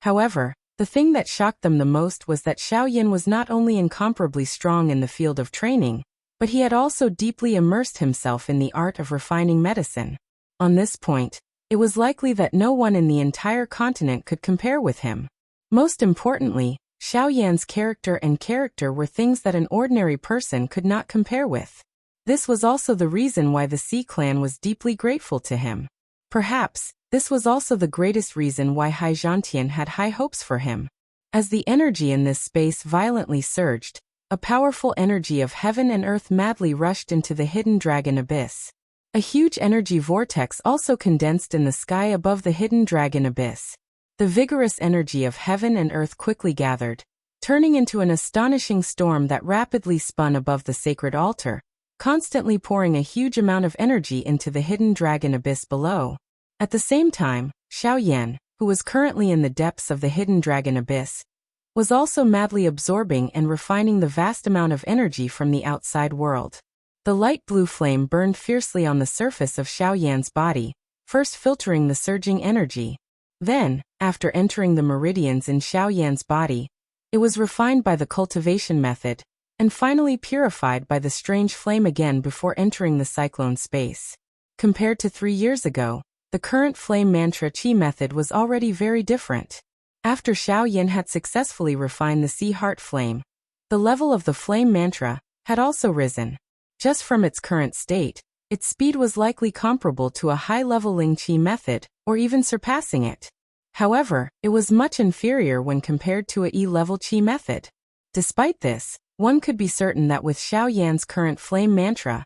However, the thing that shocked them the most was that Xiao Yan was not only incomparably strong in the field of training, but he had also deeply immersed himself in the art of refining medicine. On this point, it was likely that no one in the entire continent could compare with him. Most importantly, Xiao Yan's character were things that an ordinary person could not compare with. This was also the reason why the Sea Clan was deeply grateful to him. Perhaps, this was also the greatest reason why Hai Zhantian had high hopes for him. As the energy in this space violently surged, a powerful energy of heaven and earth madly rushed into the hidden dragon abyss. A huge energy vortex also condensed in the sky above the hidden dragon abyss. The vigorous energy of heaven and earth quickly gathered, turning into an astonishing storm that rapidly spun above the sacred altar, constantly pouring a huge amount of energy into the hidden dragon abyss below. At the same time, Xiao Yan, who was currently in the depths of the hidden dragon abyss, was also madly absorbing and refining the vast amount of energy from the outside world. The light blue flame burned fiercely on the surface of Xiao Yan's body, first filtering the surging energy. Then, after entering the meridians in Xiao Yan's body, it was refined by the cultivation method, and finally purified by the strange flame again before entering the cyclone space. Compared to 3 years ago, the current flame mantra chi method was already very different. After Xiaoyan had successfully refined the sea heart flame, the level of the flame mantra had also risen. Just from its current state, its speed was likely comparable to a high-level Ling Qi method, or even surpassing it. However, it was much inferior when compared to a E-level Qi method. Despite this, one could be certain that with Xiaoyan's current flame mantra,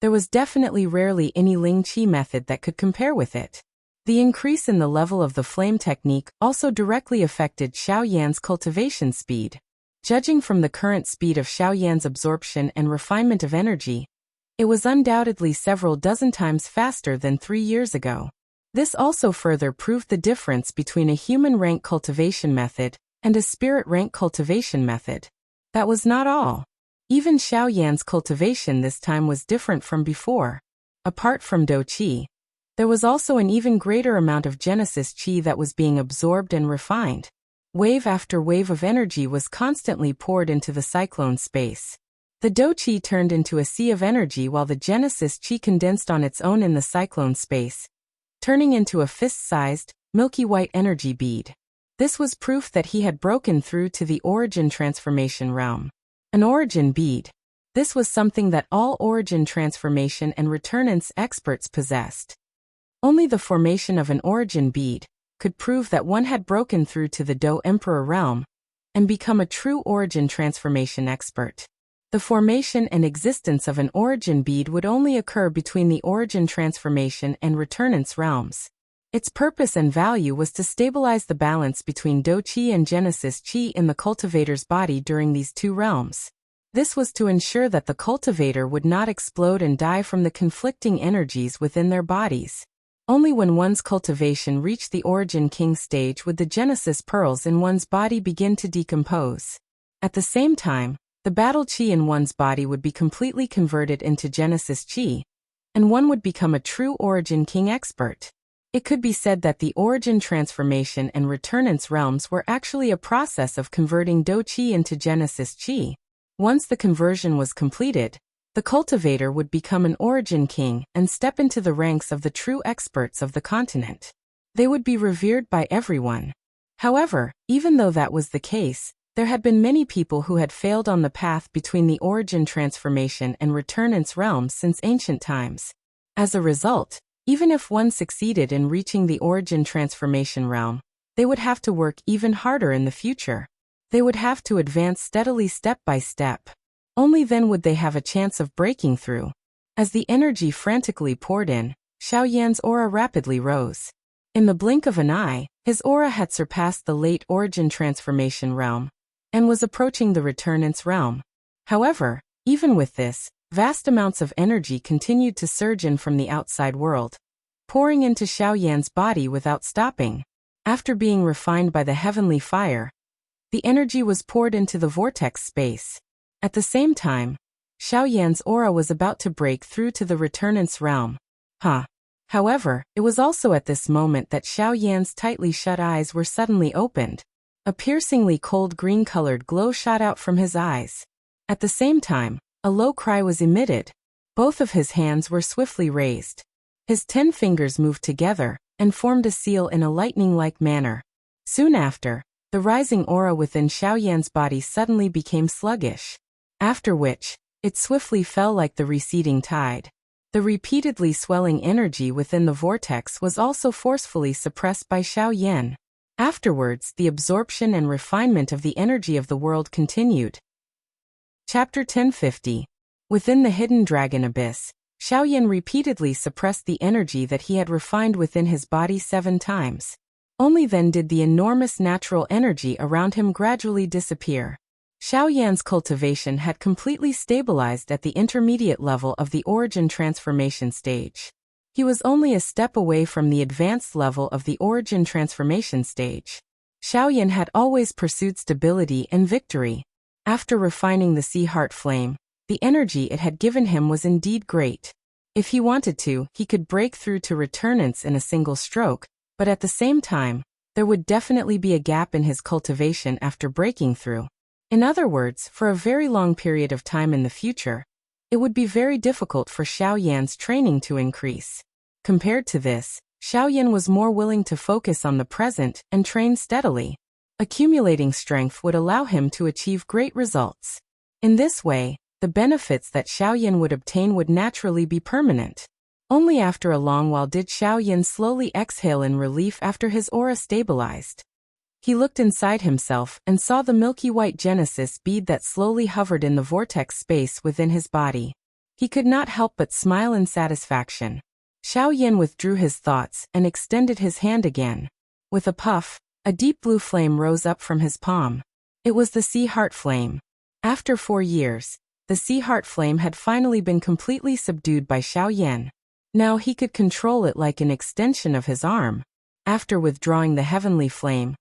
there was definitely rarely any Ling Qi method that could compare with it. The increase in the level of the flame technique also directly affected Xiaoyan's cultivation speed. Judging from the current speed of Xiaoyan's absorption and refinement of energy, it was undoubtedly several dozen times faster than 3 years ago. This also further proved the difference between a human rank cultivation method and a spirit rank cultivation method. That was not all. Even Xiaoyan's cultivation this time was different from before. Apart from Do Qi, there was also an even greater amount of Genesis Qi that was being absorbed and refined. Wave after wave of energy was constantly poured into the cyclone space. The Do Qi turned into a sea of energy while the Genesis Qi condensed on its own in the cyclone space, turning into a fist-sized, milky white energy bead. This was proof that he had broken through to the origin transformation realm. An origin bead. This was something that all origin transformation and returnance experts possessed. Only the formation of an origin bead could prove that one had broken through to the Do Emperor realm and become a true origin transformation expert. The formation and existence of an origin bead would only occur between the origin transformation and returnance realms. Its purpose and value was to stabilize the balance between Do Qi and Genesis Qi in the cultivator's body during these two realms. This was to ensure that the cultivator would not explode and die from the conflicting energies within their bodies. Only when one's cultivation reached the Origin King stage would the Genesis pearls in one's body begin to decompose. At the same time, the battle Qi in one's body would be completely converted into Genesis Qi, and one would become a true Origin King expert. It could be said that the origin transformation and returnance realms were actually a process of converting Do Qi into Genesis Qi. Once the conversion was completed, the cultivator would become an Origin King and step into the ranks of the true experts of the continent. They would be revered by everyone. However, even though that was the case, there had been many people who had failed on the path between the origin transformation and returnance realms since ancient times. As a result, even if one succeeded in reaching the origin transformation realm, they would have to work even harder in the future. They would have to advance steadily step by step. Only then would they have a chance of breaking through. As the energy frantically poured in, Xiaoyan's aura rapidly rose. In the blink of an eye, his aura had surpassed the late origin transformation realm and was approaching the returnance realm. However, even with this, vast amounts of energy continued to surge in from the outside world, pouring into Xiaoyan's body without stopping. After being refined by the heavenly fire, the energy was poured into the vortex space. At the same time, Xiaoyan's aura was about to break through to the returnance realm. However, it was also at this moment that Xiaoyan's tightly shut eyes were suddenly opened. A piercingly cold green-colored glow shot out from his eyes. At the same time, a low cry was emitted. Both of his hands were swiftly raised. His 10 fingers moved together and formed a seal in a lightning-like manner. Soon after, the rising aura within Xiaoyan's body suddenly became sluggish. After which, it swiftly fell like the receding tide. The repeatedly swelling energy within the vortex was also forcefully suppressed by Xiaoyan. Afterwards, the absorption and refinement of the energy of the world continued. Chapter 1050. Within the hidden dragon abyss, Xiaoyan repeatedly suppressed the energy that he had refined within his body 7 times. Only then did the enormous natural energy around him gradually disappear. Xiaoyan's cultivation had completely stabilized at the intermediate level of the origin transformation stage. He was only a step away from the advanced level of the origin transformation stage. Xiaoyan had always pursued stability and victory. After refining the sea heart flame, the energy it had given him was indeed great. If he wanted to, he could break through to returnance in a single stroke, but at the same time, there would definitely be a gap in his cultivation after breaking through. In other words, for a very long period of time in the future, it would be very difficult for Xiaoyan's training to increase. Compared to this, Xiaoyan was more willing to focus on the present and train steadily. Accumulating strength would allow him to achieve great results. In this way, the benefits that Xiaoyan would obtain would naturally be permanent. Only after a long while did Xiaoyan slowly exhale in relief after his aura stabilized. He looked inside himself and saw the milky white Genesis bead that slowly hovered in the vortex space within his body. He could not help but smile in satisfaction. Xiaoyan withdrew his thoughts and extended his hand again. With a puff, a deep blue flame rose up from his palm. It was the sea heart flame. After 4 years, the sea heart flame had finally been completely subdued by Xiaoyan. Now he could control it like an extension of his arm. After withdrawing the heavenly flame,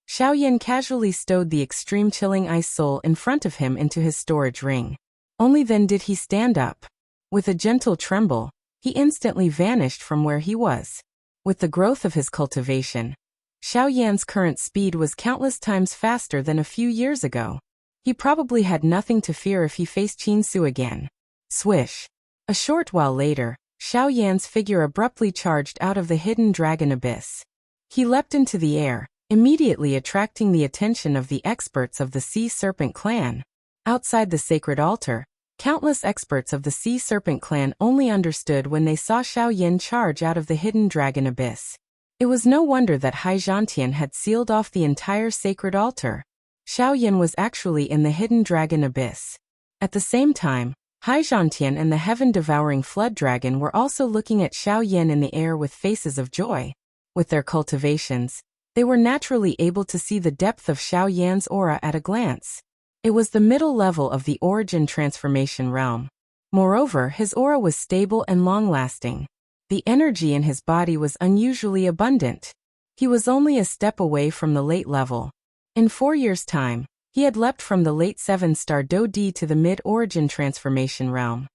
Xiaoyan casually stowed the extreme chilling ice soul in front of him into his storage ring. Only then did he stand up. With a gentle tremble, he instantly vanished from where he was. With the growth of his cultivation, Xiaoyan's current speed was countless times faster than a few years ago. He probably had nothing to fear if he faced Qinsu again. Swish! A short while later, Xiaoyan's figure abruptly charged out of the hidden dragon abyss. He leapt into the air, immediately attracting the attention of the experts of the Sea Serpent clan. Outside the sacred altar, countless experts of the Sea Serpent clan only understood when they saw Xiaoyan charge out of the hidden dragon abyss. It was no wonder that Hai Zhantian had sealed off the entire sacred altar. Xiaoyan was actually in the hidden dragon abyss. At the same time, Hai Zhantian and the heaven-devouring flood dragon were also looking at Xiaoyan in the air with faces of joy. With their cultivations, they were naturally able to see the depth of Xiaoyan's aura at a glance. It was the middle level of the origin transformation realm. Moreover, his aura was stable and long-lasting. The energy in his body was unusually abundant. He was only a step away from the late level. In 4 years' time, he had leapt from the late 7-star Do Di to the mid-origin transformation realm.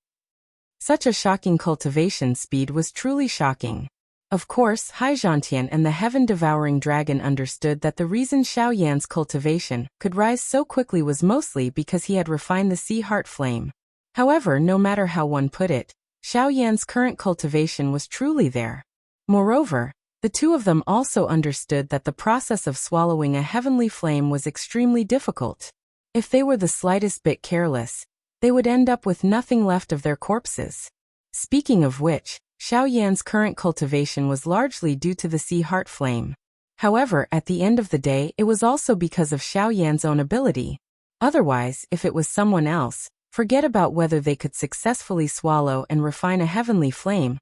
Such a shocking cultivation speed was truly shocking. Of course, Hai Zhantian and the heaven-devouring dragon understood that the reason Xiaoyan's cultivation could rise so quickly was mostly because he had refined the sea heart flame. However, no matter how one put it, Xiaoyan's current cultivation was truly there. Moreover, the two of them also understood that the process of swallowing a heavenly flame was extremely difficult. If they were the slightest bit careless, they would end up with nothing left of their corpses. Speaking of which, Xiaoyan's current cultivation was largely due to the sea heart flame. However, at the end of the day, it was also because of Xiaoyan's own ability. Otherwise, if it was someone else, forget about whether they could successfully swallow and refine a heavenly flame.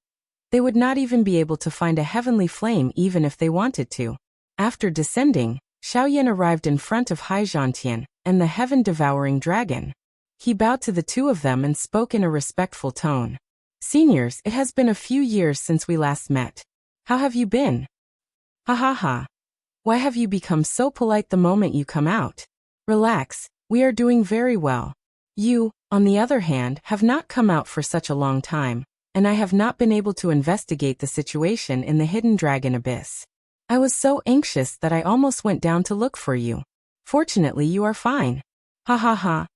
They would not even be able to find a heavenly flame even if they wanted to. After descending, Xiaoyan arrived in front of Hai Zhantian and the heaven-devouring dragon. He bowed to the two of them and spoke in a respectful tone. "Seniors, it has been a few years since we last met. How have you been? Ha ha ha. Why have you become so polite the moment you come out? Relax, we are doing very well. You, on the other hand, have not come out for such a long time, and I have not been able to investigate the situation in the hidden dragon abyss. I was so anxious that I almost went down to look for you. Fortunately, you are fine. Ha ha ha."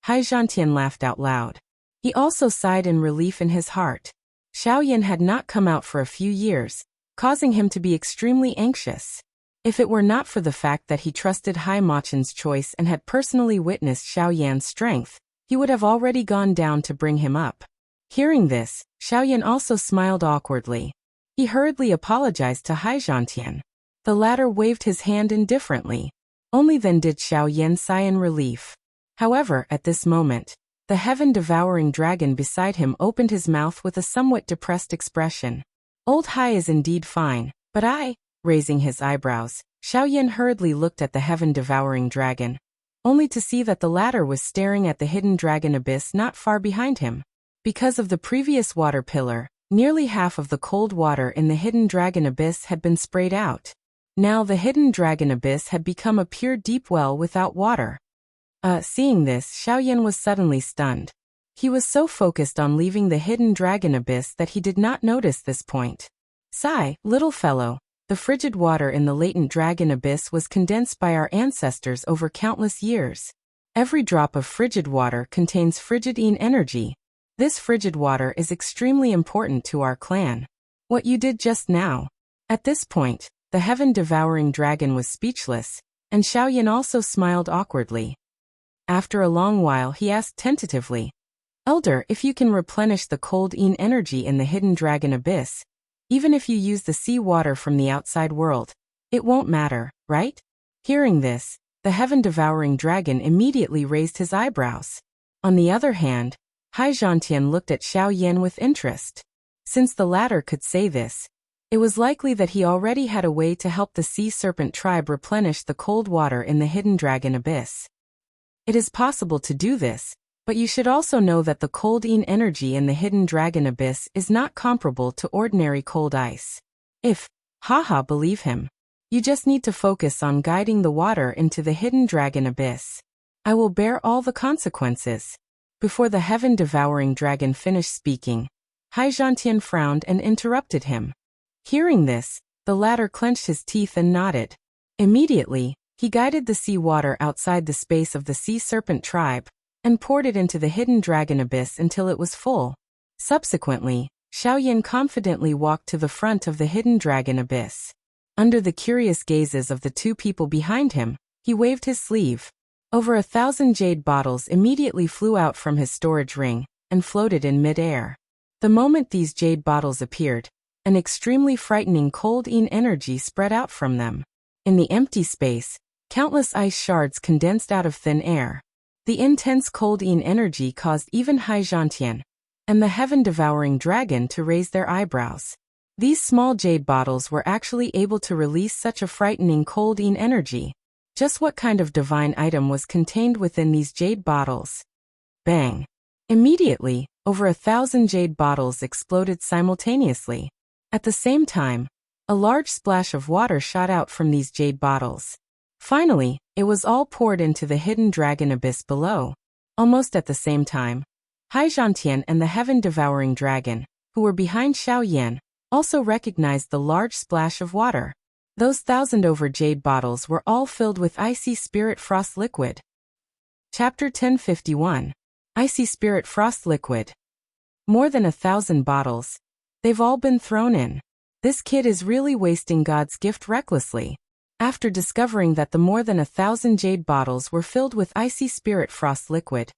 Hai Zhantian laughed out loud. He also sighed in relief in his heart. Xiaoyan had not come out for a few years, causing him to be extremely anxious. If it were not for the fact that he trusted Hai Machen's choice and had personally witnessed Xiaoyan's strength, he would have already gone down to bring him up. Hearing this, Xiaoyan also smiled awkwardly. He hurriedly apologized to Hai Zhantian. The latter waved his hand indifferently. Only then did Xiaoyan sigh in relief. However, at this moment, the heaven-devouring dragon beside him opened his mouth with a somewhat depressed expression. "Old Hai is indeed fine, but I..." Raising his eyebrows, Xiaoyan hurriedly looked at the heaven-devouring dragon, only to see that the latter was staring at the hidden dragon abyss not far behind him. Because of the previous water pillar, nearly half of the cold water in the hidden dragon abyss had been sprayed out. Now the hidden dragon abyss had become a pure deep well without water. Seeing this, Xiaoyan was suddenly stunned. He was so focused on leaving the hidden dragon abyss that he did not notice this point. "Sigh, little fellow, the frigid water in the latent dragon abyss was condensed by our ancestors over countless years. Every drop of frigid water contains frigid energy. This frigid water is extremely important to our clan. What you did just now. At this point, the heaven-devouring dragon was speechless, and Xiaoyan also smiled awkwardly. After a long while he asked tentatively, Elder, if you can replenish the cold Yin energy in the hidden dragon abyss, even if you use the sea water from the outside world, it won't matter, right? Hearing this, the heaven-devouring dragon immediately raised his eyebrows. On the other hand, Hai Zhantian looked at Xiaoyan with interest. Since the latter could say this, it was likely that he already had a way to help the sea serpent tribe replenish the cold water in the hidden dragon abyss. It is possible to do this, but you should also know that the cold Yin energy in the hidden dragon abyss is not comparable to ordinary cold ice. Haha, believe him. You just need to focus on guiding the water into the hidden dragon abyss. I will bear all the consequences. Before the heaven-devouring dragon finished speaking, Hai Zhantian frowned and interrupted him. Hearing this, the latter clenched his teeth and nodded. Immediately, he guided the sea water outside the space of the sea serpent tribe, and poured it into the hidden dragon abyss until it was full. Subsequently, Xiaoyan confidently walked to the front of the hidden dragon abyss. Under the curious gazes of the two people behind him, he waved his sleeve. Over 1,000 jade bottles immediately flew out from his storage ring and floated in mid-air. The moment these jade bottles appeared, an extremely frightening cold Yin energy spread out from them. In the empty space, countless ice shards condensed out of thin air. The intense cold Yin energy caused even Hai Zhantian and the heaven-devouring dragon to raise their eyebrows. These small jade bottles were actually able to release such a frightening cold Yin energy. Just what kind of divine item was contained within these jade bottles? Bang! Immediately, over 1,000 jade bottles exploded simultaneously. At the same time, a large splash of water shot out from these jade bottles. Finally, it was all poured into the hidden dragon abyss below. Almost at the same time, Hai Zhantian and the heaven-devouring dragon, who were behind Xiaoyan, also recognized the large splash of water. Those 1,000 over jade bottles were all filled with icy spirit frost liquid. Chapter 1051. Icy spirit frost liquid. More than 1,000 bottles. They've all been thrown in. This kid is really wasting God's gift recklessly. After discovering that the more than 1,000 jade bottles were filled with icy spirit frost liquid,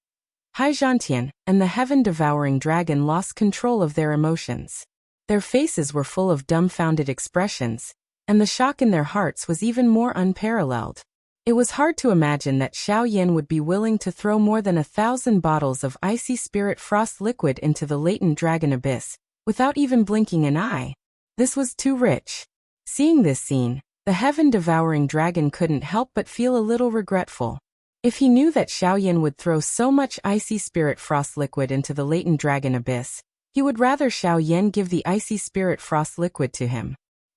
Hai Zhantian and the heaven-devouring dragon lost control of their emotions. Their faces were full of dumbfounded expressions, and the shock in their hearts was even more unparalleled. It was hard to imagine that Xiaoyan would be willing to throw more than 1,000 bottles of icy spirit frost liquid into the latent dragon abyss, without even blinking an eye. This was too rich. Seeing this scene, the heaven-devouring dragon couldn't help but feel a little regretful. If he knew that Xiaoyan would throw so much icy spirit frost liquid into the latent dragon abyss, he would rather Xiaoyan give the icy spirit frost liquid to him.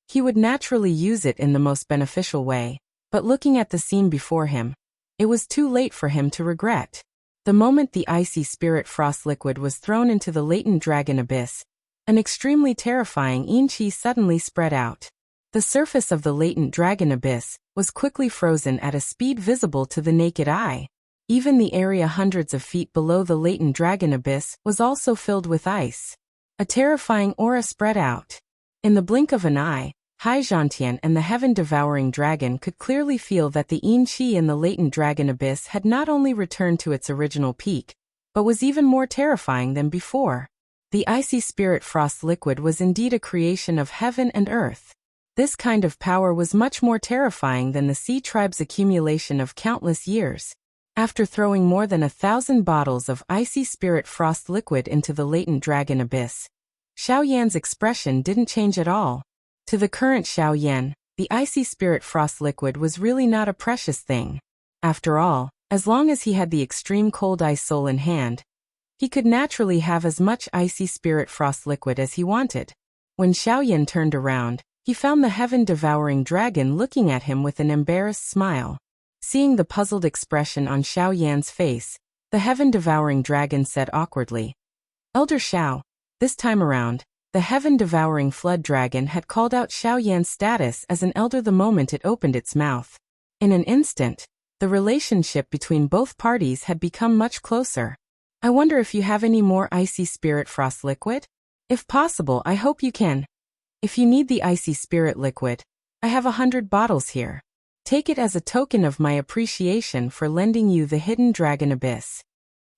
He would naturally use it in the most beneficial way, but looking at the scene before him, it was too late for him to regret. The moment the icy spirit frost liquid was thrown into the latent dragon abyss, an extremely terrifying Yin Qi suddenly spread out. The surface of the latent dragon abyss was quickly frozen at a speed visible to the naked eye. Even the area hundreds of feet below the latent dragon abyss was also filled with ice. A terrifying aura spread out. In the blink of an eye, Hai Zhantian and the heaven-devouring dragon could clearly feel that the Yin Qi in the latent dragon abyss had not only returned to its original peak, but was even more terrifying than before. The icy spirit frost liquid was indeed a creation of heaven and earth. This kind of power was much more terrifying than the sea tribe's accumulation of countless years. After throwing more than 1,000 bottles of icy spirit frost liquid into the latent dragon abyss, Xiaoyan's expression didn't change at all. To the current Xiaoyan, the icy spirit frost liquid was really not a precious thing. After all, as long as he had the extreme cold ice soul in hand, he could naturally have as much icy spirit frost liquid as he wanted. When Xiaoyan turned around, he found the heaven-devouring dragon looking at him with an embarrassed smile. Seeing the puzzled expression on Xiaoyan's face, the heaven-devouring dragon said awkwardly, "Elder Xiao." This time around, the heaven-devouring flood dragon had called out Xiaoyan's status as an elder the moment it opened its mouth. In an instant, the relationship between both parties had become much closer. "I wonder if you have any more icy spirit frost liquid? If possible, I hope you can If you need the icy spirit liquid, I have 100 bottles here. Take it as a token of my appreciation for lending you the hidden dragon abyss.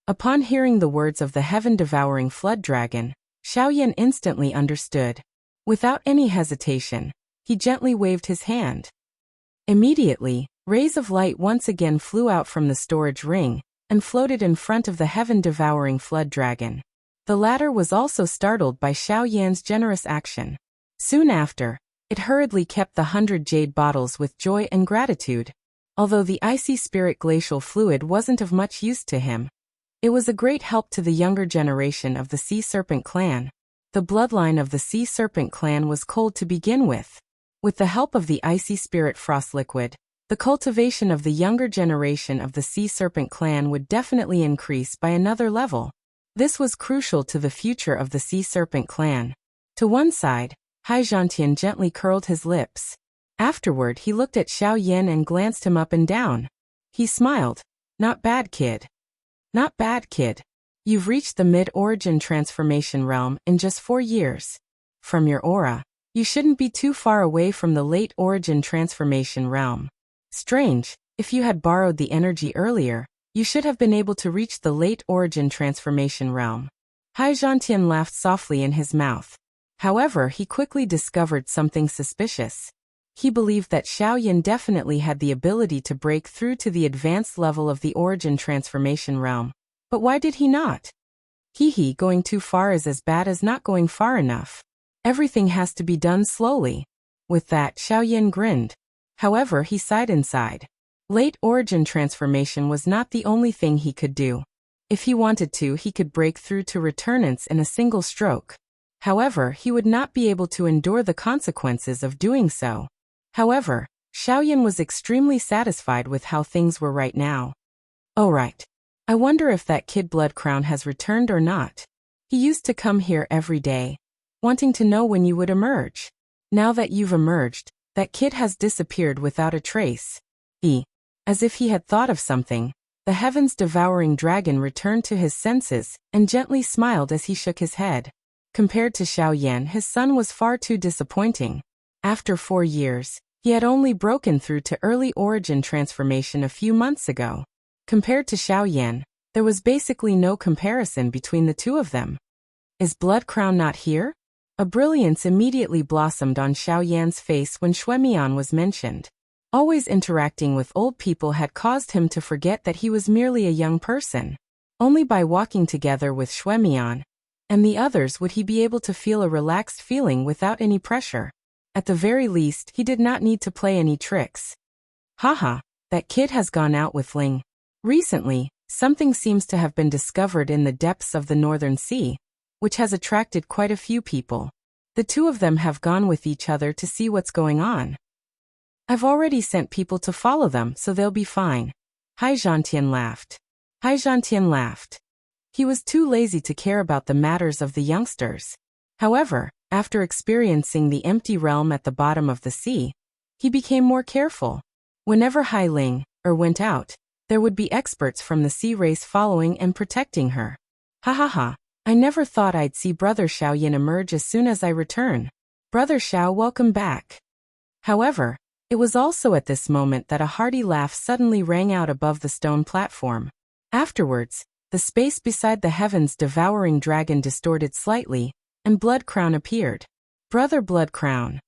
Upon hearing the words of the heaven-devouring flood dragon, Xiaoyan instantly understood. Without any hesitation, he gently waved his hand. Immediately, rays of light once again flew out from the storage ring and floated in front of the heaven-devouring flood dragon. The latter was also startled by Xiaoyan's generous action. Soon after, it hurriedly kept the 100 jade bottles with joy and gratitude. Although the icy spirit glacial fluid wasn't of much use to him, it was a great help to the younger generation of the Sea Serpent clan. The bloodline of the Sea Serpent clan was cold to begin with. With the help of the icy spirit frost liquid, the cultivation of the younger generation of the Sea Serpent clan would definitely increase by another level. This was crucial to the future of the Sea Serpent clan. To one side, Hai Zhantian gently curled his lips. Afterward, he looked at Xiaoyan and glanced him up and down. He smiled. Not bad, kid. Not bad, kid. You've reached the mid-origin transformation realm in just 4 years. From your aura, you shouldn't be too far away from the late origin transformation realm. Strange, if you had borrowed the energy earlier, you should have been able to reach the late origin transformation realm. Hai Zhantian laughed softly in his mouth. However, he quickly discovered something suspicious. He believed that Xiaoyan definitely had the ability to break through to the advanced level of the origin transformation realm. But why did he not? Going too far is as bad as not going far enough. Everything has to be done slowly. With that, Xiaoyan grinned. However, he sighed inside. Late origin transformation was not the only thing he could do. If he wanted to, he could break through to returnance in a single stroke. However, he would not be able to endure the consequences of doing so. However, Xiaoyan was extremely satisfied with how things were right now. Oh right. I wonder if that kid Blood Crown has returned or not. He used to come here every day, wanting to know when you would emerge. Now that you've emerged, that kid has disappeared without a trace. As if he had thought of something, the heavens-devouring dragon returned to his senses and gently smiled as he shook his head. Compared to Xiaoyan, his son was far too disappointing. After 4 years, he had only broken through to early origin transformation a few months ago. Compared to Xiaoyan, there was basically no comparison between the two of them. Is Blood Crown not here? A brilliance immediately blossomed on Xiaoyan's face when Xuemian was mentioned. Always interacting with old people had caused him to forget that he was merely a young person. Only by walking together with Xuemian and the others would he be able to feel a relaxed feeling without any pressure. At the very least, he did not need to play any tricks. Haha, that kid has gone out with Ling. Recently, something seems to have been discovered in the depths of the Northern Sea, which has attracted quite a few people. The two of them have gone with each other to see what's going on. I've already sent people to follow them, so they'll be fine. Hai Zhantian laughed. He was too lazy to care about the matters of the youngsters. However, after experiencing the empty realm at the bottom of the sea, he became more careful. Whenever Hai Ling went out, there would be experts from the sea race following and protecting her. I never thought I'd see Brother Xiaoyan emerge as soon as I return. Brother Xiao, welcome back. However, it was also at this moment that a hearty laugh suddenly rang out above the stone platform. Afterwards, the space beside the heavens-devouring dragon distorted slightly, and Blood Crown appeared. Brother Blood Crown.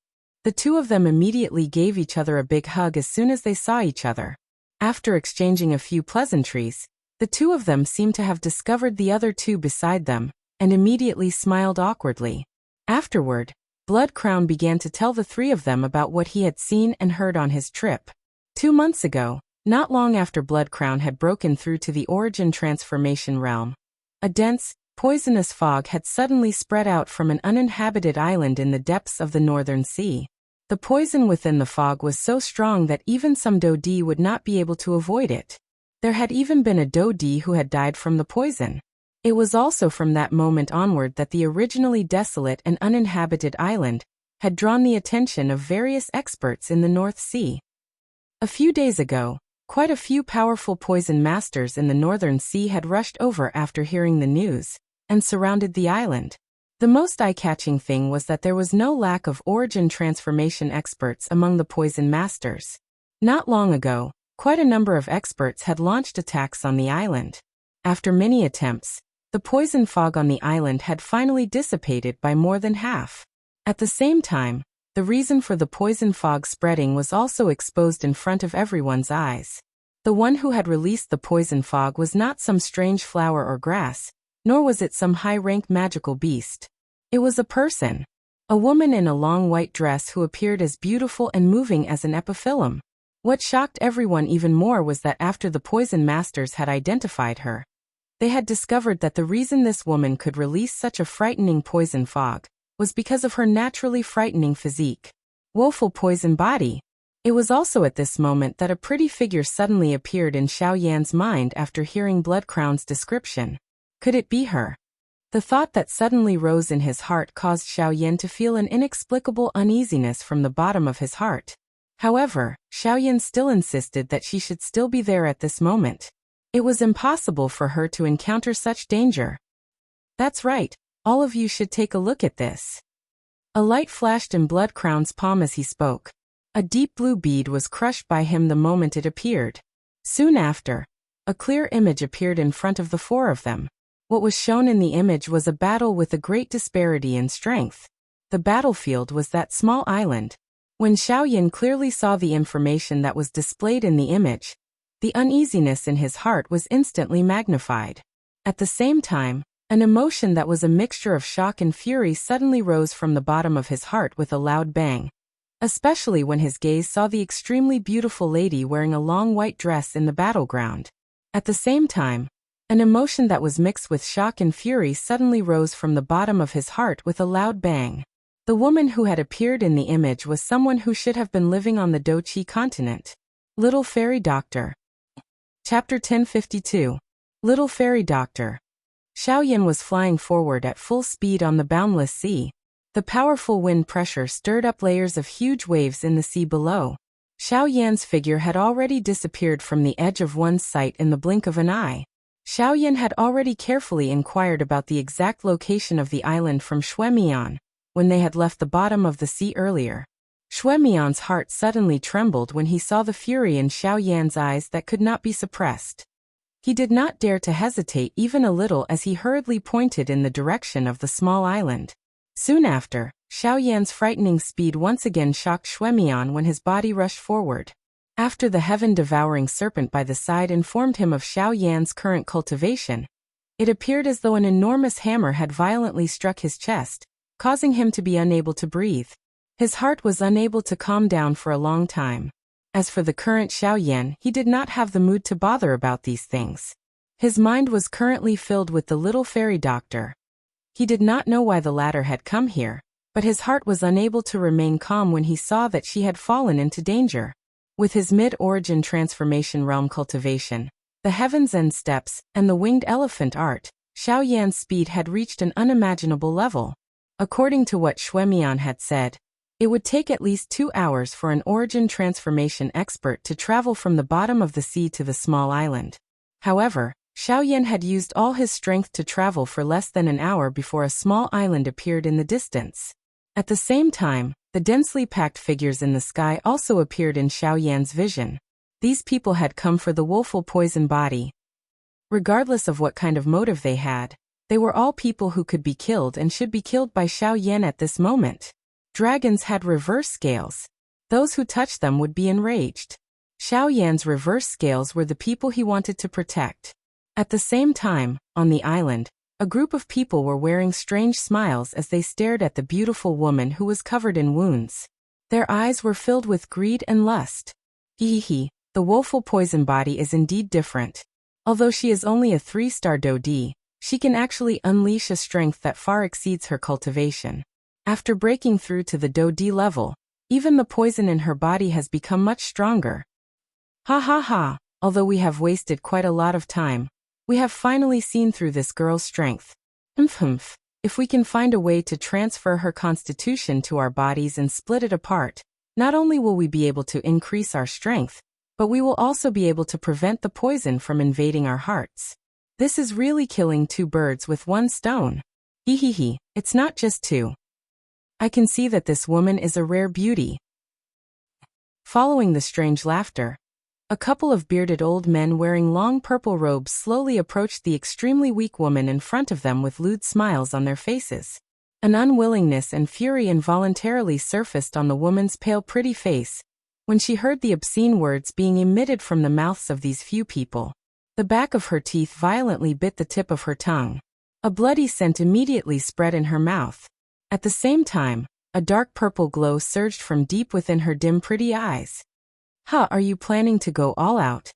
The two of them immediately gave each other a big hug as soon as they saw each other. After exchanging a few pleasantries, the two of them seemed to have discovered the other two beside them, and immediately smiled awkwardly. Afterward, Blood Crown began to tell the three of them about what he had seen and heard on his trip. 2 months ago, not long after Blood Crown had broken through to the origin transformation realm, a dense, poisonous fog had suddenly spread out from an uninhabited island in the depths of the Northern Sea. The poison within the fog was so strong that even some Dodi would not be able to avoid it. There had even been a Dodi who had died from the poison. It was also from that moment onward that the originally desolate and uninhabited island had drawn the attention of various experts in the North Sea. A few days ago, quite a few powerful poison masters in the Northern Sea had rushed over after hearing the news, and surrounded the island. The most eye-catching thing was that there was no lack of origin transformation experts among the poison masters. Not long ago, quite a number of experts had launched attacks on the island. After many attempts, the poison fog on the island had finally dissipated by more than half. At the same time, the reason for the poison fog spreading was also exposed in front of everyone's eyes. The one who had released the poison fog was not some strange flower or grass, nor was it some high-rank magical beast. It was a person. A woman in a long white dress who appeared as beautiful and moving as an epiphyllum. What shocked everyone even more was that after the poison masters had identified her, they had discovered that the reason this woman could release such a frightening poison fog was because of her naturally frightening physique. Woeful poison body. It was also at this moment that a pretty figure suddenly appeared in Xiao Yan's mind after hearing Bloodcrown's description. Could it be her? The thought that suddenly rose in his heart caused Xiao Yan to feel an inexplicable uneasiness from the bottom of his heart. However, Xiao Yan still insisted that she should still be there at this moment. It was impossible for her to encounter such danger. That's right, all of you should take a look at this. A light flashed in Bloodcrown's palm as he spoke. A deep blue bead was crushed by him the moment it appeared. Soon after, a clear image appeared in front of the four of them. What was shown in the image was a battle with a great disparity in strength. The battlefield was that small island. When Xiao Yan clearly saw the information that was displayed in the image, the uneasiness in his heart was instantly magnified. At the same time, an emotion that was a mixture of shock and fury suddenly rose from the bottom of his heart with a loud bang. Especially when his gaze saw the extremely beautiful lady wearing a long white dress in the battleground. At the same time, an emotion that was mixed with shock and fury suddenly rose from the bottom of his heart with a loud bang. The woman who had appeared in the image was someone who should have been living on the Doqi continent. Little Fairy Doctor. Chapter 1052. Little Fairy Doctor. Xiao Yan was flying forward at full speed on the boundless sea. The powerful wind pressure stirred up layers of huge waves in the sea below. Xiao Yan's figure had already disappeared from the edge of one's sight in the blink of an eye. Xiao Yan had already carefully inquired about the exact location of the island from Xuemian, when they had left the bottom of the sea earlier. Xuemian's heart suddenly trembled when he saw the fury in Xiao Yan's eyes that could not be suppressed. He did not dare to hesitate even a little as he hurriedly pointed in the direction of the small island. Soon after, Xiao Yan's frightening speed once again shocked Xuemian when his body rushed forward. After the heaven-devouring serpent by the side informed him of Xiao Yan's current cultivation, it appeared as though an enormous hammer had violently struck his chest, causing him to be unable to breathe. His heart was unable to calm down for a long time. As for the current Xiao Yan, he did not have the mood to bother about these things. His mind was currently filled with the little fairy doctor. He did not know why the latter had come here, but his heart was unable to remain calm when he saw that she had fallen into danger. With his mid-origin transformation realm cultivation, the Heaven's End steps, and the winged elephant art, Xiao Yan's speed had reached an unimaginable level. According to what Xuemian had said, it would take at least 2 hours for an origin transformation expert to travel from the bottom of the sea to the small island. However, Xiao Yan had used all his strength to travel for less than an hour before a small island appeared in the distance. At the same time, the densely packed figures in the sky also appeared in Xiao Yan's vision. These people had come for the woeful poison body. Regardless of what kind of motive they had, they were all people who could be killed and should be killed by Xiao Yan at this moment. Dragons had reverse scales. Those who touched them would be enraged. Xiao Yan's reverse scales were the people he wanted to protect. At the same time, on the island, a group of people were wearing strange smiles as they stared at the beautiful woman who was covered in wounds. Their eyes were filled with greed and lust. Hee, the woeful poison body is indeed different. Although she is only a 3-star Dodi, she can actually unleash a strength that far exceeds her cultivation. After breaking through to the Dodi level, even the poison in her body has become much stronger. Ha, although we have wasted quite a lot of time, we have finally seen through this girl's strength. If we can find a way to transfer her constitution to our bodies and split it apart, not only will we be able to increase our strength, but we will also be able to prevent the poison from invading our hearts. This is really killing 2 birds with 1 stone. Hee hee hee, it's not just two. I can see that this woman is a rare beauty. Following the strange laughter, a couple of bearded old men wearing long purple robes slowly approached the extremely weak woman in front of them with lewd smiles on their faces. An unwillingness and fury involuntarily surfaced on the woman's pale pretty face when she heard the obscene words being emitted from the mouths of these few people. The back of her teeth violently bit the tip of her tongue. A bloody scent immediately spread in her mouth. At the same time, a dark purple glow surged from deep within her dim pretty eyes. Ha, are you planning to go all out?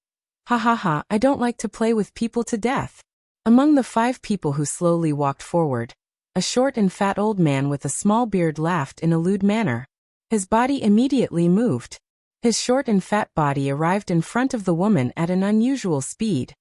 Ha ha ha, I don't like to play with people to death. Among the 5 people who slowly walked forward, a short and fat old man with a small beard laughed in a lewd manner. His body immediately moved. His short and fat body arrived in front of the woman at an unusual speed.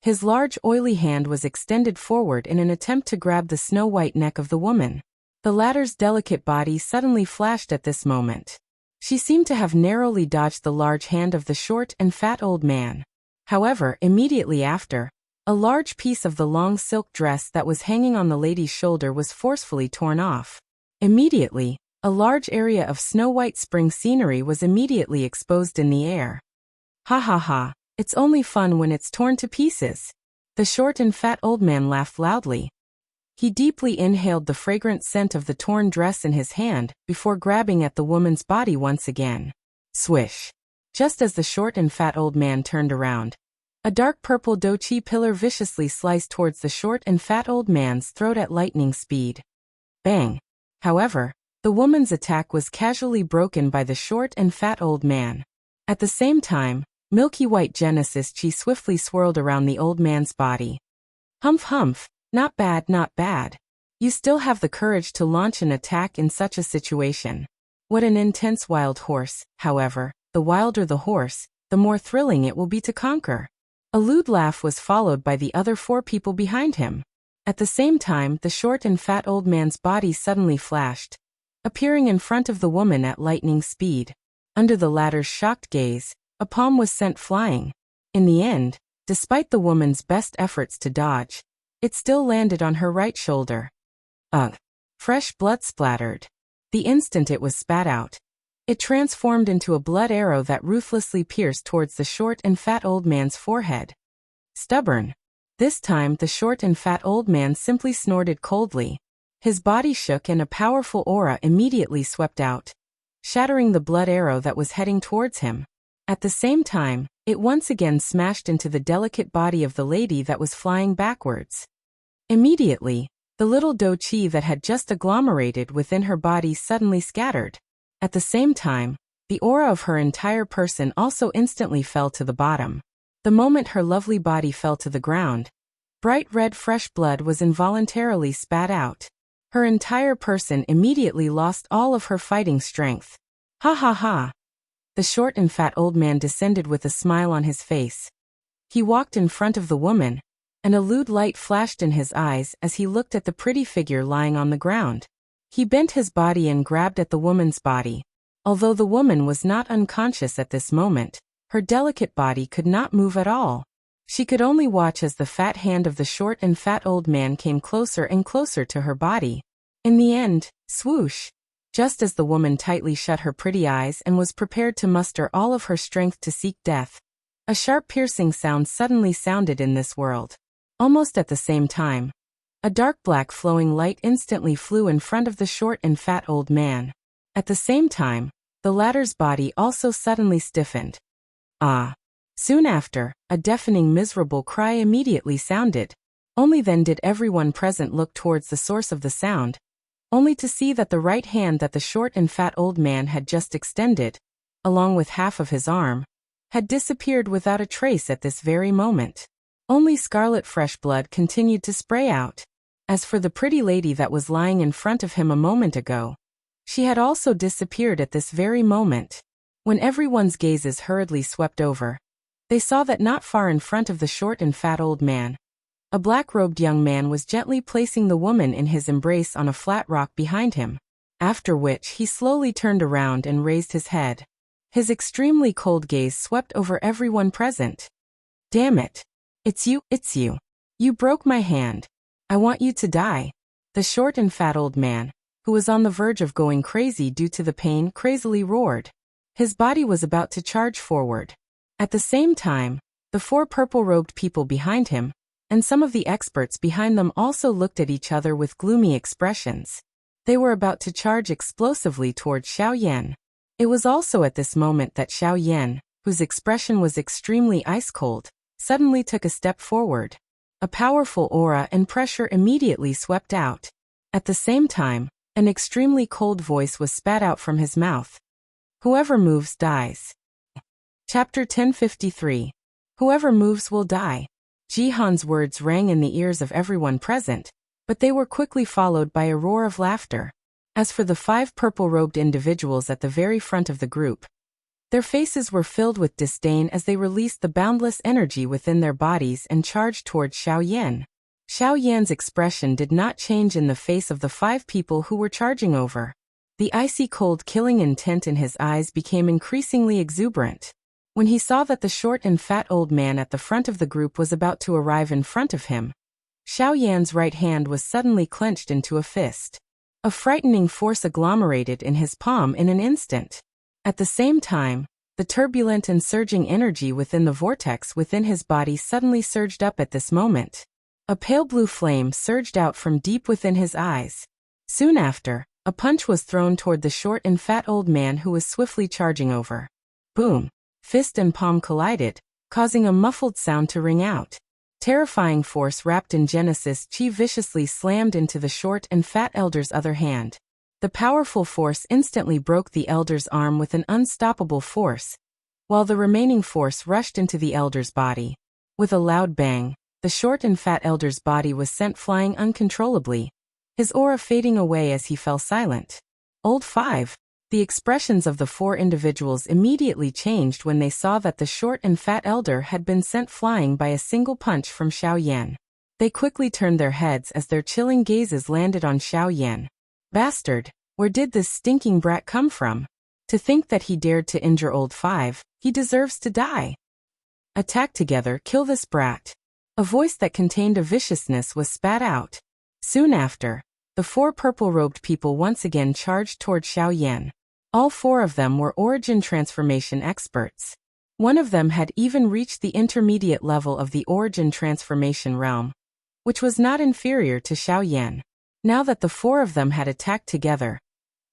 His large oily hand was extended forward in an attempt to grab the snow-white neck of the woman. The latter's delicate body suddenly flashed at this moment. She seemed to have narrowly dodged the large hand of the short and fat old man. However, immediately after, a large piece of the long silk dress that was hanging on the lady's shoulder was forcefully torn off. Immediately, a large area of snow-white spring scenery was immediately exposed in the air. Ha ha ha, it's only fun when it's torn to pieces. The short and fat old man laughed loudly. He deeply inhaled the fragrant scent of the torn dress in his hand before grabbing at the woman's body once again. Swish! Just as the short and fat old man turned around, a dark purple dochi pillar viciously sliced towards the short and fat old man's throat at lightning speed. Bang! However, the woman's attack was casually broken by the short and fat old man. At the same time, milky white Genesis chi swiftly swirled around the old man's body. Humph humph! Not bad, not bad. You still have the courage to launch an attack in such a situation. What an intense wild horse, however, the wilder the horse, the more thrilling it will be to conquer. A lewd laugh was followed by the other 4 people behind him. At the same time, the short and fat old man's body suddenly flashed, appearing in front of the woman at lightning speed. Under the latter's shocked gaze, a palm was sent flying. In the end, despite the woman's best efforts to dodge, it still landed on her right shoulder. Ugh! Fresh blood splattered. The instant it was spat out, it transformed into a blood arrow that ruthlessly pierced towards the short and fat old man's forehead. Stubborn. This time the short and fat old man simply snorted coldly. His body shook and a powerful aura immediately swept out, shattering the blood arrow that was heading towards him. At the same time, it once again smashed into the delicate body of the lady that was flying backwards. Immediately, the little dochi that had just agglomerated within her body suddenly scattered. At the same time, the aura of her entire person also instantly fell to the bottom. The moment her lovely body fell to the ground, bright red fresh blood was involuntarily spat out. Her entire person immediately lost all of her fighting strength. Ha ha ha! The short and fat old man descended with a smile on his face. He walked in front of the woman, and a lewd light flashed in his eyes as he looked at the pretty figure lying on the ground. He bent his body and grabbed at the woman's body. Although the woman was not unconscious at this moment, her delicate body could not move at all. She could only watch as the fat hand of the short and fat old man came closer and closer to her body. In the end, swoosh! Just as the woman tightly shut her pretty eyes and was prepared to muster all of her strength to seek death, a sharp piercing sound suddenly sounded in this world. Almost at the same time, a dark black flowing light instantly flew in front of the short and fat old man. At the same time, the latter's body also suddenly stiffened. Ah! Soon after, a deafening miserable cry immediately sounded. Only then did everyone present look towards the source of the sound, only to see that the right hand that the short and fat old man had just extended, along with half of his arm, had disappeared without a trace at this very moment. Only scarlet fresh blood continued to spray out. As for the pretty lady that was lying in front of him a moment ago, she had also disappeared at this very moment. When everyone's gazes hurriedly swept over, they saw that not far in front of the short and fat old man, a black-robed young man was gently placing the woman in his embrace on a flat rock behind him, after which he slowly turned around and raised his head. His extremely cold gaze swept over everyone present. Damn it! It's you! You broke my hand. I want you to die. The short and fat old man, who was on the verge of going crazy due to the pain, crazily roared. His body was about to charge forward. At the same time, the 4 purple-robed people behind him, and some of the experts behind them also looked at each other with gloomy expressions. They were about to charge explosively towards Xiao Yan. It was also at this moment that Xiao Yan, whose expression was extremely ice-cold, suddenly took a step forward. A powerful aura and pressure immediately swept out. At the same time, an extremely cold voice was spat out from his mouth. Whoever moves dies. Chapter 1053. Whoever moves will die. Jihan's words rang in the ears of everyone present, but they were quickly followed by a roar of laughter. As for the 5 purple-robed individuals at the very front of the group, their faces were filled with disdain as they released the boundless energy within their bodies and charged towards Xiao Yan. Xiao Yan's expression did not change in the face of the 5 people who were charging over. The icy cold killing intent in his eyes became increasingly exuberant. When he saw that the short and fat old man at the front of the group was about to arrive in front of him, Xiao Yan's right hand was suddenly clenched into a fist. A frightening force agglomerated in his palm in an instant. At the same time, the turbulent and surging energy within the vortex within his body suddenly surged up at this moment. A pale blue flame surged out from deep within his eyes. Soon after, a punch was thrown toward the short and fat old man who was swiftly charging over. Boom! Fist and palm collided, causing a muffled sound to ring out. Terrifying force wrapped in Genesis Chi viciously slammed into the short and fat elder's other hand. The powerful force instantly broke the elder's arm with an unstoppable force, while the remaining force rushed into the elder's body. With a loud bang, the short and fat elder's body was sent flying uncontrollably, his aura fading away as he fell silent. Old 5. The expressions of the 4 individuals immediately changed when they saw that the short and fat elder had been sent flying by a single punch from Xiao Yan. They quickly turned their heads as their chilling gazes landed on Xiao Yan. Bastard, where did this stinking brat come from? To think that he dared to injure old 5, he deserves to die. Attack together, kill this brat. A voice that contained a viciousness was spat out. Soon after, the 4 purple-robed people once again charged toward Xiao Yan. All 4 of them were origin transformation experts. One of them had even reached the intermediate level of the origin transformation realm, which was not inferior to Xiao Yan. Now that the 4 of them had attacked together,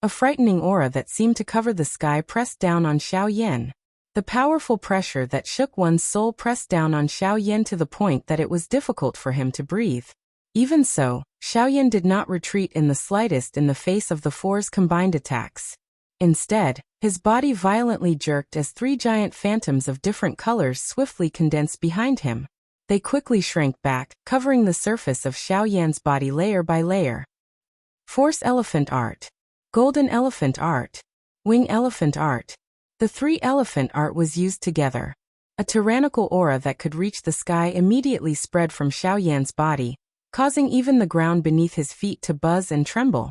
a frightening aura that seemed to cover the sky pressed down on Xiao Yan. The powerful pressure that shook one's soul pressed down on Xiao Yan to the point that it was difficult for him to breathe. Even so, Xiao Yan did not retreat in the slightest in the face of the 4's combined attacks. Instead, his body violently jerked as 3 giant phantoms of different colors swiftly condensed behind him. They quickly shrank back, covering the surface of Xiao Yan's body layer by layer. Force Elephant Art. Golden Elephant Art. Wing Elephant Art. The 3 elephant art was used together. A tyrannical aura that could reach the sky immediately spread from Xiao Yan's body, causing even the ground beneath his feet to buzz and tremble.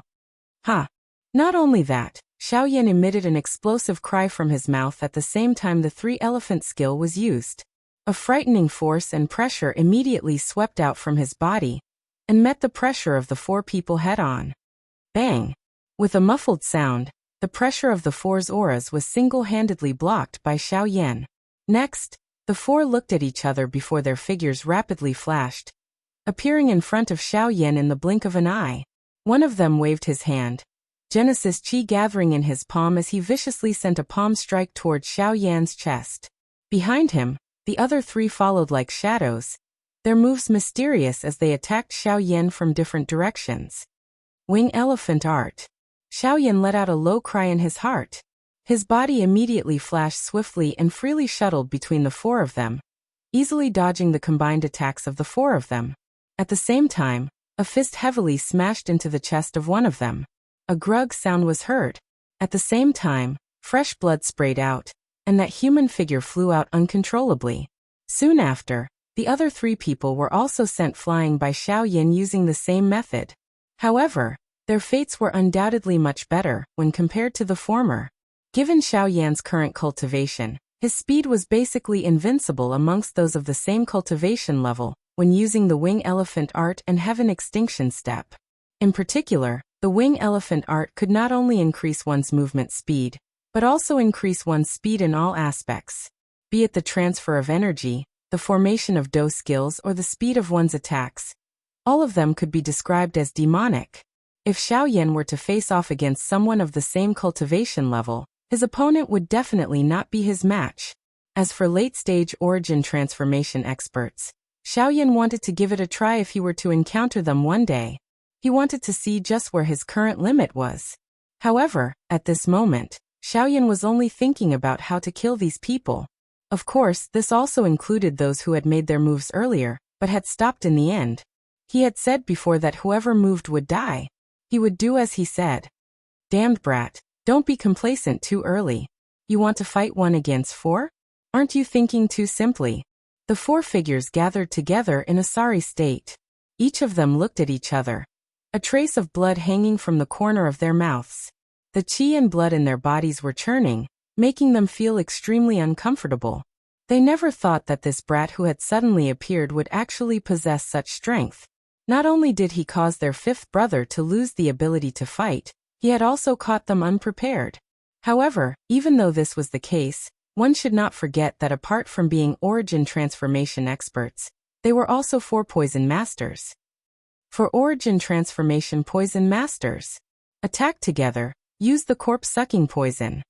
Ha! Not only that, Xiao Yan emitted an explosive cry from his mouth at the same time the 3 elephant skill was used. A frightening force and pressure immediately swept out from his body and met the pressure of the 4 people head-on. Bang! With a muffled sound, the pressure of the 4's auras was single-handedly blocked by Xiao Yan. Next, the 4 looked at each other before their figures rapidly flashed, appearing in front of Xiao Yan in the blink of an eye. One of them waved his hand, Genesis Chi gathering in his palm as he viciously sent a palm strike towards Xiao Yan's chest. Behind him, the other 3 followed like shadows, their moves mysterious as they attacked Xiao Yan from different directions. Wing Elephant Art. Xiao Yan let out a low cry in his heart. His body immediately flashed swiftly and freely shuttled between the 4 of them, easily dodging the combined attacks of the 4 of them. At the same time, a fist heavily smashed into the chest of one of them. A grug sound was heard. At the same time, fresh blood sprayed out, and that human figure flew out uncontrollably. Soon after, the other 3 people were also sent flying by Xiao Yan using the same method. However, their fates were undoubtedly much better when compared to the former. Given Xiao Yan's current cultivation, his speed was basically invincible amongst those of the same cultivation level when using the Wing Elephant Art and Heaven Extinction Step. In particular, the wing elephant art could not only increase one's movement speed, but also increase one's speed in all aspects, be it the transfer of energy, the formation of do skills, or the speed of one's attacks. All of them could be described as demonic. If Xiaoyan were to face off against someone of the same cultivation level, his opponent would definitely not be his match. As for late-stage origin transformation experts, Xiaoyan wanted to give it a try if he were to encounter them one day. He wanted to see just where his current limit was. However, at this moment, Xiaoyan was only thinking about how to kill these people. Of course, this also included those who had made their moves earlier, but had stopped in the end. He had said before that whoever moved would die. He would do as he said. Damned brat, don't be complacent too early. You want to fight 1 against 4? Aren't you thinking too simply? The 4 figures gathered together in a sorry state. Each of them looked at each other. A trace of blood hanging from the corner of their mouths. The qi and blood in their bodies were churning, making them feel extremely uncomfortable. They never thought that this brat who had suddenly appeared would actually possess such strength. Not only did he cause their 5th brother to lose the ability to fight, he had also caught them unprepared. However, even though this was the case, one should not forget that apart from being origin transformation experts, they were also 4 poison masters. For origin transformation poison masters, attack together, use the corpse-sucking poison.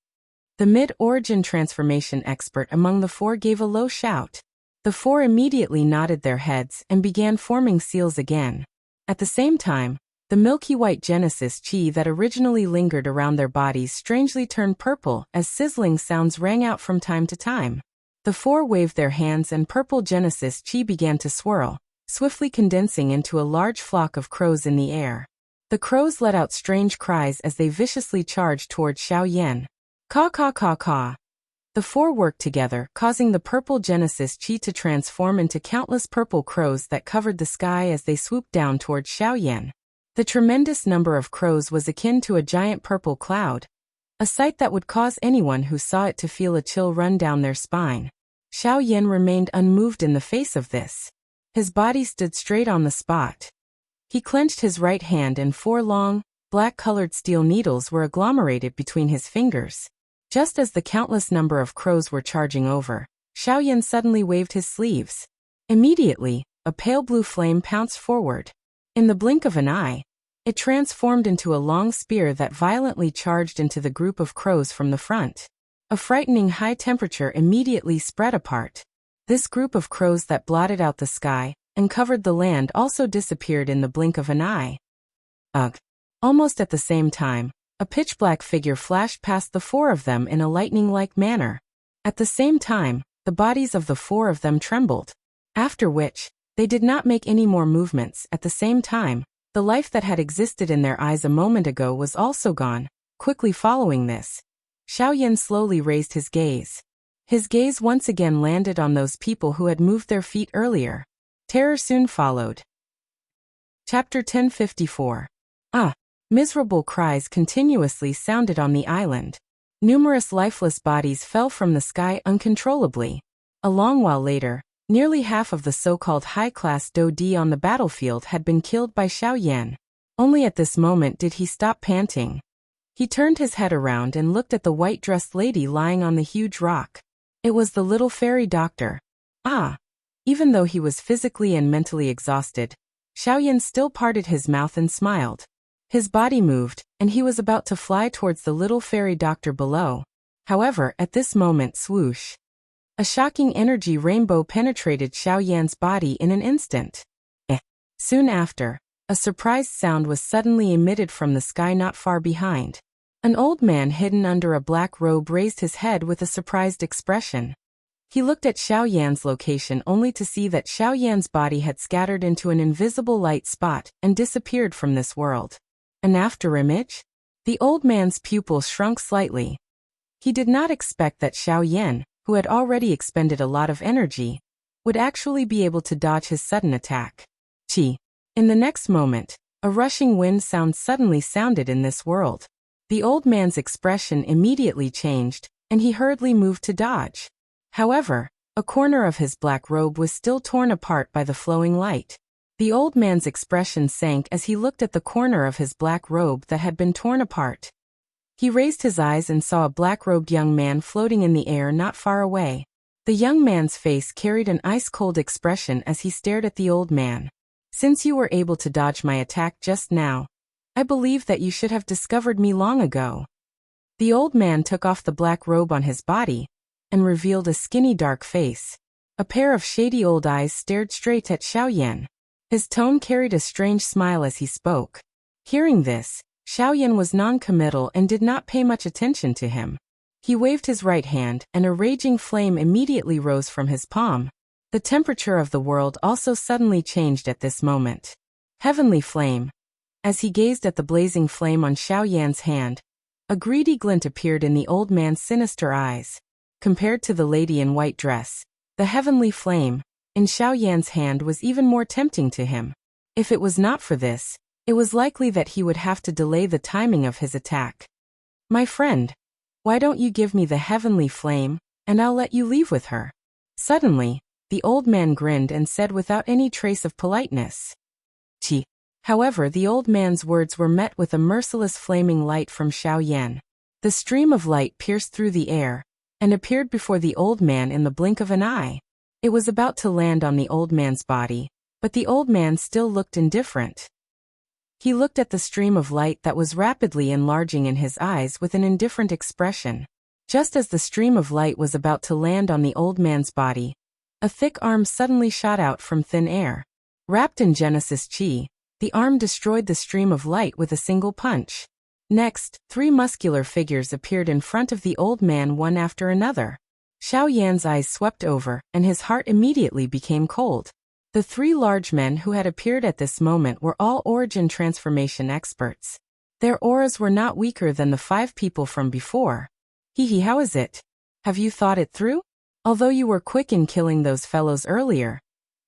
The mid-origin transformation expert among the 4 gave a low shout. The 4 immediately nodded their heads and began forming seals again. At the same time, the milky white Genesis chi that originally lingered around their bodies strangely turned purple as sizzling sounds rang out from time to time. The 4 waved their hands and purple Genesis chi began to swirl, swiftly condensing into a large flock of crows in the air. The crows let out strange cries as they viciously charged toward Xiaoyan. Caw caw caw caw. The 4 worked together, causing the purple Genesis chi to transform into countless purple crows that covered the sky as they swooped down toward Xiaoyan. The tremendous number of crows was akin to a giant purple cloud, a sight that would cause anyone who saw it to feel a chill run down their spine. Xiaoyan remained unmoved in the face of this. His body stood straight on the spot. He clenched his right hand and 4 long, black-colored steel needles were agglomerated between his fingers. Just as the countless number of crows were charging over, Xiaoyan suddenly waved his sleeves. Immediately, a pale blue flame pounced forward. In the blink of an eye, it transformed into a long spear that violently charged into the group of crows from the front. A frightening high temperature immediately spread apart. This group of crows that blotted out the sky and covered the land also disappeared in the blink of an eye. Ugh! Almost at the same time, a pitch-black figure flashed past the 4 of them in a lightning-like manner. At the same time, the bodies of the 4 of them trembled. After which, they did not make any more movements. At the same time, the life that had existed in their eyes a moment ago was also gone. Quickly following this, Xiaoyan slowly raised his gaze. His gaze once again landed on those people who had moved their feet earlier. Terror soon followed. Chapter 1054. Miserable cries continuously sounded on the island. Numerous lifeless bodies fell from the sky uncontrollably. A long while later, nearly half of the so-called high-class Do-Di on the battlefield had been killed by Xiaoyan. Only at this moment did he stop panting. He turned his head around and looked at the white-dressed lady lying on the huge rock. It was the little fairy doctor. Even though he was physically and mentally exhausted, Xiaoyan still parted his mouth and smiled. His body moved, and he was about to fly towards the little fairy doctor below. However, at this moment, swoosh! A shocking energy rainbow penetrated Xiaoyan's body in an instant. Soon after, a surprised sound was suddenly emitted from the sky not far behind. An old man hidden under a black robe raised his head with a surprised expression. He looked at Xiaoyan's location only to see that Xiaoyan's body had scattered into an invisible light spot and disappeared from this world. An afterimage? The old man's pupils shrunk slightly. He did not expect that Xiaoyan, who had already expended a lot of energy, would actually be able to dodge his sudden attack. In the next moment, a rushing wind sound suddenly sounded in this world. The old man's expression immediately changed, and he hurriedly moved to dodge. However, a corner of his black robe was still torn apart by the flowing light. The old man's expression sank as he looked at the corner of his black robe that had been torn apart. He raised his eyes and saw a black-robed young man floating in the air not far away. The young man's face carried an ice-cold expression as he stared at the old man. "Since you were able to dodge my attack just now, I believe that you should have discovered me long ago." The old man took off the black robe on his body and revealed a skinny dark face. A pair of shady old eyes stared straight at Xiaoyan. His tone carried a strange smile as he spoke. Hearing this, Xiaoyan was non-committal and did not pay much attention to him. He waved his right hand, and a raging flame immediately rose from his palm. The temperature of the world also suddenly changed at this moment. Heavenly flame. As he gazed at the blazing flame on Xiaoyan's hand, a greedy glint appeared in the old man's sinister eyes. Compared to the lady in white dress, the heavenly flame in Xiaoyan's hand was even more tempting to him. If it was not for this, it was likely that he would have to delay the timing of his attack. "My friend, why don't you give me the heavenly flame, and I'll let you leave with her?" Suddenly, the old man grinned and said without any trace of politeness. "Chi." However, the old man's words were met with a merciless flaming light from Xiaoyan. The stream of light pierced through the air and appeared before the old man in the blink of an eye. It was about to land on the old man's body, but the old man still looked indifferent. He looked at the stream of light that was rapidly enlarging in his eyes with an indifferent expression. Just as the stream of light was about to land on the old man's body, a thick arm suddenly shot out from thin air. Wrapped in Genesis Chi, the arm destroyed the stream of light with a single punch. Next, 3 muscular figures appeared in front of the old man one after another. Xiaoyan's eyes swept over, and his heart immediately became cold. The 3 large men who had appeared at this moment were all origin transformation experts. Their auras were not weaker than the 5 people from before. "Hee, how is it? Have you thought it through? Although you were quick in killing those fellows earlier,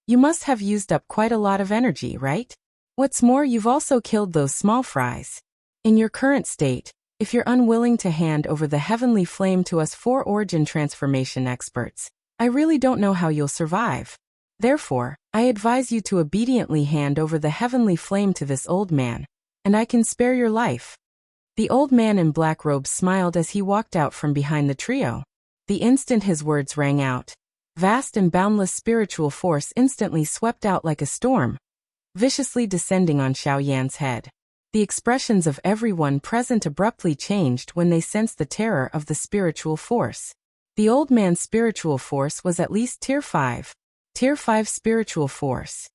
you must have used up quite a lot of energy, right? What's more, you've also killed those small fries. In your current state, if you're unwilling to hand over the heavenly flame to us 4 origin transformation experts, I really don't know how you'll survive. Therefore, I advise you to obediently hand over the heavenly flame to this old man, and I can spare your life." The old man in black robes smiled as he walked out from behind the trio. The instant his words rang out, vast and boundless spiritual force instantly swept out like a storm, viciously descending on Xiaoyan's head. The expressions of everyone present abruptly changed when they sensed the terror of the spiritual force. The old man's spiritual force was at least Tier 5. Tier 5 spiritual force.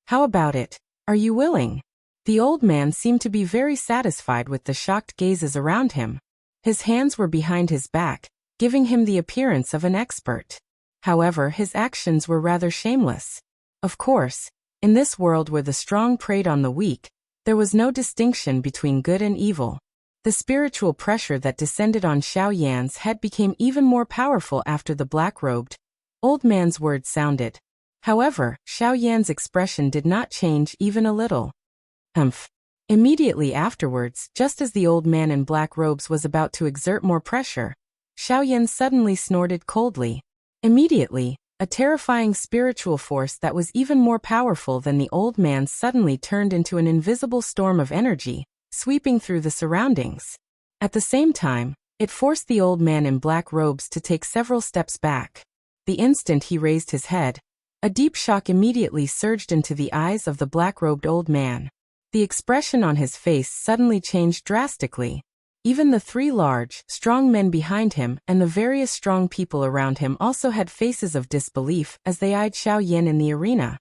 "How about it? Are you willing?" The old man seemed to be very satisfied with the shocked gazes around him. His hands were behind his back, giving him the appearance of an expert. However, his actions were rather shameless. Of course, in this world where the strong preyed on the weak, there was no distinction between good and evil. The spiritual pressure that descended on Xiaoyan's head became even more powerful after the black-robed old man's words sounded. However, Xiaoyan's expression did not change even a little. Immediately afterwards, just as the old man in black robes was about to exert more pressure, Xiaoyan suddenly snorted coldly. Immediately, a terrifying spiritual force that was even more powerful than the old man suddenly turned into an invisible storm of energy, sweeping through the surroundings. At the same time, it forced the old man in black robes to take several steps back. The instant he raised his head, a deep shock immediately surged into the eyes of the black-robed old man. The expression on his face suddenly changed drastically. Even the 3 large, strong men behind him and the various strong people around him also had faces of disbelief as they eyed Xiaoyan in the arena.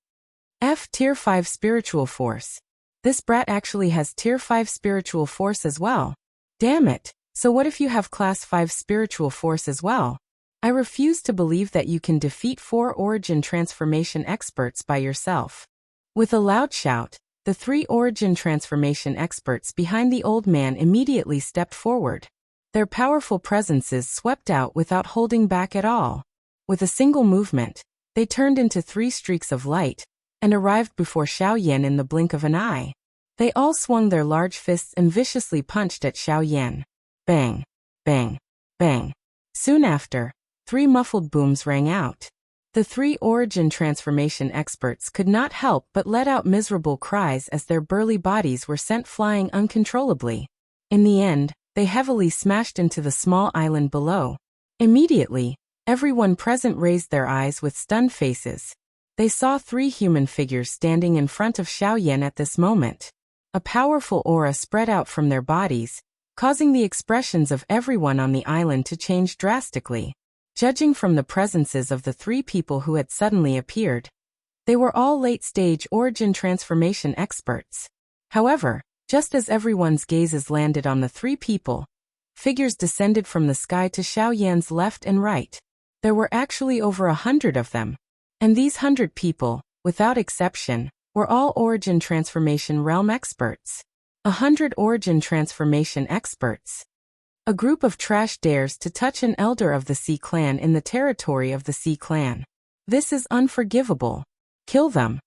Tier 5 spiritual force. This brat actually has Tier 5 spiritual force as well. Damn it, so what if you have Class 5 spiritual force as well? I refuse to believe that you can defeat 4 origin transformation experts by yourself. With a loud shout, the 3 origin transformation experts behind the old man immediately stepped forward. Their powerful presences swept out without holding back at all. With a single movement, they turned into 3 streaks of light and arrived before Xiaoyan in the blink of an eye. They all swung their large fists and viciously punched at Xiaoyan. Bang, bang, bang. Soon after, 3 muffled booms rang out. The three origin transformation experts could not help but let out miserable cries as their burly bodies were sent flying uncontrollably. In the end, they heavily smashed into the small island below. Immediately, everyone present raised their eyes with stunned faces. They saw three human figures standing in front of Xiaoyan at this moment. A powerful aura spread out from their bodies, causing the expressions of everyone on the island to change drastically. Judging from the presences of the three people who had suddenly appeared, they were all late-stage origin transformation experts. However, just as everyone's gazes landed on the three people, figures descended from the sky to Xiaoyan's left and right. There were actually over 100 of them. And these 100 people, without exception, were all origin transformation realm experts. 100 origin transformation experts. A group of trash dares to touch an elder of the Sea Clan in the territory of the Sea Clan. This is unforgivable. Kill them.